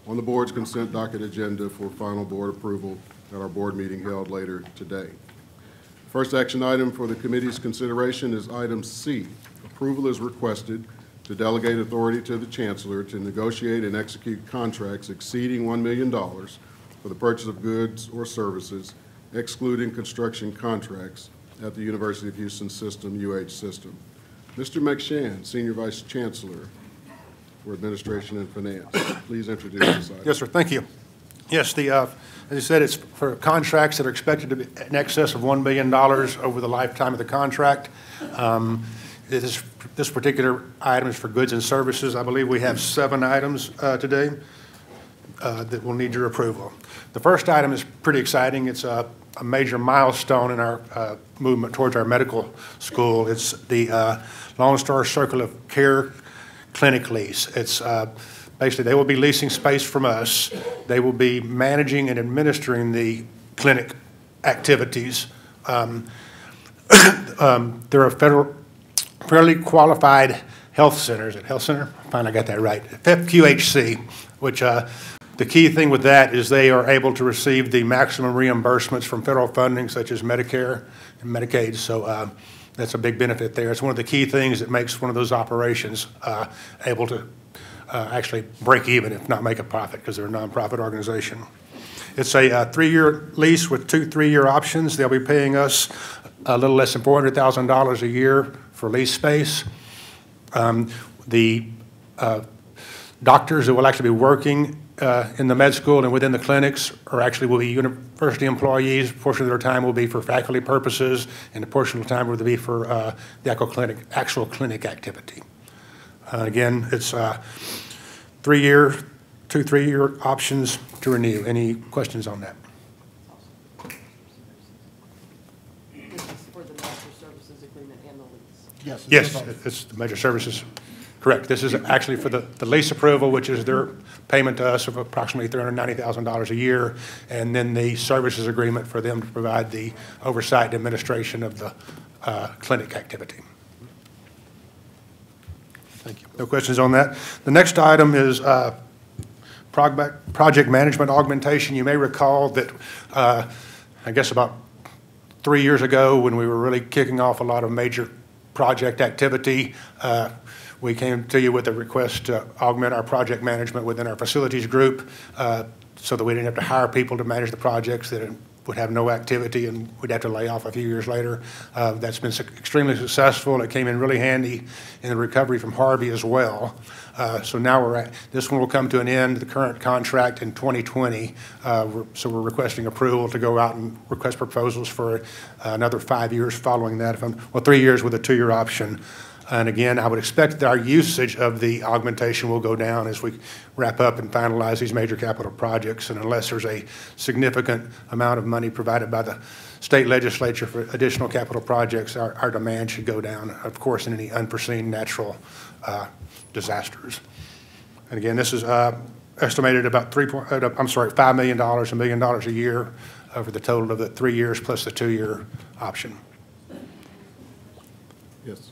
on the board's consent docket agenda for final board approval at our board meeting held later today. First action item for the committee's consideration is item C. Approval is requested to delegate authority to the Chancellor to negotiate and execute contracts exceeding $1 million for the purchase of goods or services, excluding construction contracts at the University of Houston System, UH System. Mr. McShann, Senior Vice Chancellor for Administration and Finance, please introduce this item. Yes, sir. Thank you. Yes, as I said, it's for contracts that are expected to be in excess of $1 billion over the lifetime of the contract. This particular item is for goods and services. I believe we have 7 items today that will need your approval. The first item is pretty exciting. It's a major milestone in our movement towards our medical school. It's the Lone Star Circle of Care clinic lease. It's basically they will be leasing space from us. They will be managing and administering the clinic activities. They're a fairly qualified health centers. At Health Center? Fine, I got that right. FQHC, which the key thing with that is they are able to receive the maximum reimbursements from federal funding, such as Medicare and Medicaid. So that's a big benefit there. It's one of the key things that makes one of those operations able to actually break even, if not make a profit, because they're a nonprofit organization. It's a 3-year lease with 2 3-year options. They'll be paying us a little less than $400,000 a year for lease space. The doctors that will actually be working in the med school and within the clinics will be university employees. A portion of their time will be for faculty purposes, and a portion of the time will be for the actual clinic activity. Again, it's 3-year, 2 3-year options to renew. Any questions on that? This is for the master services agreement and the lease. Yes, it's the major services. Correct. This is actually for the lease approval, which is their payment to us of approximately $390,000 a year, and then the services agreement for them to provide the oversight and administration of the clinic activity. Thank you. No questions on that. The next item is project management augmentation. You may recall that I guess about 3 years ago, when we were really kicking off a lot of major project activity, we came to you with a request to augment our project management within our facilities group so that we didn't have to hire people to manage the projects that would have no activity and we'd have to lay off a few years later. That's been extremely successful. It came in really handy in the recovery from Harvey as well. So now this one will come to an end, the current contract in 2020. So we're requesting approval to go out and request proposals for another 5 years following that, 3 years with a 2-year option. And again, I would expect that our usage of the augmentation will go down as we wrap up and finalize these major capital projects. And unless there's a significant amount of money provided by the state legislature for additional capital projects, our demand should go down, of course, in any unforeseen natural disasters. And again, this is estimated about $5 million, $1 million a year over the total of the 3 years plus the 2-year option. Yes.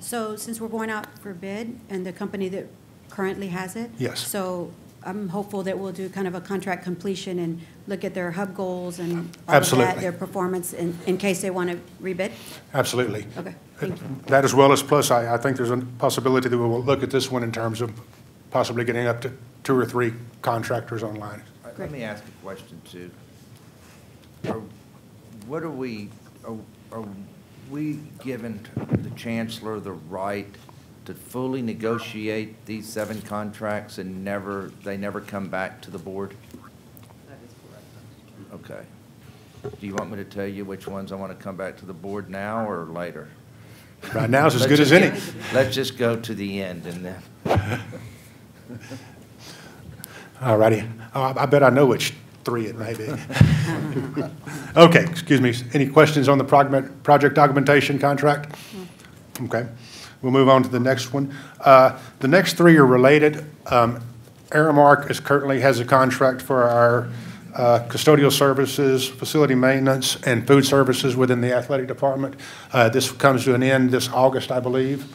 So since we're going out for bid and the company that currently has it? Yes. So I'm hopeful that we'll do kind of a contract completion and look at their hub goals and all of that, their performance in case they want to rebid? Absolutely. Okay, thank you. That as well as plus I think there's a possibility that we will look at this one in terms of possibly getting up to 2 or 3 contractors online. Let me ask a question too. Are we giving the chancellor the right to fully negotiate these 7 contracts and they never come back to the board? That is correct. Okay. Do you want me to tell you which ones I want to come back to the board now or later? Right now is as good as any. Let's just go to the end and then. All righty. I bet I know which 3 it may be. Okay, excuse me. Any questions on the project augmentation contract? Okay. We'll move on to the next one. The next 3 are related. Aramark currently has a contract for our custodial services, facility maintenance, and food services within the athletic department. This comes to an end this August, I believe.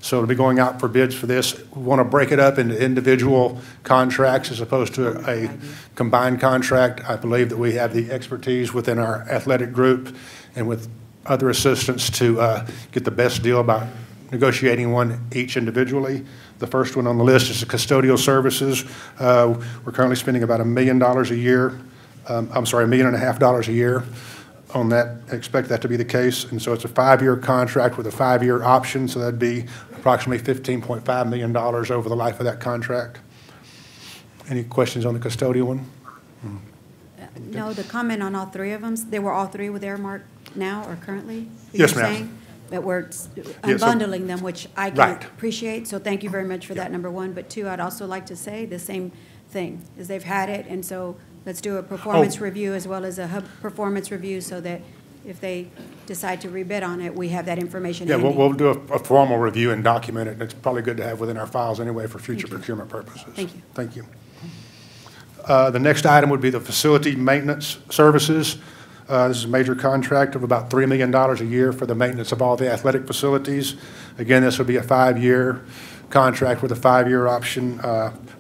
So it'll be going out for bids for this. We want to break it up into individual contracts as opposed to a combined contract. I believe that we have the expertise within our athletic group and with other assistants to get the best deal by negotiating one each individually. The first one on the list is the custodial services. We're currently spending about $1 million a year. $1.5 million a year on that. I expect that to be the case. And so it's a 5-year contract with a 5-year option. So that'd be approximately $15.5 million over the life of that contract. Any questions on the custodial one? No, the comment on all 3 of them, they were all 3 with Aramark now or currently? Yes, ma'am. That we're unbundling them, which I can appreciate. So thank you very much for that, number 1. But 2, I'd also like to say the same thing, is they've had it. And so let's do a performance review as well as a hub performance review so that if they decide to rebid on it, we have that information handy. We'll do a formal review and document it. And it's probably good to have within our files anyway for future procurement purposes. Thank you. Thank you. The next item would be the facility maintenance services. This is a major contract of about $3 million a year for the maintenance of all the athletic facilities. Again, this would be a 5-year contract with a 5-year option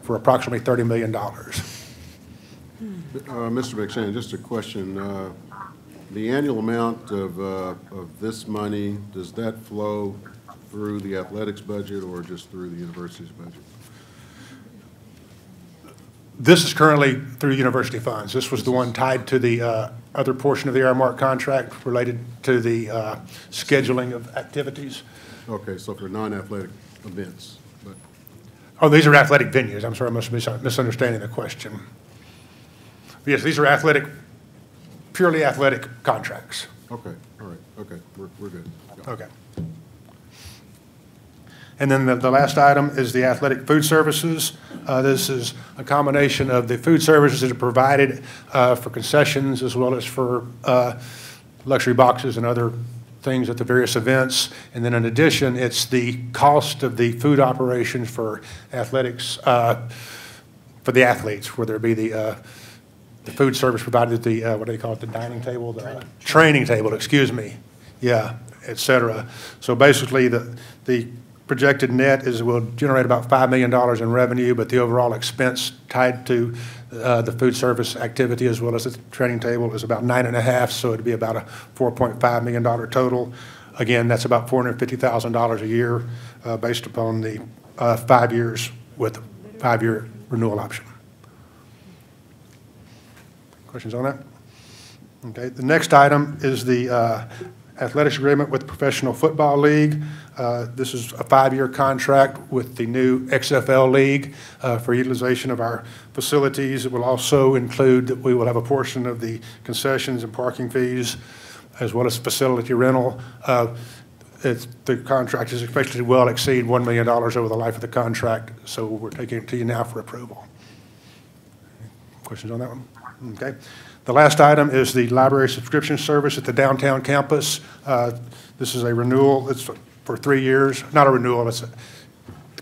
for approximately $30 million. Mr. McShane, just a question. The annual amount of this money, does that flow through the athletics budget or just through the university's budget? This is currently through university funds. This was the one tied to the other portion of the Airmark contract related to the scheduling of activities. Okay, so for non-athletic events, but, Oh, these are athletic venues. I'm sorry, I must be misunderstanding the question. Yes, these are athletic, purely athletic contracts. okay, all right, okay, we're good. Okay. And then the last item is the athletic food services. This is a combination of the food services that are provided for concessions as well as for luxury boxes and other things at the various events. And then in addition, it's the cost of the food operations for athletics, for the athletes, whether it be the food service provided at the, what do they call it, the dining table, the training table, excuse me, yeah, et cetera. So basically, the projected net is we'll generate about $5 million in revenue, but the overall expense tied to the food service activity as well as the training table is about 9.5, so it'd be about a $4.5 million total. Again, that's about $450,000 a year based upon the 5 years with a 5-year renewal option. Questions on that? Okay, the next item is the athletics agreement with the Professional Football League. This is a 5-year contract with the new XFL League for utilization of our facilities. It will also include that we will have a portion of the concessions and parking fees as well as facility rental. The contract is expected to well exceed $1 million over the life of the contract, so we're taking it to you now for approval. Questions on that one? Okay. The last item is the library subscription service at the downtown campus. This is a renewal. It's for 3 years. Not a renewal. It's the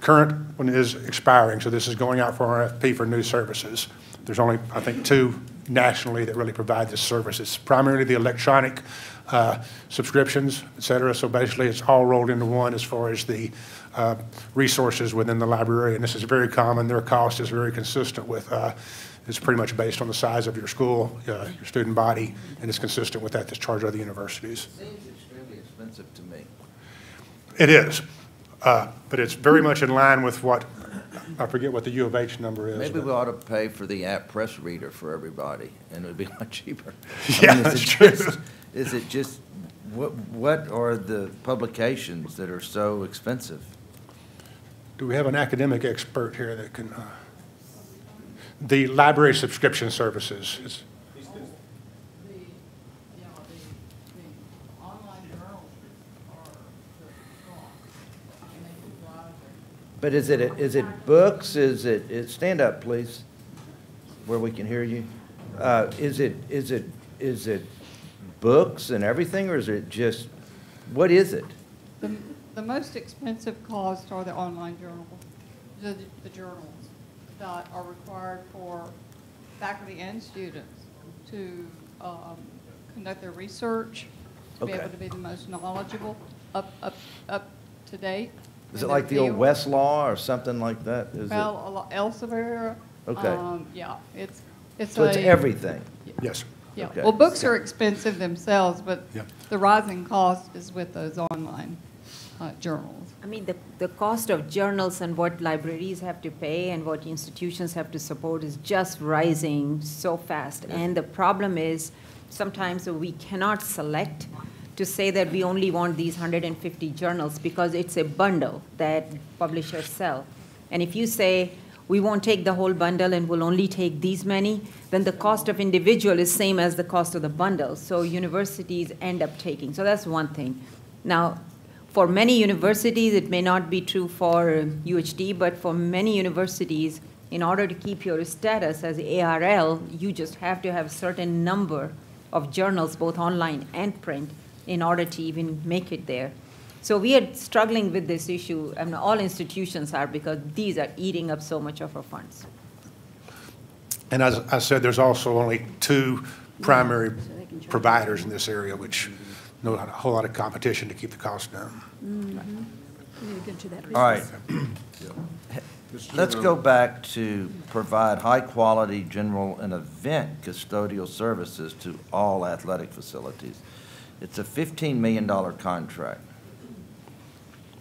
current one is expiring, so this is going out for RFP for new services. There's only, I think, 2 nationally that really provide this service. It's primarily the electronic subscriptions, et cetera. So basically, it's all rolled into one as far as the resources within the library, and this is very common. Their cost is very consistent with it's pretty much based on the size of your school, your student body, and it's consistent with that that's charged by the universities. It seems extremely expensive to me. It is, but it's very much in line with what, I forget what the U of H number is. Maybe we ought to pay for the app press reader for everybody, and it would be a lot cheaper. Yeah, that's true. Is it just, what are the publications that are so expensive? Do we have an academic expert here that can, the library subscription services? But is it books? Is it stand up, please, where we can hear you? Is it books and everything, or is it just what is it? The most expensive costs are the online journals, the journals that are required for faculty and students to conduct their research, to be able to be the most knowledgeable, up to date. Is it like the old Westlaw or something like that? Well, Elsevier. Okay. Yeah, it's so it's everything. Yes. Yeah. Okay. Well, books are expensive themselves, but the rising cost is with those online journals. I mean, the cost of journals and what libraries have to pay and what institutions have to support is just rising so fast. And the problem is sometimes we cannot select to say that we only want these 150 journals because it's a bundle that publishers sell. And if you say, we won't take the whole bundle and we'll only take these many, then the cost of individual is same as the cost of the bundle. So universities end up taking. So that's one thing. Now, for many universities, it may not be true for UHD, but for many universities, in order to keep your status as ARL, you just have to have a certain number of journals, both online and print, in order to even make it there. So we are struggling with this issue, and all institutions are, because these are eating up so much of our funds. And as I said, there's also only 2 primary providers in this area, which not a whole lot of competition to keep the cost down. All right. Let's go back to provide high-quality general and event custodial services to all athletic facilities. It's a $15 million contract.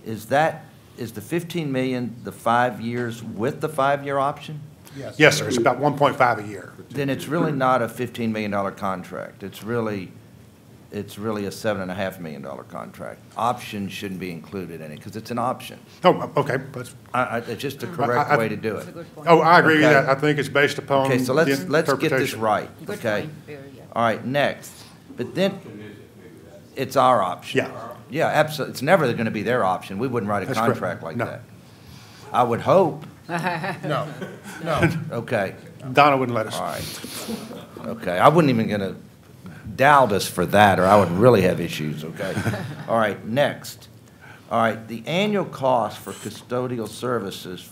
Is the $15 million the 5 years with the 5-year option? Yes, sir, it's about 1.5 a year. Then it's really not a $15 million contract. It's really a $7.5 million contract. Options shouldn't be included in it because it's an option. Oh, okay. It's just the correct way to do it. Oh, I agree with Okay. that. I think it's based upon Okay, so the let's get this interpretation. right, okay? All right, next. But then, it's our option. Yeah. Yeah, absolutely. It's never going to be their option. We wouldn't write a That's correct. contract like No. that. I would hope. No. Okay. Donna wouldn't let us. All right. Okay, I wouldn't even going to doubt us for that, or I would really have issues, okay? All right, next. All right, the annual cost for custodial services,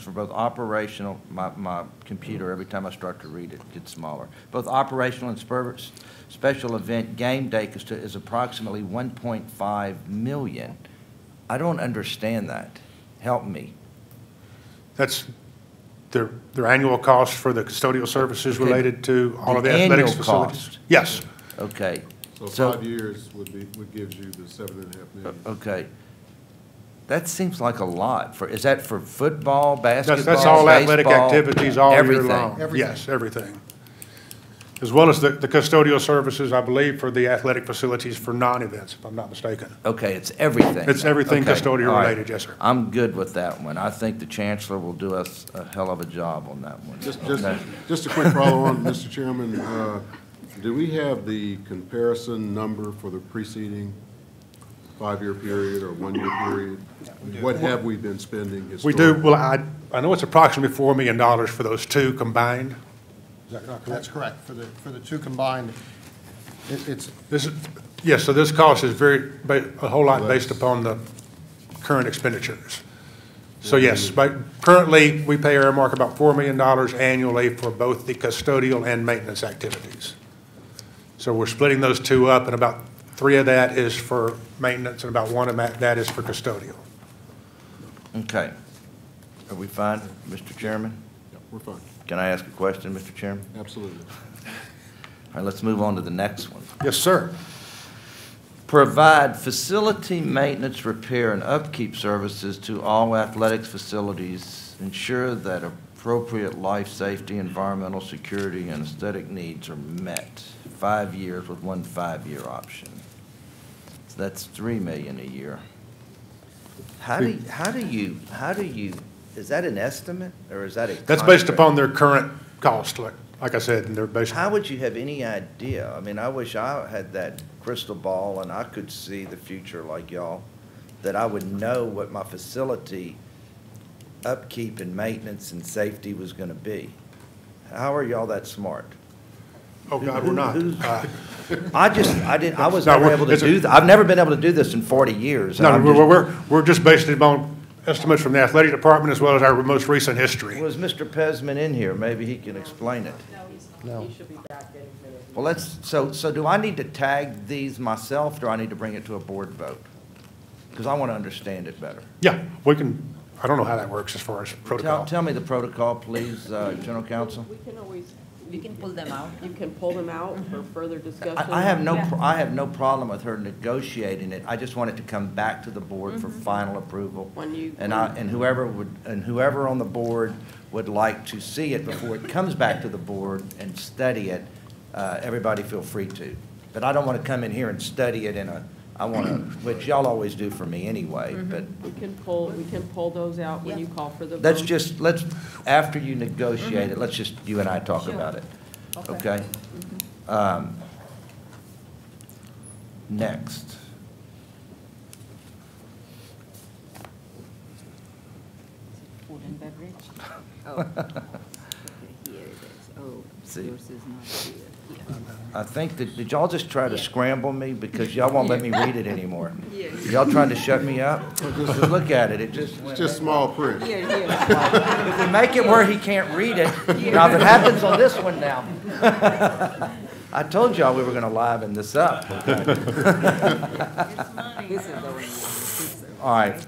for both operational, my computer, every time I start to read it, gets smaller. Both operational and special event game day is approximately $1.5 million. I don't understand that. Help me. That's their annual cost for the custodial services Okay. related to all of the The athletics annual facilities. cost. Yes. Okay. So 5 years would gives you the $7.5 million. Okay. That seems like a lot. Is that for football, basketball, That's all athletic baseball, activities all year everything? long. Yes, everything. As well as the custodial services, I believe, for the athletic facilities for non-events, if I'm not mistaken. Okay, it's everything. It's everything Okay, custodial all right. related, yes, sir. I'm good with that one. I think the chancellor will do us a hell of a job on that one. Just a quick follow-on, Mr. Chairman. Do we have the comparison number for the preceding 5-year period or 1-year period? What have we been spending We historically? do, well, I know it's approximately $4 million for those two combined. Is that not correct? That's correct. For the two combined, Yes, so this cost is a whole lot based upon the current expenditures. So yes, but currently, we pay Airmark about $4 million annually for both the custodial and maintenance activities. So we're splitting those two up, and about 3 of that is for maintenance, and about 1 of that is for custodial. Okay. Are we fine, Mr. Chairman? Yeah, we're fine. Can I ask a question, Mr. Chairman? Absolutely. All right, let's move on to the next one. Yes, sir. Provide facility maintenance, repair, and upkeep services to all athletics facilities. Ensure that appropriate life safety, environmental security, and aesthetic needs are met. 5 years with 1 5-year option. So that's $3 million a year. How do you, is that an estimate or is that a That's based upon their current cost, like I said, and they're based. How would you have any idea? I mean, I wish I had that crystal ball and I could see the future like y'all, that I would know what my facility upkeep and maintenance and safety was going to be. How are y'all that smart? Oh, God, we're not. I was never able to do that. I've never been able to do this in 40 years. No, we're just basing it on estimates from the athletic department as well as our most recent history. Was Mr. Pesman in here? Maybe he can explain it. No. he should be back getting finished. Well, so do I need to tag these myself, or do I need to bring it to a board vote? Because I want to understand it better. Yeah, we can, I don't know how that works as far as protocol. Tell me the protocol, please, General Counsel. We can always, You can pull them out. you can pull them out for further discussion. I have no problem with her negotiating it. I just want it to come back to the board for final approval. And whoever on the board would like to see it before it comes back to the board and study it, everybody feel free to. But I don't want to come in here and study it which y'all always do for me anyway, but. We can pull those out when you call for the vote. Let's, after you negotiate it, let's just, you and I talk about it, okay? Next. Food and beverage? Oh. Okay, here it is. Oh, See. yours is not here. Here. I think that, did y'all just try to scramble me because y'all won't let me read it anymore? Yes. Y'all trying to shut me up? Just look at it, It's just small print. Here, here. If we make it where he can't read it, now if it happens on this one now. I told y'all we were gonna liven this up. All right.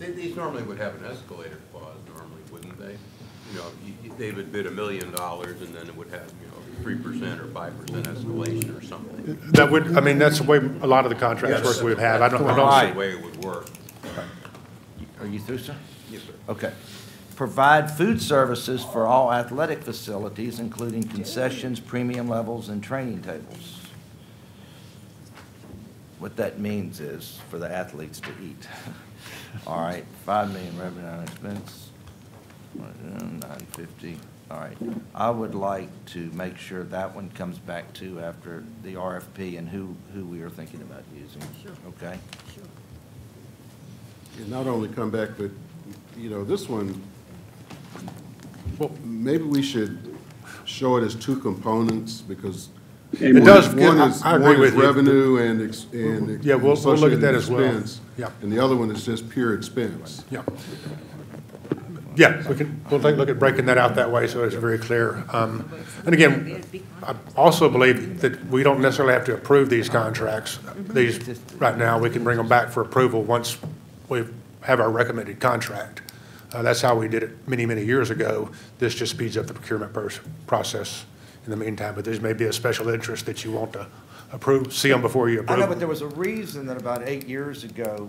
These normally would have an escalator clause, normally, wouldn't they? You know, they would bid $1 million and then it would have, 3% or 5% escalation or something. That would, I mean, that's the way a lot of the contracts work we would have. I don't That's see. the way it would work. Are you through, sir? Yes, sir. Okay. Provide food services for all athletic facilities, including concessions, premium levels, and training tables. What that means is for the athletes to eat. All right, 5 million revenue on expense, 950. All right, I would like to make sure that one comes back too after the RFP and who we are thinking about using. Sure. Okay. Sure. And not only come back, but you know, this one, well, maybe we should show it as two components because it does. One is I agree with you. Revenue and yeah, we'll look at that as well. Expense, yeah. And the other one is just pure expense. Yeah. Yeah, we'll take a look at breaking that out that way so it's very clear. And again, I also believe that we don't necessarily have to approve these contracts. These right now, we can bring them back for approval once we have our recommended contract. That's how we did it many, many years ago. This just speeds up the procurement process in the meantime, but there may be a special interest that you want to approve, see them before you approve. I know, but there was a reason that about 8 years ago,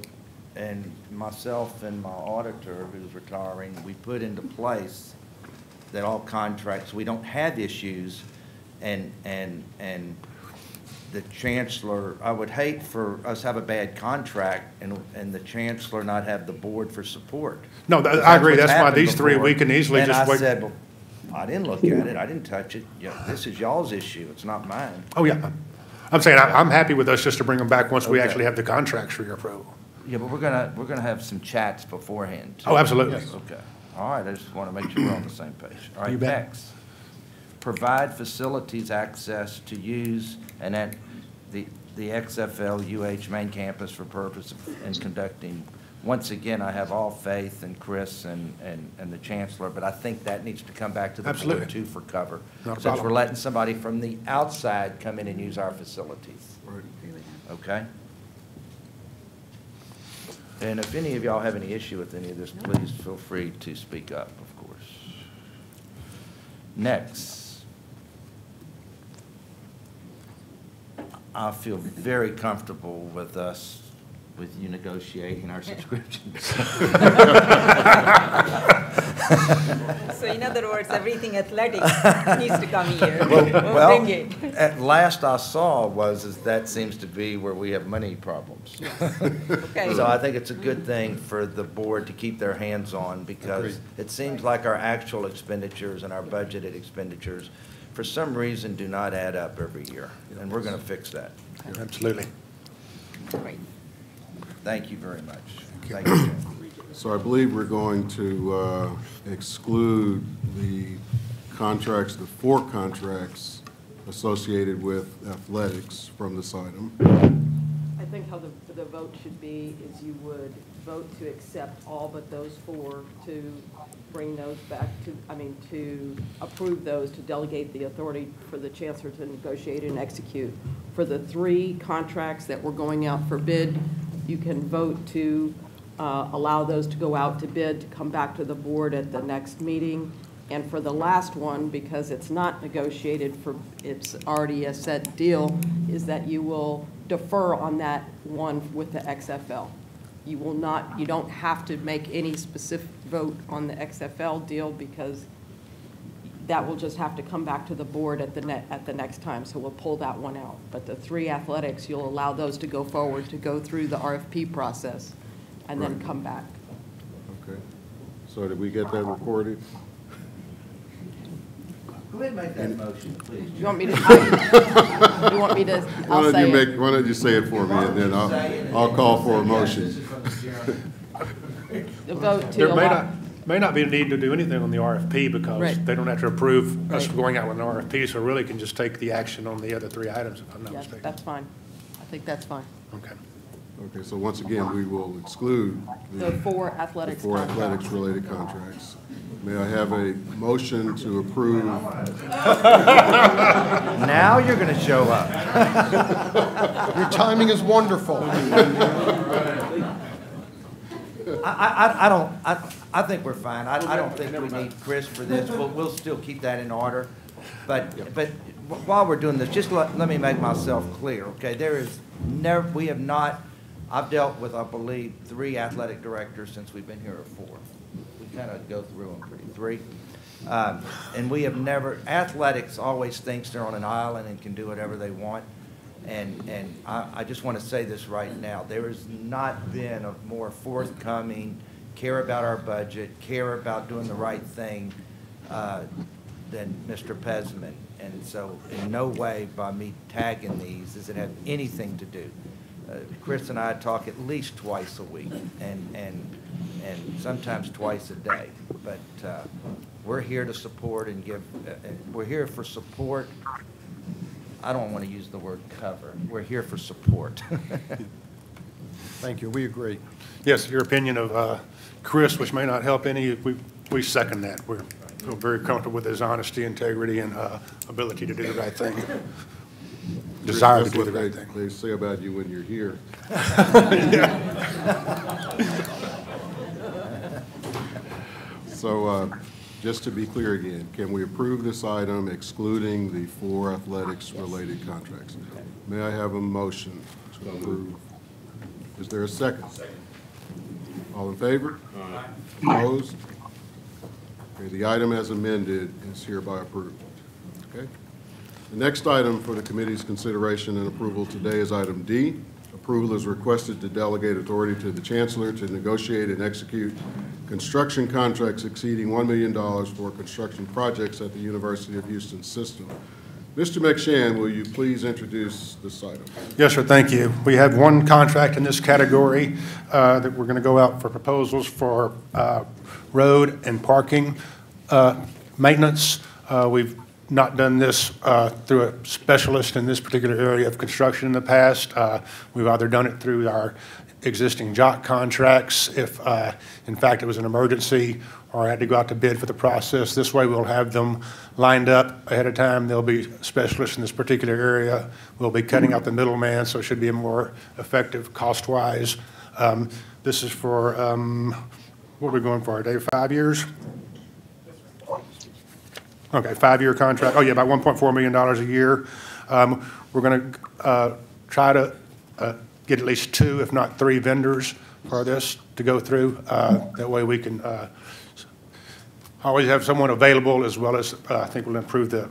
and myself and my auditor, who's retiring, we put into place that all contracts, we don't have issues, and the chancellor, I would hate for us to have a bad contract and the chancellor not have the board for support. No, I agree. That's why these three, we can easily and just I wait. Said, well, I didn't look at it. I didn't touch it. Yeah, this is y'all's issue. It's not mine. Oh, yeah. I'm saying I'm happy with us just to bring them back once we actually have the contracts for your approval. Yeah, but we're gonna have some chats beforehand, too. Oh, absolutely. Yes. Okay. All right. I just want to make sure we're on the same page. All right. You bet. Next. Provide facilities access to use and at the XFL UH main campus for purpose of and conducting. Once again, I have all faith in Chris and the chancellor, but I think that needs to come back to the board too for cover. Since we're letting somebody from the outside come in and use our facilities. Right. Okay? And if any of y'all have any issue with any of this, please feel free to speak up, of course. Next. I feel very comfortable with us, with you negotiating our subscriptions. So in other words, everything athletic needs to come here. Well, bring it. At last I saw is that seems to be where we have money problems. Okay. So I think it's a good thing for the board to keep their hands on because it seems like our actual expenditures and our budgeted expenditures for some reason do not add up every year. And we're going to fix that. Absolutely. Great. Thank you very much. Thank you. So I believe we're going to exclude the contracts, the 4 contracts associated with athletics from this item. I think how the vote should be is you would vote to accept all but those 4 to bring those back to approve those, to delegate the authority for the chancellor to negotiate and execute. For the 3 contracts that were going out for bid, you can vote to allow those to go out to bid, to come back to the board at the next meeting. And for the last one, because it's not negotiated it's already a set deal, is that you will defer on that one with the XFL. You will not, you don't have to make any specific vote on the XFL deal because that will just have to come back to the board at the next time. So we'll pull that one out. But the 3 athletics, you'll allow those to go forward, to go through the RFP process and then come back. Okay. So did we get that recorded? Go ahead and make that motion, please. You want me to? You want me to? I'll say it. Why don't you say it for me, and then I'll call for a motion. The vote to There may not be a need to do anything on the RFP because Right. they don't have to approve us Right. going out with an RFP, so really can just take the action on the other 3 items, if I'm not Yes, mistaken. that's fine. I think that's fine. Okay. Okay, so once again, we will exclude The 4 athletics the 4 contracts. athletics-related contracts. May I have a motion to approve? Now you're going to show up. Your timing is wonderful. I think we're fine. I don't think we need Chris for this. We'll still keep that in order. But while we're doing this, just let me make myself clear, okay? We have not I've dealt with, I believe, 3 athletic directors since we've been here, or 4. We kind of go through them pretty, 3. And we have never, athletics always thinks they're on an island and can do whatever they want. And I just want to say this right now. There has not been a more forthcoming, care about our budget, care about doing the right thing than Mr. Pesman. And so in no way by me tagging these does it have anything to do. Chris and I talk at least twice a week and sometimes twice a day. But we're here to support and give, we're here for support. I don't want to use the word cover. We're here for support. Thank you. We agree. Yes, your opinion of Chris, which may not help any, we second that. We're very comfortable with his honesty, integrity, and ability to do the right thing. Desire to do the right thing. They say about you when you're here. So just to be clear again, can we approve this item excluding the 4 athletics-related contracts? May I have a motion to approve? Is there a second? Second. All in favor? Aye. Opposed? Okay, the item as amended is hereby approved. Okay. The next item for the committee's consideration and approval today is item D. Approval is requested to delegate authority to the Chancellor to negotiate and execute construction contracts exceeding $1 million for construction projects at the University of Houston system. Mr. McShann, will you please introduce this item? Yes, sir. Thank you. We have one contract in this category that we're going to go out for proposals for road and parking maintenance. We've not done this through a specialist in this particular area of construction in the past. We've either done it through our existing JOC contracts if, in fact, it was an emergency or had to go out to bid for the process. This way we'll have them lined up ahead of time. There'll be specialists in this particular area. We'll be cutting out the middleman, so it should be a more effective cost-wise. This is for, what are we going for, Dave, 5 years? Okay, 5-year contract. Oh, yeah, about $1.4 million a year. We're going to try to get at least 2, if not 3 vendors for this to go through. That way we can always have someone available, as well as I think we'll improve the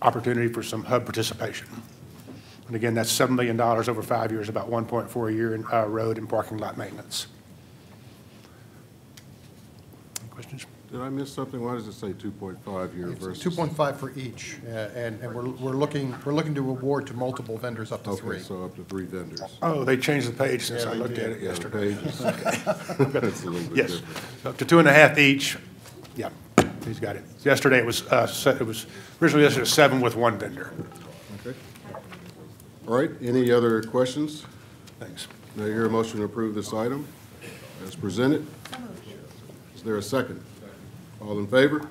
opportunity for some hub participation. And again, that's $7 million over 5 years, about 1.4 a year in road and parking lot maintenance. Any questions? Did I miss something? Why does it say 2.5 year versus? 2.5 for each, and we're looking to award to multiple vendors up to 3. Okay, so up to 3 vendors. Oh, they changed the page since I looked at it yesterday. That's a little bit yes, different. up to 2.5 each. Yeah, he's got it. Yesterday it was originally listed as 7 with 1 vendor. Okay. All right. Any other questions? Thanks. May I hear a motion to approve this item as presented? Is there a second? All in favor?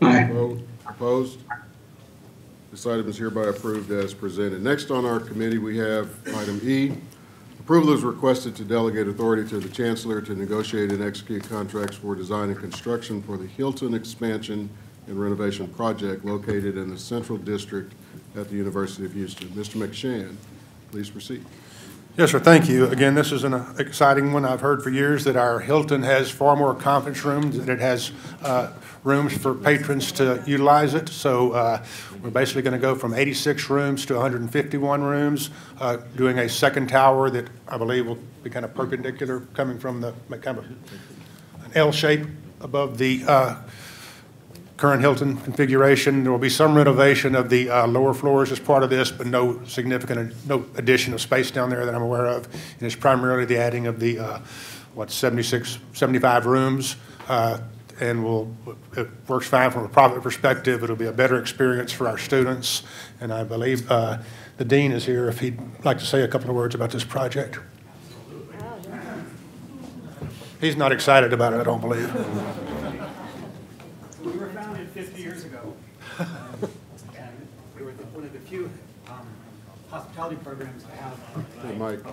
Aye. Opposed? This item is hereby approved as presented. Next on our committee, we have item E. Approval is requested to delegate authority to the Chancellor to negotiate and execute contracts for design and construction for the Hilton expansion and renovation project located in the Central District at the University of Houston. Mr. McShann, please proceed. Yes, sir. Thank you. Again, this is an exciting one. I've heard for years that our Hilton has far more conference rooms, that it has rooms for patrons to utilize it. So we're basically going to go from 86 rooms to 151 rooms, doing a second tower that I believe will be kind of perpendicular, coming from the kind of an L shape above the current Hilton configuration. There will be some renovation of the lower floors as part of this, but no addition of space down there that I'm aware of. And it's primarily the adding of the, 75 rooms. And it works fine from a profit perspective. It'll be a better experience for our students. And I believe the dean is here if he'd like to say a couple of words about this project. He's not excited about it, I don't believe. We were founded 50 years ago, and we were one of the few hospitality programs to have. The mic.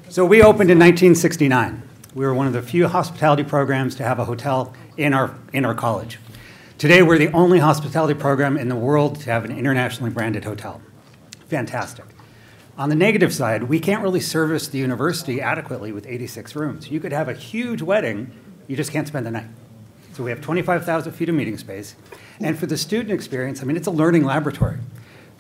So we opened in 1969. We were one of the few hospitality programs to have a hotel in our college. Today, we're the only hospitality program in the world to have an internationally branded hotel. fantastic. On the negative side, we can't really service the university adequately with 86 rooms. You could have a huge wedding, you just can't spend the night. So we have 25,000 feet of meeting space. And for the student experience, I mean, it's a learning laboratory.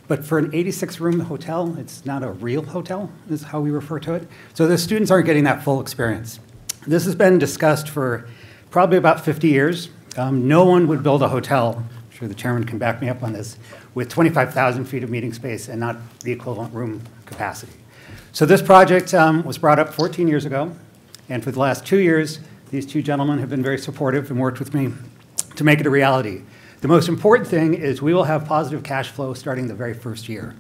But for an 86-room hotel, it's not a real hotel, is how we refer to it. So the students aren't getting that full experience. This has been discussed for probably about 50 years. No one would build a hotel, I'm sure the chairman can back me up on this, with 25,000 feet of meeting space and not the equivalent room capacity. So this project was brought up 14 years ago, and for the last 2 years, these two gentlemen have been very supportive and worked with me to make it a reality. The most important thing is we will have positive cash flow starting the very first year.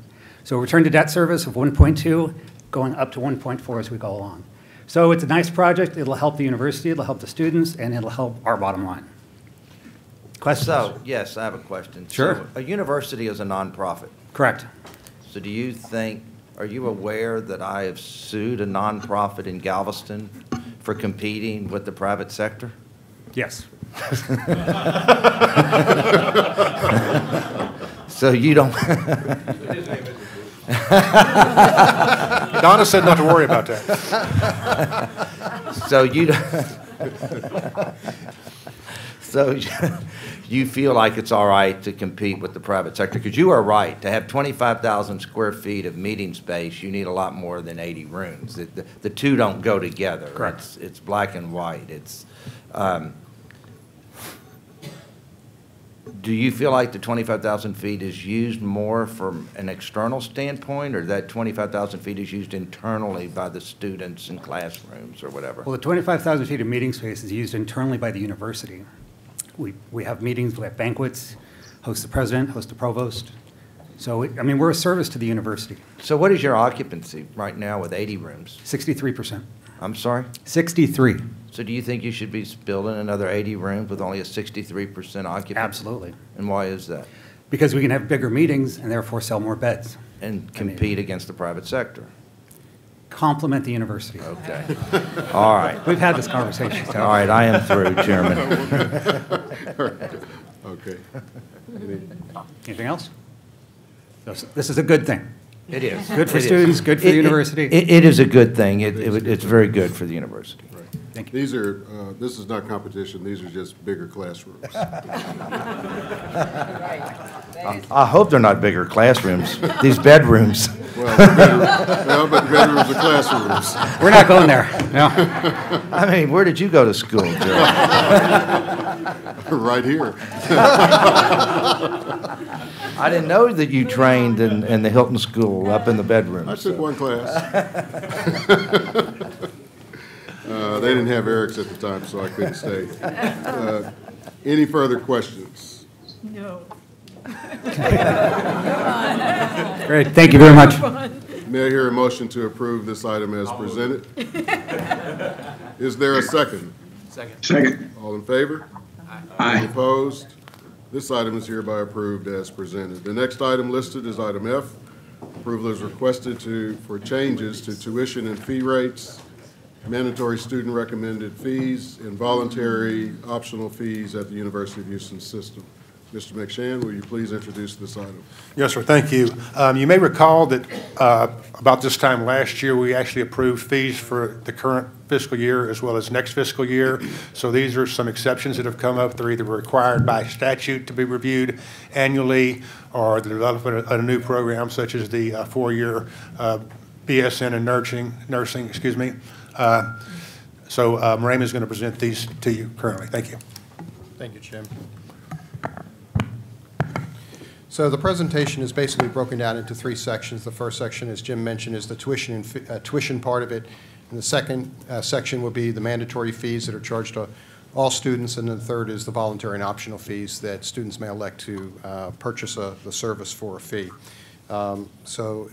So return to debt service of 1.2, going up to 1.4 as we go along. So it's a nice project. It'll help the university, it'll help the students, and it'll help our bottom line. Questions? So, yes, I have a question. Sure. So, a university is a nonprofit. Correct. So do you think, are you aware that I have sued a nonprofit in Galveston for competing with the private sector? Yes. So you don't. Donna said not to worry about that. So you don't. So you feel like it's all right to compete with the private sector? Because you are right. To have 25,000 square feet of meeting space, you need a lot more than 80 rooms. The two don't go together. Correct. It's black and white. Do you feel like the 25,000 feet is used more from an external standpoint, or that 25,000 feet is used internally by the students in classrooms or whatever? Well, the 25,000 feet of meeting space is used internally by the university. We have meetings, we have banquets, host the president, host the provost. So, I mean, we're a service to the university. So what is your occupancy right now with 80 rooms? 63%. I'm sorry? 63. So do you think you should be building another 80 rooms with only a 63% occupancy? Absolutely. And why is that? Because we can have bigger meetings and therefore sell more beds. And compete against the private sector? Complement the university. Okay. All right. We've had this conversation. So. All right, I am through, Chairman. Okay. Anything else? This is a good thing. It is. Good for students, good for the university. It is a good thing. It's very good for the university. Right. Thank you. These are, this is not competition, these are just bigger classrooms. I hope they're not bigger classrooms, these bedrooms. Well, but bedrooms are classrooms. We're not going there, no. I mean, where did you go to school, Joe? Right here. I didn't know that you trained in the Hilton School up in the bedroom. I took one class. They didn't have Eric's at the time, so I couldn't stay. Any further questions? No. Great, thank you very much. May I hear a motion to approve this item as presented? Is there a second? Second. All in favor? Aye. Any opposed? This item is hereby approved as presented. The next item listed is item F. Approval is requested for changes to tuition and fee rates, mandatory student recommended fees, and voluntary optional fees at the University of Houston system. Mr. McShann, will you please introduce this item? Yes, sir. Thank you. You may recall that about this time last year, we actually approved fees for the current fiscal year as well as next fiscal year. So these are some exceptions that have come up. They're either required by statute to be reviewed annually, or the development of a new program such as the four-year BSN in nursing. Excuse me. So Marema is going to present these to you currently. Thank you. Thank you, Jim. So the presentation is basically broken down into three sections. The first section, as Jim mentioned, is the tuition part of it. And the second section will be the mandatory fees that are charged to all students. And then the third is the voluntary and optional fees that students may elect to purchase the service for a fee. So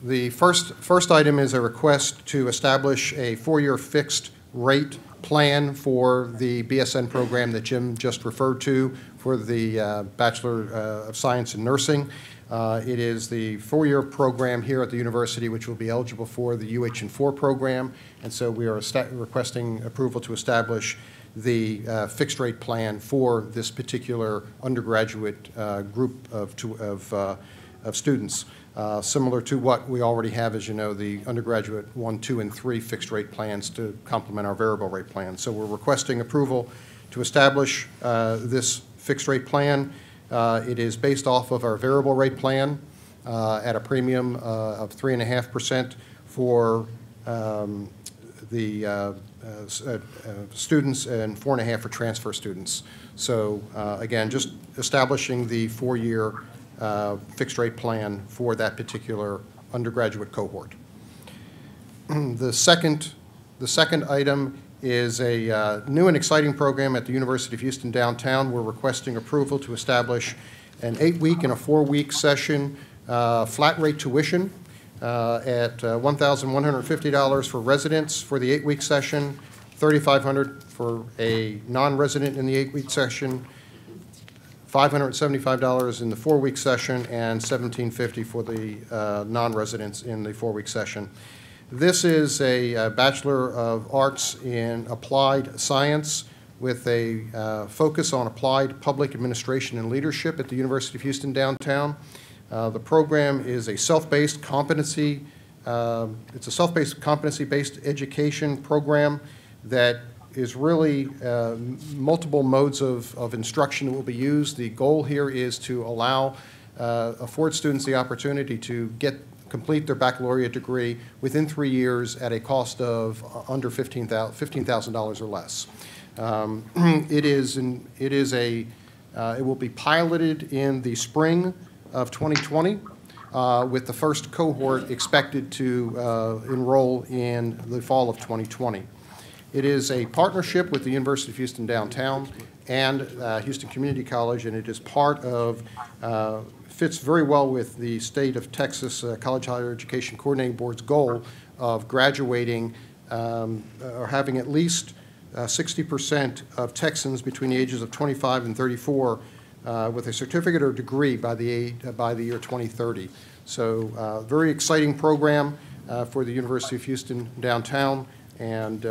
the first item is a request to establish a four-year fixed rate plan for the BSN program that Jim just referred to for the Bachelor of Science in Nursing. It is the four-year program here at the university which will be eligible for the UH&4 program, and so we are requesting approval to establish the fixed rate plan for this particular undergraduate group of of students, similar to what we already have, as you know, the undergraduate 1, 2, and 3 fixed rate plans to complement our variable rate plan. So we're requesting approval to establish this fixed rate plan. It is based off of our variable rate plan at a premium of 3.5% for the students and 4.5% for transfer students. So again, just establishing the 4-year fixed rate plan for that particular undergraduate cohort. The second item is a new and exciting program at the University of Houston downtown. We're requesting approval to establish an 8-week and a 4-week session flat rate tuition at $1,150 for residents for the 8-week session, $3,500 for a non-resident in the 8-week session, $575 in the 4-week session, and $1,750 for the non-residents in the 4-week session. This is a Bachelor of Arts in Applied Science with a focus on applied public administration and leadership at the University of Houston downtown. The program is a self-based competency, it's a self-based competency-based education program that is really multiple modes of instruction that will be used. The goal here is to afford students the opportunity to complete their baccalaureate degree within 3 years at a cost of under $15,000 or less. It will be piloted in the spring of 2020, with the first cohort expected to enroll in the fall of 2020. It is a partnership with the University of Houston downtown and Houston Community College, and it is part of, fits very well with the State of Texas College Higher Education Coordinating Board's goal of graduating or having at least 60% of Texans between the ages of 25 and 34 with a certificate or degree by the year 2030. So very exciting program for the University of Houston downtown, and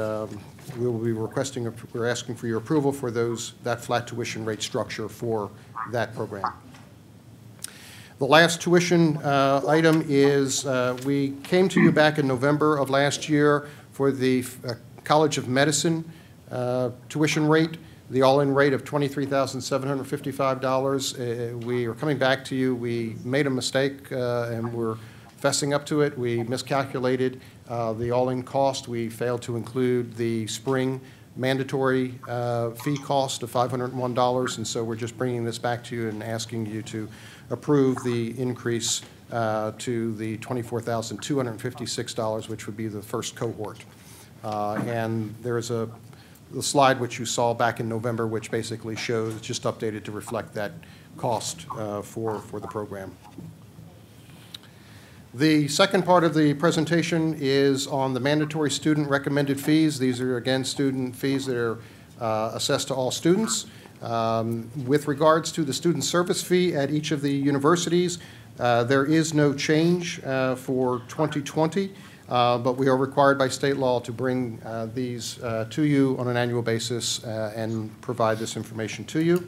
we will be we're asking for your approval for that flat tuition rate structure for that program. The last tuition item is we came to you back in November of last year for the College of Medicine tuition rate, the all-in rate of $23,755. We are coming back to you. We made a mistake and we're fessing up to it. We miscalculated the all-in cost. We failed to include the spring mandatory fee cost of $501, and so we're just bringing this back to you and asking you to approve the increase to the $24,256, which would be the first cohort. And there's the slide which you saw back in November, which basically shows, just updated to reflect that cost for the program. The second part of the presentation is on the mandatory student recommended fees. These are, again, student fees that are assessed to all students. With regards to the student service fee at each of the universities, there is no change for 2020, but we are required by state law to bring these to you on an annual basis and provide this information to you.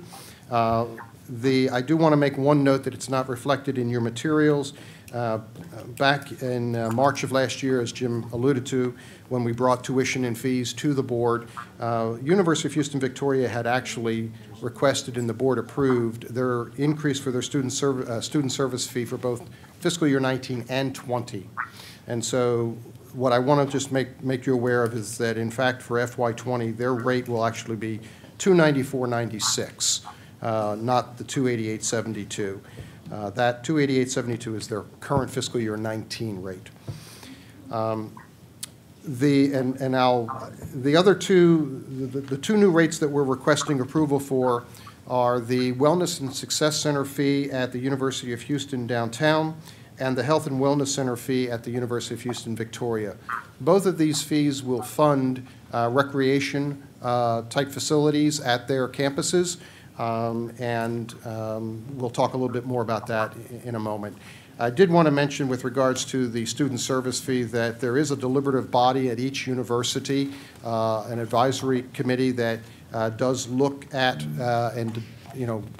I do want to make one note that it's not reflected in your materials. Back in March of last year, as Jim alluded to, when we brought tuition and fees to the board, University of Houston Victoria had actually requested and the board approved their increase for their student service fee for both fiscal year 19 and 20. And so what I want to just make you aware of is that, in fact, for FY20, their rate will actually be $294.96, not the $288.72. That $288.72 is their current fiscal year 19 rate. The other two, the two new rates that we're requesting approval for are the Wellness and Success Center fee at the University of Houston downtown and the Health and Wellness Center fee at the University of Houston Victoria. Both of these fees will fund recreation type facilities at their campuses. We'll talk a little bit more about that in a moment. I did want to mention, with regards to the student service fee, that there is a deliberative body at each university, an advisory committee that does look at and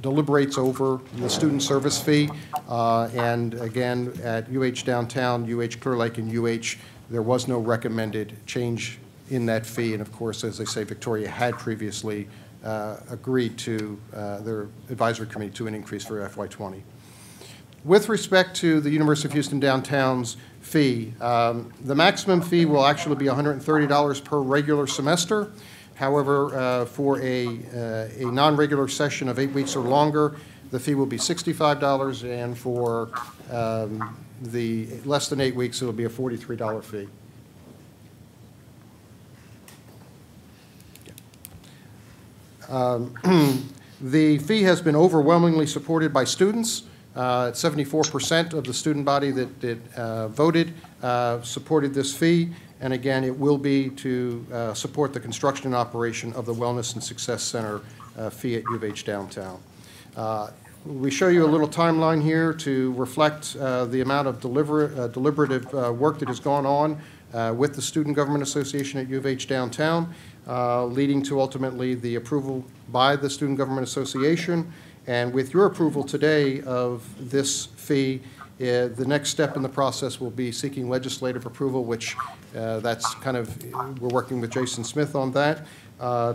deliberates over the student service fee. And again, at UH Downtown, UH Clear Lake, and UH, there was no recommended change in that fee. And of course, as I say, Victoria had previously agreed to their advisory committee to an increase for FY20. With respect to the University of Houston Downtown's fee, the maximum fee will actually be $130 per regular semester. However, for a non-regular session of 8 weeks or longer, the fee will be $65, and for the less than 8 weeks, it will be a $43 fee. The fee has been overwhelmingly supported by students. 74% of the student body that voted supported this fee. And again, it will be to support the construction and operation of the Wellness and Success Center fee at U of H Downtown. We show you a little timeline here to reflect the amount of deliberative work that has gone on with the Student Government Association at U of H Downtown, leading to ultimately the approval by the Student Government Association. And with your approval today of this fee, the next step in the process will be seeking legislative approval, which that's kind of, we're working with Jason Smith on that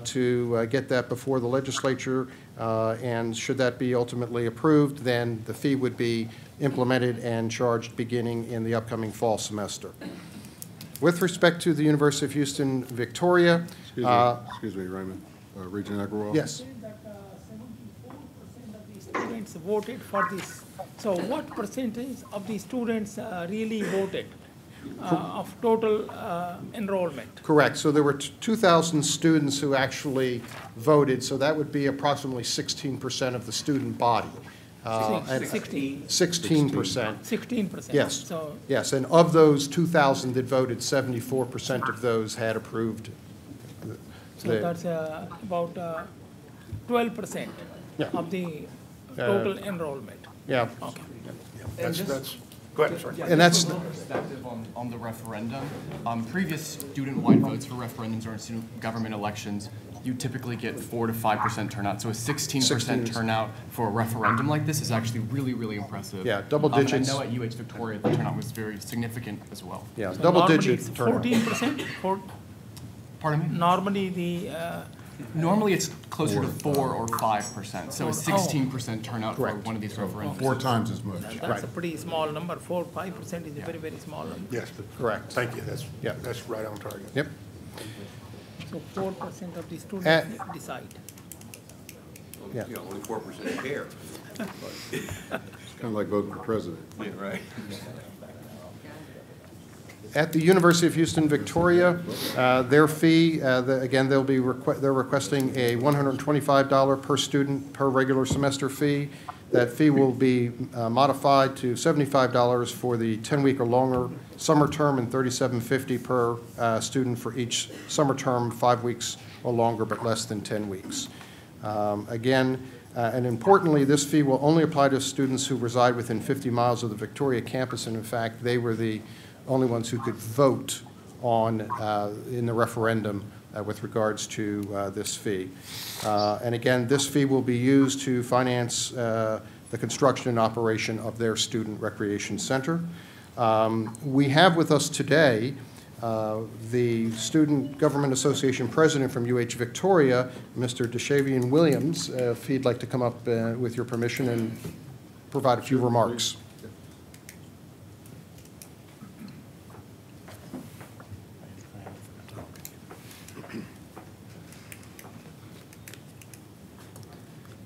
to get that before the legislature. And should that be ultimately approved, then the fee would be implemented and charged beginning in the upcoming fall semester. With respect to the University of Houston Victoria. Excuse me, Raymond. Regent Agrawal? Yes. Students voted for this. So what percentage of the students really voted of total enrollment? Correct. So there were 2,000 students who actually voted, so that would be approximately 16% of the student body. 16%. 16%. Yes. So yes, and of those 2,000 that voted, 74% of those had approved. So that's about 12% of the total enrollment. Yeah. Okay. That's go ahead, sorry. And that's perspective on the referendum. Previous student-wide votes for referendums or in student government elections, you typically get 4 to 5% turnout. So a 16% turnout for a referendum like this is actually really, really impressive. Yeah, double digits. And I know at UH Victoria the turnout was very significant as well. Yeah, so double digit turnout. 14%. Pardon me? Normally the. Normally it's closer to 4 or 5%. So a 16% turnout for one of these referendums. 4 times as much. That's a pretty small number. 4 or 5% is a very, very small number. Yes, correct. Thank you. That's right on target. Yep. So 4% of the students decide. Yeah. You know, only 4% care. It's kind of like voting for president. Yeah, right. At the University of Houston Victoria, their fee, again, they're requesting a $125 per student per regular semester fee. That fee will be modified to $75 for the 10-week or longer summer term and $37.50 per student for each summer term, 5 weeks or longer, but less than 10 weeks. Again, and importantly, this fee will only apply to students who reside within 50 miles of the Victoria campus, and in fact, they were the only ones who could vote on in the referendum with regards to this fee. And again, this fee will be used to finance the construction and operation of their student recreation center. We have with us today the Student Government Association President from UH Victoria, Mr. Deshavian Williams, if he'd like to come up with your permission and provide a few remarks.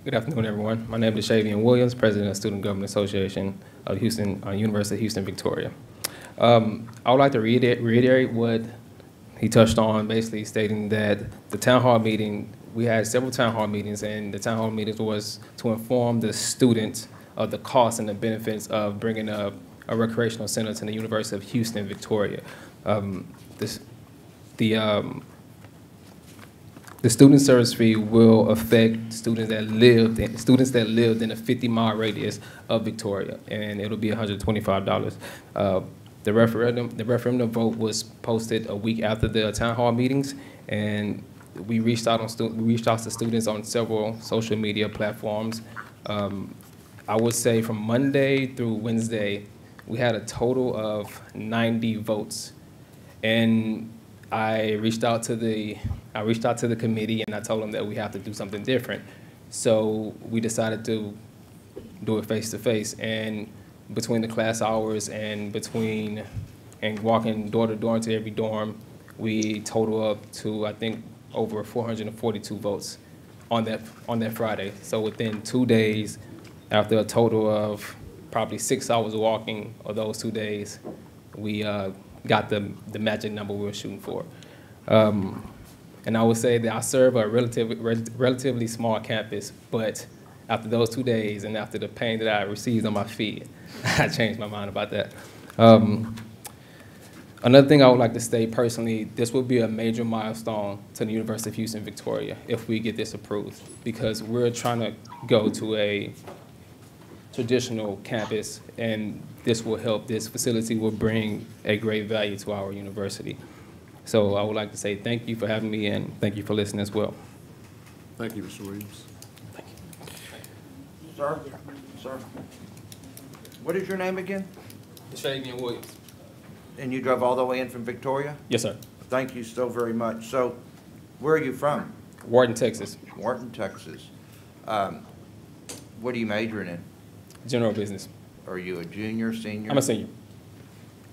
Good afternoon, everyone. My name is Deshavian Williams, President of Student Government Association of Houston, University of Houston, Victoria. I would like to reiterate what he touched on, basically stating that the town hall meeting, we had several town hall meetings, and the town hall meetings was to inform the students of the costs and the benefits of bringing a recreational center to the University of Houston, Victoria. The student service fee will affect students that lived in a 50-mile radius of Victoria, and it'll be $125. The referendum vote was posted a week after the town hall meetings, and we reached out to students on several social media platforms. I would say from Monday through Wednesday, we had a total of 90 votes. And I reached out to the committee and I told them that we have to do something different. So we decided to do it face to face. And between the class hours and walking door to door into every dorm, we total up to, I think, over 442 votes on that Friday. So within 2 days, after a total of probably 6 hours of walking of those 2 days, we got the magic number we were shooting for. And I would say that I serve a relatively small campus, but after those 2 days and after the pain that I received on my feet, I changed my mind about that. Another thing I would like to state personally, this will be a major milestone to the University of Houston Victoria if we get this approved, because we're trying to go to a traditional campus, and this will help. This facility will bring a great value to our university. So I would like to say thank you for having me, and thank you for listening as well. Thank you, Mr. Williams. Thank you. Sir, what is your name again? Shavian Williams. And you drove all the way in from Victoria? Yes, sir. Thank you so very much. So, where are you from? Wharton, Texas. Wharton, Texas. What are you majoring in? General business. Are you a junior, senior? I'm a senior.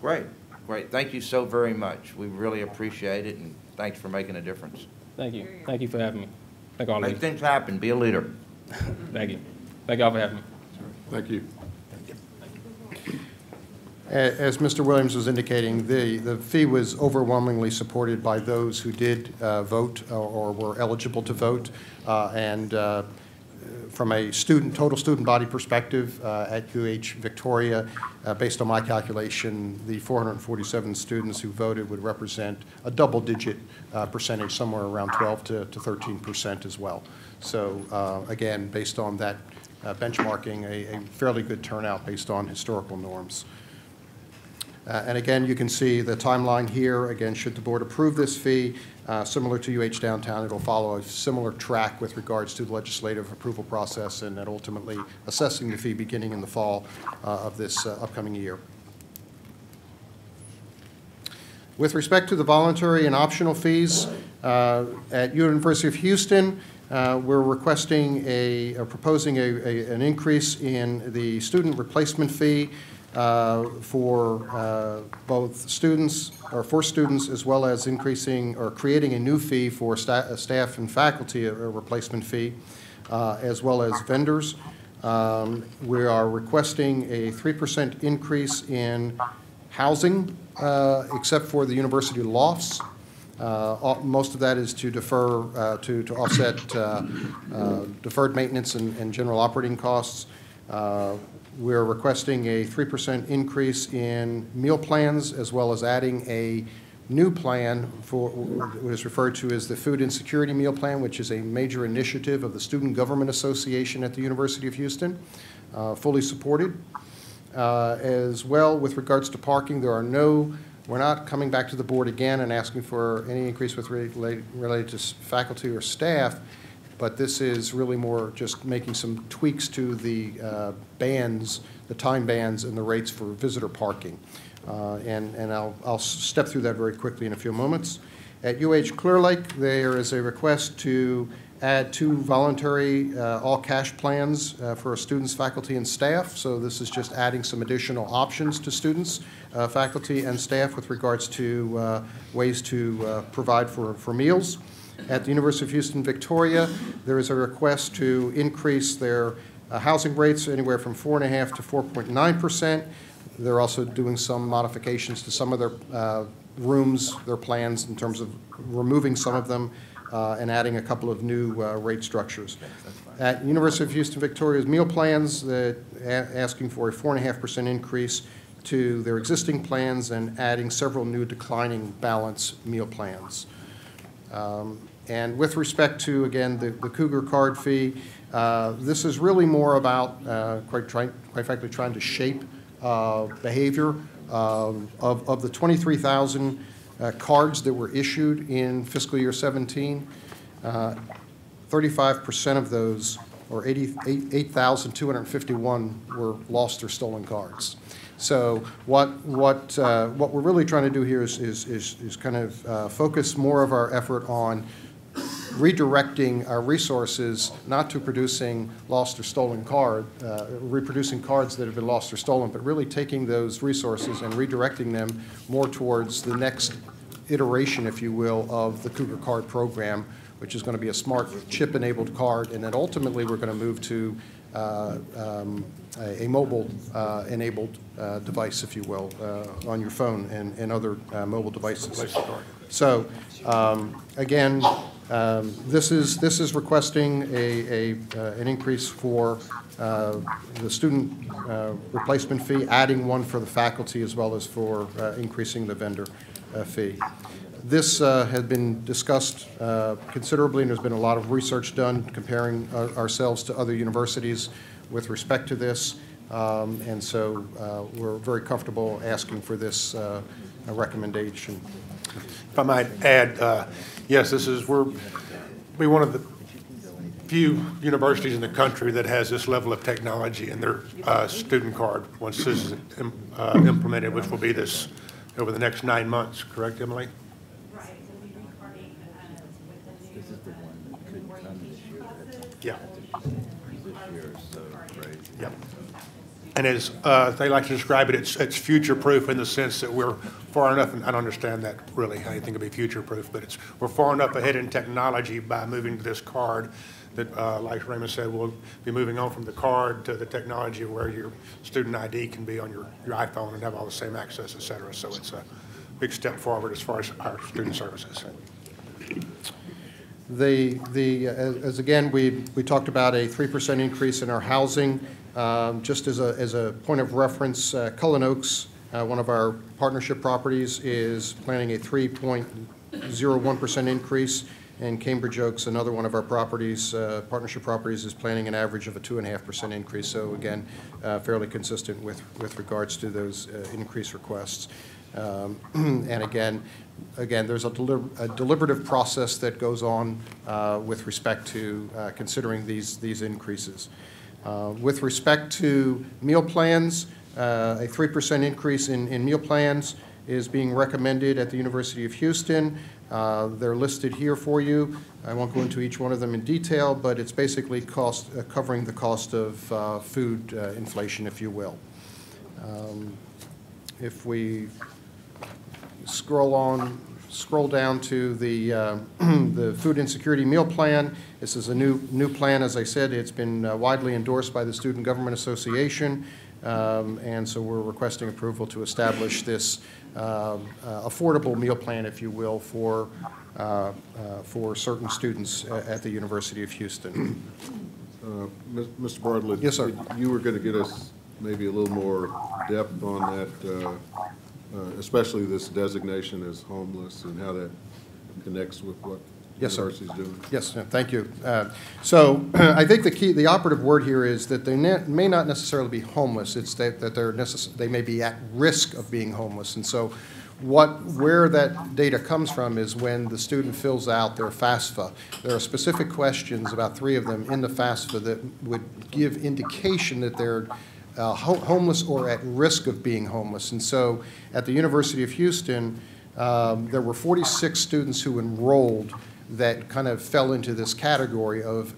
Great, great. Thank you so very much. We really appreciate it, and thanks for making a difference. Thank you. Thank you for having me. Thank all of you. Make things happen. Be a leader. Thank you. Thank y'all for having me. Thank you. As Mr. Williams was indicating, the fee was overwhelmingly supported by those who did vote or were eligible to vote. From a total student body perspective at UH Victoria, based on my calculation, the 447 students who voted would represent a double-digit percentage, somewhere around 12 to 13% as well. So again, based on that benchmarking, a fairly good turnout based on historical norms. And again, you can see the timeline here. Again, should the board approve this fee, similar to UH Downtown, it will follow a similar track with regards to the legislative approval process and then ultimately assessing the fee beginning in the fall of this upcoming year. With respect to the voluntary and optional fees, at University of Houston, we're requesting proposing an increase in the student replacement fee for both students, or for students, as well as increasing or creating a new fee for staff and faculty, a replacement fee, as well as vendors. We are requesting a 3% increase in housing, except for the university lofts. Most of that is to defer, to offset deferred maintenance and general operating costs. We're requesting a 3% increase in meal plans, as well as adding a new plan for what is referred to as the Food Insecurity Meal Plan, which is a major initiative of the Student Government Association at the University of Houston, fully supported. As well, with regards to parking, we're not coming back to the board again and asking for any increase related to faculty or staff, but this is really more just making some tweaks to the bands, the time bands, and the rates for visitor parking. And I'll step through that very quickly in a few moments. At UH Clear Lake, there is a request to add 2 voluntary all-cash plans for students, faculty, and staff. So this is just adding some additional options to students, faculty, and staff with regards to ways to provide for meals. At the University of Houston Victoria, there is a request to increase their housing rates anywhere from 4.5% to 4.9%. They're also doing some modifications to some of their rooms, their plans, in terms of removing some of them and adding a couple of new rate structures. At University of Houston Victoria's meal plans, asking for a 4.5% increase to their existing plans and adding several new declining balance meal plans. And with respect to, again, the Cougar card fee, this is really more about, quite frankly, trying to shape behavior of the 23,000 cards that were issued in fiscal year 17. 35% of those, or 8,251, were lost or stolen cards. So what we're really trying to do here is kind of focus more of our effort on redirecting our resources not to producing lost or stolen reproducing cards that have been lost or stolen, but really taking those resources and redirecting them more towards the next iteration, if you will, of the Cougar Card program, which is going to be a smart chip-enabled card, and then ultimately we're going to move to a mobile-enabled device, if you will, on your phone and other mobile devices. So again, this is requesting an increase for the student replacement fee, adding one for the faculty as well as for increasing the vendor fee. This has been discussed considerably, and there's been a lot of research done comparing ourselves to other universities with respect to this, and so we're very comfortable asking for this recommendation. If I might add, yes, we're one of the few universities in the country that has this level of technology in their student card once this is implemented, which will be this over the next 9 months, correct, Emily? This is the one that couldn't come this year. Yeah. This year is so crazy. Yep. And as they like to describe it, it's future-proof in the sense that we're far enough, and I don't understand that really, how anything could be future-proof, but we're far enough ahead in technology by moving to this card that, like Raymond said, we'll be moving on from the card to the technology where your student ID can be on your iPhone and have all the same access, et cetera. So it's a big step forward as far as our student services. As again, we talked about a 3% increase in our housing. Just as a point of reference, Cullen Oaks, one of our partnership properties, is planning a 3.01% increase, and Cambridge Oaks, another one of our properties, partnership properties, is planning an average of a 2.5% increase. So again, fairly consistent with regards to those increase requests. And again, there's a deliberative process that goes on with respect to considering these increases. With respect to meal plans, a 3% increase in meal plans is being recommended at the University of Houston. They're listed here for you. I won't go into each one of them in detail, but it's basically covering the cost of food inflation, if you will. If we scroll down to the the food insecurity meal plan. This is a new plan. As I said, it's been widely endorsed by the Student Government Association, and so we're requesting approval to establish this affordable meal plan, if you will, for certain students at the University of Houston. Mr. Bartlett. Yes, sir. You were going to get us maybe a little more depth on that, especially this designation as homeless and how that connects with what the university's doing. Yes, thank you. So I think the operative word here is that they may not necessarily be homeless. It's that they may be at risk of being homeless. And so where that data comes from is when the student fills out their FAFSA. There are specific questions, about 3 of them, in the FAFSA that would give indication that they're homeless or at risk of being homeless. And so at the University of Houston, there were 46 students who enrolled that kind of fell into this category of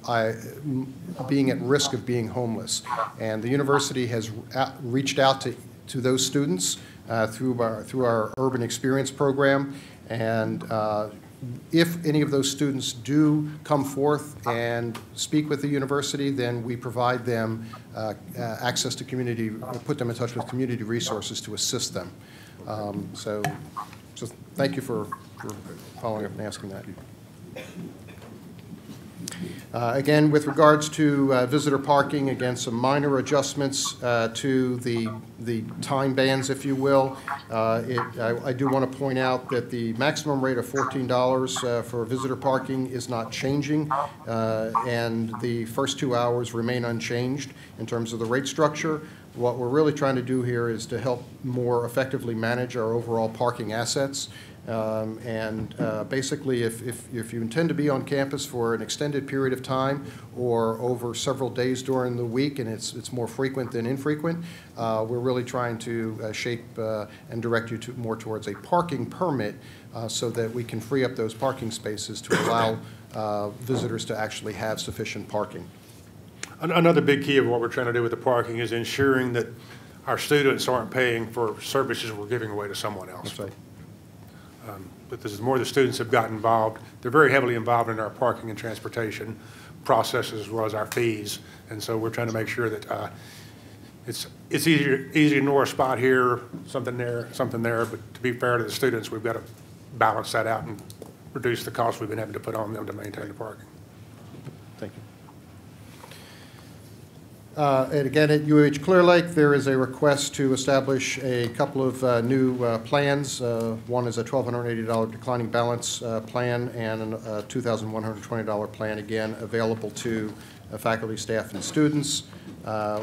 being at risk of being homeless. And the university has reached out to those students through our Urban Experience program. And if any of those students do come forth and speak with the university, then we provide them access to community, put them in touch with community resources to assist them. So thank you for following up and asking that. Again, with regards to visitor parking, again, some minor adjustments to the time bands, if you will. I do want to point out that the maximum rate of $14 for visitor parking is not changing, and the first 2 hours remain unchanged in terms of the rate structure. What we're really trying to do here is to help more effectively manage our overall parking assets. Basically, if you intend to be on campus for an extended period of time or over several days during the week, and it's more frequent than infrequent, we're really trying to shape and direct you more towards a parking permit so that we can free up those parking spaces to allow visitors to actually have sufficient parking. Another big key of what we're trying to do with the parking is ensuring that our students aren't paying for services we're giving away to someone else. That's right. But this is more the students have got involved. They're very heavily involved in our parking and transportation processes as well as our fees. And so we're trying to make sure that it's easy to ignore a spot here, something there. But to be fair to the students, we've got to balance that out and reduce the cost we've been having to put on them to maintain the parking. Thank you. And again, at UH Clear Lake, there is a request to establish a couple of new plans. One is a $1,280 declining balance plan and a $2,120 plan, again, available to faculty, staff, and students.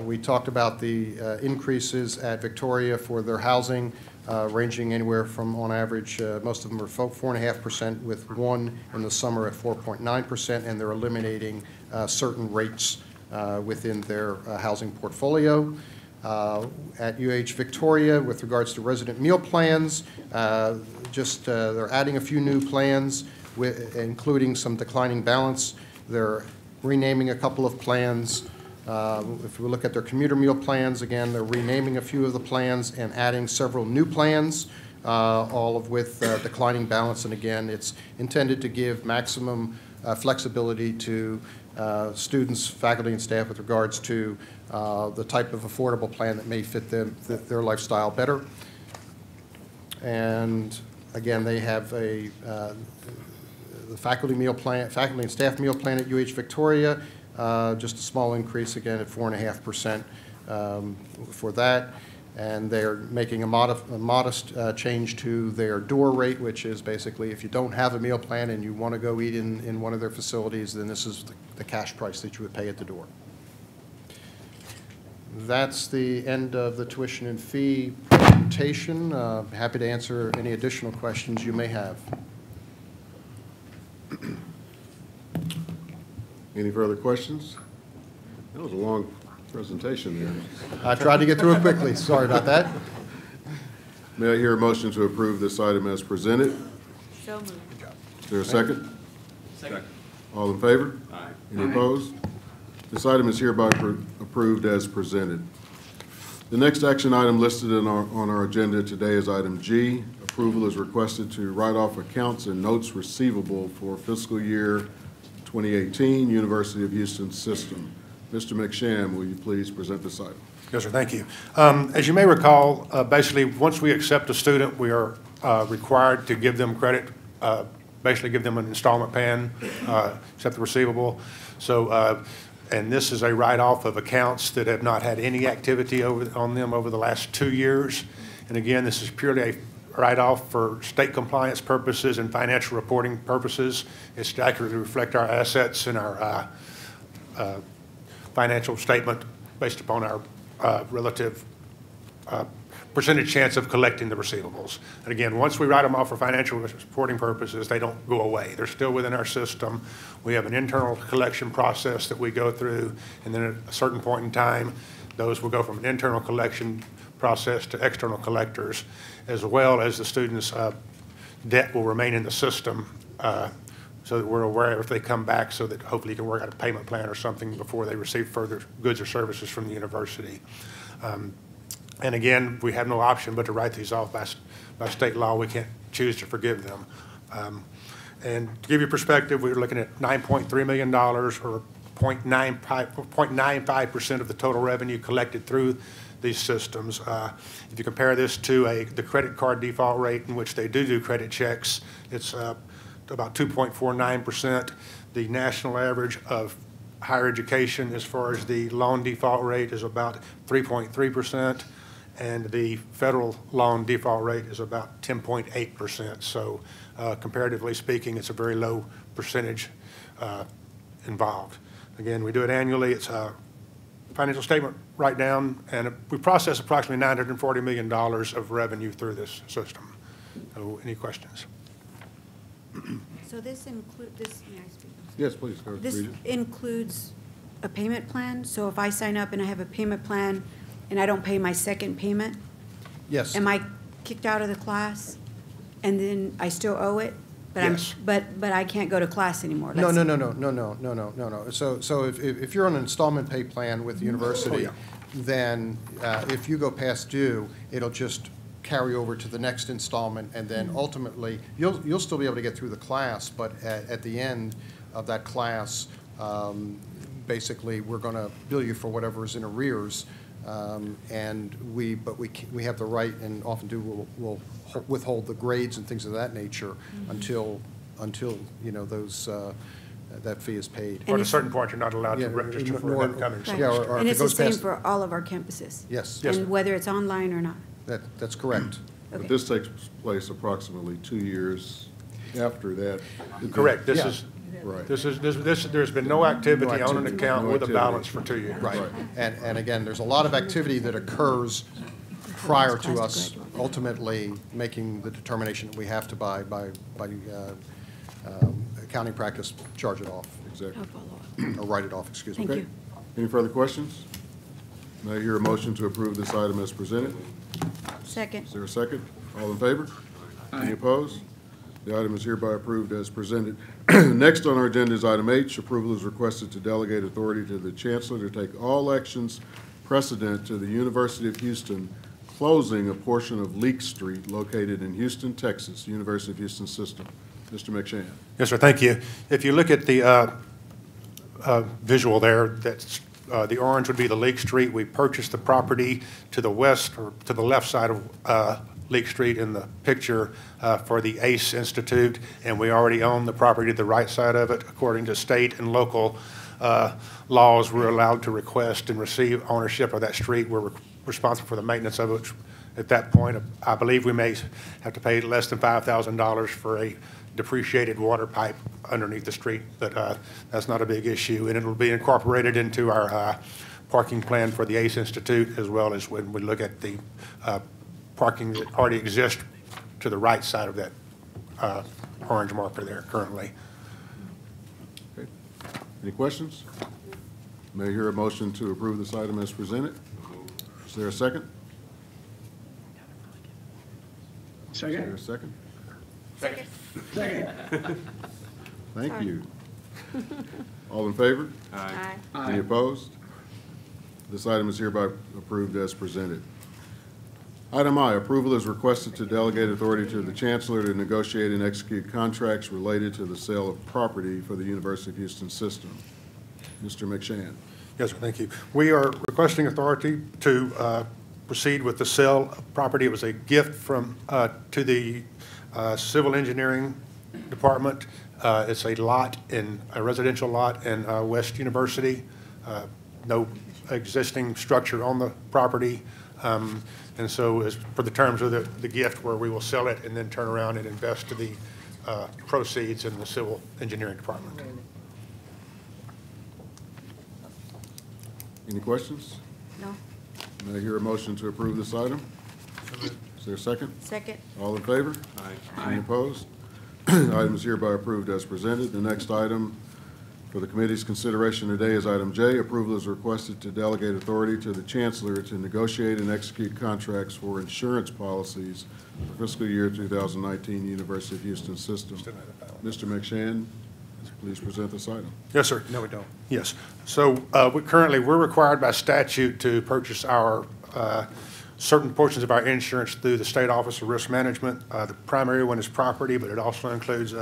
We talked about the increases at Victoria for their housing, ranging anywhere from, on average, most of them are 4.5%, with one in the summer at 4.9%, and they're eliminating certain rates within their housing portfolio. At UH Victoria, with regards to resident meal plans, they're adding a few new plans, including some declining balance. They're renaming a couple of plans. If we look at their commuter meal plans, again, they're renaming a few of the plans and adding several new plans, all of with declining balance. And again, it's intended to give maximum flexibility to students, faculty, and staff with regards to the type of affordable plan that may fit their lifestyle better. And again, they have the faculty and staff meal plan at UH Victoria, just a small increase again at 4.5% for that. And they're making a modest change to their door rate, which is basically if you don't have a meal plan and you want to go eat in one of their facilities, then this is the cash price that you would pay at the door. That's the end of the tuition and fee presentation. Happy to answer any additional questions you may have. Any further questions? That was a long presentation there. I tried to get through it quickly. Sorry about that. May I hear a motion to approve this item as presented? So moved. Is there a second? Second. All in favor? Aye. Any opposed? This item is hereby approved as presented. The next action item listed on our agenda today is item G. Approval is requested to write off accounts and notes receivable for fiscal year 2018 University of Houston system. Mr. McSham, will you please present this item? Yes, sir. Thank you. As you may recall, basically, once we accept a student, we are required to give them credit, basically give them an installment plan, accept the receivable. So, and this is a write-off of accounts that have not had any activity on them over the last 2 years. And again, this is purely a write-off for state compliance purposes and financial reporting purposes. It's to accurately reflect our assets and our financial statement based upon our relative percentage chance of collecting the receivables. And again, once we write them off for financial reporting purposes, they don't go away. They're still within our system. We have an internal collection process that we go through, and then at a certain point in time, those will go from an internal collection process to external collectors, as well as the students' debt will remain in the system so that we're aware if they come back, so that hopefully you can work out a payment plan or something before they receive further goods or services from the university. And again, we have no option but to write these off by state law. We can't choose to forgive them. And to give you perspective, we're looking at $9.3 million, or 0.95% of the total revenue collected through these systems. If you compare this to the credit card default rate, in which they do credit checks, it's about 2.49%. The national average of higher education as far as the loan default rate is about 3.3%, and the federal loan default rate is about 10.8%. So comparatively speaking, it's a very low percentage involved. Again, we do it annually. It's financial statement write-down, and we process approximately $940 million of revenue through this system. So any questions? So this include, this, may I speak? Yes, please, go ahead. This Regent. includes a payment plan? So if I sign up and I have a payment plan and I don't pay my second payment, Yes. am I kicked out of the class and then I still owe it? But Yes. but I can't go to class anymore? No, Let's no, say- no, no, no, no, no, no, no, no. So if you're on an installment pay plan with the university, then if you go past due, it'll just carry over to the next installment, and then ultimately, you'll still be able to get through the class, but at the end of that class, basically, we're going to bill you for whatever is in arrears, and we have the right, and often do, we'll withhold the grades and things of that nature until you know those that fee is paid. Or at a certain point, you're not allowed to Yeah, register for nor- an upcoming Right. semester. or And if it it's the goes same past- for all of our campuses? Yes. Yes, And whether it's online or not? That's correct. But this takes place approximately 2 years after that. Correct. This Yeah. is, Right. there's been no activity on an account No with a activity. balance for 2 years. Right. And again, there's a lot of activity that occurs prior to us ultimately making the determination that we have to by accounting practice, charge it off. Exactly. I'll follow up. Or write it off, excuse me. Thank Okay. you. Any further questions? May I hear a motion to approve this item as presented? Second. Is there a second? All in favor? Any opposed? The item is hereby approved as presented. Next on our agenda is item H. Approval is requested to delegate authority to the Chancellor to take all actions precedent to the University of Houston closing a portion of Leak Street located in Houston, Texas, University of Houston system. Mr. McShann. Yes, sir, thank you. If you look at the visual there, that's, the orange would be the Leak Street. We purchased the property to the west, or to the left side of Leak Street in the picture for the ACE Institute, and we already own the property to the right side of it. According to state and local laws, we're allowed to request and receive ownership of that street. We're responsible for the maintenance of it. At that point, I believe we may have to pay less than $5,000 for a depreciated water pipe underneath the street, but that's not a big issue, and it'll be incorporated into our parking plan for the ACE Institute, as well as when we look at the parking that already exists to the right side of that orange marker there currently. Okay. Any questions? May I hear a motion to approve this item as presented? Is there a second? Second. Is there a second? Second. Thank Sorry. you. All in favor? Aye. Any opposed? This item is hereby approved as presented. Item I, approval is requested to delegate authority to the Chancellor to negotiate and execute contracts related to the sale of property for the University of Houston system. Mr. McShann. Yes, sir, thank you. We are requesting authority to proceed with the sale of property. It was a gift from, to the Civil Engineering Department. It's a lot in, a residential lot in West University. No existing structure on the property. And so as for the terms of the gift, where we will sell it and then turn around and invest the proceeds in the Civil Engineering Department. Any questions? No? May I hear a motion to approve this item? Is there a second? Second. All in favor? Aye. Any opposed? Item is hereby approved as presented. The next item for the committee's consideration today is item J. Approval is requested to delegate authority to the Chancellor to negotiate and execute contracts for insurance policies for fiscal year 2019 University of Houston system. Mr. McShann, please present this item. Yes, sir. No, we don't. Yes. So we're required by statute to purchase our certain portions of our insurance through the State Office of Risk Management. The primary one is property, but it also includes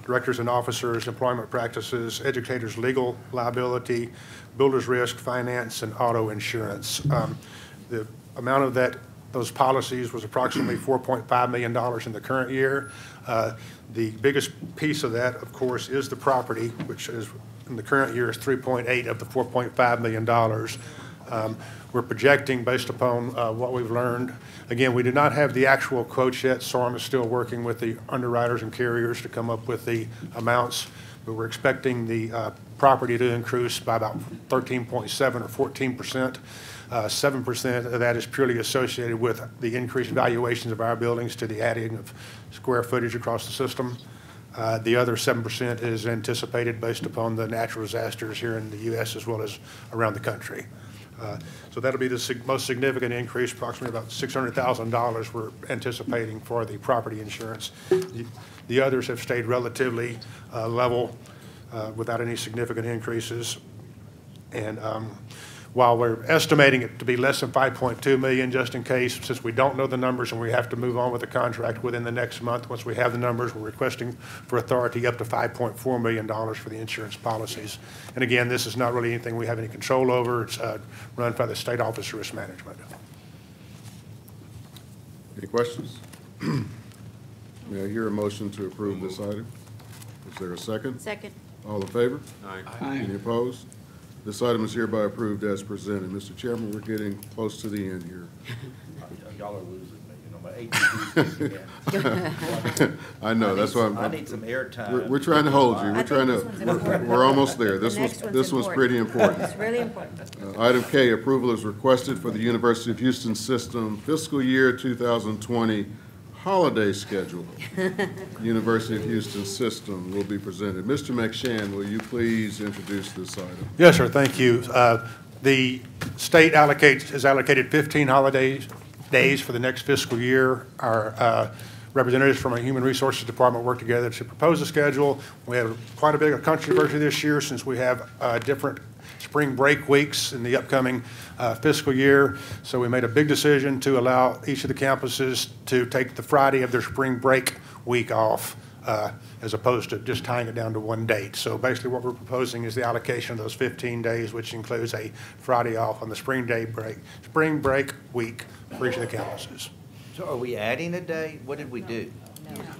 directors and officers, employment practices, educators' legal liability, builder's risk, finance, and auto insurance. The amount of those policies was approximately $4.5 million in the current year. The biggest piece of that, of course, is the property, which is in the current year is 3.8 of the $4.5 million. We're projecting based upon what we've learned. Again, we do not have the actual quotes yet. SORM is still working with the underwriters and carriers to come up with the amounts, but we're expecting the property to increase by about 13.7 or 14%. 7% of that is purely associated with the increased valuations of our buildings to the adding of square footage across the system. The other 7% is anticipated based upon the natural disasters here in the U.S. as well as around the country. So that'll be the most significant increase, approximately about $600,000 we're anticipating for the property insurance. The others have stayed relatively level without any significant increases. And while we're estimating it to be less than 5.2 million, just in case, since we don't know the numbers and we have to move on with the contract within the next month, once we have the numbers, we're requesting for authority up to $5.4 million for the insurance policies. And again, this is not really anything we have any control over. It's run by the State Office of Risk Management. Any questions? May I hear a motion to approve this item? Is there a second? Second. All in favor? Aye. Any opposed? This item is hereby approved as presented. Mr. Chairman, we're getting close to the end here. Y'all are losing me, you know, my ATV's I know, that's why I need some airtime. we're trying to hold you. We're almost there. This one's pretty important. It's really important. Item K, approval is requested for the University of Houston System fiscal year 2020 holiday schedule. University of Houston System will be presented. Mr. McShann, will you please introduce this item? Yes, sir. Thank you. The state has allocated 15 holiday days for the next fiscal year. Our representatives from our Human Resources Department work together to propose a schedule. We have quite a bit of controversy this year since we have different spring break weeks in the upcoming fiscal year. So we made a big decision to allow each of the campuses to take the Friday of their spring break week off as opposed to just tying it down to one date. So basically what we're proposing is the allocation of those 15 days, which includes a Friday off on the spring break week for each of the campuses. So are we adding a day? What did we do?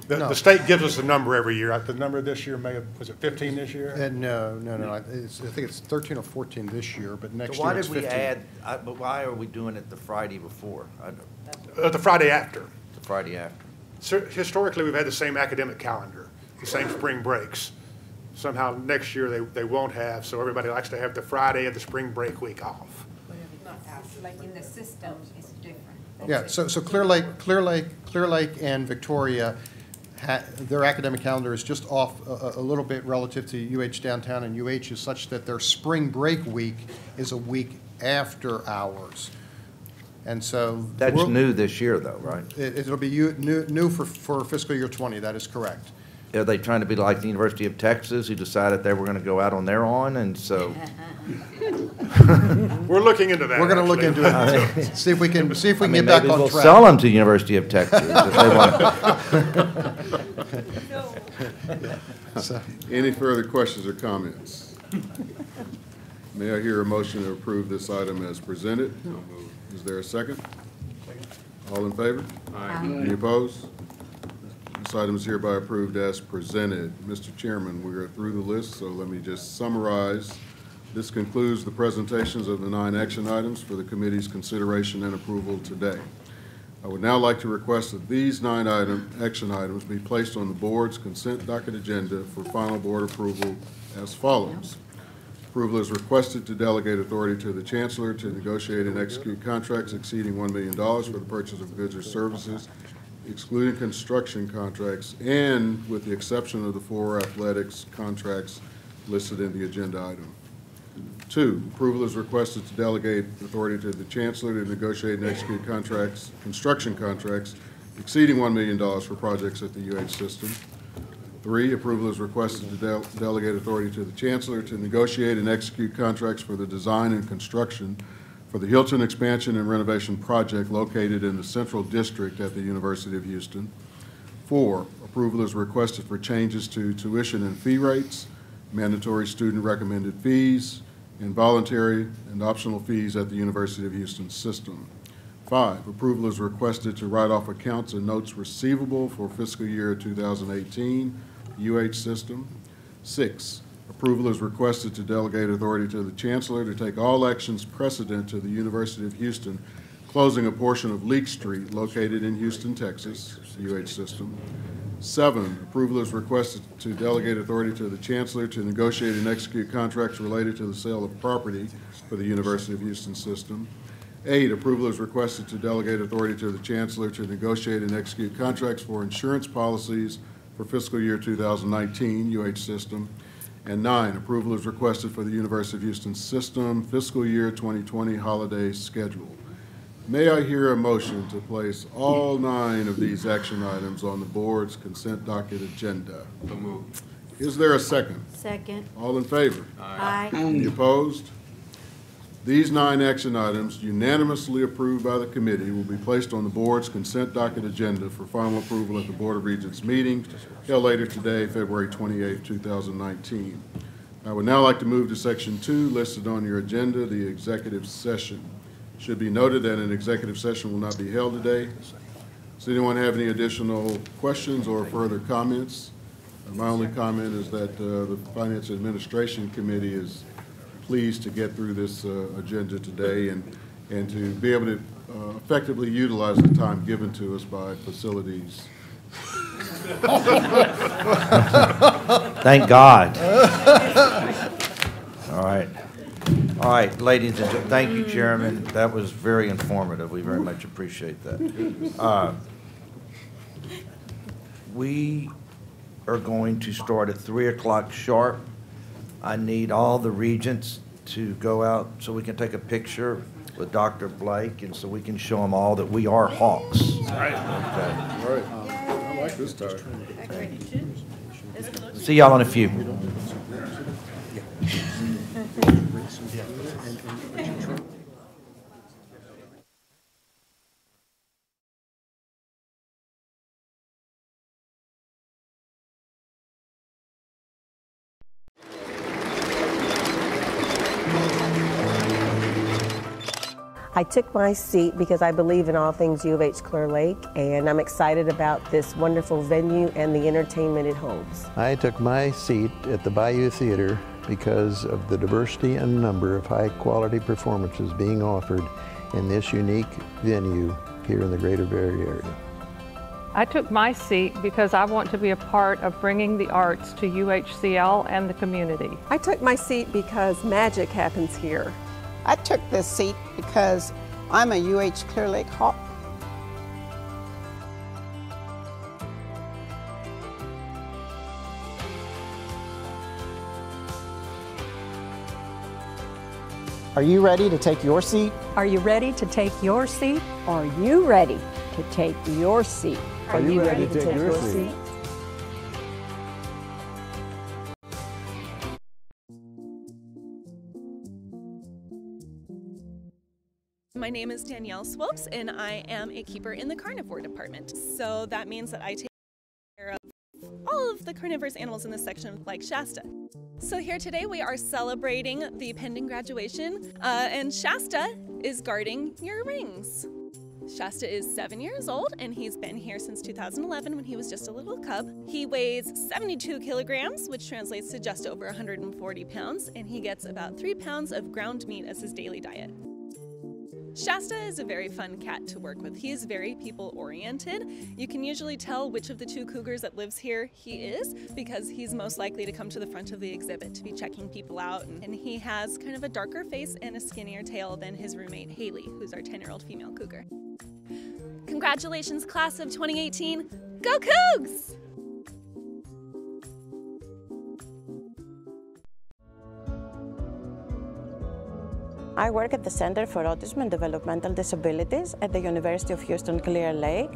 The state gives us a number every year. The number this year was it 15 this year? No. I think it's 13 or 14 this year, but next So why year it's did we 15. add, but why are we doing it the Friday before? The Friday after. The Friday after. So historically, we've had the same academic calendar, the same spring breaks. Somehow next year they won't have, so everybody likes to have the Friday of the spring break week off. Like in the system, it's different. Yeah, so Clear Lake and Victoria, their academic calendar is just off a little bit relative to UH downtown, and UH is such that their spring break week is a week after ours. And so That's new this year, though, right? It'll be new for fiscal year 20. That is correct. Are they trying to be like the University of Texas, who decided they were going to go out on their own, and so? We're looking into that. We're going to look into it. See if we can get back maybe on we'll track. sell them to University of Texas if they want. Any further questions or comments? May I hear a motion to approve this item as presented? Is there a second? All in favor? Aye. Any opposed? This item is hereby approved as presented. Mr. Chairman, we are through the list, so let me just summarize. This concludes the presentations of the 9 action items for the committee's consideration and approval today. I would now like to request that these 9 action items be placed on the board's consent docket agenda for final board approval as follows. Approval is requested to delegate authority to the Chancellor to negotiate and execute contracts exceeding $1 million for the purchase of goods or services, excluding construction contracts, and with the exception of the 4 athletics contracts listed in the agenda item. 2, approval is requested to delegate authority to the Chancellor to negotiate and execute contracts, construction contracts exceeding $1 million for projects at the UH system. 3, approval is requested to delegate authority to the Chancellor to negotiate and execute contracts for the design and construction for the Hilton Expansion and Renovation Project located in the Central District at the University of Houston. 4, approval is requested for changes to tuition and fee rates, mandatory student recommended fees, and voluntary and optional fees at the University of Houston system. 5, approval is requested to write off accounts and notes receivable for fiscal year 2018 UH system. 6, Approval is requested to delegate authority to the Chancellor to take all actions precedent to the University of Houston closing a portion of Leak Street located in Houston, Texas, UH system. 7, approval is requested to delegate authority to the Chancellor to negotiate and execute contracts related to the sale of property for the University of Houston system. 8, approval is requested to delegate authority to the Chancellor to negotiate and execute contracts for insurance policies for fiscal year 2019 UH system. And 9, approval is requested for the University of Houston system fiscal year 2020 holiday schedule. May I hear a motion to place all 9 of these action items on the board's consent docket agenda? So moved. Is there a second? Second. All in favor? Aye. Any opposed? These 9 action items, unanimously approved by the committee, will be placed on the board's consent docket agenda for final approval at the Board of Regents meeting held later today, February 28, 2019. I would now like to move to Section 2 listed on your agenda, the executive session. It should be noted that an executive session will not be held today. Does anyone have any additional questions or further comments? My only comment is that the Finance Administration Committee is pleased to get through this agenda today and to be able to effectively utilize the time given to us by facilities. Thank God. All right. All right, ladies and gentlemen, thank you, Chairman. That was very informative. We very much appreciate that. We are going to start at 3 o'clock sharp. I need all the regents to go out so we can take a picture with Dr. Blake and so we can show them all that we are Hawks. Right. Okay. Right. I like this tie. See y'all in a few. I took my seat because I believe in all things U of H Clear Lake, and I'm excited about this wonderful venue and the entertainment it holds. I took my seat at the Bayou Theater because of the diversity and number of high-quality performances being offered in this unique venue here in the Greater Bay Area. I took my seat because I want to be a part of bringing the arts to UHCL and the community. I took my seat because magic happens here. I took this seat because I'm a UH Clear Lake Hawk. Are you ready to take your seat? Are you ready to take your seat? Are you ready to take your seat? Are you ready to take your seat? My name is Danielle Swopes, and I am a keeper in the carnivore department. So that means that I take care of all of the carnivorous animals in this section, like Shasta. So here today we are celebrating the pending graduation, and Shasta is guarding your rings. Shasta is 7 years old, and he's been here since 2011 when he was just a little cub. He weighs 72 kilograms, which translates to just over 140 pounds, and he gets about 3 pounds of ground meat as his daily diet. Shasta is a very fun cat to work with. He is very people-oriented. You can usually tell which of the 2 cougars that lives here he is because he's most likely to come to the front of the exhibit to be checking people out. And he has kind of a darker face and a skinnier tail than his roommate, Haley, who's our 10-year-old female cougar. Congratulations, class of 2018. Go Cougs! I work at the Center for Autism and Developmental Disabilities at the University of Houston Clear Lake,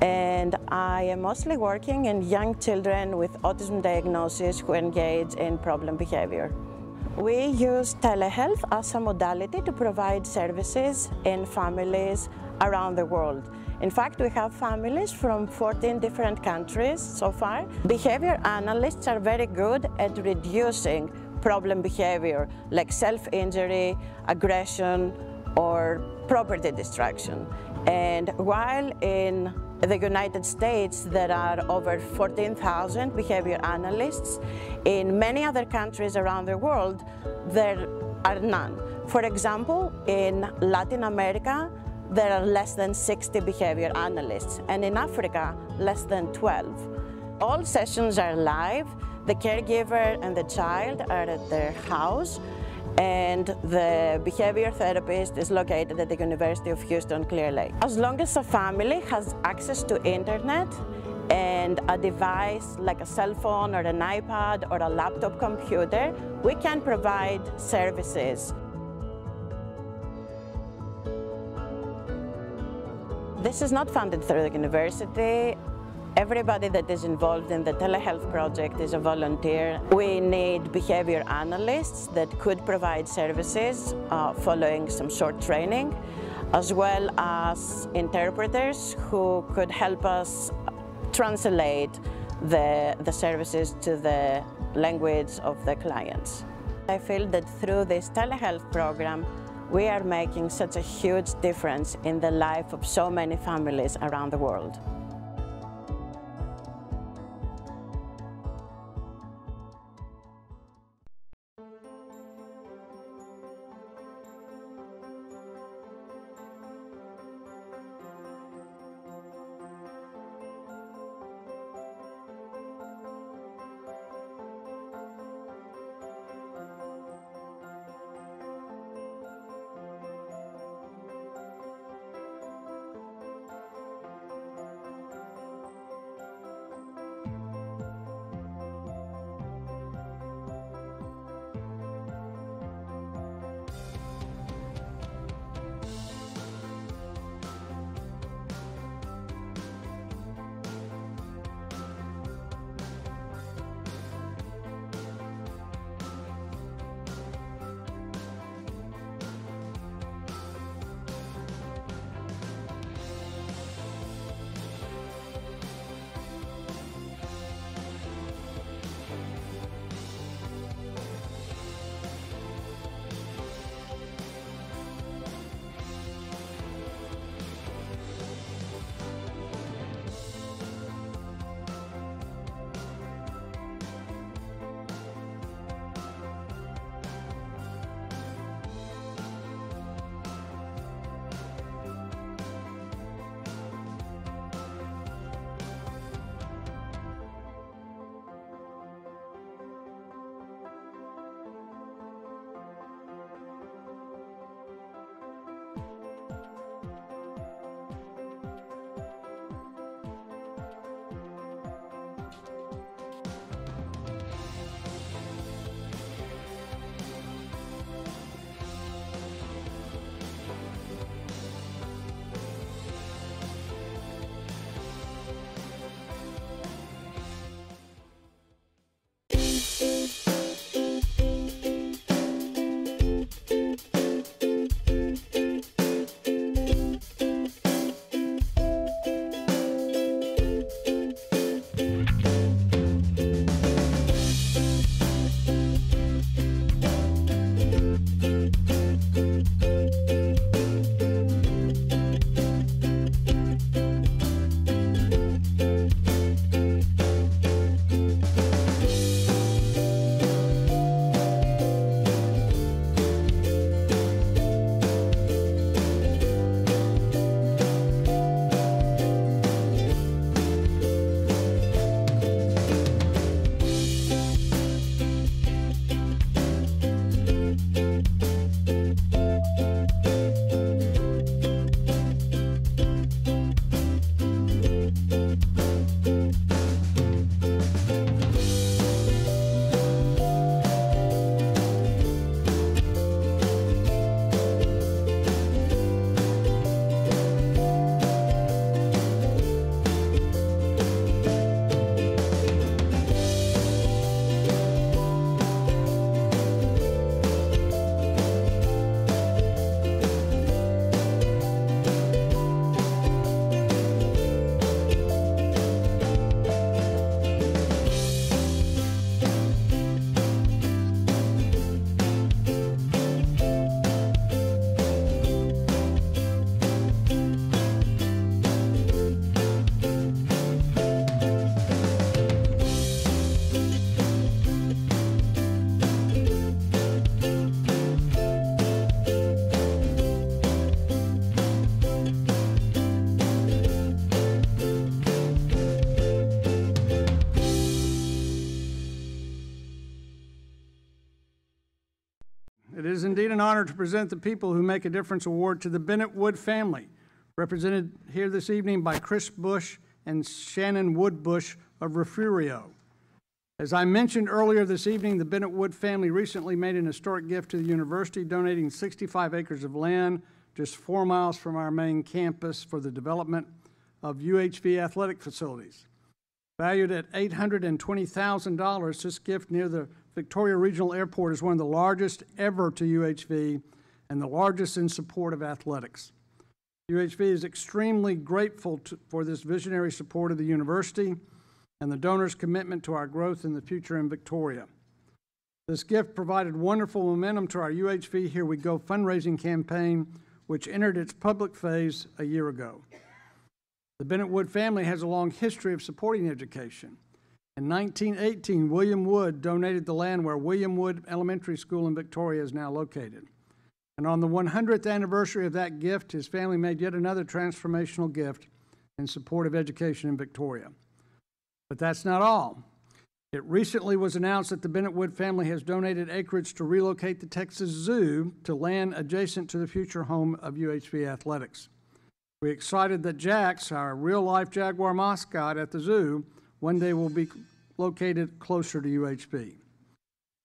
and I am mostly working in young children with autism diagnosis who engage in problem behavior. We use telehealth as a modality to provide services in families around the world. In fact, we have families from 14 different countries so far. Behavior analysts are very good at reducing problem behavior like self-injury, aggression, or property destruction. And while in the United States, there are over 14,000 behavior analysts. In many other countries around the world, there are none. For example, in Latin America, there are less than 60 behavior analysts, and in Africa, less than 12. All sessions are live. The caregiver and the child are at their house, and the behavior therapist is located at the University of Houston Clear Lake. As long as a family has access to internet and a device like a cell phone or an iPad or a laptop computer, we can provide services. This is not funded through the university. Everybody that is involved in the telehealth project is a volunteer. We need behavior analysts that could provide services following some short training, as well as interpreters who could help us translate the services to the language of the clients. I feel that through this telehealth program, we are making such a huge difference in the life of so many families around the world. It is indeed an honor to present the People Who Make a Difference Award to the Bennett Wood family, represented here this evening by Chris Bush and Shannon Woodbush of Refugio. As I mentioned earlier this evening, the Bennett Wood family recently made an historic gift to the university, donating 65 acres of land just 4 miles from our main campus for the development of UHV athletic facilities. Valued at $820,000, this gift near the Victoria Regional Airport is one of the largest ever to UHV and the largest in support of athletics. UHV is extremely grateful for this visionary support of the university and the donors' commitment to our growth in the future in Victoria. This gift provided wonderful momentum to our UHV Here We Go fundraising campaign, which entered its public phase a year ago. The Bennett Wood family has a long history of supporting education. In 1918, William Wood donated the land where William Wood Elementary School in Victoria is now located. And on the 100th anniversary of that gift, his family made yet another transformational gift in support of education in Victoria. But that's not all. It recently was announced that the Bennett Wood family has donated acreage to relocate the Texas Zoo to land adjacent to the future home of UHV Athletics. We're excited that Jax, our real-life Jaguar mascot at the zoo, one day will be located closer to UHV.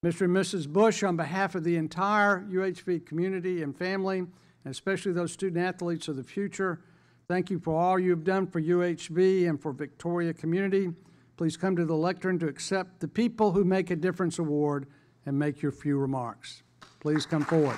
Mr. and Mrs. Bush, on behalf of the entire UHV community and family, and especially those student athletes of the future, thank you for all you've done for UHV and for Victoria community. Please come to the lectern to accept the People Who Make a Difference Award and make your few remarks. Please come forward.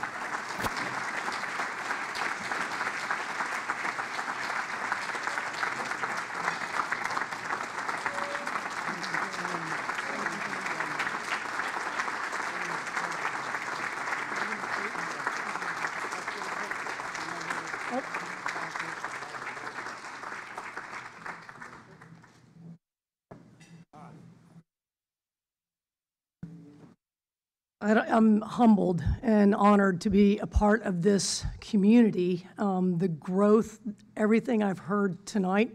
I'm humbled and honored to be a part of this community. The growth, everything I've heard tonight,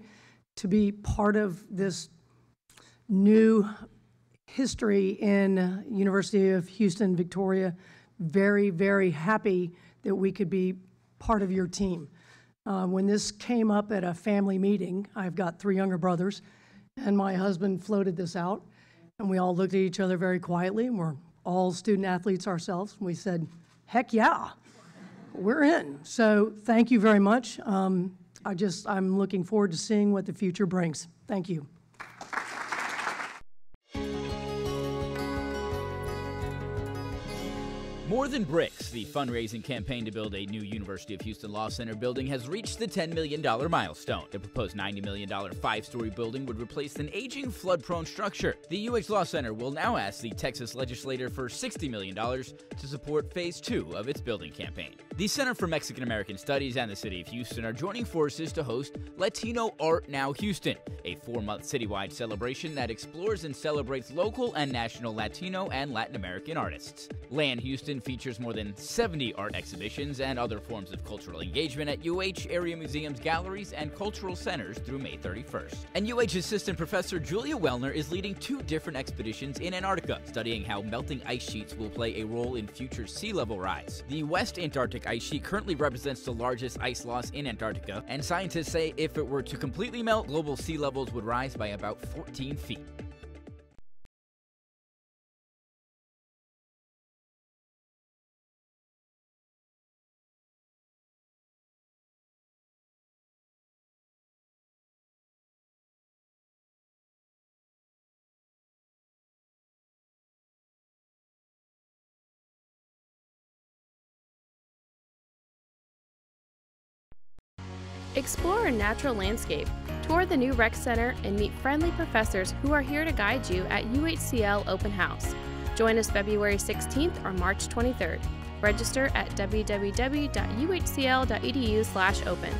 to be part of this new history in University of Houston, Victoria. Very, very happy that we could be part of your team. When this came up at a family meeting, I've got 3 younger brothers, and my husband floated this out, and we all looked at each other very quietly, and we're all student athletes ourselves. We said, heck yeah, we're in. So thank you very much. I'm looking forward to seeing what the future brings. Thank you. More Than Bricks, the fundraising campaign to build a new University of Houston Law Center building, has reached the $10 million milestone. The proposed $90 million 5-story building would replace an aging, flood-prone structure. The UH Law Center will now ask the Texas legislature for $60 million to support Phase 2 of its building campaign. The Center for Mexican American Studies and the City of Houston are joining forces to host Latino Art Now Houston, a 4-month citywide celebration that explores and celebrates local and national Latino and Latin American artists. Land Houston features more than 70 art exhibitions and other forms of cultural engagement at UH area museums, galleries, and cultural centers through May 31st. And UH Assistant Professor Julia Wellner is leading 2 different expeditions in Antarctica, studying how melting ice sheets will play a role in future sea level rise. The West Antarctic ice sheet currently represents the largest ice loss in Antarctica, and scientists say if it were to completely melt, global sea levels would rise by about 14 feet. Explore a natural landscape, tour the new rec center, and meet friendly professors who are here to guide you at UHCL Open House. Join us February 16th or March 23rd. Register at www.uhcl.edu/open.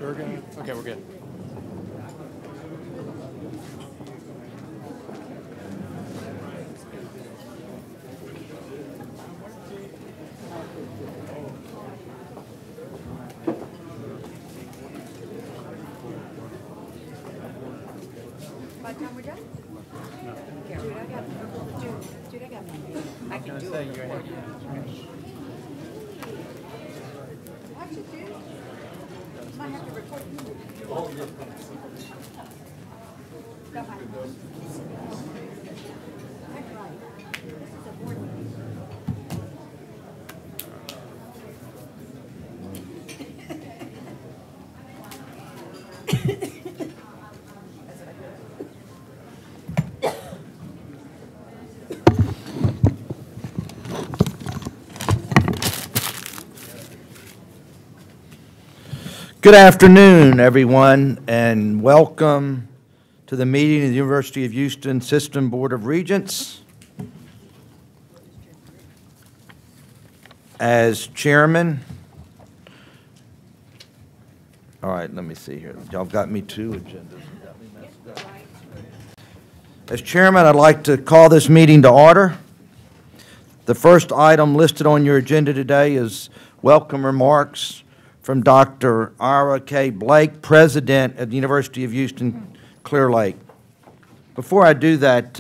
Okay, we're good. By the time we're done? Dude, I got I can do it. Watch it, dude. Might have to record you. Go ahead. Good afternoon, everyone, and welcome to the meeting of the University of Houston System Board of Regents. As chairman, all right, let me see here. Y'all got me two agendas. As chairman, I'd like to call this meeting to order. The first item listed on your agenda today is welcome remarks from Dr. Ira K. Blake, President of the University of Houston, Clear Lake. Before I do that,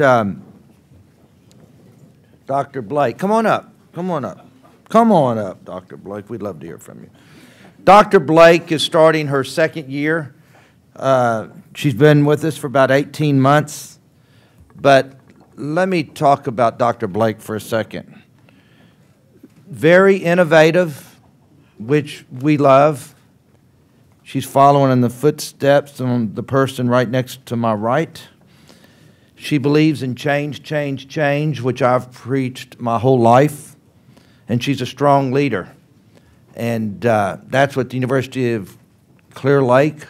Dr. Blake, come on up, come on up. Come on up, Dr. Blake, we'd love to hear from you. Dr. Blake is starting her second year. She's been with us for about 18 months, but let me talk about Dr. Blake for a second. Very innovative, which we love. She's following in the footsteps of the person right next to my right. She believes in change, change, change, which I've preached my whole life. And she's a strong leader. And that's what the University of Clear Lake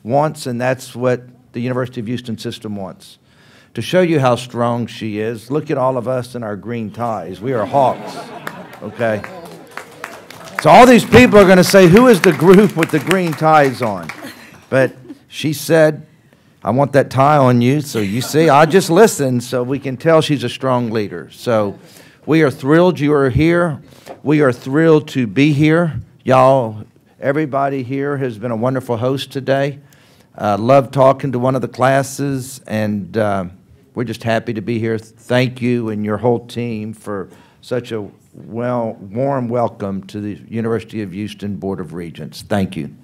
wants, and that's what the University of Houston system wants. To show you how strong she is, look at all of us in our green ties. We are Hawks, okay? So all these people are going to say, who is the group with the green ties on? But she said, I want that tie on you. So you see, I just listened so we can tell she's a strong leader. So we are thrilled you are here. We are thrilled to be here. Y'all, everybody here has been a wonderful host today. Love talking to one of the classes, and we're just happy to be here. Thank you and your whole team for such a warm welcome to the University of Houston Board of Regents. Thank you.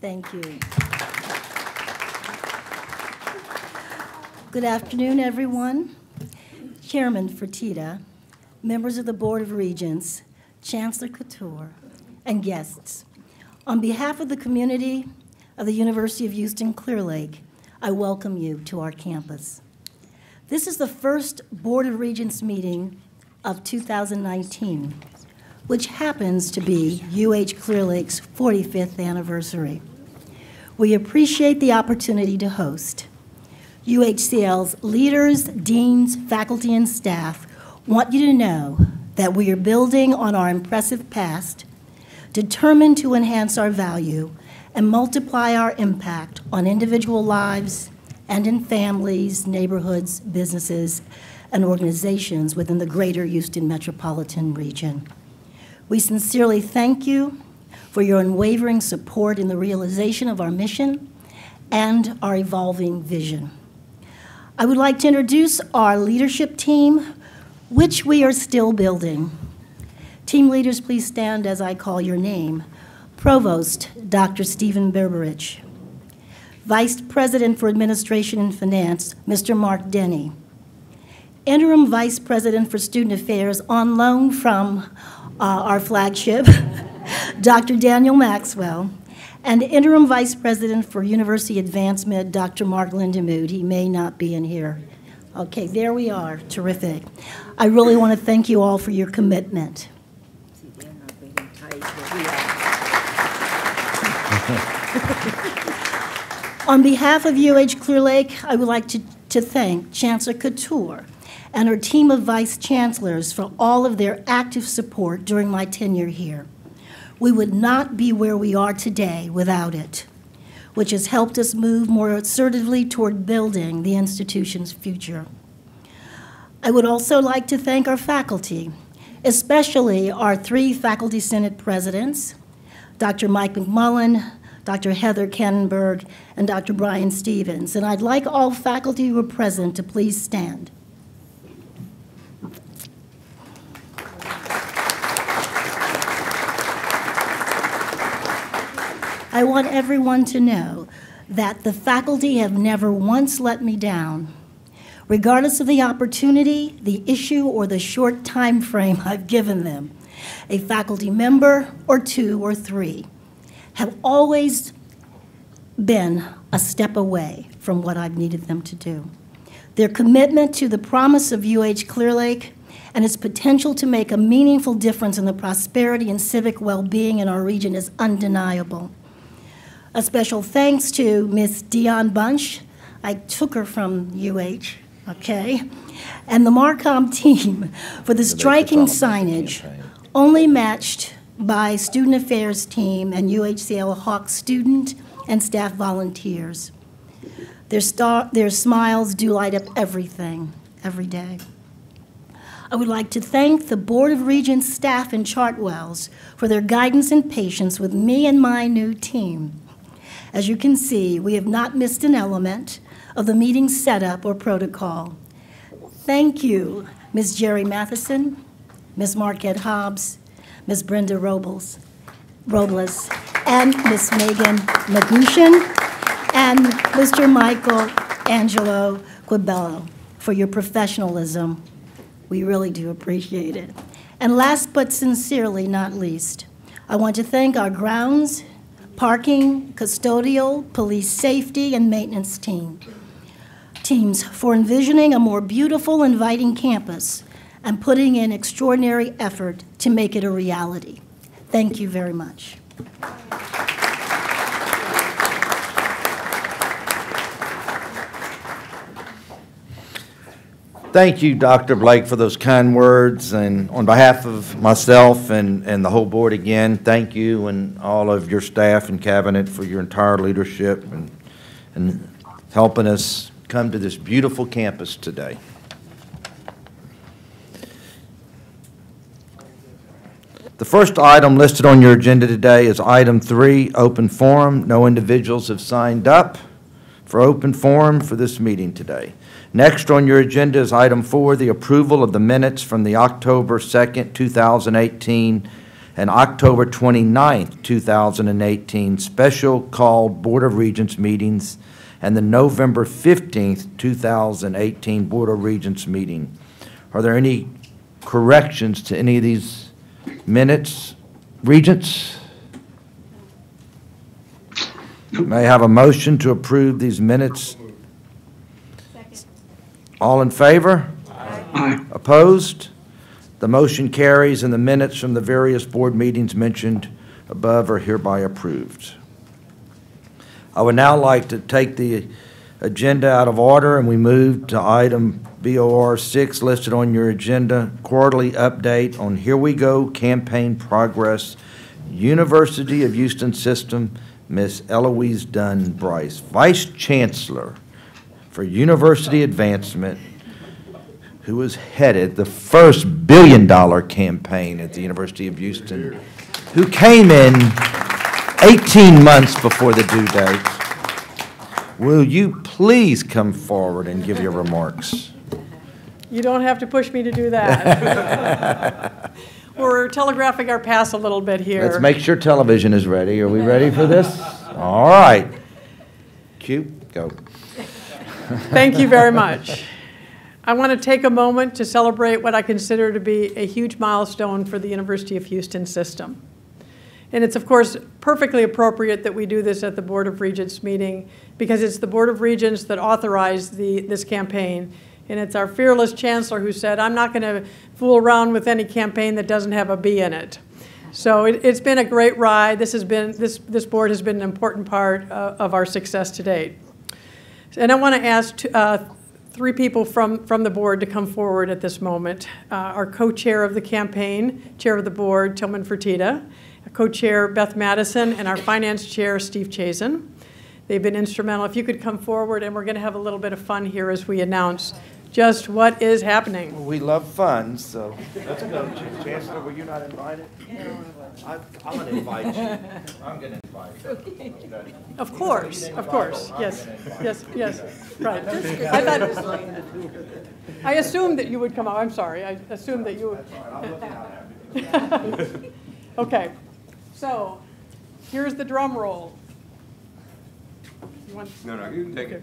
Thank you. Good afternoon, everyone. Chairman Fertitta, members of the Board of Regents, Chancellor Couture, and guests. On behalf of the community of the University of Houston Clear Lake, I welcome you to our campus. This is the first Board of Regents meeting of 2019, which happens to be UH Clear Lake's 45th anniversary. We appreciate the opportunity to host. UHCL's leaders, deans, faculty, and staff want you to know that we are building on our impressive past, determined to enhance our value and multiply our impact on individual lives and in families, neighborhoods, businesses, and organizations within the greater Houston metropolitan region. We sincerely thank you for your unwavering support in the realization of our mission and our evolving vision. I would like to introduce our leadership team, which we are still building. Team leaders, please stand as I call your name. Provost, Dr. Stephen Berberich. Vice President for Administration and Finance, Mr. Mark Denny. Interim Vice President for Student Affairs on loan from our flagship, Dr. Daniel Maxwell, and Interim Vice President for University Advancement, Dr. Mark Lindemood. He may not be in here. Okay, there we are. Terrific. I really want to thank you all for your commitment. On behalf of UH Clear Lake, I would like to thank Chancellor Couture and her team of vice chancellors for all of their active support during my tenure here. We would not be where we are today without it. which has helped us move more assertively toward building the institution's future. I would also like to thank our faculty, especially our 3 Faculty Senate presidents, Dr. Mike McMullen, Dr. Heather Kannenberg, and Dr. Brian Stevens. And I'd like all faculty who are present to please stand. I want everyone to know that the faculty have never once let me down. Regardless of the opportunity, the issue, or the short time frame I've given them, a faculty member or 2 or 3 have always been a step away from what I've needed them to do. Their commitment to the promise of UH Clear Lake and its potential to make a meaningful difference in the prosperity and civic well-being in our region is undeniable. A special thanks to Miss Dion Bunch. I took her from UH, okay? And the Marcom team for the striking signage, only matched by Student Affairs team and UHCL Hawks student and staff volunteers. Their smiles do light up everything, every day. I would like to thank the Board of Regents staff in Chartwells for their guidance and patience with me and my new team. As you can see, we have not missed an element of the meeting setup or protocol. Thank you, Ms. Jerry Matheson, Ms. Marquette Hobbs, Ms. Brenda Robles, and Ms. Megan Magushin, and Mr. Michael Angelo Quibello for your professionalism. We really do appreciate it. And last but sincerely not least, I want to thank our grounds, parking, custodial, police safety, and maintenance teams for envisioning a more beautiful, inviting campus and putting in extraordinary effort to make it a reality. Thank you very much. Thank you, Dr. Blake, for those kind words. And on behalf of myself and the whole board again, thank you and all of your staff and cabinet for your entire leadership and helping us come to this beautiful campus today. The first item listed on your agenda today is item 3, open forum. No individuals have signed up for open forum for this meeting today. Next on your agenda is item 4, the approval of the minutes from the October 2nd, 2018 and October 29th, 2018 special called Board of Regents meetings and the November 15th, 2018 Board of Regents meeting. Are there any corrections to any of these minutes? Regents? May I have a motion to approve these minutes? All in favor? Aye. Opposed? The motion carries and the minutes from the various board meetings mentioned above are hereby approved. I would now like to take the agenda out of order and we move to item BOR 6 listed on your agenda, quarterly update on Here We Go campaign progress, University of Houston System, Ms. Eloise Dunn Bryce, Vice Chancellor for University Advancement, who has headed the first $1 billion campaign at the University of Houston, who came in 18 months before the due date. Will you please come forward and give your remarks? You don't have to push me to do that. We're telegraphing our pass a little bit here. Let's make sure television is ready. Are we ready for this? All right. Cue, go. Thank you very much. I want to take a moment to celebrate what I consider to be a huge milestone for the University of Houston system. And it's, of course, perfectly appropriate that we do this at the Board of Regents meeting because it's the Board of Regents that authorized this campaign. And it's our fearless chancellor who said, I'm not going to fool around with any campaign that doesn't have a B in it. So it's been a great ride. This board has been an important part of our success to date. And I want to ask 3 people from the board to come forward at this moment. Our co-chair of the campaign, chair of the board, Tillman Fertitta, co-chair Beth Madison, and our finance chair, Steve Chazen. They've been instrumental. If you could come forward, and we're going to have a little bit of fun here as we announce just what is happening. We love fun, so let's go. Chancellor, were you not invited? I'm going to invite you. I'm going to invite you. Of course, yes, yes, right. I thought, I assumed that you would come out. I'm sorry, I assumed that you would. Okay, so here's the drum roll. You want? No, you can take it.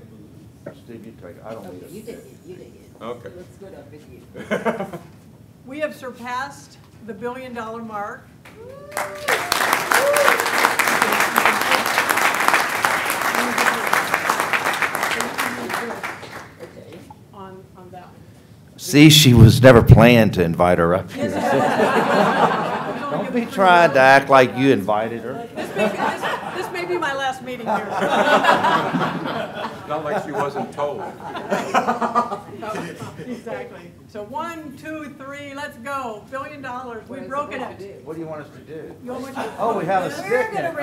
Steve, you take it. I don't need it. You take it. Okay. Let's go up with you. We have surpassed the $1 billion mark. On that one. See, she was never planned to invite her up here. Don't be trying to act like you invited her. This may be my last meeting here. Not like she wasn't told. Exactly. So 1, 2, 3, let's go. $1 billion. We've broken it. What do you want us to do? You want me to- Oh, we have a stick now.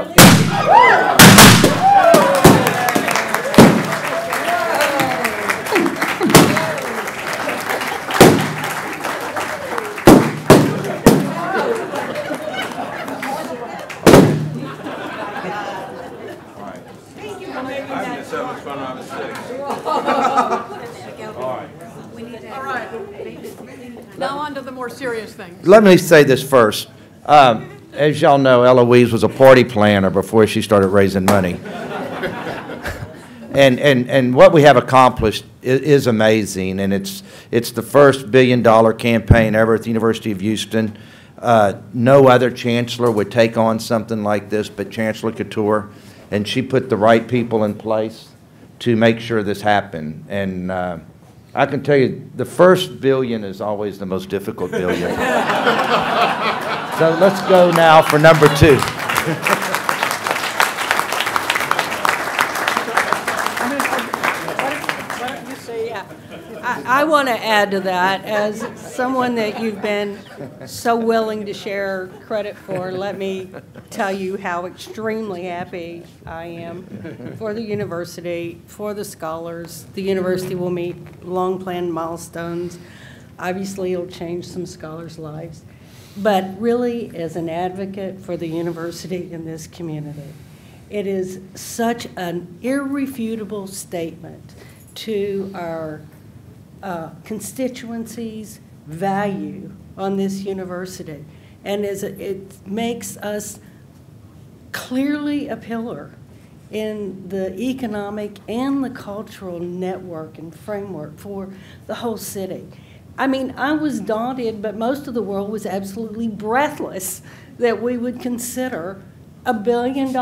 All right. Now on to the more serious things. Let me say this first. As y'all know, Eloise was a party planner before she started raising money. And what we have accomplished is amazing, and it's the first $1 billion campaign ever at the University of Houston. No other chancellor would take on something like this but Chancellor Couture, and she put the right people in place to make sure this happened. And I can tell you, the first billion is always the most difficult billion. So let's go now for number 2. I want to add to that, as someone that you've been so willing to share credit for, let me tell you how extremely happy I am for the university, for the scholars. The university will meet long-planned milestones. Obviously, it'll change some scholars' lives. But really, as an advocate for the university in this community, it is such an irrefutable statement to our constituencies' value on this university. And it makes us clearly a pillar in the economic and the cultural network and framework for the whole city. I mean, I was daunted, but most of the world was absolutely breathless that we would consider $1 billion.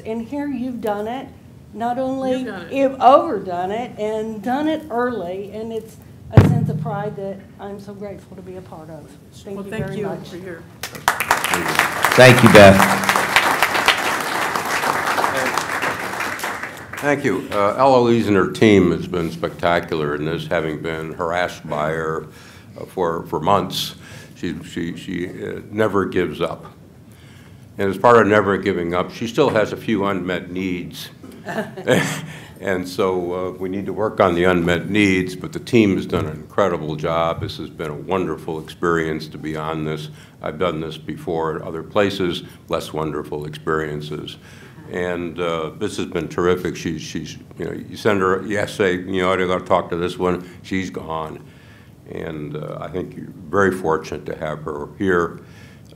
And here you've done it. Not only you've overdone it and done it early, and it's a sense of pride that I'm so grateful to be a part of. Thank you very much. For your... Thank you, Beth. Thank you. Eloise and her team has been spectacular in this, having been harassed by her for months. She never gives up. And as part of never giving up, she still has a few unmet needs. And so we need to work on the unmet needs, but the team has done an incredible job. This has been a wonderful experience to be on this. I've done this before at other places, less wonderful experiences. And this has been terrific. She's you send her, say, I got to talk to this one, she's gone. And I think you're very fortunate to have her here.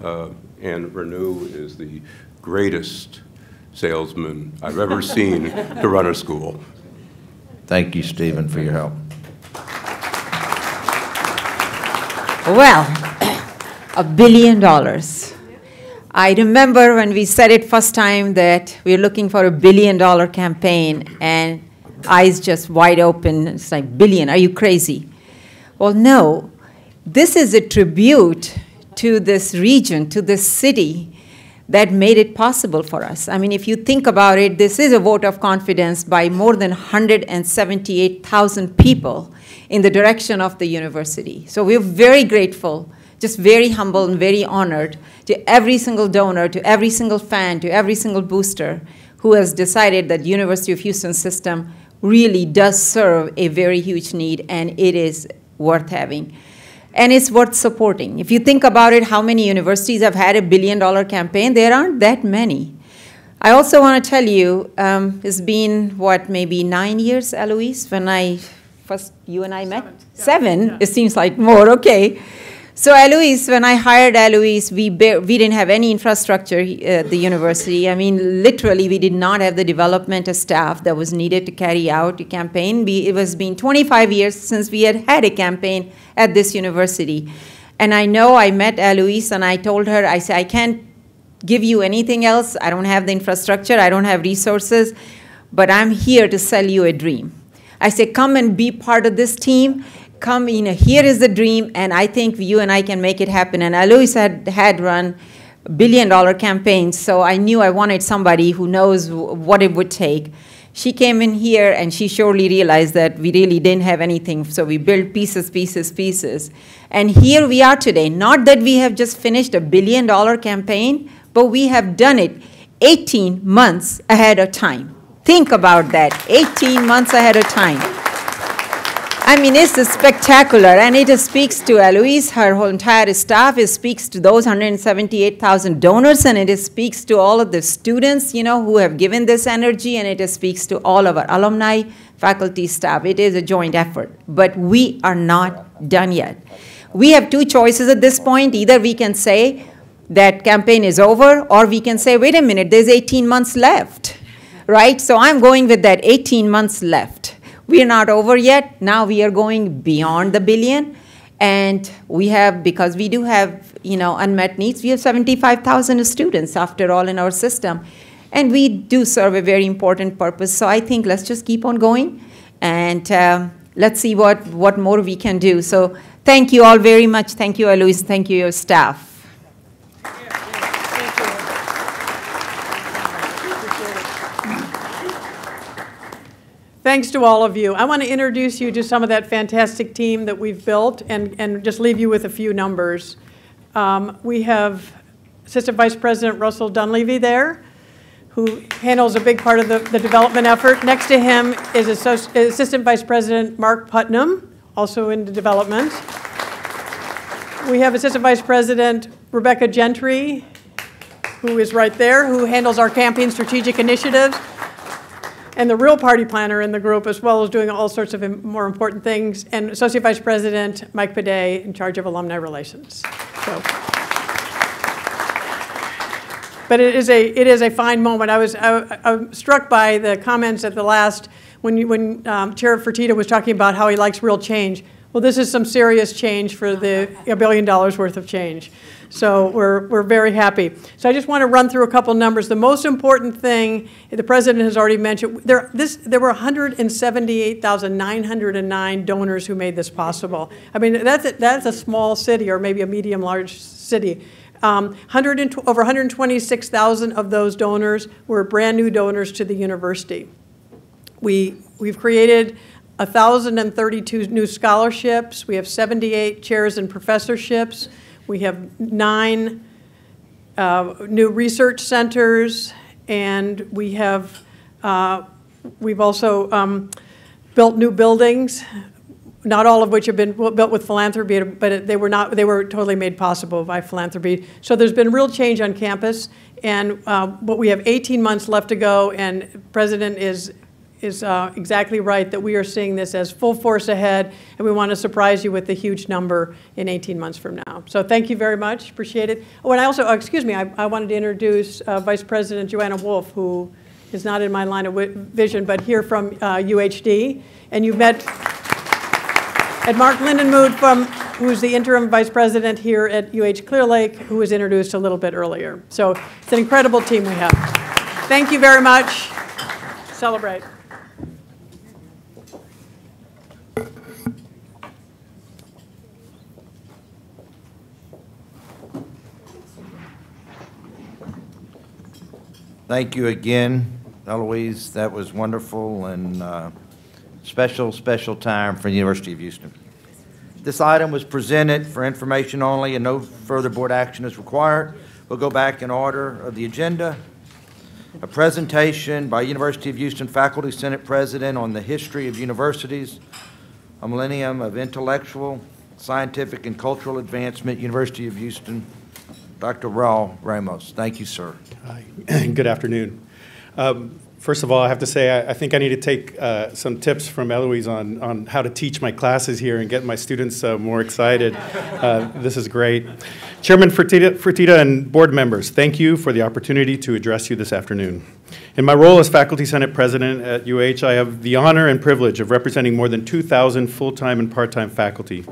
And Renew is the greatest salesman I've ever seen to run a school. Thank you, Stephen, for your help. Well, $1 billion. I remember when we said it first time that we were looking for $1 billion campaign, and eyes just wide open. It's like, billion, are you crazy? Well, no. This is a tribute to this region, to this city, that made it possible for us. I mean, if you think about it, this is a vote of confidence by more than 178,000 people in the direction of the university. So we're very grateful, just very humble and very honored to every single donor, to every single fan, to every single booster who has decided that University of Houston system really does serve a very huge need, and it is worth having. And it's worth supporting. If you think about it, how many universities have had $1 billion campaign? There aren't that many. I also want to tell you, it's been, what, maybe 9 years, Eloise, when you and I met? Seven? Yeah. It seems like more, okay. So Eloise, when I hired Eloise, we didn't have any infrastructure at the university. I mean, literally, we did not have the development staff that was needed to carry out a campaign. It was been 25 years since we had a campaign at this university. And I know I met Eloise, and I told her, I said, I can't give you anything else. I don't have the infrastructure. I don't have resources. But I'm here to sell you a dream. I said, come and be part of this team. Come, here is the dream, and I think you and I can make it happen. And Eloise had run $1 billion campaigns, so I knew I wanted somebody who knows what it would take. She came in here, and she surely realized that we really didn't have anything, so we built pieces, pieces, pieces. And here we are today. Not that we have just finished a $1 billion campaign, but we have done it 18 months ahead of time. Think about that, 18 months ahead of time. I mean, it's spectacular, and it speaks to Eloise, her whole entire staff. It speaks to those 178,000 donors, and it speaks to all of the students, who have given this energy, and it speaks to all of our alumni, faculty, staff. It is a joint effort, but we are not done yet. We have two choices at this point. Either we can say that campaign is over, or we can say, wait a minute, there's 18 months left, right? So I'm going with that 18 months left. We are not over yet. Now we are going beyond the $1 billion. And we have, because we do have, unmet needs, we have 75,000 students, after all, in our system. And we do serve a very important purpose. So I think let's just keep on going. And let's see what more we can do. So thank you all very much. Thank you, Eloise. Thank you, your staff. Thanks to all of you. I want to introduce you to some of that fantastic team that we've built and just leave you with a few numbers. We have Assistant Vice President Russell Dunleavy there, who handles a big part of the development effort. Next to him is Assistant Vice President Mark Putnam, also in the development. We have Assistant Vice President Rebecca Gentry, who is right there, who handles our campaign strategic initiatives, and the real party planner in the group, as well as doing all sorts of more important things, and Associate Vice President Mike Bidet, in charge of alumni relations. So. But it is a fine moment. I was struck by the comments at the last, when Chair Fertitta was talking about how he likes real change. Well, this is some serious change for the $1 billion worth of change. So we're very happy. So I just want to run through a couple numbers. The most important thing, the President has already mentioned, there were 178,909 donors who made this possible. I mean, that's a small city, or maybe a medium-large city. Over 126,000 of those donors were brand new donors to the university. We've created 1,032 new scholarships. We have 78 chairs and professorships. We have 9 new research centers, and we've also built new buildings, not all of which have been built with philanthropy, but they were totally made possible by philanthropy. So there's been real change on campus, but we have 18 months left to go, and the President is exactly right that we are seeing this as full force ahead, and we want to surprise you with the huge number in 18 months from now. So thank you very much. Appreciate it. Oh, and I also, I wanted to introduce Vice President Joanna Wolf, who is not in my line of vision, but here from UHD. And you've met Mark Lindenmuth, who's the interim vice president here at UH Clear Lake, who was introduced a little bit earlier. So it's an incredible team we have. Thank you very much. Celebrate. Thank you again, Eloise. That was wonderful, and special time for the University of Houston. This item was presented for information only, and no further board action is required. We'll go back in order of the agenda. A presentation by University of Houston Faculty Senate President on the history of universities, a millennium of intellectual, scientific, and cultural advancement, University of Houston, Dr. Raul Ramos. Thank you, sir. Hi. Good afternoon. First of all, I have to say I think I need to take some tips from Eloise on how to teach my classes here and get my students more excited. This is great. Chairman Fertitta and board members, thank you for the opportunity to address you this afternoon. In my role as Faculty Senate President at UH, I have the honor and privilege of representing more than 2,000 full-time and part-time faculty.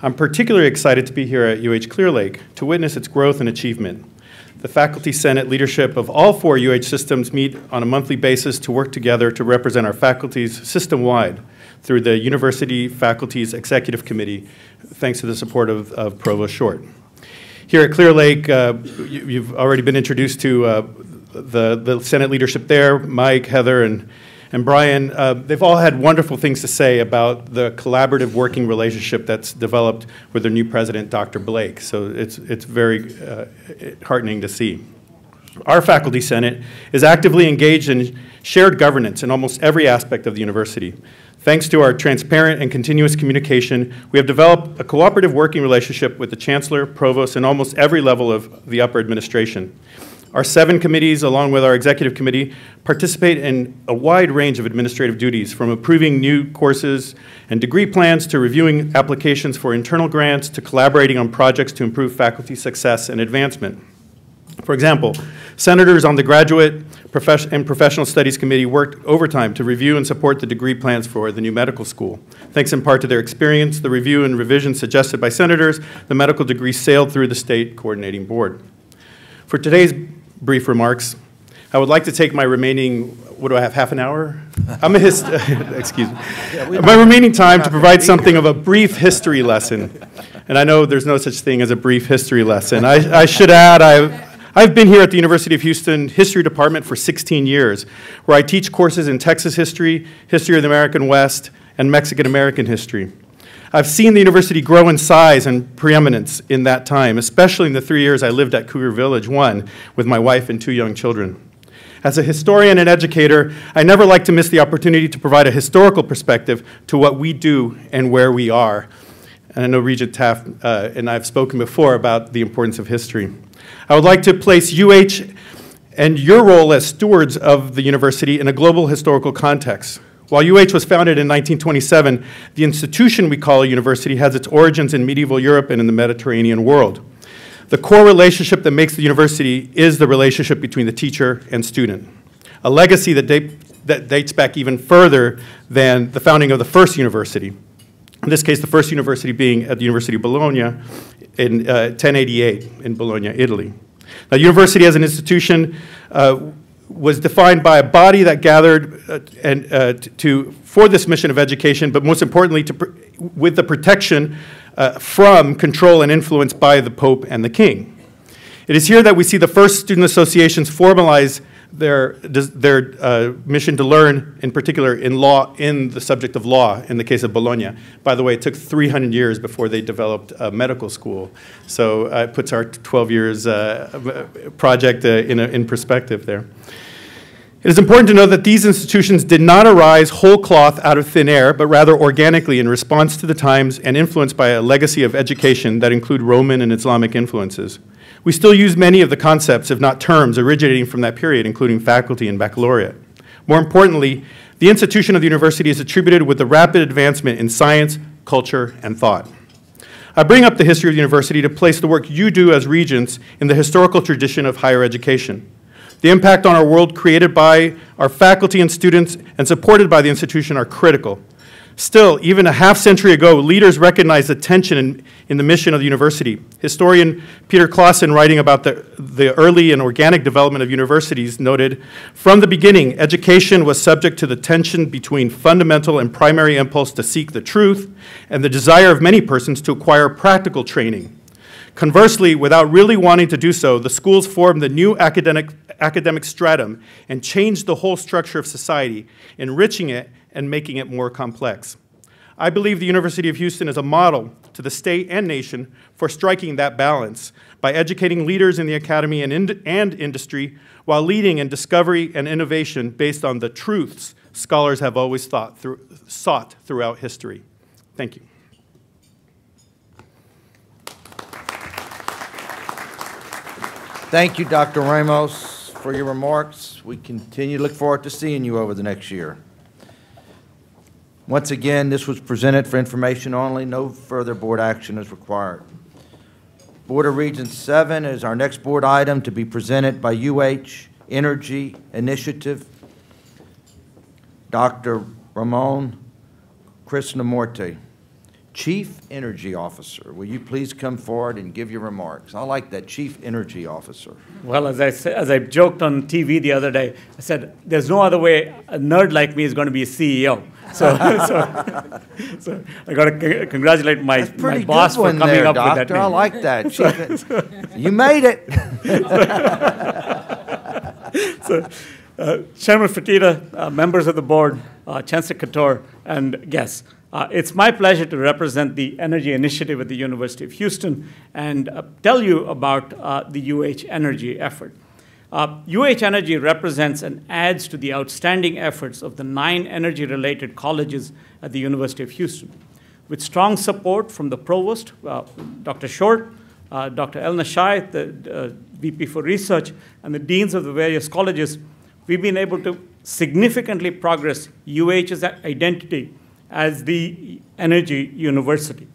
I'm particularly excited to be here at UH Clear Lake to witness its growth and achievement. The Faculty Senate leadership of all 4 UH systems meet on a monthly basis to work together to represent our faculties system-wide through the University Faculties Executive Committee, thanks to the support of Provost Short. Here at Clear Lake, you've already been introduced to the Senate leadership there, Mike, Heather, and Brian. They've all had wonderful things to say about the collaborative working relationship that's developed with their new president, Dr. Blake. So it's very heartening to see. Our Faculty Senate is actively engaged in shared governance in almost every aspect of the university. Thanks to our transparent and continuous communication, we have developed a cooperative working relationship with the Chancellor, Provost, and almost every level of the upper administration. Our 7 committees, along with our executive committee, participate in a wide range of administrative duties, from approving new courses and degree plans to reviewing applications for internal grants to collaborating on projects to improve faculty success and advancement. For example, senators on the Graduate and Professional Studies Committee worked overtime to review and support the degree plans for the new medical school. Thanks in part to their experience, the review and revision suggested by senators, the medical degree sailed through the state coordinating board. For today's brief remarks, I would like to take my remaining, what do I have, half an hour? I'm a excuse me. My remaining time to provide something of a brief history lesson. And I know there's no such thing as a brief history lesson. I should add, I've been here at the University of Houston History Department for 16 years, where I teach courses in Texas history, history of the American West, and Mexican American history. I've seen the university grow in size and preeminence in that time, especially in the 3 years I lived at Cougar Village 1 with my wife and 2 young children. As a historian and educator, I never like to miss the opportunity to provide a historical perspective to what we do and where we are. And I know Regent Taft and I have spoken before about the importance of history. I would like to place UH and your role as stewards of the university in a global historical context. While UH was founded in 1927, the institution we call a university has its origins in medieval Europe and in the Mediterranean world. The core relationship that makes the university is the relationship between the teacher and student, a legacy that dates back even further than the founding of the first university. In this case, the first university being at the University of Bologna in 1088 in Bologna, Italy. Now, university as an institution was defined by a body that gathered for this mission of education, but most importantly, with the protection from control and influence by the Pope and the King. It is here that we see the first student associations formalize their mission to learn, in particular in the subject of law, in the case of Bologna. By the way, it took 300 years before they developed a medical school. So it puts our 12 years project in perspective there. It is important to know that these institutions did not arise whole cloth out of thin air, but rather organically in response to the times and influenced by a legacy of education that include Roman and Islamic influences. We still use many of the concepts, if not terms, originating from that period, including faculty and baccalaureate. More importantly, the institution of the university is attributed with the rapid advancement in science, culture, and thought. I bring up the history of the university to place the work you do as regents in the historical tradition of higher education. The impact on our world created by our faculty and students and supported by the institution are critical. Still, even a half-century ago, leaders recognized the tension in the mission of the university. Historian Peter Clausen, writing about the early and organic development of universities, noted, "From the beginning, education was subject to the tension between fundamental and primary impulse to seek the truth and the desire of many persons to acquire practical training. Conversely, without really wanting to do so, the schools formed the new academic stratum and changed the whole structure of society, enriching it and making it more complex. I believe the University of Houston is a model to the state and nation for striking that balance by educating leaders in the academy and industry while leading in discovery and innovation based on the truths scholars have always sought throughout history. Thank you. Thank you, Dr. Ramos, for your remarks. We continue to look forward to seeing you over the next year. Once again, this was presented for information only. No further board action is required. Board of Regents 7 is our next board item to be presented by UH Energy Initiative. Dr. Ramon Krishnamurti, Chief Energy Officer. Will you please come forward and give your remarks? I like that, Chief Energy Officer. Well, as I joked on TV the other day, I said, there's no other way a nerd like me is going to be a CEO. So I got to congratulate my boss for coming up with that name. I like that. You made it. Chairman Fertitta, members of the board, Chancellor Couture, and guests. It's my pleasure to represent the Energy Initiative at the University of Houston and tell you about the UH Energy effort. UH Energy represents and adds to the outstanding efforts of the 9 energy-related colleges at the University of Houston. With strong support from the provost, Dr. Short, Dr. Elna Shai, the VP for Research, and the deans of the various colleges, we've been able to significantly progress UH's identity as the Energy University.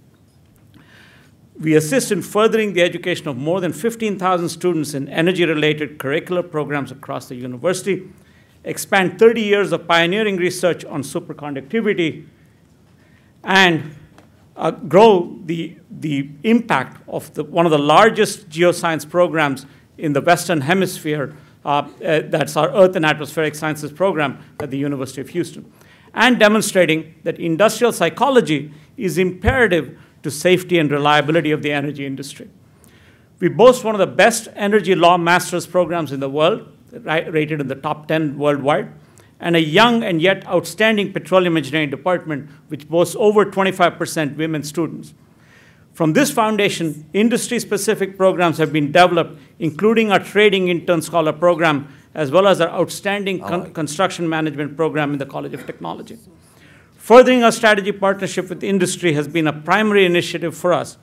We assist in furthering the education of more than 15,000 students in energy-related curricular programs across the university, expand 30 years of pioneering research on superconductivity, and grow the impact of one of the largest geoscience programs in the Western Hemisphere. That's our Earth and Atmospheric Sciences program at the University of Houston, and demonstrating that industrial psychology is imperative to safety and reliability of the energy industry. We boast one of the best energy law master's programs in the world, rated in the top 10 worldwide, and a young and yet outstanding petroleum engineering department, which boasts over 25% women students. From this foundation, industry-specific programs have been developed, including our Trading Intern Scholar program, as well as our outstanding construction management program in the College of Technology. Furthering our strategy partnership with industry has been a primary initiative for us.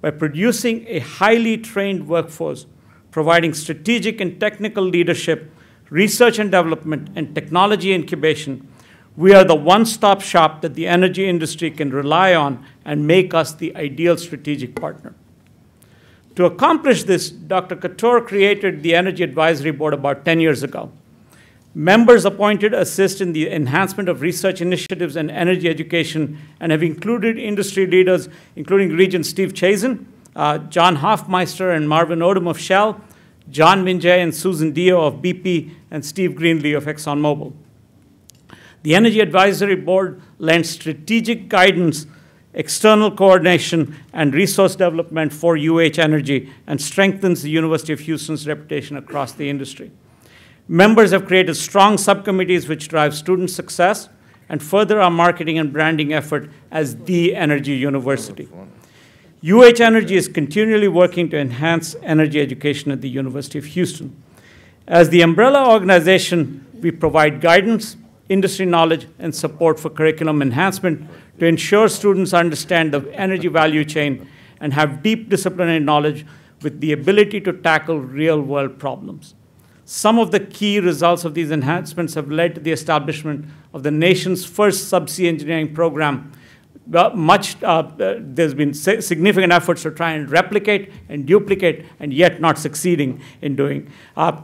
By producing a highly trained workforce, providing strategic and technical leadership, research and development, and technology incubation, we are the one-stop shop that the energy industry can rely on and make us the ideal strategic partner. To accomplish this, Dr. Couture created the Energy Advisory Board about 10 years ago. Members appointed assist in the enhancement of research initiatives and energy education and have included industry leaders, including Regent Steve Chazen, John Hofmeister and Marvin Odom of Shell, John Minjay and Susan Dio of BP, and Steve Greenlee of ExxonMobil. The Energy Advisory Board lends strategic guidance, external coordination, and resource development for UH Energy and strengthens the University of Houston's reputation across the industry. Members have created strong subcommittees which drive student success and further our marketing and branding effort as the energy university. UH Energy is continually working to enhance energy education at the University of Houston. As the umbrella organization, we provide guidance, industry knowledge, and support for curriculum enhancement to ensure students understand the energy value chain and have deep disciplinary knowledge with the ability to tackle real-world problems. Some of the key results of these enhancements have led to the establishment of the nation's first subsea engineering program. There's been significant efforts to try and replicate and duplicate, and yet not succeeding in doing.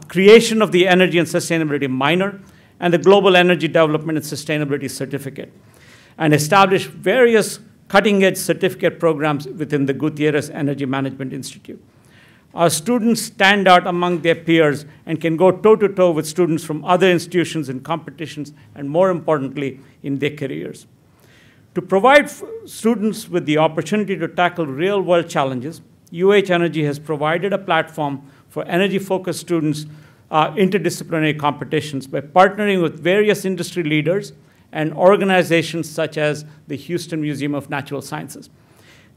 Creation of the Energy and Sustainability Minor and the Global Energy Development and Sustainability Certificate, and establish various cutting-edge certificate programs within the Gutierrez Energy Management Institute. Our students stand out among their peers and can go toe-to-toe with students from other institutions in competitions and, more importantly, in their careers. To provide students with the opportunity to tackle real-world challenges, UH Energy has provided a platform for energy-focused students' interdisciplinary competitions by partnering with various industry leaders and organizations such as the Houston Museum of Natural Sciences.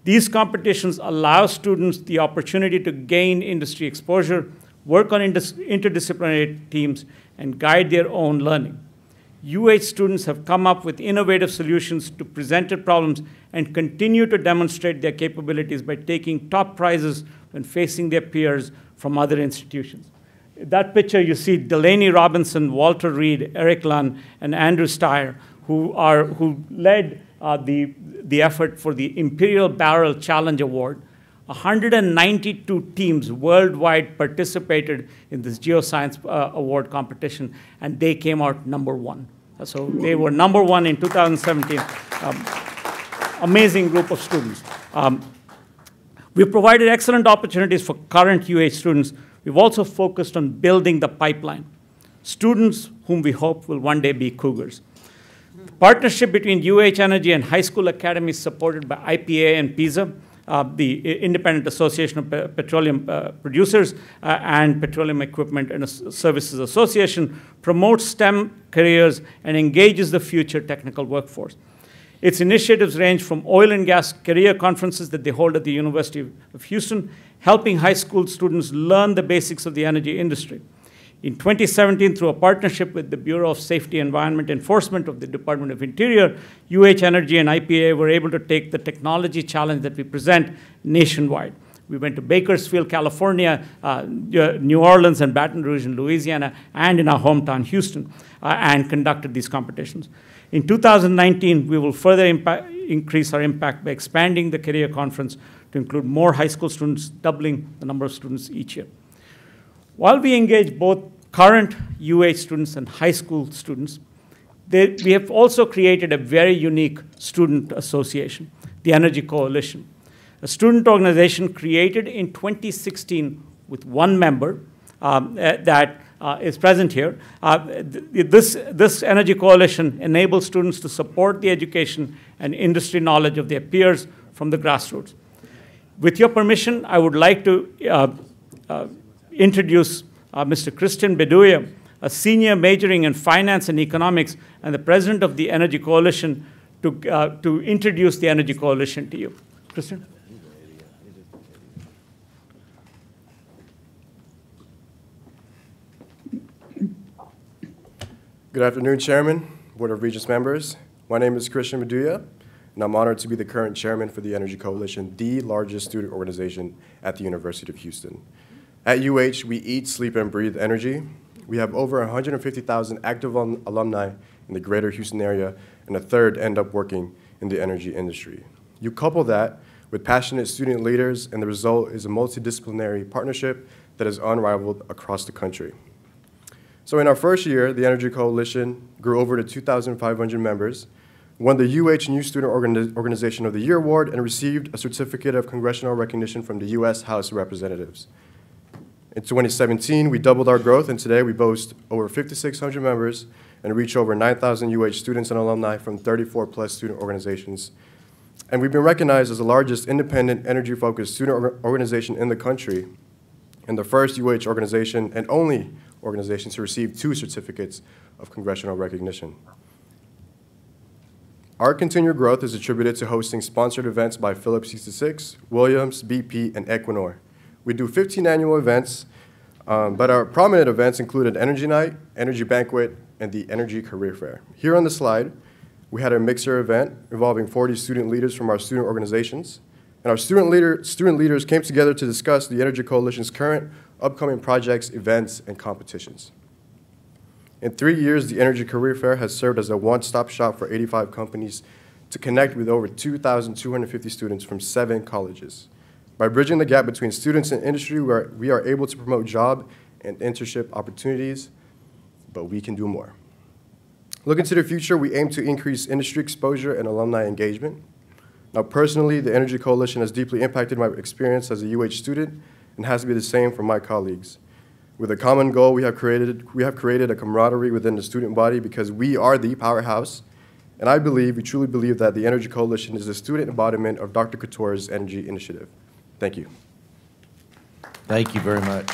These competitions allow students the opportunity to gain industry exposure, work on interdisciplinary teams, and guide their own learning. UH students have come up with innovative solutions to presented problems and continue to demonstrate their capabilities by taking top prizes when facing their peers from other institutions. In that picture, you see Delaney Robinson, Walter Reed, Eric Lunn, and Andrew Steyer, who led the effort for the Imperial Barrel Challenge Award. 192 teams worldwide participated in this geoscience award competition, and they came out #1. So they were #1 in 2017. Amazing group of students. We've provided excellent opportunities for current UH students. We've also focused on building the pipeline, students whom we hope will one day be cougars. The partnership between UH Energy and high school academies supported by IPA and PISA, the Independent Association of Petroleum Producers and Petroleum Equipment and Services Association, promotes STEM careers and engages the future technical workforce. Its initiatives range from oil and gas career conferences that they hold at the University of Houston, helping high school students learn the basics of the energy industry. In 2017, through a partnership with the Bureau of Safety and Environment Enforcement of the Department of Interior, UH Energy and IPA were able to take the technology challenge that we present nationwide. We went to Bakersfield, California, New Orleans, and Baton Rouge in Louisiana, and in our hometown, Houston, and conducted these competitions. In 2019, we will further increase our impact by expanding the career conference to include more high school students, doubling the number of students each year. While we engage both current UH students and high school students, we have also created a very unique student association, the Energy Coalition, a student organization created in 2016 with one member that is present here. This Energy Coalition enables students to support the education and industry knowledge of their peers from the grassroots. With your permission, I would like to introduce Mr. Christian Beduya, a senior majoring in finance and economics and the president of the Energy Coalition, to introduce the Energy Coalition to you. Christian? Good afternoon, Chairman, Board of Regents members. My name is Christian Beduya, and I'm honored to be the current chairman for the Energy Coalition, the largest student organization at the University of Houston. At UH, we eat, sleep, and breathe energy. We have over 150,000 active alumni in the greater Houston area, and a third end up working in the energy industry. You couple that with passionate student leaders, and the result is a multidisciplinary partnership that is unrivaled across the country. So in our first year, the Energy Coalition grew over to 2,500 members, won the UH New Student Organization of the Year Award, and received a certificate of congressional recognition from the U.S. House of Representatives. In 2017, we doubled our growth, and today we boast over 5,600 members and reach over 9,000 UH students and alumni from 34+ student organizations. And we've been recognized as the largest independent energy-focused student organization in the country, and the first UH organization and only organization to receive 2 certificates of congressional recognition. Our continued growth is attributed to hosting sponsored events by Phillips 66, Williams, BP, and Equinor. We do 15 annual events, but our prominent events include an Energy Night, Energy Banquet, and the Energy Career Fair. Here on the slide, we had a mixer event involving 40 student leaders from our student organizations. And our student leaders came together to discuss the Energy Coalition's current upcoming projects, events, and competitions. In 3 years, the Energy Career Fair has served as a one-stop shop for 85 companies to connect with over 2,250 students from 7 colleges. By bridging the gap between students and industry, we are able to promote job and internship opportunities, but we can do more. Looking to the future, we aim to increase industry exposure and alumni engagement. Now, personally, the Energy Coalition has deeply impacted my experience as a UH student and has to be the same for my colleagues. With a common goal, we have created a camaraderie within the student body because we are the powerhouse, and we truly believe that the Energy Coalition is the student embodiment of Dr. Couture's energy initiative. Thank you. Thank you very much.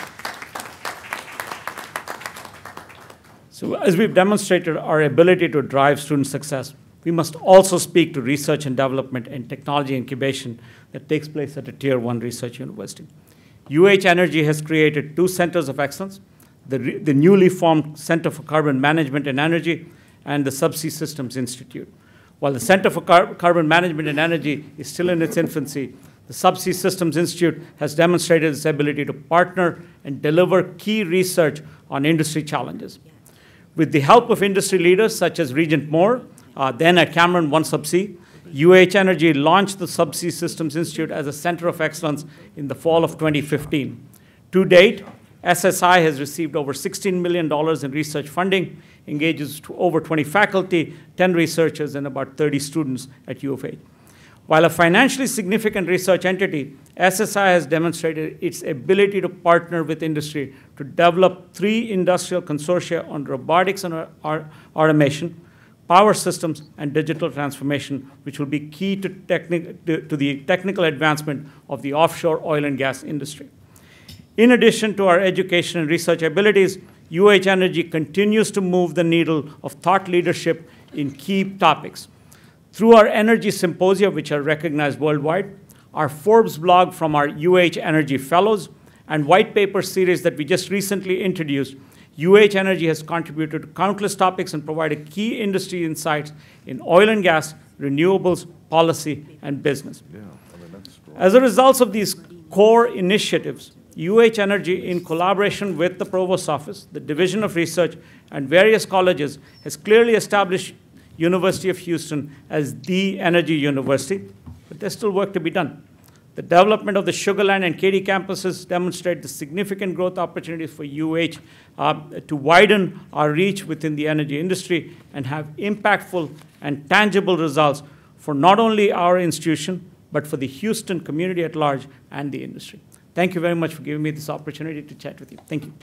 So as we've demonstrated our ability to drive student success, we must also speak to research and development and technology incubation that takes place at a Tier 1 research university. UH Energy has created 2 centers of excellence, the newly formed Center for Carbon Management and Energy and the Subsea Systems Institute. While the Center for Carbon Management and Energy is still in its infancy, the Subsea Systems Institute has demonstrated its ability to partner and deliver key research on industry challenges. With the help of industry leaders such as Regent Moore, then at Cameron OneSubsea, UH Energy launched the Subsea Systems Institute as a center of excellence in the fall of 2015. To date, SSI has received over $16 million in research funding, engages over 20 faculty, 10 researchers, and about 30 students at U of H. While a financially significant research entity, SSI has demonstrated its ability to partner with industry to develop 3 industrial consortia on robotics and automation, power systems, and digital transformation, which will be key to the technical advancement of the offshore oil and gas industry. In addition to our education and research abilities, UH Energy continues to move the needle of thought leadership in key topics. Through our energy symposia, which are recognized worldwide, our Forbes blog from our UH Energy Fellows, and white paper series that we just recently introduced, UH Energy has contributed to countless topics and provided key industry insights in oil and gas, renewables, policy, and business. As a result of these core initiatives, UH Energy, in collaboration with the Provost's Office, the Division of Research, and various colleges, has clearly established University of Houston as the energy university, but there's still work to be done. The development of the Sugar Land and Katy campuses demonstrate the significant growth opportunities for UH to widen our reach within the energy industry and have impactful and tangible results for not only our institution, but for the Houston community at large and the industry. Thank you very much for giving me this opportunity to chat with you. Thank you.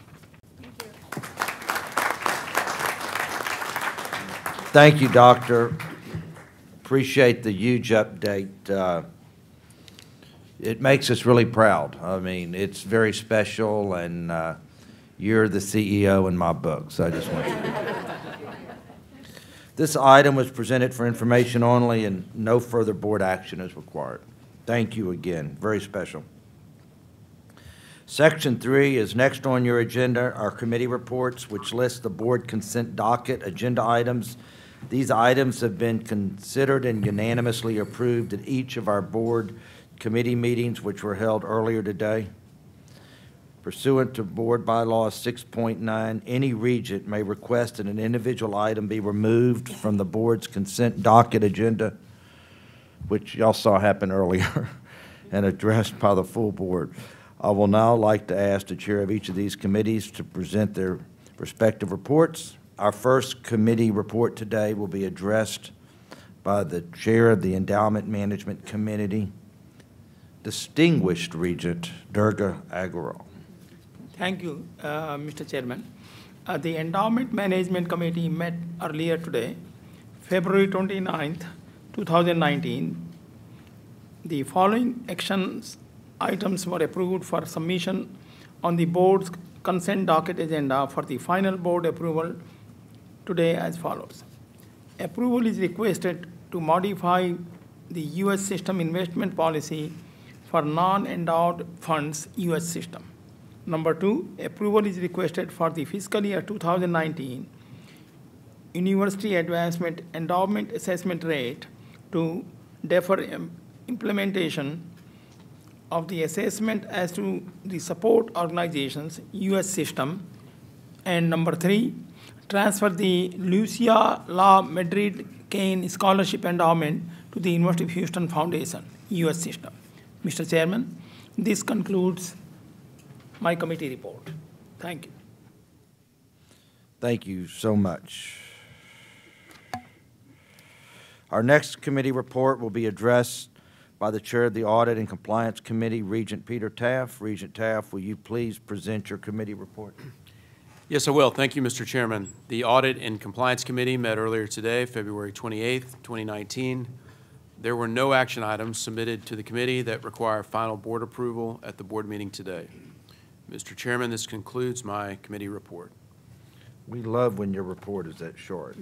Thank you, Doctor. Appreciate the huge update. It makes us really proud. I mean, it's very special, and you're the CEO in my book, so I just want you to know. This item was presented for information only, and no further board action is required. Thank you again. Very special. Section 3 is next on your agenda, our committee reports, which list the board consent docket agenda items. These items have been considered and unanimously approved at each of our board committee meetings, which were held earlier today. Pursuant to Board Bylaw 6.9, any regent may request that an individual item be removed from the board's consent docket agenda, which y'all saw happen earlier, and addressed by the full board. I will now like to ask the chair of each of these committees to present their respective reports. Our first committee report today will be addressed by the chair of the Endowment Management Committee, Distinguished Regent Durga Agarwal. Thank you, Mr. Chairman. The Endowment Management Committee met earlier today, February 29th, 2019. The following actions items were approved for submission on the board's consent docket agenda for the final board approval today as follows. Approval is requested to modify the U.S. system investment policy for non-endowed funds U.S. system. Number 2, approval is requested for the fiscal year 2019 University Advancement Endowment Assessment Rate to defer implementation of the assessment as to the support organizations U.S. system. And number 3, transfer the Lucia La Madrid Cain Scholarship Endowment to the University of Houston Foundation U.S. system. Mr. Chairman, this concludes my committee report. Thank you. Thank you so much. Our next committee report will be addressed by the chair of the Audit and Compliance Committee, Regent Peter Taft. Regent Taft, will you please present your committee report? Yes, I will. Thank you, Mr. Chairman. The Audit and Compliance Committee met earlier today, February 28th, 2019. There were no action items submitted to the committee that require final board approval at the board meeting today. Mr. Chairman, this concludes my committee report. We love when your report is that short.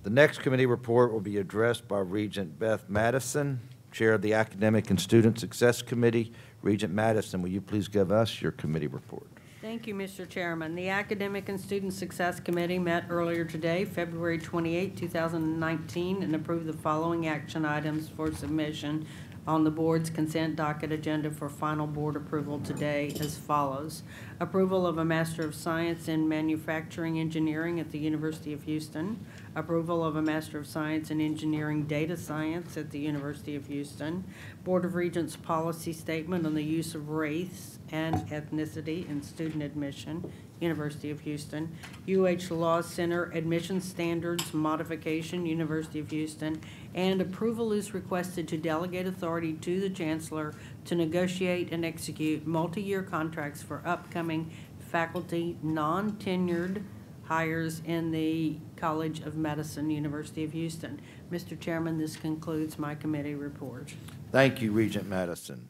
The next committee report will be addressed by Regent Beth Madison, Chair of the Academic and Student Success Committee. Regent Madison, will you please give us your committee report? Thank you, Mr. Chairman. The Academic and Student Success Committee met earlier today, February 28, 2019, and approved the following action items for submission on the board's consent docket agenda for final board approval today as follows. Approval of a Master of Science in Manufacturing Engineering at the University of Houston. Approval of a Master of Science in Engineering Data Science at the University of Houston. Board of Regents policy statement on the use of race and ethnicity in student admission, University of Houston. UH Law Center admission standards modification, University of Houston. And approval is requested to delegate authority to the Chancellor to negotiate and execute multi-year contracts for upcoming faculty non-tenured hires in the College of Medicine, University of Houston. Mr. Chairman, this concludes my committee report. Thank you, Regent Madison.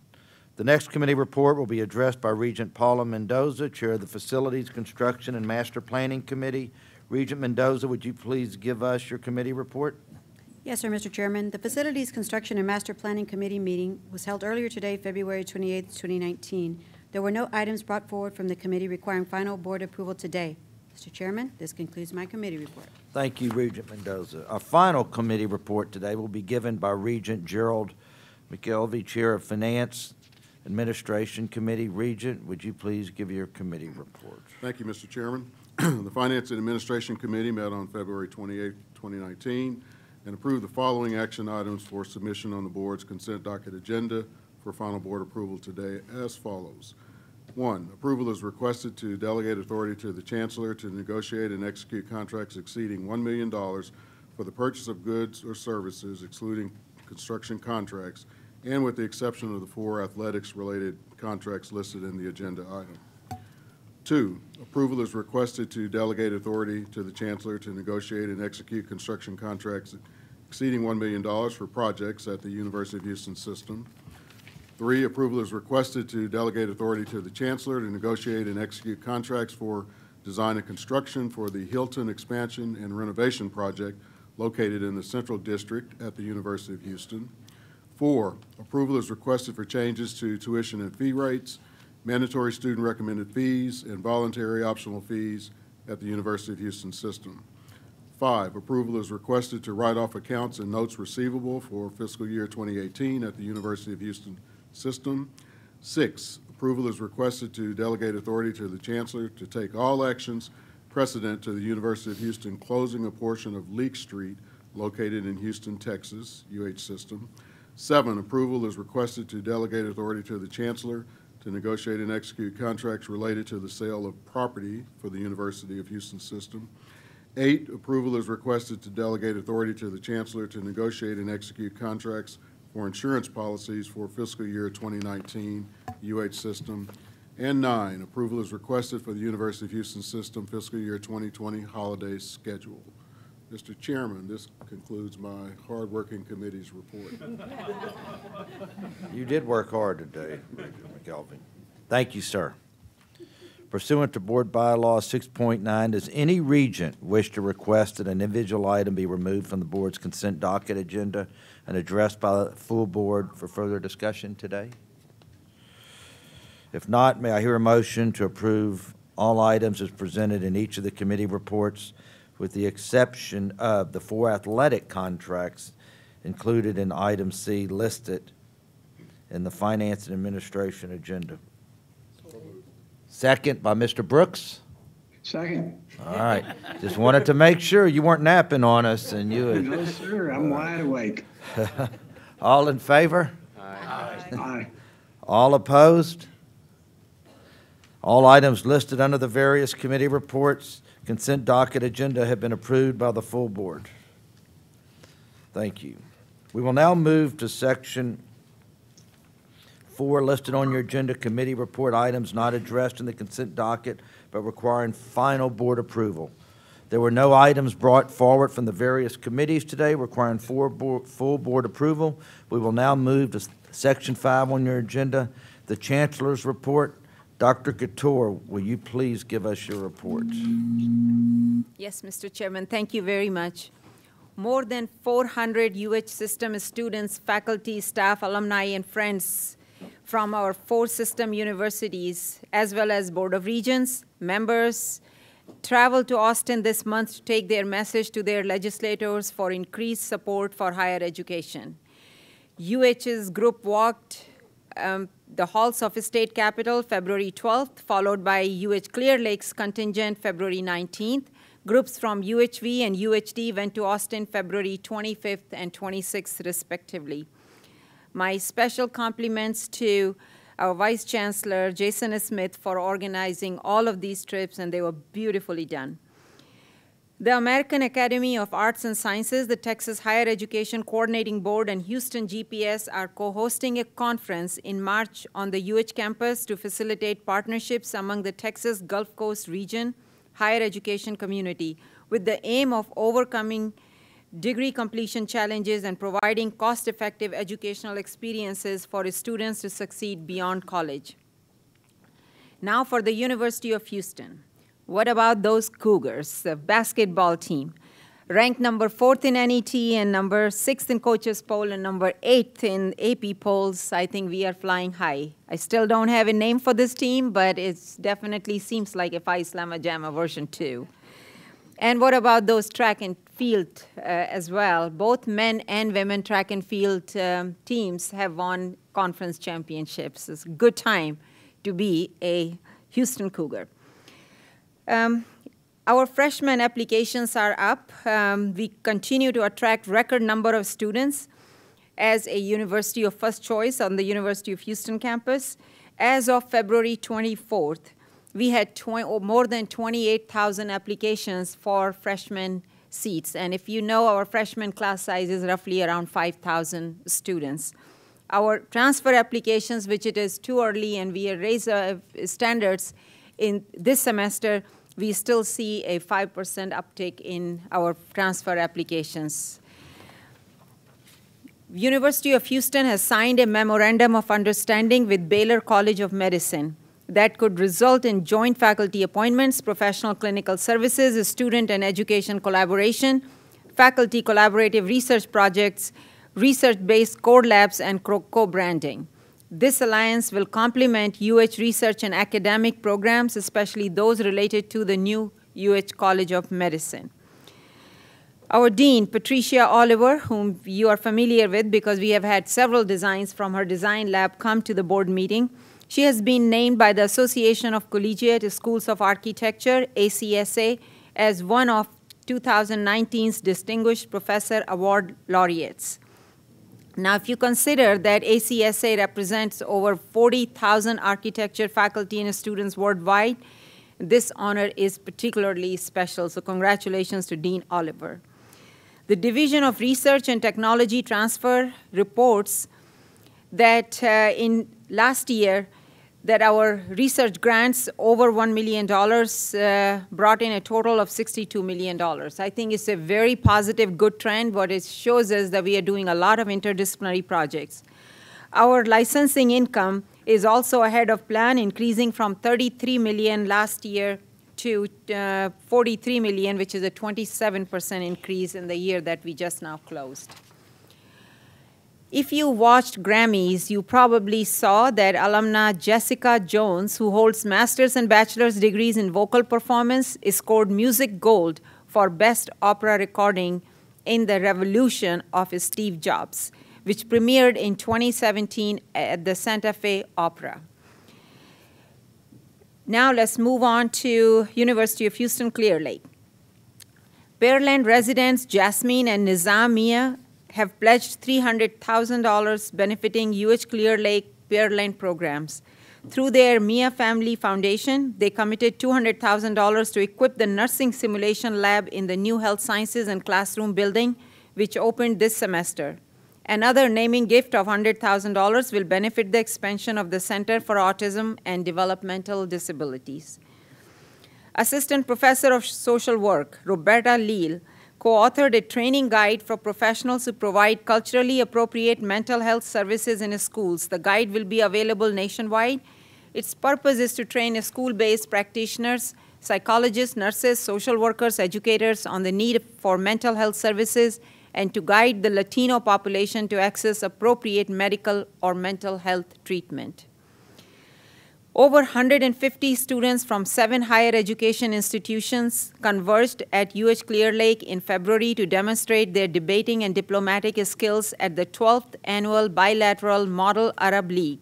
The next committee report will be addressed by Regent Paula Mendoza, Chair of the Facilities, Construction, and Master Planning Committee. Regent Mendoza, would you please give us your committee report? Yes, sir, Mr. Chairman. The Facilities, Construction, and Master Planning Committee meeting was held earlier today, February 28, 2019. There were no items brought forward from the committee requiring final board approval today. Mr. Chairman, this concludes my committee report. Thank you, Regent Mendoza. Our final committee report today will be given by Regent Gerald McKelvey, Chair of Finance Administration Committee. Regent, would you please give your committee report? Thank you, Mr. Chairman. The Finance and Administration Committee met on February 28, 2019, and approved the following action items for submission on the board's consent docket agenda for final board approval today as follows. 1, approval is requested to delegate authority to the Chancellor to negotiate and execute contracts exceeding $1 million for the purchase of goods or services, excluding construction contracts, and with the exception of the 4 athletics-related contracts listed in the agenda item. 2, approval is requested to delegate authority to the Chancellor to negotiate and execute construction contracts exceeding $1 million for projects at the University of Houston system. 3, approval is requested to delegate authority to the Chancellor to negotiate and execute contracts for design and construction for the Hilton expansion and renovation project located in the Central District at the University of Houston. 4, approval is requested for changes to tuition and fee rates, mandatory student recommended fees, and voluntary optional fees at the University of Houston system. 5, approval is requested to write off accounts and notes receivable for fiscal year 2018 at the University of Houston system. 6, approval is requested to delegate authority to the Chancellor to take all actions precedent to the University of Houston closing a portion of Leak Street located in Houston, Texas, UH system. 7, approval is requested to delegate authority to the Chancellor to negotiate and execute contracts related to the sale of property for the University of Houston system. 8, approval is requested to delegate authority to the Chancellor to negotiate and execute contracts for insurance policies for fiscal year 2019 UH system. And 9, approval is requested for the University of Houston system fiscal year 2020 holiday schedule. Mr. Chairman, this concludes my hard-working committee's report. You did work hard today, McKelvey. Thank you, sir. Pursuant to Board Bylaw 6.9, does any regent wish to request that an individual item be removed from the board's consent docket agenda and addressed by the full board for further discussion today? If not, may I hear a motion to approve all items as presented in each of the committee reports, with the exception of the 4 athletic contracts included in item C listed in the Finance and Administration agenda. Second by Mr. Brooks. Second. All right. Just wanted to make sure you weren't napping on us and you had... No, sir. I'm wide awake. All in favor? Aye. Aye. All opposed? All items listed under the various committee reports, consent docket agenda have been approved by the full board. Thank you. We will now move to section 4 listed on your agenda, committee report items not addressed in the consent docket but requiring final board approval. There were no items brought forward from the various committees today requiring full board approval. We will now move to section 5 on your agenda, the Chancellor's report. Dr. Couture, will you please give us your reports? Yes, Mr. Chairman, thank you very much. More than 400 UH system students, faculty, staff, alumni, and friends from our 4 system universities, as well as Board of Regents, members, traveled to Austin this month to take their message to their legislators for increased support for higher education. UH's group walked the halls of State Capitol February 12th, followed by UH Clear Lake's contingent February 19th. Groups from UHV and UHD went to Austin February 25th and 26th, respectively. My special compliments to our Vice Chancellor, Jason Smith, for organizing all of these trips, and they were beautifully done. The American Academy of Arts and Sciences, the Texas Higher Education Coordinating Board, and Houston GPS are co-hosting a conference in March on the UH campus to facilitate partnerships among the Texas Gulf Coast region higher education community with the aim of overcoming degree completion challenges and providing cost-effective educational experiences for students to succeed beyond college. Now for the University of Houston. What about those Cougars, the basketball team? Ranked number 4th in NET and number 6th in coaches poll and number 8th in AP polls. I think we are flying high. I still don't have a name for this team, but it definitely seems like a Phi Slamma Jamma version 2. And what about those track and field as well? Both men and women track and field teams have won conference championships. It's a good time to be a Houston Cougar. Our freshman applications are up. We continue to attract record number of students as a university of first choice on the University of Houston campus. As of February 24th, we had more than 28,000 applications for freshman seats. And if you know, our freshman class size is roughly around 5,000 students. Our transfer applications, which it is too early and we raise standards in this semester, we still see a 5% uptick in our transfer applications. University of Houston has signed a memorandum of understanding with Baylor College of Medicine that could result in joint faculty appointments, professional clinical services, student and education collaboration, faculty collaborative research projects, research-based core labs, and co-branding. This alliance will complement UH research and academic programs, especially those related to the new UH College of Medicine. Our Dean, Patricia Oliver, whom you are familiar with because we have had several designs from her design lab come to the board meeting, she has been named by the Association of Collegiate Schools of Architecture, ACSA, as one of 2019's Distinguished Professor Award laureates. Now, if you consider that ACSA represents over 40,000 architecture faculty and students worldwide, this honor is particularly special, so congratulations to Dean Oliver. The Division of Research and Technology Transfer reports that in last year, that our research grants over $1 million brought in a total of $62 million. I think it's a very positive, good trend. What it shows us that we are doing a lot of interdisciplinary projects. Our licensing income is also ahead of plan, increasing from $33 million last year to $43 million, which is a 27% increase in the year that we just now closed. If you watched Grammys, you probably saw that alumna Jessica Jones, who holds master's and bachelor's degrees in vocal performance, scored Music Gold for Best Opera Recording in The Revolution of Steve Jobs, which premiered in 2017 at the Santa Fe Opera. Now let's move on to University of Houston Clear Lake. Pearland residents Jasmine and Nizam Mia have pledged $300,000 benefiting UH Clear Lake Pearland programs. Through their Mia Family Foundation, they committed $200,000 to equip the nursing simulation lab in the new health sciences and classroom building, which opened this semester. Another naming gift of $100,000 will benefit the expansion of the Center for Autism and Developmental Disabilities. Assistant Professor of Social Work, Roberta Leal, co-authored a training guide for professionals who provide culturally appropriate mental health services in schools. The guide will be available nationwide. Its purpose is to train school-based practitioners, psychologists, nurses, social workers, educators on the need for mental health services and to guide the Latino population to access appropriate medical or mental health treatment. Over 150 students from 7 higher education institutions converged at UH Clear Lake in February to demonstrate their debating and diplomatic skills at the 12th Annual Bilateral Model Arab League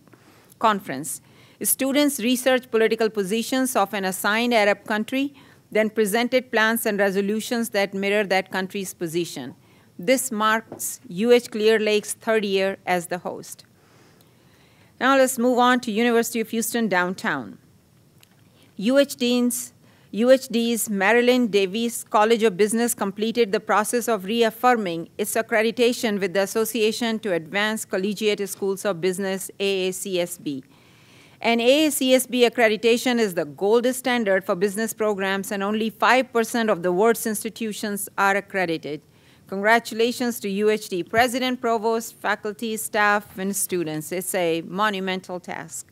Conference. Students researched political positions of an assigned Arab country, then presented plans and resolutions that mirror that country's position. This marks UH Clear Lake's 3rd year as the host. Now let's move on to University of Houston downtown. UHD's Marilyn Davies College of Business completed the process of reaffirming its accreditation with the Association to Advance Collegiate Schools of Business, AACSB. And AACSB accreditation is the gold standard for business programs, and only 5% of the world's institutions are accredited. Congratulations to UHD president, provost, faculty, staff, and students. It's a monumental task.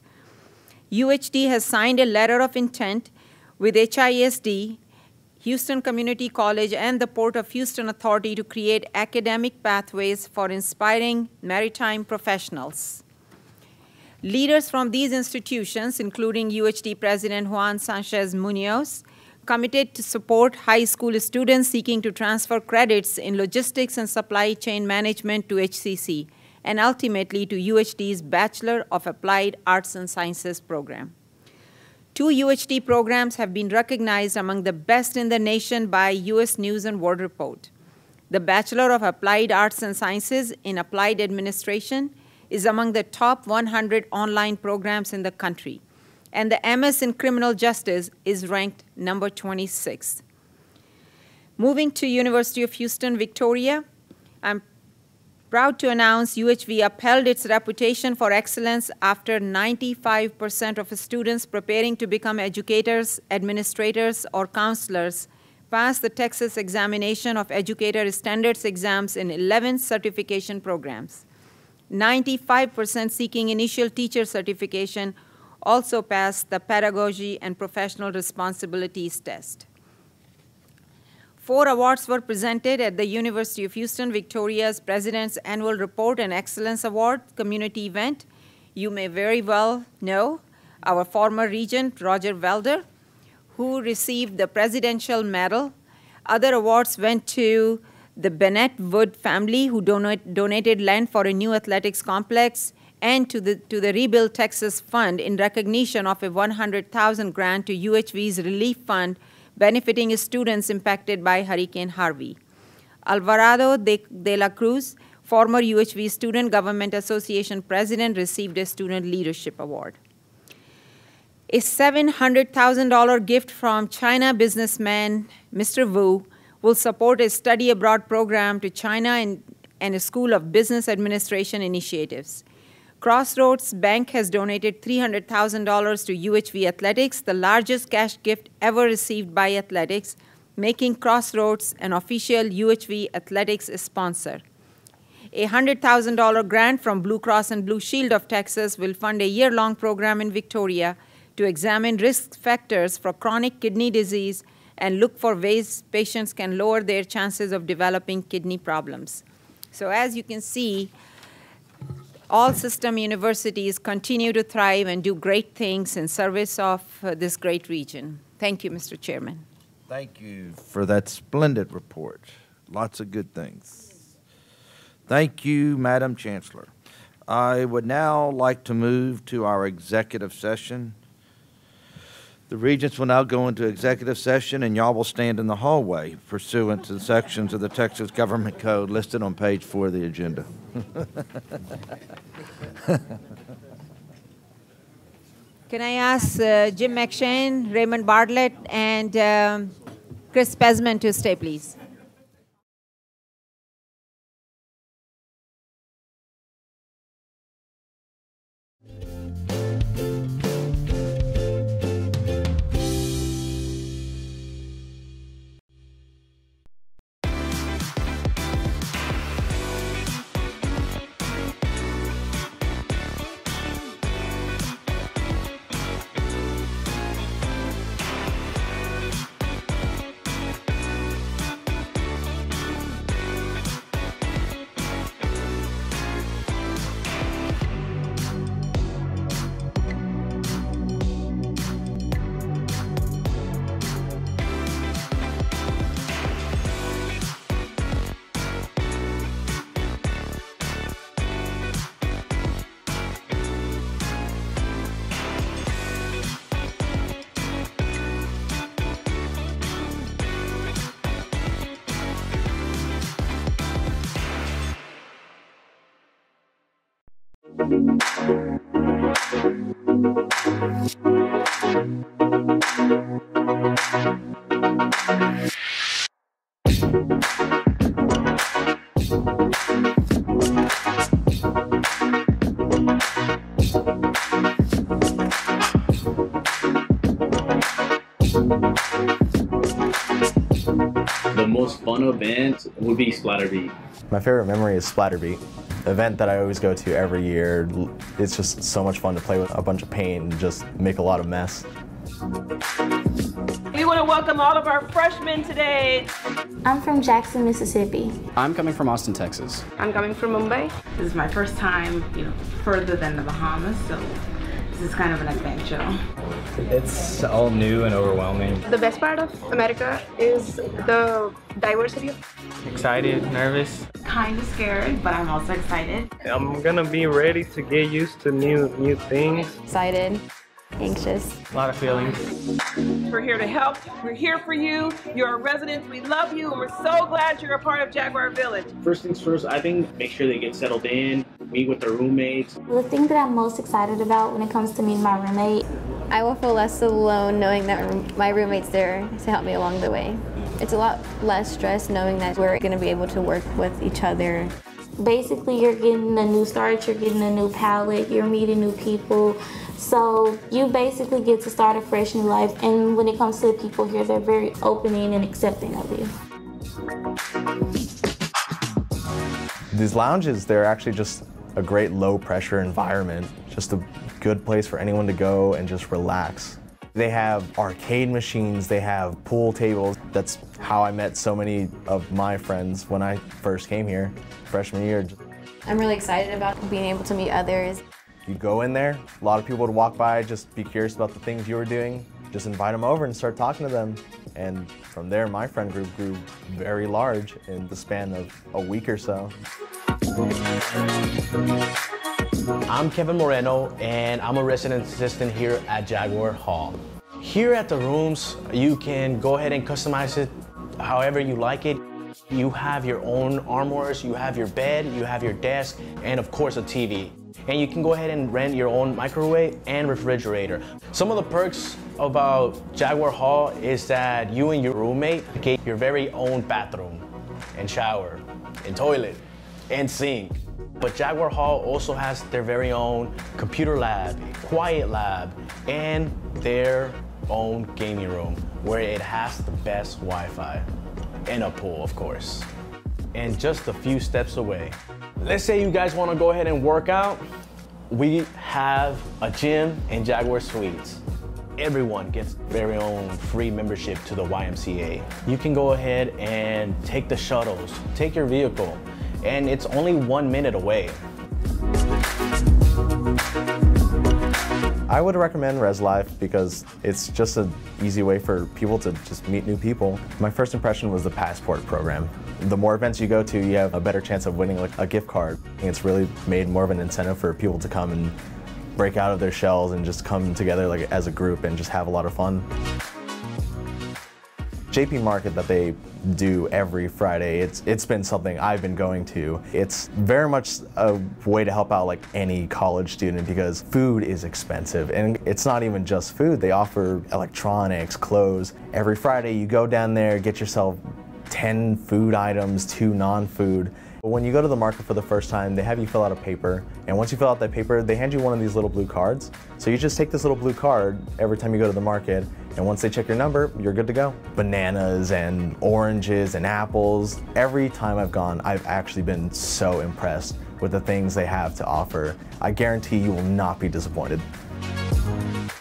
UHD has signed a letter of intent with HISD, Houston Community College, and the Port of Houston Authority to create academic pathways for inspiring maritime professionals. Leaders from these institutions, including UHD President Juan Sanchez Munoz, committed to support high school students seeking to transfer credits in logistics and supply chain management to HCC, and ultimately to UHD's Bachelor of Applied Arts and Sciences program. 2 UHD programs have been recognized among the best in the nation by U.S. News and World Report. The Bachelor of Applied Arts and Sciences in Applied Administration is among the top 100 online programs in the country, and the MS in Criminal Justice is ranked number 26. Moving to University of Houston, Victoria, I'm proud to announce UHV upheld its reputation for excellence after 95% of students preparing to become educators, administrators, or counselors passed the Texas examination of educator standards exams in 11 certification programs. 95% seeking initial teacher certification also passed the Pedagogy and Professional Responsibilities test. 4 awards were presented at the University of Houston, Victoria's President's Annual Report and Excellence Award community event. You may very well know our former regent, Roger Welder, who received the Presidential Medal. Other awards went to the Bennett Wood family, who donated land for a new athletics complex, and to the Rebuild Texas Fund in recognition of a $100,000 grant to UHV's Relief Fund benefiting students impacted by Hurricane Harvey. Alvarado de la Cruz, former UHV Student Government Association president, received a Student Leadership Award. A $700,000 gift from China businessman Mr. Wu will support a study abroad program to China and a School of Business Administration initiatives. Crossroads Bank has donated $300,000 to UHV Athletics, the largest cash gift ever received by athletics, making Crossroads an official UHV Athletics sponsor. A $100,000 grant from Blue Cross and Blue Shield of Texas will fund a year-long program in Victoria to examine risk factors for chronic kidney disease and look for ways patients can lower their chances of developing kidney problems. So as you can see, all system universities continue to thrive and do great things in service of this great region. Thank you, Mr. Chairman. Thank you for that splendid report. Lots of good things. Thank you, Madam Chancellor. I would now like to move to our executive session. The Regents will now go into executive session, and y'all will stand in the hallway pursuant to the sections of the Texas Government Code listed on page 4 of the agenda. Can I ask Jim McShane, Raymond Bartlett, and Chris Pesman to stay, please? The most fun event would be Splatterbeat. My favorite memory is Splatterbeat, the event that I always go to every year. It's just so much fun to play with a bunch of paint and just make a lot of mess. We want to welcome all of our freshmen today. I'm from Jackson, Mississippi. I'm coming from Austin, Texas. I'm coming from Mumbai. This is my first time, further than the Bahamas, so this is kind of an adventure. It's all new and overwhelming. The best part of America is the diversity. Excited, nervous. Kind of scared, but I'm also excited. I'm gonna be ready to get used to new things. Excited, anxious. A lot of feelings. We're here to help. We're here for you. You're our residents. We love you, and we're so glad you're a part of Jaguar Village. First things first, I think make sure they get settled in, meet with their roommates. The thing that I'm most excited about when it comes to meeting my roommate, I will feel less alone knowing that my roommate's there to help me along the way. It's a lot less stress knowing that we're going to be able to work with each other. basically you're getting a new start, you're getting a new palette, you're meeting new people. So you basically get to start a fresh new life. And when it comes to the people here, they're very opening and accepting of you. These lounges, they're actually just a great low pressure environment, just a good place for anyone to go and just relax. They have arcade machines, they have pool tables. That's how I met so many of my friends when I first came here, freshman year. I'm really excited about being able to meet others. You go in there, a lot of people would walk by, just be curious about the things you were doing, just invite them over and start talking to them. And from there, my friend group grew very large in the span of a week or so. I'm Kevin Moreno, and I'm a resident assistant here at Jaguar Hall. Here at the rooms, you can go ahead and customize it however you like it. You have your own armoires, you have your bed, you have your desk, and of course a TV. And you can go ahead and rent your own microwave and refrigerator. Some of the perks about Jaguar Hall is that you and your roommate get your very own bathroom and shower and toilet and sink. But Jaguar Hall also has their very own computer lab, quiet lab, and their own gaming room where it has the best Wi-Fi and a pool, of course. And just a few steps away. Let's say you guys want to go ahead and work out. We have a gym in Jaguar Suites. Everyone gets their own free membership to the YMCA. You can go ahead and take the shuttles, take your vehicle, and it's only 1 minute away. I would recommend Res Life because it's just an easy way for people to just meet new people. My first impression was the Passport program. The more events you go to, you have a better chance of winning like a gift card. It's really made more of an incentive for people to come and break out of their shells and just come together like as a group and just have a lot of fun. JP Market that they do every Friday, it's been something I've been going to. It's very much a way to help out like any college student because food is expensive, and it's not even just food. They offer electronics, clothes. Every Friday you go down there, get yourself 10 food items, 2 non-food. When you go to the market for the first time, they have you fill out a paper, and once you fill out that paper, they hand you one of these little blue cards. So you just take this little blue card every time you go to the market, and once they check your number, you're good to go. Bananas and oranges and apples. Every time I've gone, I've actually been so impressed with the things they have to offer. I guarantee you will not be disappointed.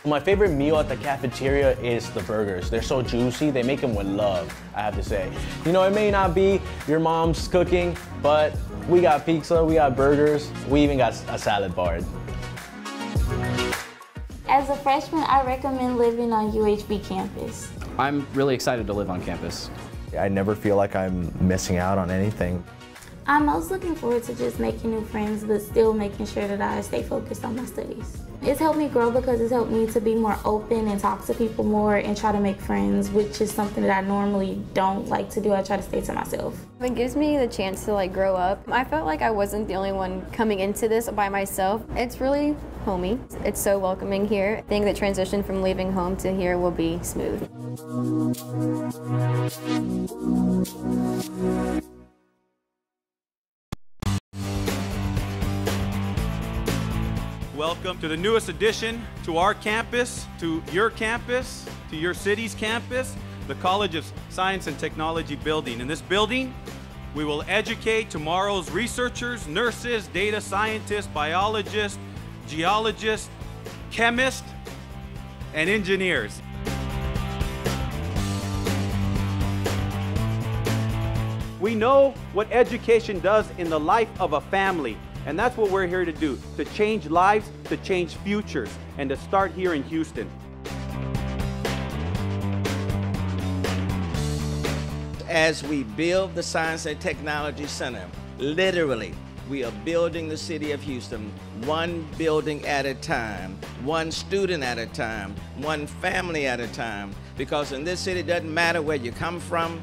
My favorite meal at the cafeteria is the burgers. They're so juicy, they make them with love, I have to say. You know, it may not be your mom's cooking, but we got pizza, we got burgers, we even got a salad bar. As a freshman, I recommend living on UHB campus. I'm really excited to live on campus. I never feel like I'm missing out on anything. I'm most looking forward to just making new friends, but still making sure that I stay focused on my studies. It's helped me grow because it's helped me to be more open and talk to people more and try to make friends, which is something that I normally don't like to do. I try to stay to myself. It gives me the chance to grow up. I felt like I wasn't the only one coming into this by myself. It's really homey. It's so welcoming here. I think the transition from leaving home to here will be smooth. Welcome to the newest addition to our campus, to your city's campus, the College of Science and Technology building. In this building, we will educate tomorrow's researchers, nurses, data scientists, biologists, geologists, chemists, and engineers. We know what education does in the life of a family. And that's what we're here to do, to change lives, to change futures, and to start here in Houston. As we build the Science and Technology Center, literally, we are building the city of Houston one building at a time, one student at a time, one family at a time. Because in this city, it doesn't matter where you come from,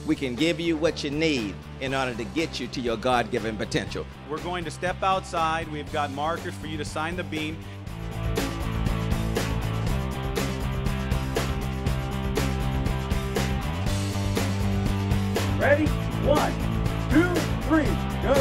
we can give you what you need in order to get you to your God-given potential. We're going to step outside. We've got markers for you to sign the beam. Ready? 1, 2, 3, go!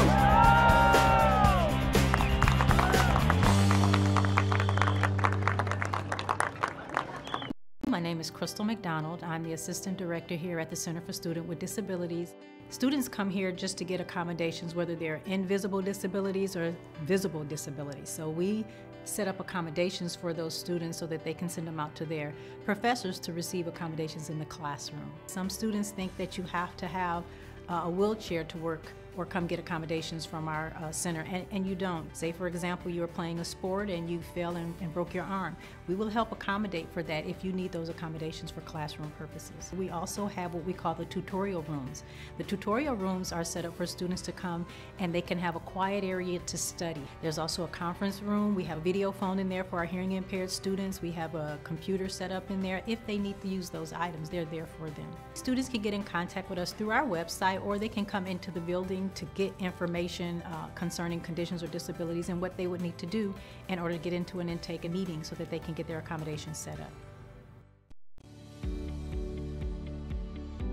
My name is Crystal McDonald. I'm the Assistant Director here at the Center for Students with Disabilities. Students come here just to get accommodations, whether they're invisible disabilities or visible disabilities. So we set up accommodations for those students so that they can send them out to their professors to receive accommodations in the classroom. Some students think that you have to have a wheelchair to work or come get accommodations from our center, and you don't. Say, for example, you were playing a sport and you fell and broke your arm. We will help accommodate for that if you need those accommodations for classroom purposes. We also have what we call the tutorial rooms. The tutorial rooms are set up for students to come and they can have a quiet area to study. There's also a conference room. We have a video phone in there for our hearing impaired students. We have a computer set up in there. If they need to use those items, they're there for them. Students can get in contact with us through our website, or they can come into the building to get information concerning conditions or disabilities and what they would need to do in order to get into an intake meeting so that they can get their accommodations set up.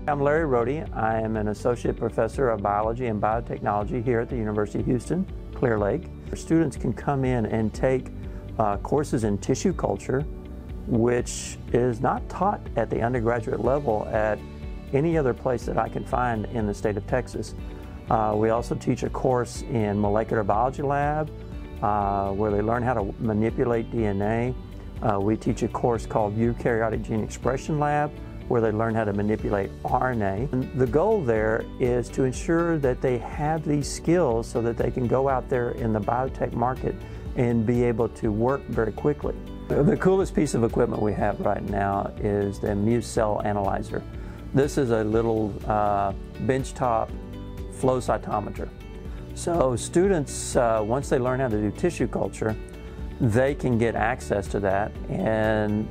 I'm Larry Rohde. I am an Associate Professor of Biology and Biotechnology here at the University of Houston, Clear Lake. Students can come in and take courses in tissue culture, which is not taught at the undergraduate level at any other place that I can find in the state of Texas. We also teach a course in molecular biology lab where they learn how to manipulate DNA. We teach a course called eukaryotic gene expression lab where they learn how to manipulate RNA. And the goal there is to ensure that they have these skills so that they can go out there in the biotech market and be able to work very quickly. The coolest piece of equipment we have right now is the Muse Cell Analyzer. This is a little benchtop flow cytometer. So students, once they learn how to do tissue culture, they can get access to that and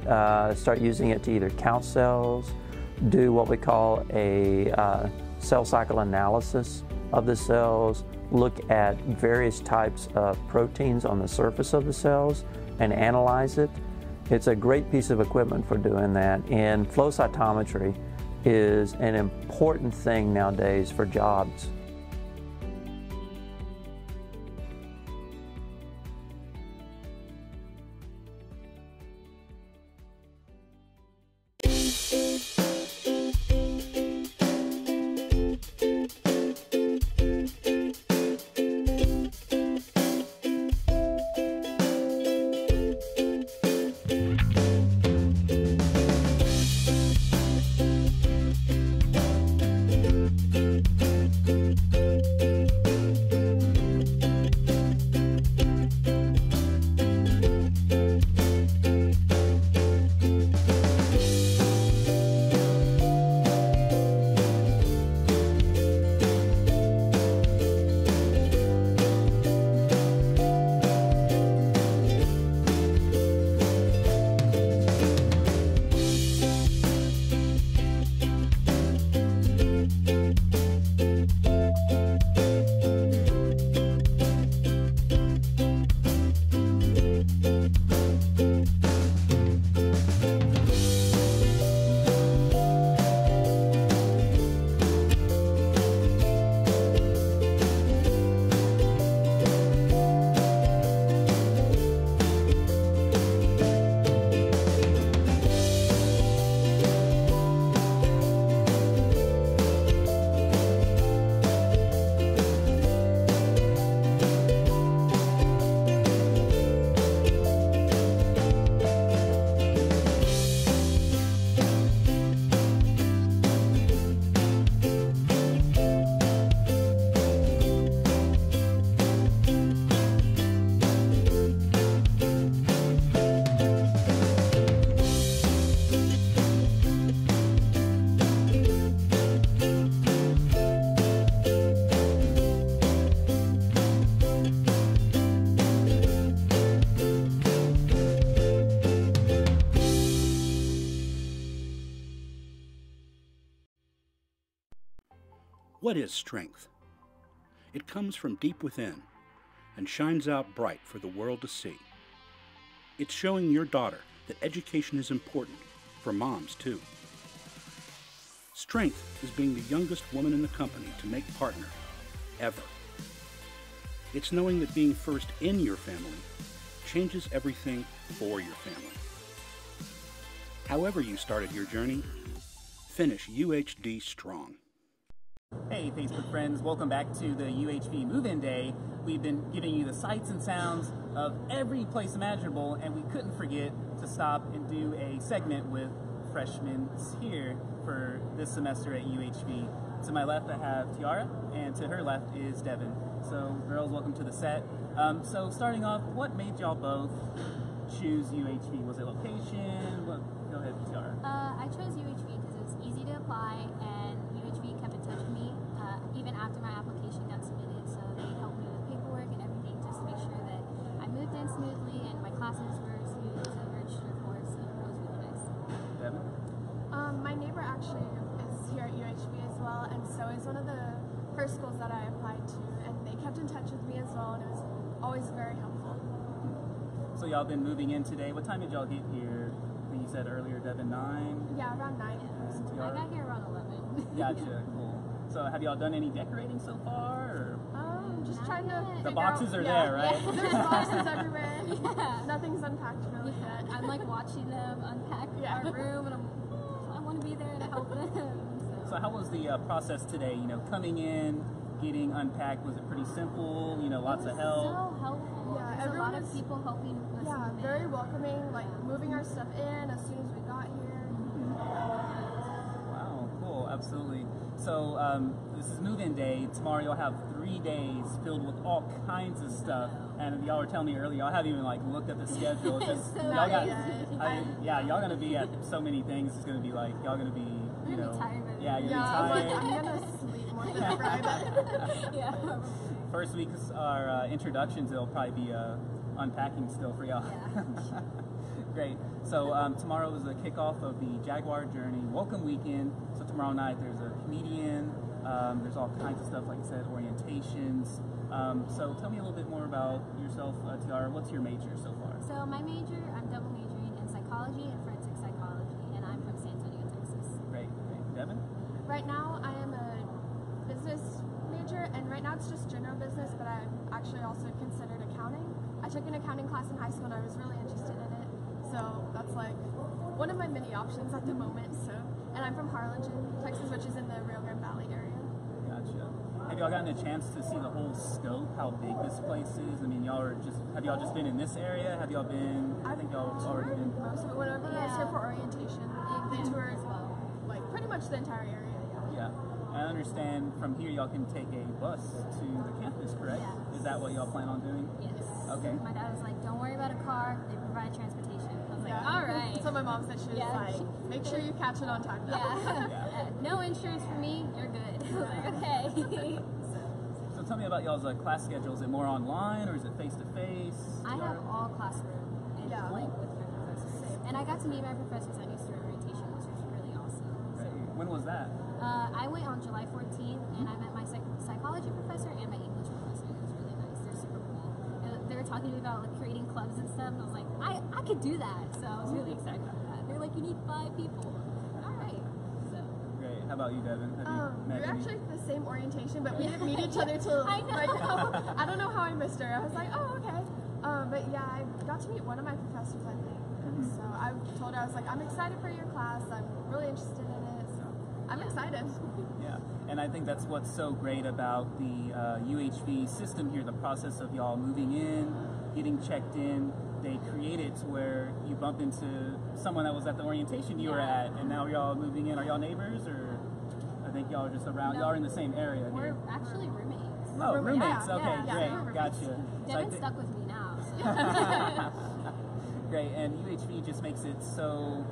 start using it to either count cells, do what we call a cell cycle analysis of the cells, look at various types of proteins on the surface of the cells and analyze it. It's a great piece of equipment for doing that, and flow cytometry is an important thing nowadays for jobs. What is strength? It comes from deep within and shines out bright for the world to see. It's showing your daughter that education is important, for moms too. Strength is being the youngest woman in the company to make partner, ever. It's knowing that being first in your family changes everything for your family. However you started your journey, finish UHD strong. Hey Facebook friends, welcome back to the UHV Move-In Day. We've been giving you the sights and sounds of every place imaginable, and we couldn't forget to stop and do a segment with freshmen here for this semester at UHV. To my left I have Tiara, and to her left is Devin. So girls, welcome to the set. So starting off, what made y'all both choose UHV? Was it location? Go ahead, Tiara. I chose UHV because it was easy to apply, and UHV kept in touch with me even after my application got submitted. So they helped me with paperwork and everything just to make sure that I moved in smoothly and my classes were smooth to register for. So it was really nice. Devin? My neighbor actually is here at UHV as well, and so is one of the first schools that I applied to, and they kept in touch with me as well, and it was always very helpful. So y'all been moving in today. What time did y'all get here? I think you said earlier, Devin, 9? Yeah, around 9. I got here around 11. Gotcha, cool. So have y'all done any decorating so far? Or? Just trying to The boxes are there, right? Yeah. There's boxes everywhere. Yeah. Nothing's unpacked really yet. I'm like watching them unpack our room, and I want to be there to help them. So how was the process today? You know, coming in, getting unpacked, was it pretty simple? You know, lots of help? So helpful. Yeah, There's a lot of people helping us. Yeah, very welcoming, like moving our stuff in as soon as we got here. Wow, cool, absolutely. So this is move-in day. Tomorrow you'll have 3 days filled with all kinds of stuff. And y'all were telling me earlier, y'all haven't even like looked at the schedule. Just so y'all got, yeah, y'all gonna be at so many things. It's gonna be like y'all gonna be, you know, yeah, you're tired. I'm gonna sleep more than ever. I bet. Yeah. First week's our introductions. It'll probably be unpacking still for y'all. Yeah. Great. So tomorrow is the kickoff of the Jaguar Journey Welcome Weekend. So tomorrow night there's a comedian. There's all kinds of stuff, like I said, orientations. So tell me a little bit more about yourself, Tiara. What's your major so far? So my major, I'm double majoring in psychology and forensic psychology, and I'm from San Antonio, Texas. Great, great. Devin? Right now I am a business major, and right now it's just general business, but I've actually also considered accounting. I took an accounting class in high school and I was really interested in it. So that's like one of my many options at the moment. So, and I'm from Harlingen, Texas, which is in the Rio Grande Valley area. Gotcha. Have y'all gotten a chance to see the whole scope, how big this place is? I mean, have y'all just been in this area? Have y'all been, I think y'all already been. Most of it, whenever I was here for orientation, they toured like pretty much the entire area, Yeah. I understand from here y'all can take a bus to the campus, correct? Yeah. Is that what y'all plan on doing? Yes. Okay. My dad was like, don't worry about a car, they provide transportation. I was like, all right. So my mom said she was like, make sure you catch it on time. Yeah. No insurance for me, you're good. I was like, okay. So tell me about y'all's class schedule. Is it more online or is it face-to-face? I have all classroom and like with my professors. And I got to meet my professors at New Student Orientation, which was really awesome. Right. When was that? I went on July 14th, and I met my psychology professor and my English professor. It was really nice. They're super cool. They were talking to me about like creating clubs and stuff, and I was like, I could do that. So I was really excited about that. They're like, you need 5 people. All right. So. Great. How about you, Devin? Have you met we were actually the same orientation, but we didn't meet each other till right now. I don't know how I missed her. I was like, oh, okay. But yeah, I got to meet one of my professors, I think. So I told her, I was like, I'm excited for your class. I'm really interested in it. I'm excited. Yeah, and I think that's what's so great about the UHV system here, the process of y'all moving in, getting checked in. They create it to where you bump into someone that was at the orientation you were at, and now y'all moving in. Are y'all neighbors, or I think y'all are just around, y'all are in the same area We're here? actually roommates. Oh, roommates, okay, great, gotcha. Devin's stuck with me now. So. Great, and UHV just makes it so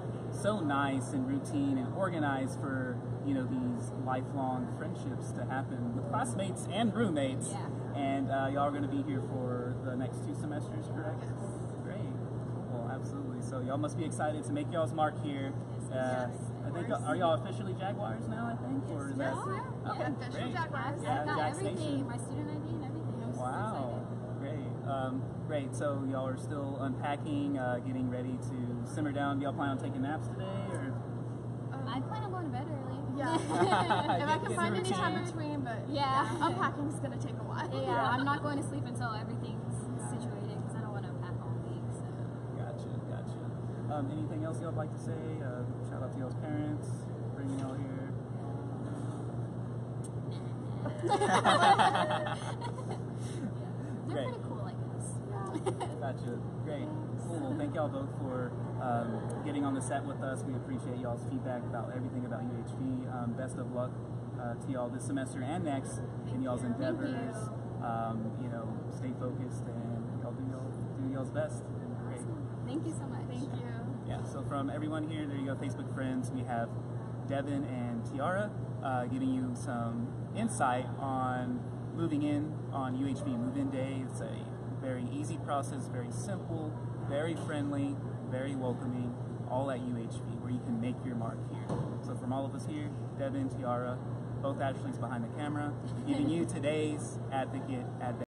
nice and routine and organized for, you know, these lifelong friendships to happen with classmates and roommates. Yeah. And y'all are going to be here for the next 2 semesters, correct? Yes. Great, cool. Wonderful, absolutely. So y'all must be excited to make y'all's mark here. I think, are y'all officially Jaguars now, I think? Or is that? Okay, official great. Jaguars. Yeah, I've got Jack everything, Station. my student ID and everything. I'm super Wow, excited. great. So y'all are still unpacking, getting ready to simmer down. Do y'all plan on taking naps today, or? I plan on going to bed early. Yeah. If I can find any time between, but unpacking's gonna take a while. Yeah, I'm not going to sleep until everything's situated because I don't want to unpack all week. So. Gotcha. Anything else y'all would like to say? Shout out to y'all's parents, bringing y'all here. They're pretty cool like this. Gotcha. Great. Cool. Well, thank y'all both for getting on the set with us. We appreciate y'all's feedback about everything about UHV. Best of luck to y'all this semester and next in y'all's endeavors. You know, stay focused and y'all do y'all's best. Great. Thank you so much. Thank you. Yeah. So from everyone here, there you go, Facebook friends. We have Devin and Tiara giving you some insight on moving in on UHV Move-In Day. It's a very easy process, very simple, very friendly, very welcoming, all at UHV, where you can make your mark here. So from all of us here, Devin, Tiara, both Ashleys behind the camera, giving you today's Advocate Advantage.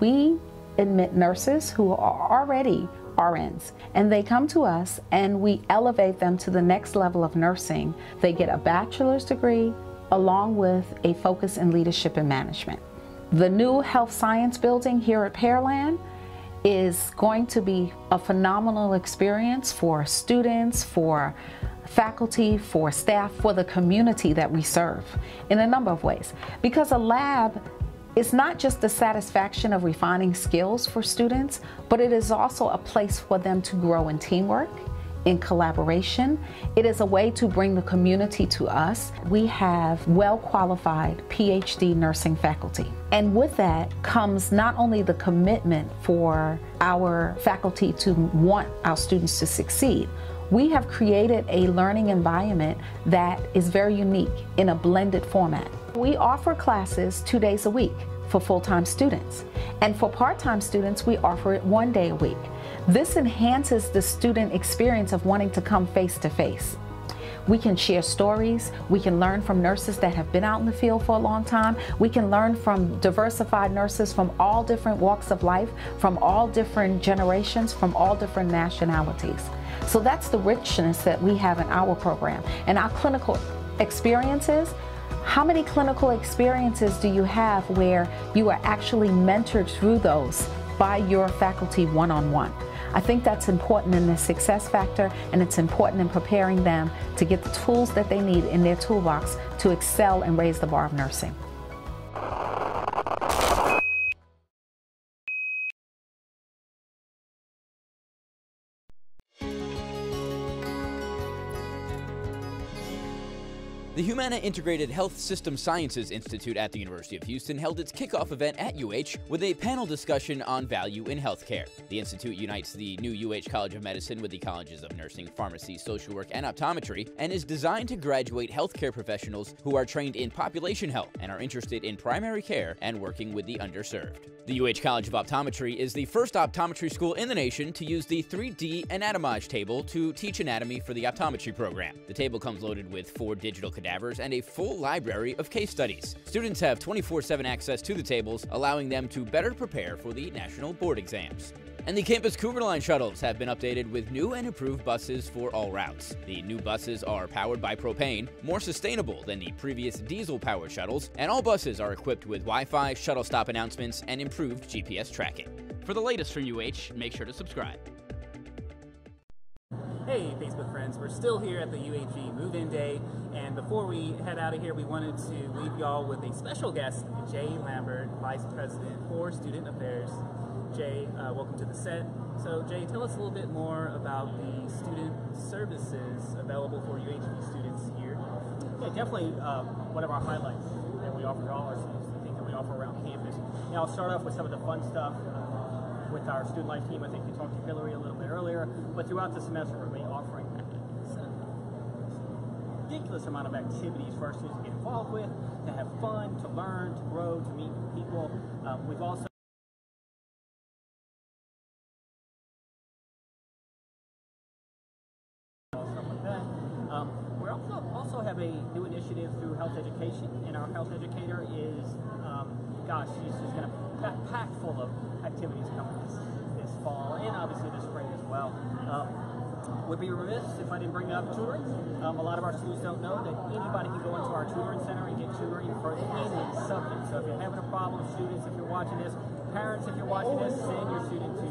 We admit nurses who are already RNs, and they come to us and we elevate them to the next level of nursing. They get a bachelor's degree along with a focus in leadership and management. The new health science building here at Pearland is going to be a phenomenal experience for students, for faculty, for staff, for the community that we serve in a number of ways. Because a lab It's not just the satisfaction of refining skills for students, but it is also a place for them to grow in teamwork, in collaboration. It is a way to bring the community to us. We have well-qualified PhD nursing faculty. And with that comes not only the commitment for our faculty to want our students to succeed, we have created a learning environment that is very unique in a blended format. We offer classes 2 days a week for full-time students. And for part-time students, we offer it 1 day a week. This enhances the student experience of wanting to come face-to-face. We can share stories. We can learn from nurses that have been out in the field for a long time. We can learn from diversified nurses from all different walks of life, from all different generations, from all different nationalities. So that's the richness that we have in our program. And our clinical experiences, how many clinical experiences do you have where you are actually mentored through those by your faculty one-on-one? I think that's important in the success factor, and it's important in preparing them to get the tools that they need in their toolbox to excel and raise the bar of nursing. The Humana Integrated Health System Sciences Institute at the University of Houston held its kickoff event at UH with a panel discussion on value in healthcare. The institute unites the new UH College of Medicine with the colleges of nursing, pharmacy, social work, and optometry, and is designed to graduate healthcare professionals who are trained in population health and are interested in primary care and working with the underserved. The UH College of Optometry is the first optometry school in the nation to use the 3D anatomage table to teach anatomy for the optometry program. The table comes loaded with 4 digital cadavers and a full library of case studies. Students have 24/7 access to the tables, allowing them to better prepare for the national board exams. And the campus Cougar Line shuttles have been updated with new and improved buses for all routes. The new buses are powered by propane, more sustainable than the previous diesel-powered shuttles, and all buses are equipped with Wi-Fi, shuttle stop announcements, and improved GPS tracking. For the latest from UH, make sure to subscribe. Hey Facebook friends, we're still here at the UHV Move-In Day, and before we head out of here, we wanted to leave y'all with a special guest, Jay Lambert, Vice President for Student Affairs. Jay, welcome to the set. So Jay, tell us a little bit more about the student services available for UHV students here. Yeah, definitely one of our highlights that we offer to all our students, the things that we offer around campus. Now, I'll start off with some of the fun stuff with our student life team. I think you talked to Hillary a little bit earlier, but throughout the semester, we're going to be offering a ridiculous amount of activities for our students to get involved with, to have fun, to learn, to grow, to meet new people. We've also we also have a new initiative through health education, and our health educator is, she's going to pack full of activities coming this fall, and obviously this spring as well. Would be remiss if I didn't bring up tutoring. A lot of our students don't know that anybody can go into our tutoring center and get tutoring for any subject. So if you're having a problem, students, if you're watching this, parents, if you're watching this, send your student to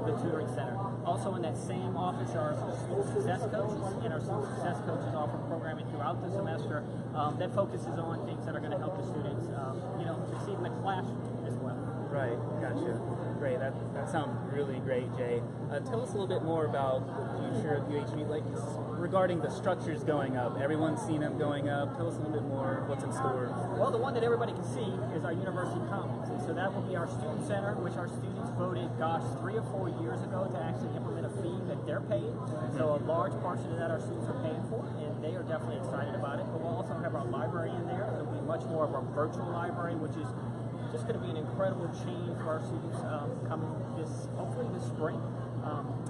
the tutoring center. Also in that same office are our student success coaches, and our student success coaches offer programming throughout the semester that focuses on things that are going to help the students, succeed in the classroom as well. Right, gotcha. Great, that sounds really great, Jay. Tell us a little bit more about the future of UHV, like regarding the structures going up. Everyone's seen them going up. Tell us a little bit more what's in store. Well, the one that everybody can see is our University Commons, and so that will be our student center, which our students voted, 3 or 4 years ago to actually implement a fee that they're paying. So a large portion of that our students are paying for, and they are definitely excited about it. But we'll also have our library in there. It'll be much more of a virtual library, which is just going to be an incredible change for our students coming hopefully this spring.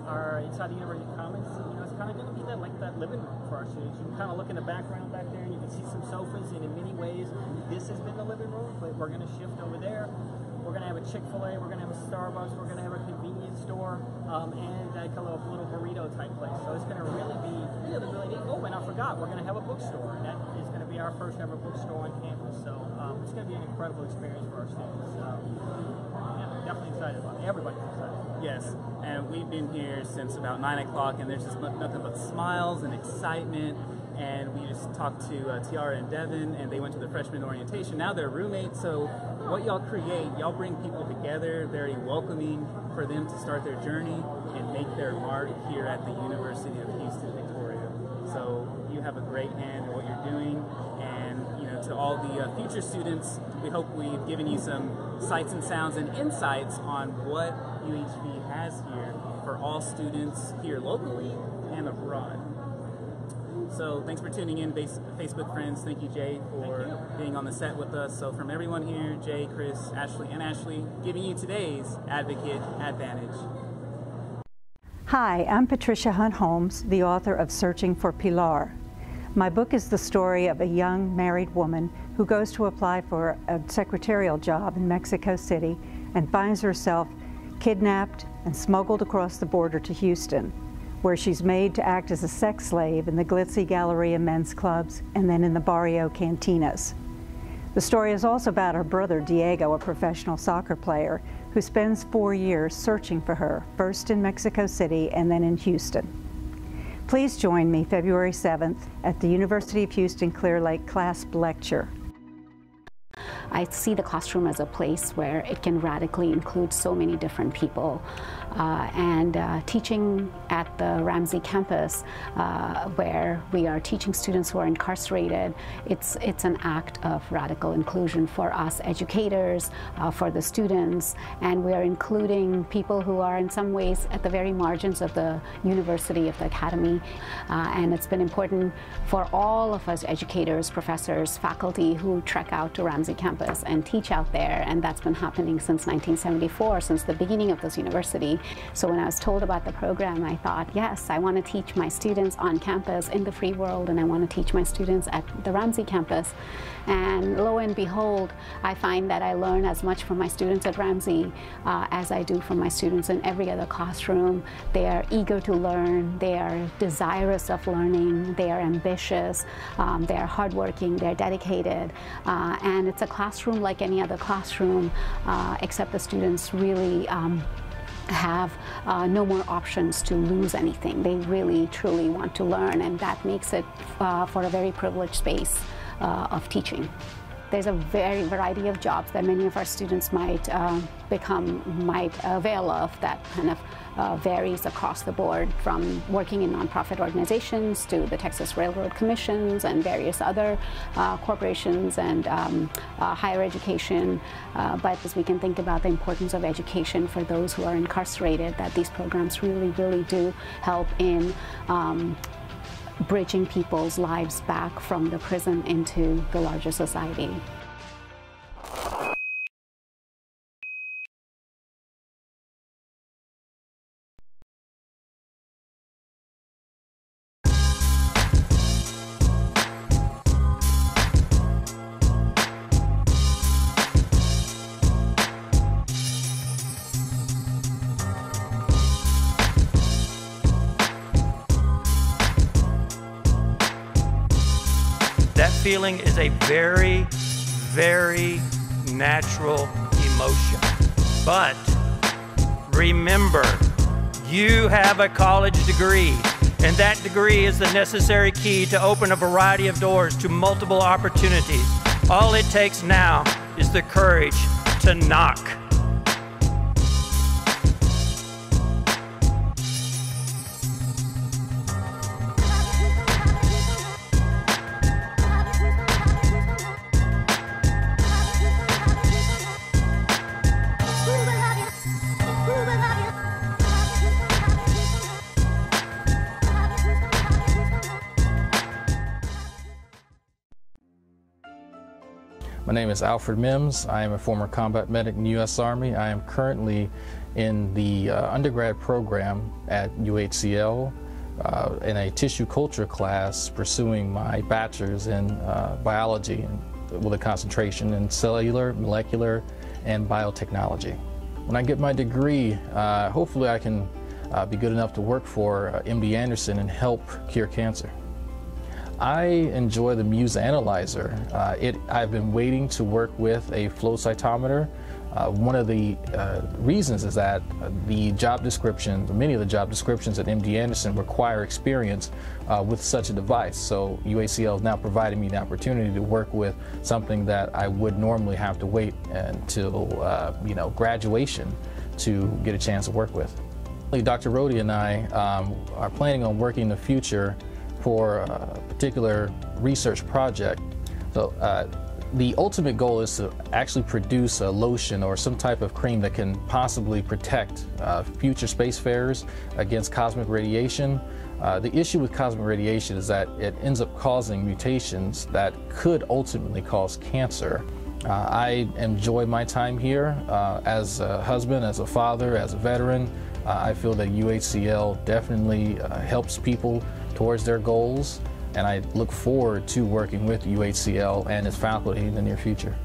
Our inside the University Commons, it's kind of going to be that living room for our students. You can kind of look in the background back there, and you can see some sofas, and in many ways, this has been the living room, but we're going to shift over there. We're going to have a Chick-fil-A, we're going to have a Starbucks, we're going to have a convenience store, and like a little burrito type place. So it's going to really be really neat. Oh, and I forgot, we're going to have a bookstore, and that is going to be our first ever bookstore on campus. So it's going to be an incredible experience for our students. Definitely excited about it. Everybody's excited. Yes, and we've been here since about 9 o'clock, and there's just nothing but smiles and excitement. And we just talked to Tiara and Devin, and they went to the freshman orientation. Now they're roommates, so what y'all create, y'all bring people together, very welcoming for them to start their journey and make their mark here at the University of Houston, Victoria. So you have a great hand in what you're doing, and to all the future students, we hope we've given you some sights and sounds and insights on what UHV has here for all students here locally and abroad. So thanks for tuning in, Facebook friends. Thank you, Jay, for being on the set with us. So from everyone here, Jay, Chris, Ashley, and Ashley, giving you today's Advocate Advantage. Hi, I'm Patricia Hunt Holmes, the author of Searching for Pilar. My book is the story of a young married woman who goes to apply for a secretarial job in Mexico City and finds herself kidnapped and smuggled across the border to Houston, where she's made to act as a sex slave in the glitzy Galleria men's clubs and then in the Barrio cantinas. The story is also about her brother Diego, a professional soccer player, who spends 4 years searching for her, first in Mexico City and then in Houston. Please join me February 7th at the University of Houston Clear Lake Clasp Lecture. I see the classroom as a place where it can radically include so many different people. Teaching at the Ramsey campus, where we are teaching students who are incarcerated, it's an act of radical inclusion for us educators, for the students, and we are including people who are in some ways at the very margins of the university, of the academy. And it's been important for all of us educators, professors, faculty who trek out to Ramsey campus and teach out there, and that's been happening since 1974, since the beginning of this university. So when I was told about the program, I thought, yes, I want to teach my students on campus in the free world, and I want to teach my students at the Ramsey campus. And lo and behold, I find that I learn as much from my students at Ramsey as I do from my students in every other classroom. They are eager to learn, they are desirous of learning, they are ambitious, they are hardworking, they're dedicated, and it's a classroom like any other classroom, except the students really have no more options to lose anything. They really, truly want to learn, and that makes it for a very privileged space of teaching. There's a variety of jobs that many of our students might avail of that kind of varies across the board, from working in nonprofit organizations to the Texas Railroad Commissions and various other corporations and higher education. But as we can think about the importance of education for those who are incarcerated, that these programs really, really do help in bridging people's lives back from the prison into the larger society. That feeling is a very, very natural emotion. But remember, you have a college degree, and that degree is the necessary key to open a variety of doors to multiple opportunities. All it takes now is the courage to knock. My name is Alfred Mims. I am a former combat medic in the U.S. Army. I am currently in the undergrad program at UHCL in a tissue culture class, pursuing my bachelor's in biology with a concentration in cellular, molecular, and biotechnology. When I get my degree, hopefully I can be good enough to work for MD Anderson and help cure cancer. I enjoy the Muse Analyzer. I've been waiting to work with a flow cytometer One of the reasons is that the job descriptions, many of the job descriptions at MD Anderson require experience with such a device. So UACL is now providing me the opportunity to work with something that I would normally have to wait until graduation to get a chance to work with. Dr. Rodi and I are planning on working in the future for a particular research project. So the ultimate goal is to actually produce a lotion or some type of cream that can possibly protect future spacefarers against cosmic radiation. The issue with cosmic radiation is that it ends up causing mutations that could ultimately cause cancer. I enjoy my time here as a husband, as a father, as a veteran. I feel that UHCL definitely helps people towards their goals, and I look forward to working with UHCL and its faculty in the near future.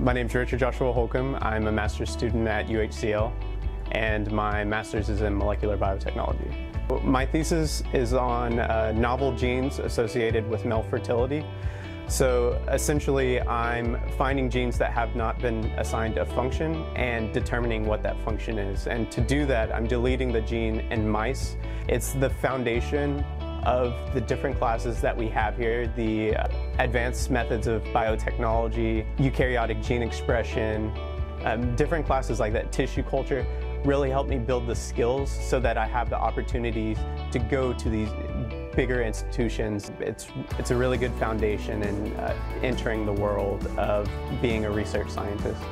My name is Richard Joshua Holcomb. I'm a master's student at UHCL, and my master's is in molecular biotechnology. My thesis is on novel genes associated with male fertility. So essentially, I'm finding genes that have not been assigned a function and determining what that function is. And to do that, I'm deleting the gene in mice. It's the foundation of the different classes that we have here, the advanced methods of biotechnology, eukaryotic gene expression, different classes like that, tissue culture, really help me build the skills so that I have the opportunities to go to these bigger institutions. It's a really good foundation in entering the world of being a research scientist.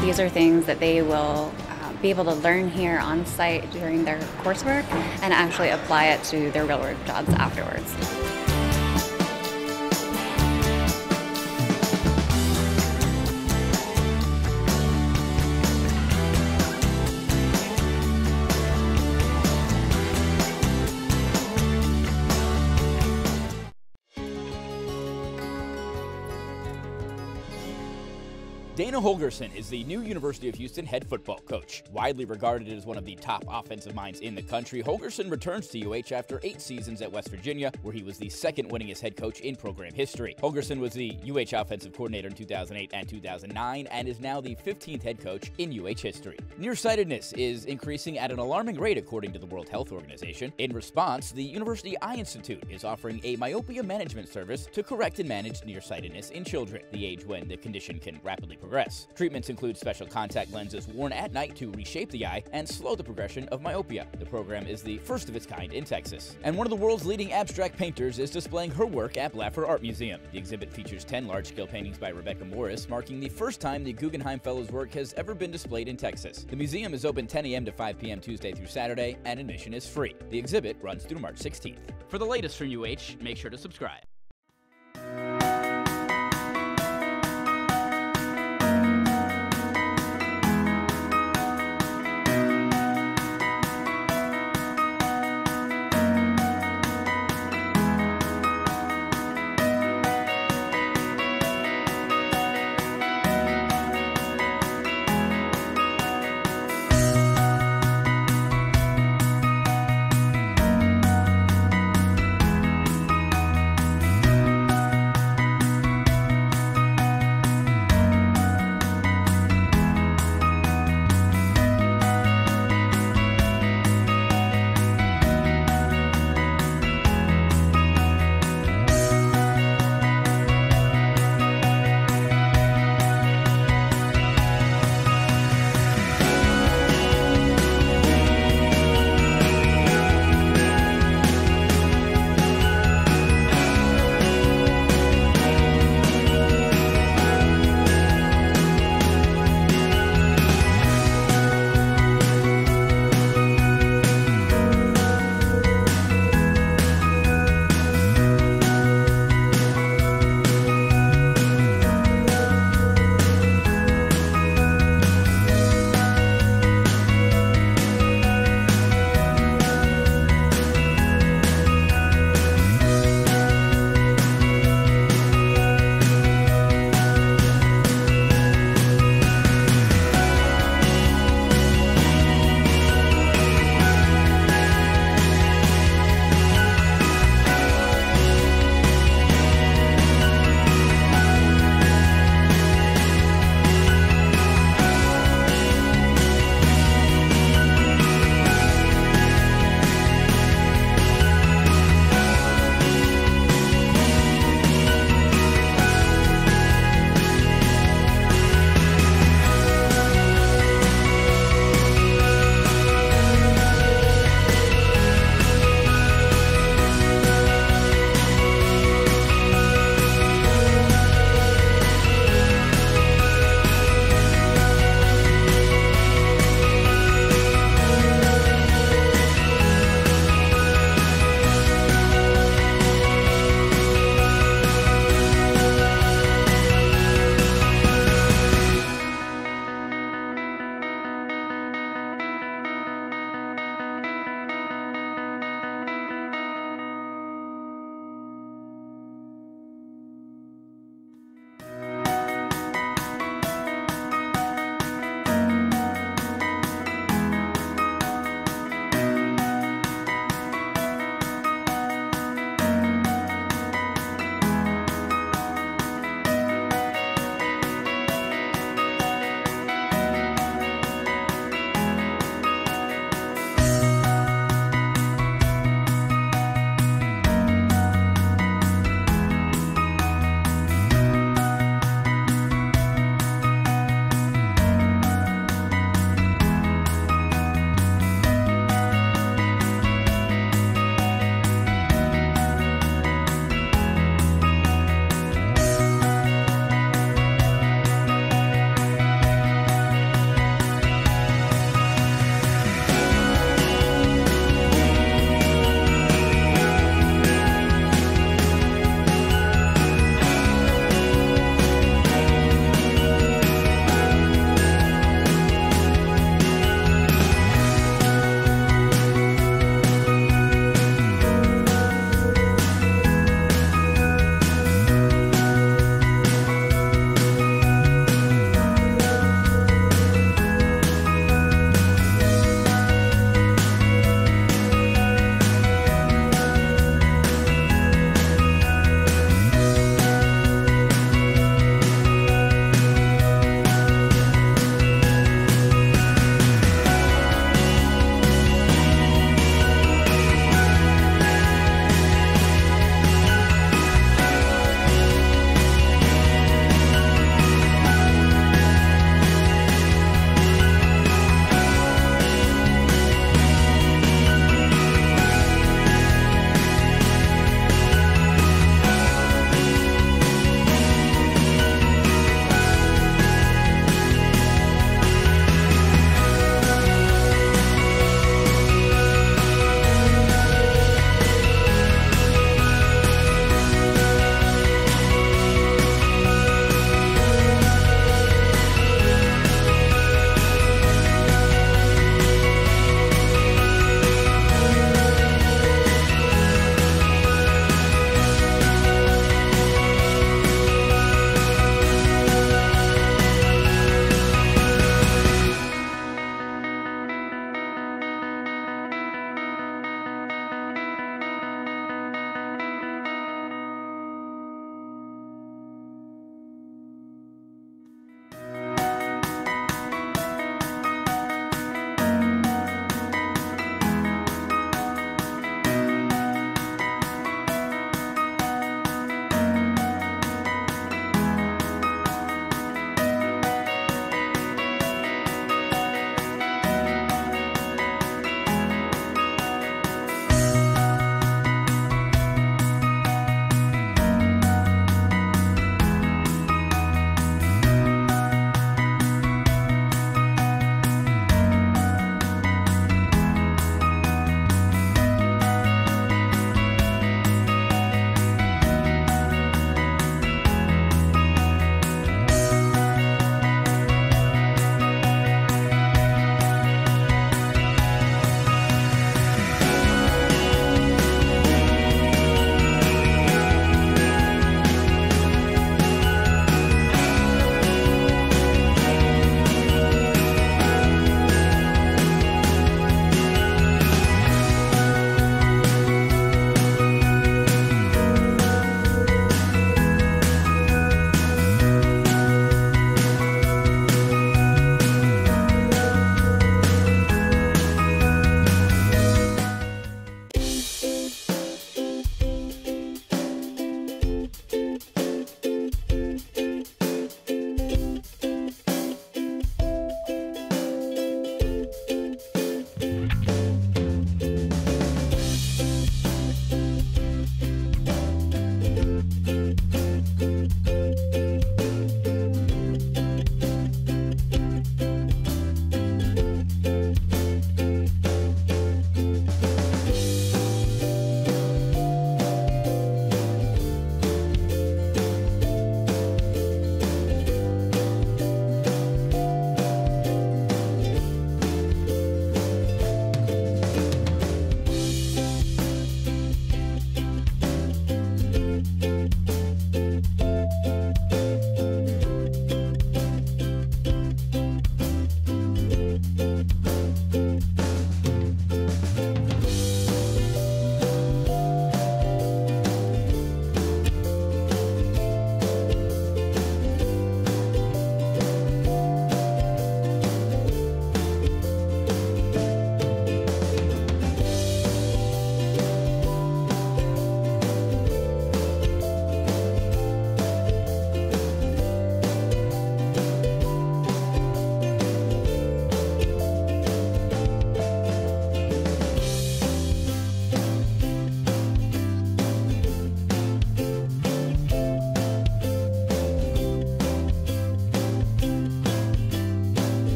These are things that they will be able to learn here on site during their coursework and actually apply it to their real work jobs afterwards. Dana Holgerson is the new University of Houston head football coach. Widely regarded as one of the top offensive minds in the country, Holgerson returns to UH after 8 seasons at West Virginia, where he was the second winningest head coach in program history. Holgerson was the UH offensive coordinator in 2008 and 2009 and is now the 15th head coach in UH history. Nearsightedness is increasing at an alarming rate according to the World Health Organization. In response, the University Eye Institute is offering a myopia management service to correct and manage nearsightedness in children, the age when the condition can rapidly progress. Treatments include special contact lenses worn at night to reshape the eye and slow the progression of myopia. The program is the first of its kind in Texas. And one of the world's leading abstract painters is displaying her work at Blaffer Art Museum. The exhibit features 10 large-scale paintings by Rebecca Morris, marking the first time the Guggenheim Fellows' work has ever been displayed in Texas. The museum is open 10 a.m. to 5 p.m. Tuesday through Saturday, and admission is free. The exhibit runs through March 16th. For the latest from UH, make sure to subscribe.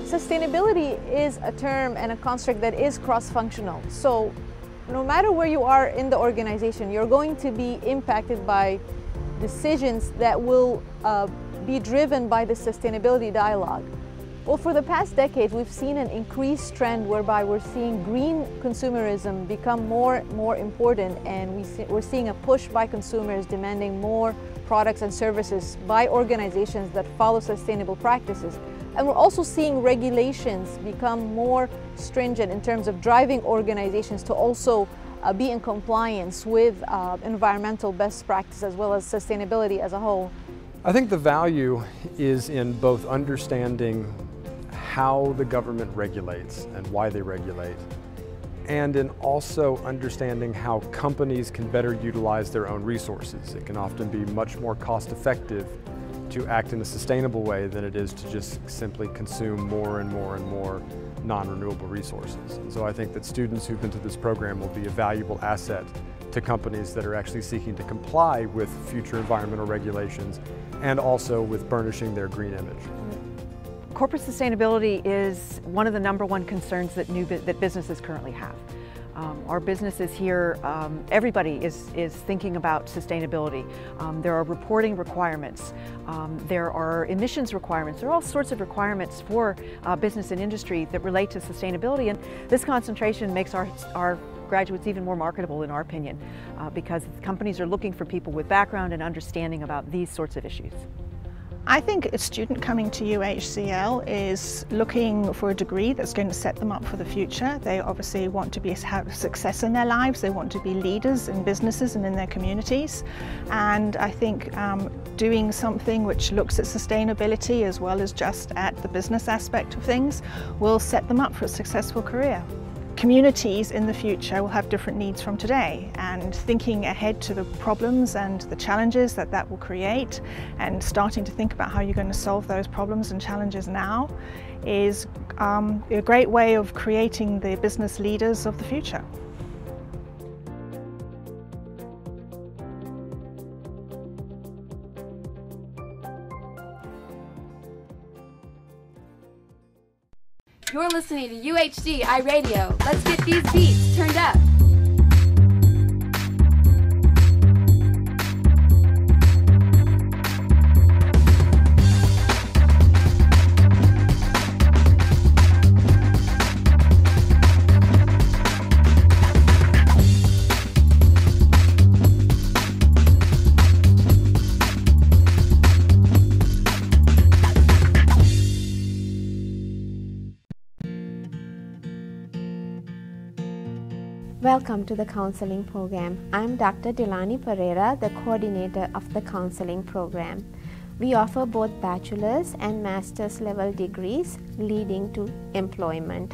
Sustainability is a term and a construct that is cross-functional. So no matter where you are in the organization, you're going to be impacted by decisions that will be driven by the sustainability dialogue. Well, for the past decade, we've seen an increased trend whereby we're seeing green consumerism become more important, and we're seeing a push by consumers demanding more products and services by organizations that follow sustainable practices. And we're also seeing regulations become more stringent in terms of driving organizations to also be in compliance with environmental best practice as well as sustainability as a whole. I think the value is in both understanding how the government regulates and why they regulate, and in also understanding how companies can better utilize their own resources. It can often be much more cost-effective to act in a sustainable way than it is to just simply consume more and more and more non-renewable resources. And so I think that students who've been to this program will be a valuable asset to companies that are actually seeking to comply with future environmental regulations and also with burnishing their green image. Corporate sustainability is one of the #1 concerns that businesses currently have. Our businesses here, everybody is thinking about sustainability. There are reporting requirements. There are emissions requirements. There are all sorts of requirements for business and industry that relate to sustainability, and this concentration makes our graduates even more marketable, in our opinion, because companies are looking for people with background and understanding about these sorts of issues. I think a student coming to UHCL is looking for a degree that's going to set them up for the future. They obviously want to have success in their lives. They want to be leaders in businesses and in their communities. And I think doing something which looks at sustainability as well as just at the business aspect of things will set them up for a successful career. Communities in the future will have different needs from today, and thinking ahead to the problems and the challenges that will create and starting to think about how you're going to solve those problems and challenges now is a great way of creating the business leaders of the future. You're listening to UHD iRadio. Let's get these beats turned up. Welcome to the counseling program. I'm Dr. Delani Pereira, the coordinator of the counseling program. We offer both bachelor's and master's level degrees leading to employment.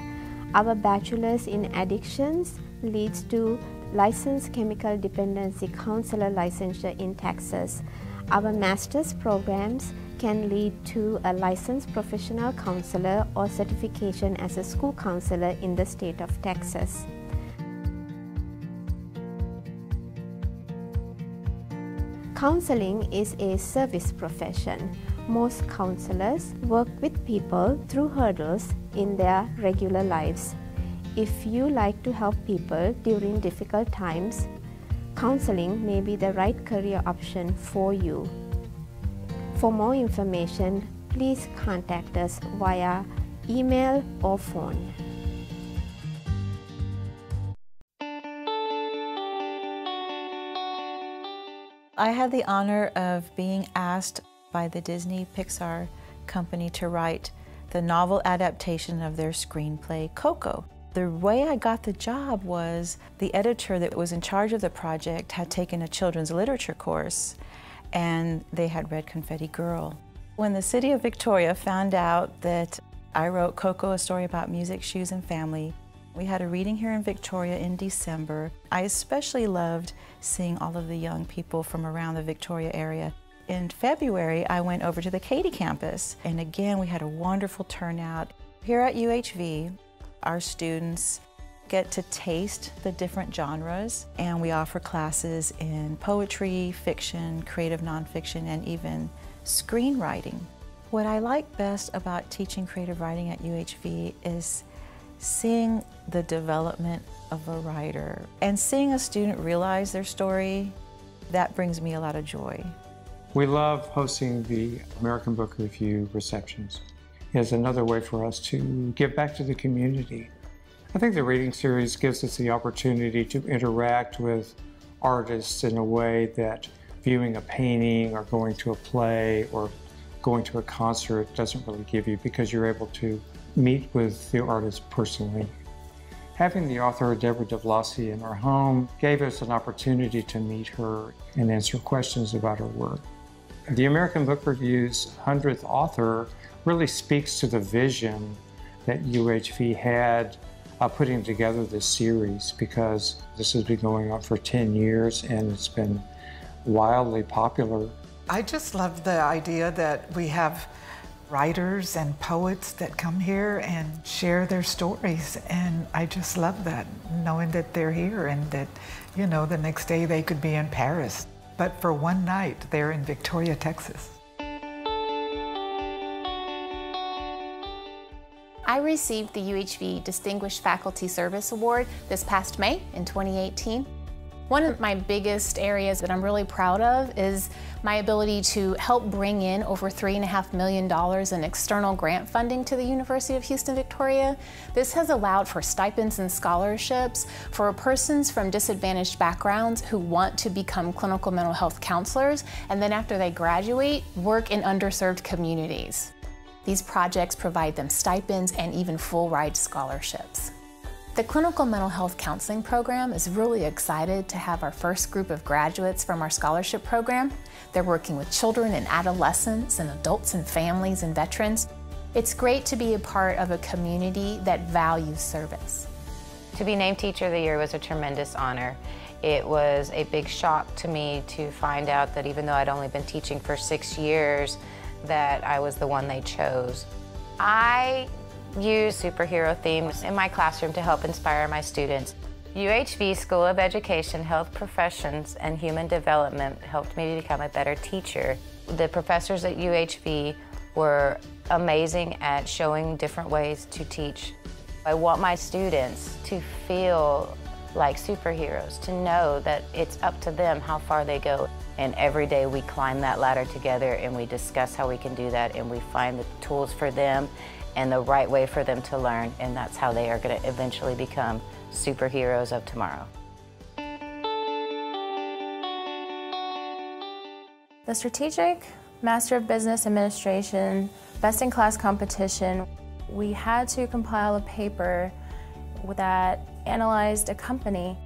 Our bachelor's in addictions leads to licensed chemical dependency counselor licensure in Texas. Our master's programs can lead to a licensed professional counselor or certification as a school counselor in the state of Texas. Counseling is a service profession. Most counselors work with people through hurdles in their regular lives. If you like to help people during difficult times, counseling may be the right career option for you. For more information, please contact us via email or phone. I had the honor of being asked by the Disney Pixar company to write the novel adaptation of their screenplay, Coco. The way I got the job was the editor that was in charge of the project had taken a children's literature course, and they had read Confetti Girl. When the city of Victoria found out that I wrote Coco, a story about music, shoes, and family, we had a reading here in Victoria in December. I especially loved seeing all of the young people from around the Victoria area. In February, I went over to the Katy campus, and again, we had a wonderful turnout. Here at UHV, our students get to taste the different genres, and we offer classes in poetry, fiction, creative nonfiction, and even screenwriting. What I like best about teaching creative writing at UHV is seeing the development of a writer and seeing a student realize their story. That brings me a lot of joy. We love hosting the American Book Review receptions. It's another way for us to give back to the community. I think the reading series gives us the opportunity to interact with artists in a way that viewing a painting or going to a play or going to a concert doesn't really give you, because you're able to meet with the artist personally. Having the author Deborah DeVlasi in our home gave us an opportunity to meet her and answer questions about her work. The American Book Review's 100th author really speaks to the vision that UHV had putting together this series, because this has been going on for 10 years and it's been wildly popular. I just love the idea that we have writers and poets that come here and share their stories, and I just love that, knowing that they're here and that, you know, the next day they could be in Paris, but for one night they're in Victoria, Texas. I received the UHV Distinguished Faculty Service Award this past May in 2018. One of my biggest areas that I'm really proud of is my ability to help bring in over $3.5 million in external grant funding to the University of Houston, Victoria. This has allowed for stipends and scholarships for persons from disadvantaged backgrounds who want to become clinical mental health counselors, and then after they graduate, work in underserved communities. These projects provide them stipends and even full ride scholarships. The Clinical Mental Health Counseling Program is really excited to have our first group of graduates from our scholarship program. They're working with children and adolescents and adults and families and veterans. It's great to be a part of a community that values service. To be named Teacher of the Year was a tremendous honor. It was a big shock to me to find out that even though I'd only been teaching for 6 years, that I was the one they chose. I use superhero themes in my classroom to help inspire my students. UHV School of Education, Health Professions, and Human Development helped me to become a better teacher. The professors at UHV were amazing at showing different ways to teach. I want my students to feel like superheroes, to know that it's up to them how far they go. And every day we climb that ladder together and we discuss how we can do that, and we find the tools for them and the right way for them to learn, and that's how they are going to eventually become superheroes of tomorrow. The Strategic Master of Business Administration Best-in-Class competition, we had to compile a paper that analyzed a company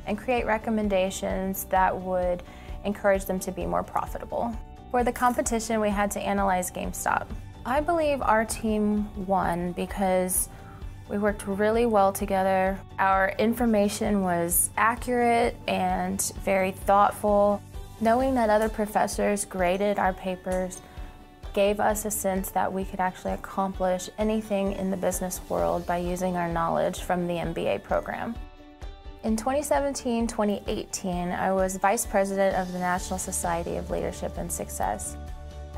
and create recommendations that would encourage them to be more profitable. For the competition, we had to analyze GameStop. I believe our team won because we worked really well together. Our information was accurate and very thoughtful. Knowing that other professors graded our papers gave us a sense that we could actually accomplish anything in the business world by using our knowledge from the MBA program. In 2017-2018, I was Vice President of the National Society of Leadership and Success.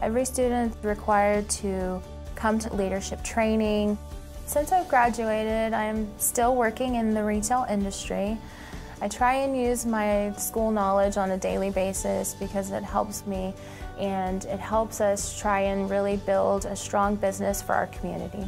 Every student is required to come to leadership training. Since I've graduated, I am still working in the retail industry. I try and use my school knowledge on a daily basis because it helps me, and it helps us try and really build a strong business for our community.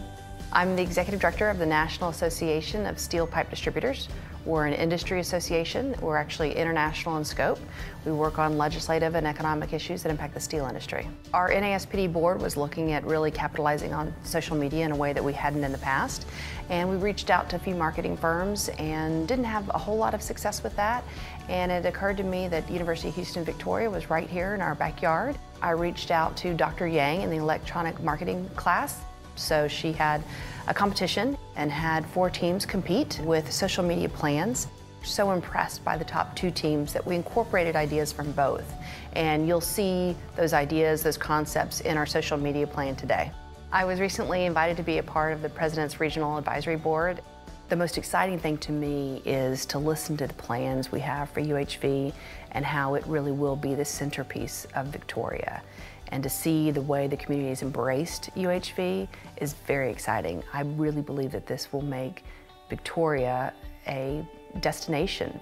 I'm the Executive Director of the National Association of Steel Pipe Distributors. We're an industry association. We're actually international in scope. We work on legislative and economic issues that impact the steel industry. Our NASPD board was looking at really capitalizing on social media in a way that we hadn't in the past. And we reached out to a few marketing firms and didn't have a whole lot of success with that. And it occurred to me that University of Houston, Victoria was right here in our backyard. I reached out to Dr. Yang in the electronic marketing class. So she had a competition and had 4 teams compete with social media plans. So impressed by the top 2 teams that we incorporated ideas from both. And you'll see those ideas, those concepts in our social media plan today. I was recently invited to be a part of the President's Regional Advisory Board. The most exciting thing to me is to listen to the plans we have for UHV and how it really will be the centerpiece of Victoria. And to see the way the community has embraced UHV is very exciting. I really believe that this will make Victoria a destination.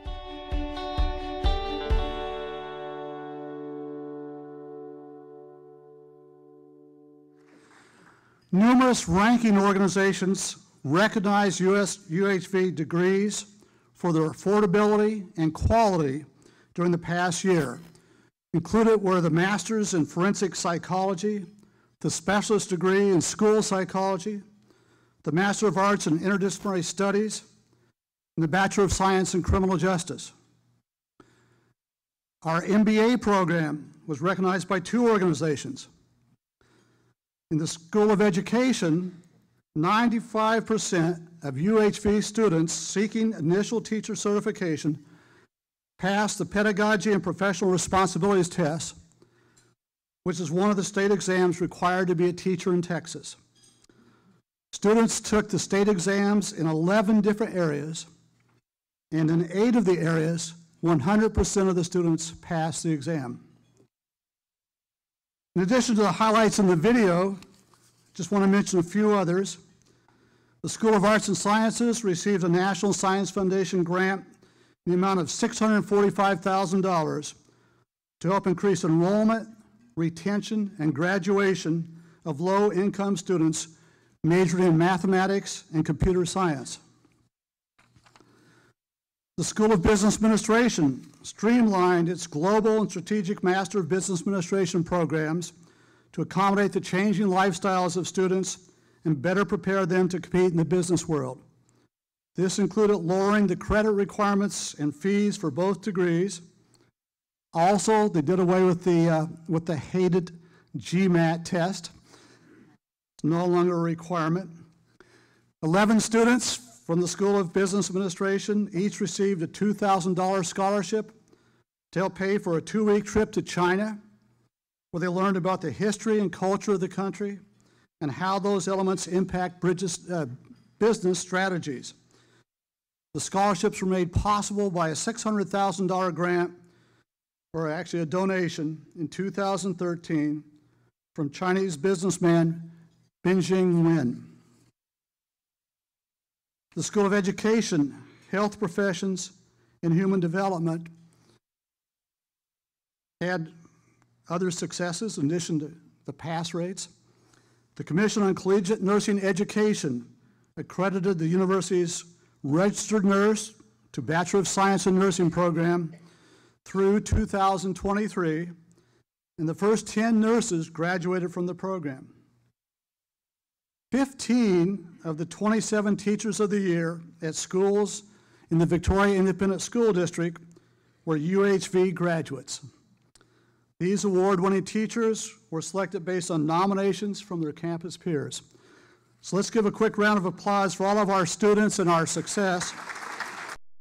Numerous ranking organizations recognize UHV degrees for their affordability and quality during the past year. Included were the Master's in Forensic Psychology, the Specialist degree in School Psychology, the Master of Arts in Interdisciplinary Studies, and the Bachelor of Science in Criminal Justice. Our MBA program was recognized by 2 organizations. In the School of Education, 95% of UHV students seeking initial teacher certification passed the Pedagogy and Professional Responsibilities Test, which is one of the state exams required to be a teacher in Texas. Students took the state exams in 11 different areas, and in 8 of the areas, 100% of the students passed the exam. In addition to the highlights in the video, just want to mention a few others. The School of Arts and Sciences received a National Science Foundation grant in the amount of $645,000 to help increase enrollment, retention, and graduation of low-income students majoring in mathematics and computer science. The School of Business Administration streamlined its Global and Strategic Master of Business Administration programs to accommodate the changing lifestyles of students and better prepare them to compete in the business world. This included lowering the credit requirements and fees for both degrees. Also, they did away with the hated GMAT test. It's no longer a requirement. 11 students from the School of Business Administration each received a $2,000 scholarship to help pay for a 2-week trip to China, where they learned about the history and culture of the country and how those elements impact business strategies. The scholarships were made possible by a $600,000 grant, or actually a donation, in 2013 from Chinese businessman Benjing Wen. The School of Education, Health Professions, and Human Development had other successes in addition to the pass rates. The Commission on Collegiate Nursing Education accredited the university's registered nurse to Bachelor of Science in Nursing program through 2023, and the first 10 nurses graduated from the program. 15 of the 27 Teachers of the Year at schools in the Victoria Independent School District were UHV graduates. These award-winning teachers were selected based on nominations from their campus peers. So let's give a quick round of applause for all of our students and our success.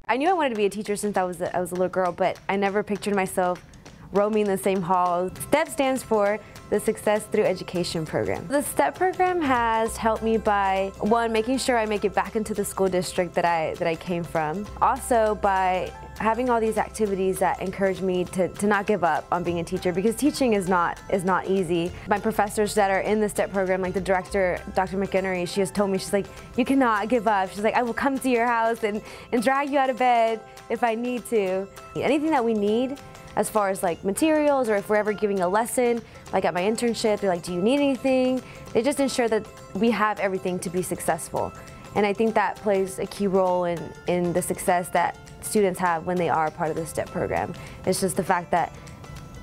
I knew I wanted to be a teacher since I was a little girl, but I never pictured myself roaming the same halls. STEP stands for the Success Through Education program. The STEP program has helped me by, one, making sure I make it back into the school district that I came from. Also by having all these activities that encourage me to not give up on being a teacher, because teaching is not easy. My professors that are in the STEP program, like the director, Dr. McInnery, she has told me, she's like, you cannot give up. She's like, I will come to your house and drag you out of bed if I need to. Anything that we need as far as like materials, or if we're ever giving a lesson, like at my internship, they're like, do you need anything? They just ensure that we have everything to be successful. And I think that plays a key role in the success that students have when they are part of the STEP program. It's just the fact that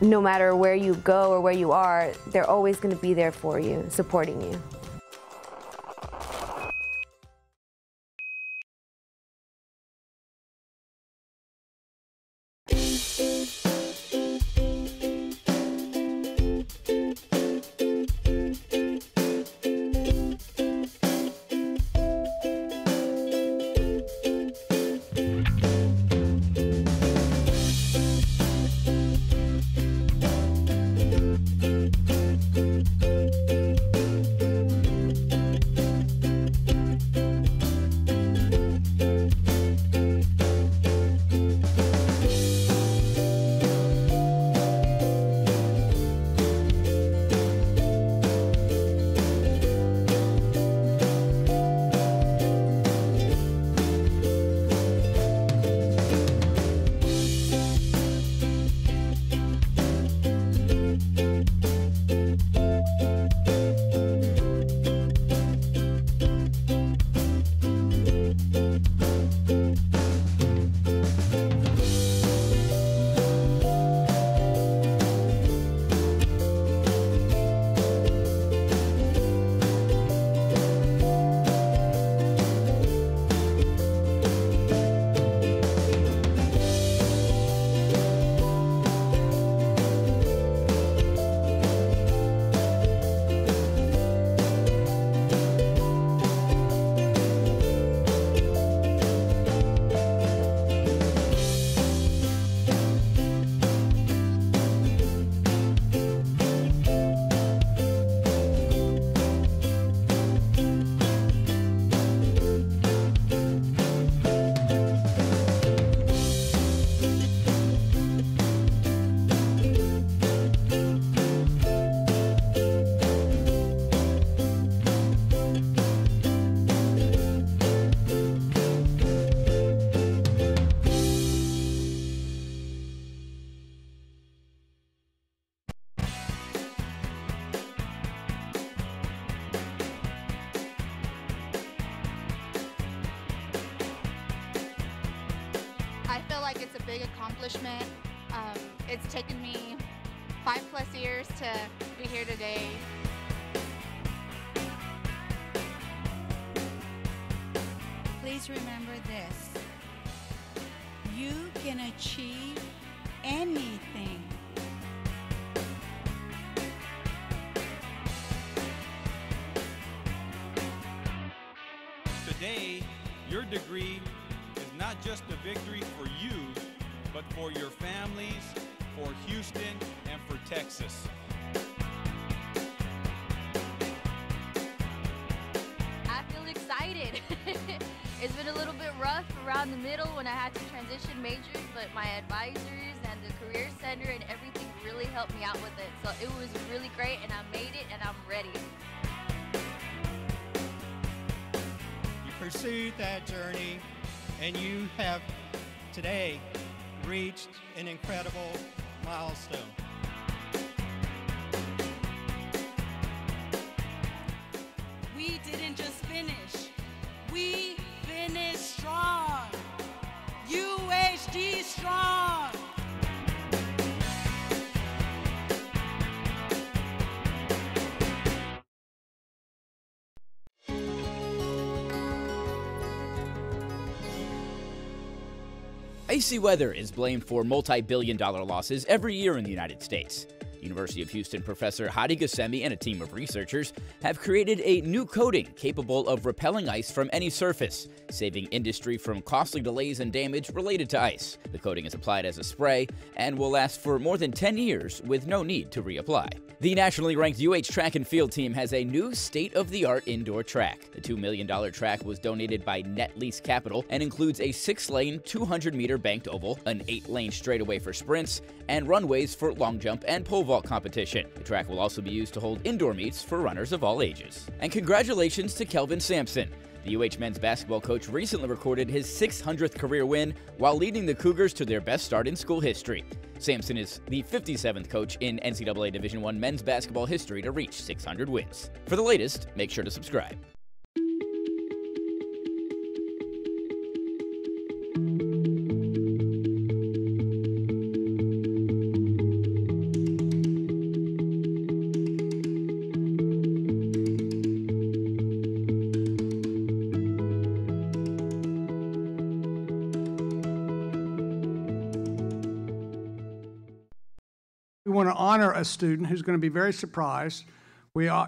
no matter where you go or where you are, they're always going to be there for you, supporting you. big accomplishment. It's taken me 5+ years to be here today. Please remember this: you can achieve anything. Today, your degree is not just a victory for you, but for your families, for Houston, and for Texas. I feel excited. It's been a little bit rough around the middle when I had to transition majors, but my advisors and the Career Center and everything really helped me out with it. So it was really great, and I made it, and I'm ready. You pursued that journey, and you have today reached an incredible milestone. We didn't just finish, we finished strong. UHD strong. Icy weather is blamed for multi-billion-dollar losses every year in the United States. University of Houston professor Hadi Ghasemi and a team of researchers have created a new coating capable of repelling ice from any surface, saving industry from costly delays and damage related to ice. The coating is applied as a spray and will last for more than 10 years with no need to reapply. The nationally ranked UH track and field team has a new state-of-the-art indoor track. The $2 million track was donated by Net Lease Capital and includes a 6-lane, 200-meter banked oval, an 8-lane straightaway for sprints, and runways for long jump and pole vault competition. The track will also be used to hold indoor meets for runners of all ages. And congratulations to Kelvin Sampson. The UH men's basketball coach recently recorded his 600th career win while leading the Cougars to their best start in school history. Sampson is the 57th coach in NCAA Division I men's basketball history to reach 600 wins. For the latest, make sure to subscribe. We want to honor a student who's going to be very surprised.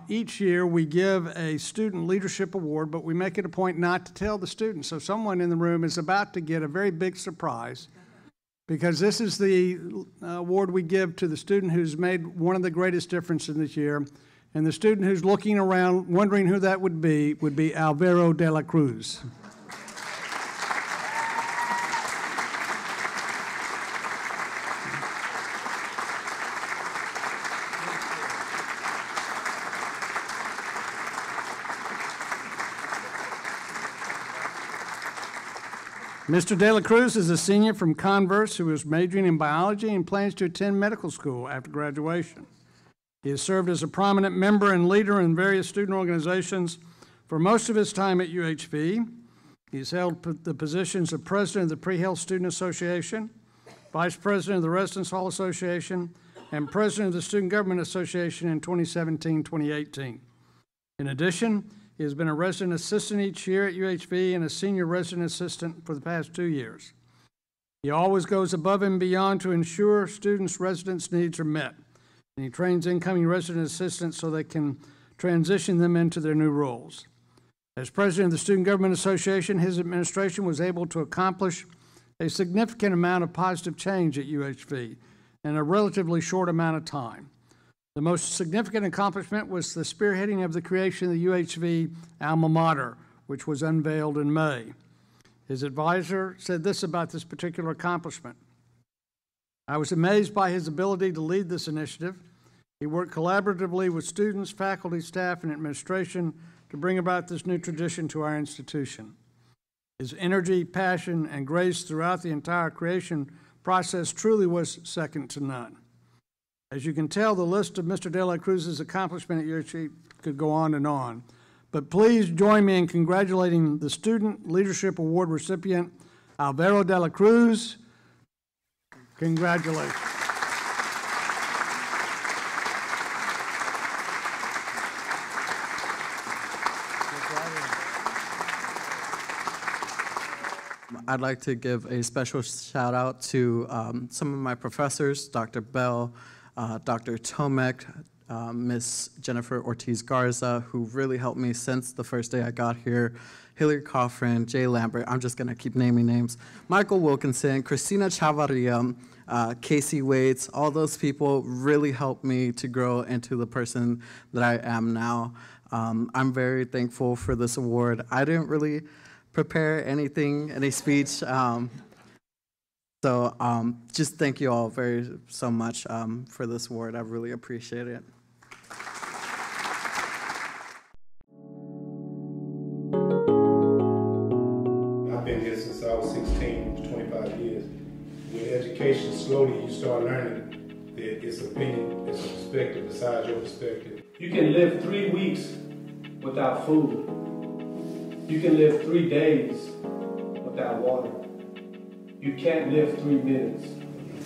Each year we give a student leadership award, but we make it a point not to tell the student. So someone in the room is about to get a very big surprise, because this is the award we give to the student who's made one of the greatest differences this year. And the student who's looking around wondering who that would be Alvaro de la Cruz. Mr. De La Cruz is a senior from Converse who is majoring in biology and plans to attend medical school after graduation. He has served as a prominent member and leader in various student organizations for most of his time at UHV. He has held the positions of president of the Pre-Health Student Association, vice president of the Residence Hall Association, and president of the Student Government Association in 2017-2018. In addition, he has been a resident assistant each year at UHV and a senior resident assistant for the past 2 years. He always goes above and beyond to ensure students' residents' needs are met, and he trains incoming resident assistants so they can transition them into their new roles. As president of the Student Government Association, his administration was able to accomplish a significant amount of positive change at UHV in a relatively short amount of time. The most significant accomplishment was the spearheading of the creation of the UHV alma mater, which was unveiled in May. His advisor said this about this particular accomplishment: "I was amazed by his ability to lead this initiative. He worked collaboratively with students, faculty, staff, and administration to bring about this new tradition to our institution. His energy, passion, and grace throughout the entire creation process truly was second to none." As you can tell, the list of Mr. De La Cruz's accomplishment at UHV could go on, but please join me in congratulating the Student Leadership Award recipient, Alvaro de la Cruz. Congratulations. I'd like to give a special shout out to some of my professors, Dr. Bell, Dr. Tomek, Miss Jennifer Ortiz Garza, who really helped me since the first day I got here, Hillary Coffrin, Jay Lambert, I'm just gonna keep naming names, Michael Wilkinson, Christina Chavarria, Casey Waits, all those people really helped me to grow into the person that I am now. I'm very thankful for this award. I didn't really prepare anything, any speech. So just thank you all so much for this award. I really appreciate it. I've been here since I was 16, 25 years. With education, slowly you start learning that it's opinion, it's a perspective besides your perspective. You can live 3 weeks without food. You can live 3 days without water. You can't live 3 minutes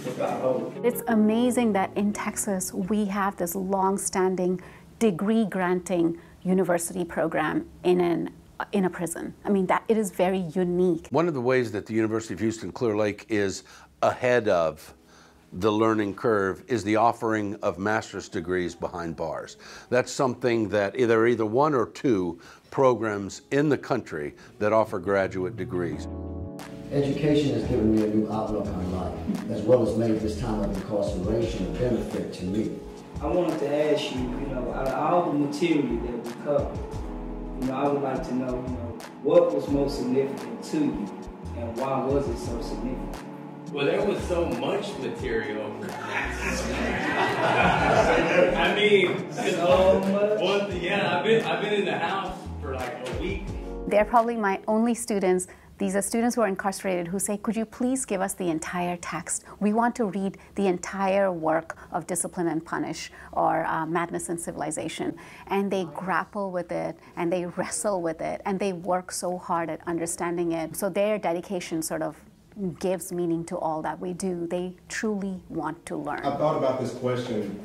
without hope. It's amazing that in Texas we have this long-standing degree-granting university program in a prison. I mean, that it is very unique. One of the ways that the University of Houston Clear Lake is ahead of the learning curve is the offering of master's degrees behind bars. That's something that there are either 1 or 2 programs in the country that offer graduate degrees. Education has given me a new outlook on life, as well as made this time of incarceration a benefit to me. I wanted to ask you, out of all the material that we covered, I would like to know, what was most significant to you, and why was it so significant? Well, there was so much material. I mean, so much. Yeah, I've been in the house for like a week. They're probably my only students. These are students who are incarcerated who say, could you please give us the entire text? We want to read the entire work of Discipline and Punish or Madness and Civilization. And they grapple with it, and they wrestle with it, and they work so hard at understanding it. So their dedication sort of gives meaning to all that we do. They truly want to learn. I thought about this question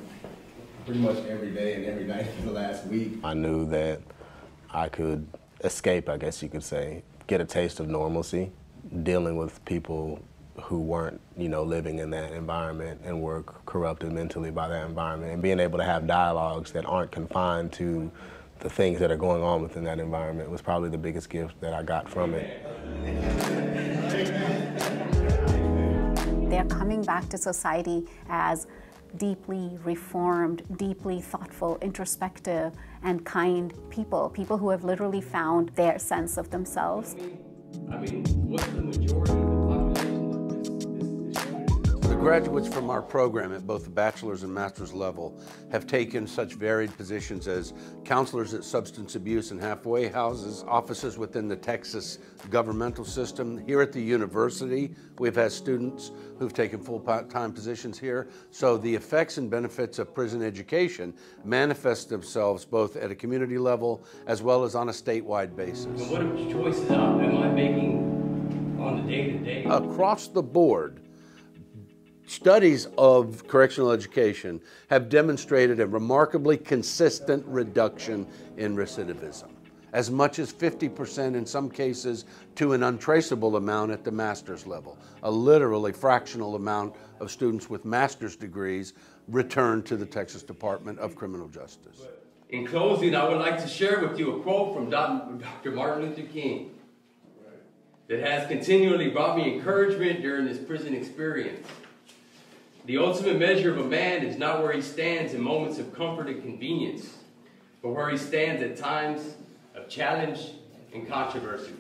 pretty much every day and every night for the last week. I knew that I could escape, I guess you could say, get a taste of normalcy, dealing with people who weren't, living in that environment and were corrupted mentally by that environment, and being able to have dialogues that aren't confined to the things that are going on within that environment was probably the biggest gift that I got from it. They're coming back to society as deeply reformed, deeply thoughtful, introspective, and kind people who have literally found their sense of themselves. I mean, what's the majority of the population of this The graduates from our program at both the bachelor's and master's level have taken such varied positions as counselors at substance abuse and halfway houses, offices within the Texas governmental system. Here at the university, we've had students who've taken full-time positions here. So the effects and benefits of prison education manifest themselves both at a community level as well as on a statewide basis. What choices am I making on the day-to-day? Across the board, studies of correctional education have demonstrated a remarkably consistent reduction in recidivism, as much as 50% in some cases to an untraceable amount at the master's level. A literally fractional amount of students with master's degrees return to the Texas Department of Criminal Justice. In closing, I would like to share with you a quote from Dr. Martin Luther King that has continually brought me encouragement during this prison experience. The ultimate measure of a man is not where he stands in moments of comfort and convenience, but where he stands at times of challenge and controversy.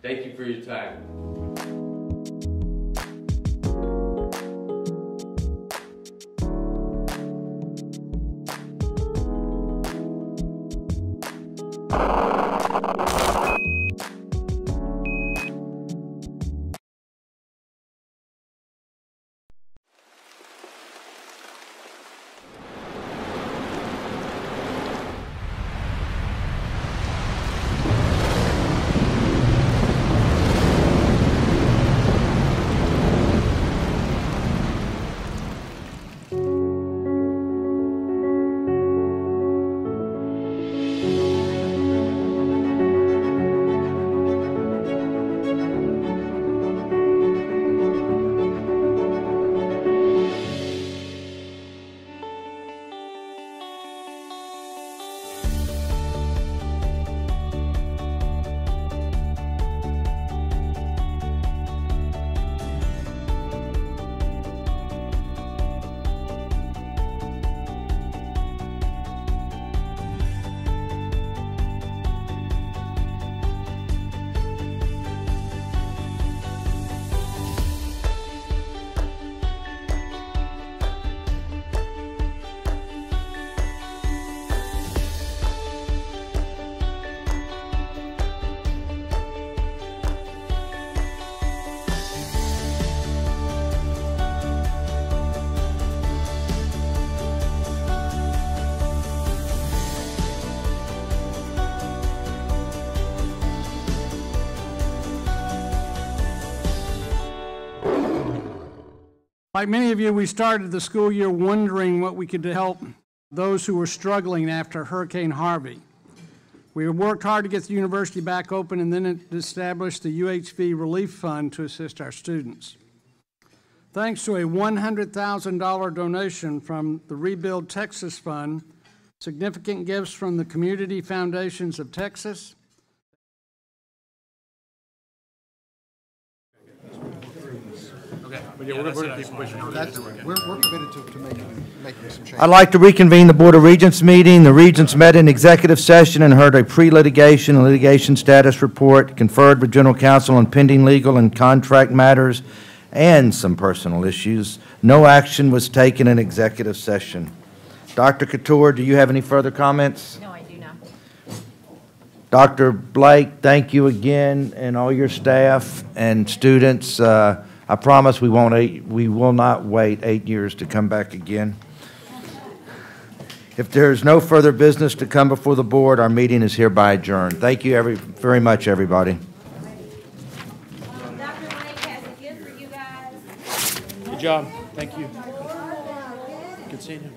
Thank you for your time. Like many of you, we started the school year wondering what we could do to help those who were struggling after Hurricane Harvey. We worked hard to get the university back open and then established the UHV Relief Fund to assist our students. Thanks to a $100,000 donation from the Rebuild Texas Fund, significant gifts from the Community Foundations of Texas, We're committed to making some changes. I'd like to reconvene the Board of Regents meeting. The Regents met in executive session and heard a pre-litigation and litigation status report, conferred with General Counsel on pending legal and contract matters, and some personal issues. No action was taken in executive session. Dr. Couture, do you have any further comments? No, I do not. Dr. Blake, thank you again, and all your staff and students. I promise we will not wait 8 years to come back again. If there is no further business to come before the board, our meeting is hereby adjourned. Thank you very much, everybody. Dr. Blake has a gift for you guys. Good job. Thank you. Good seeing you.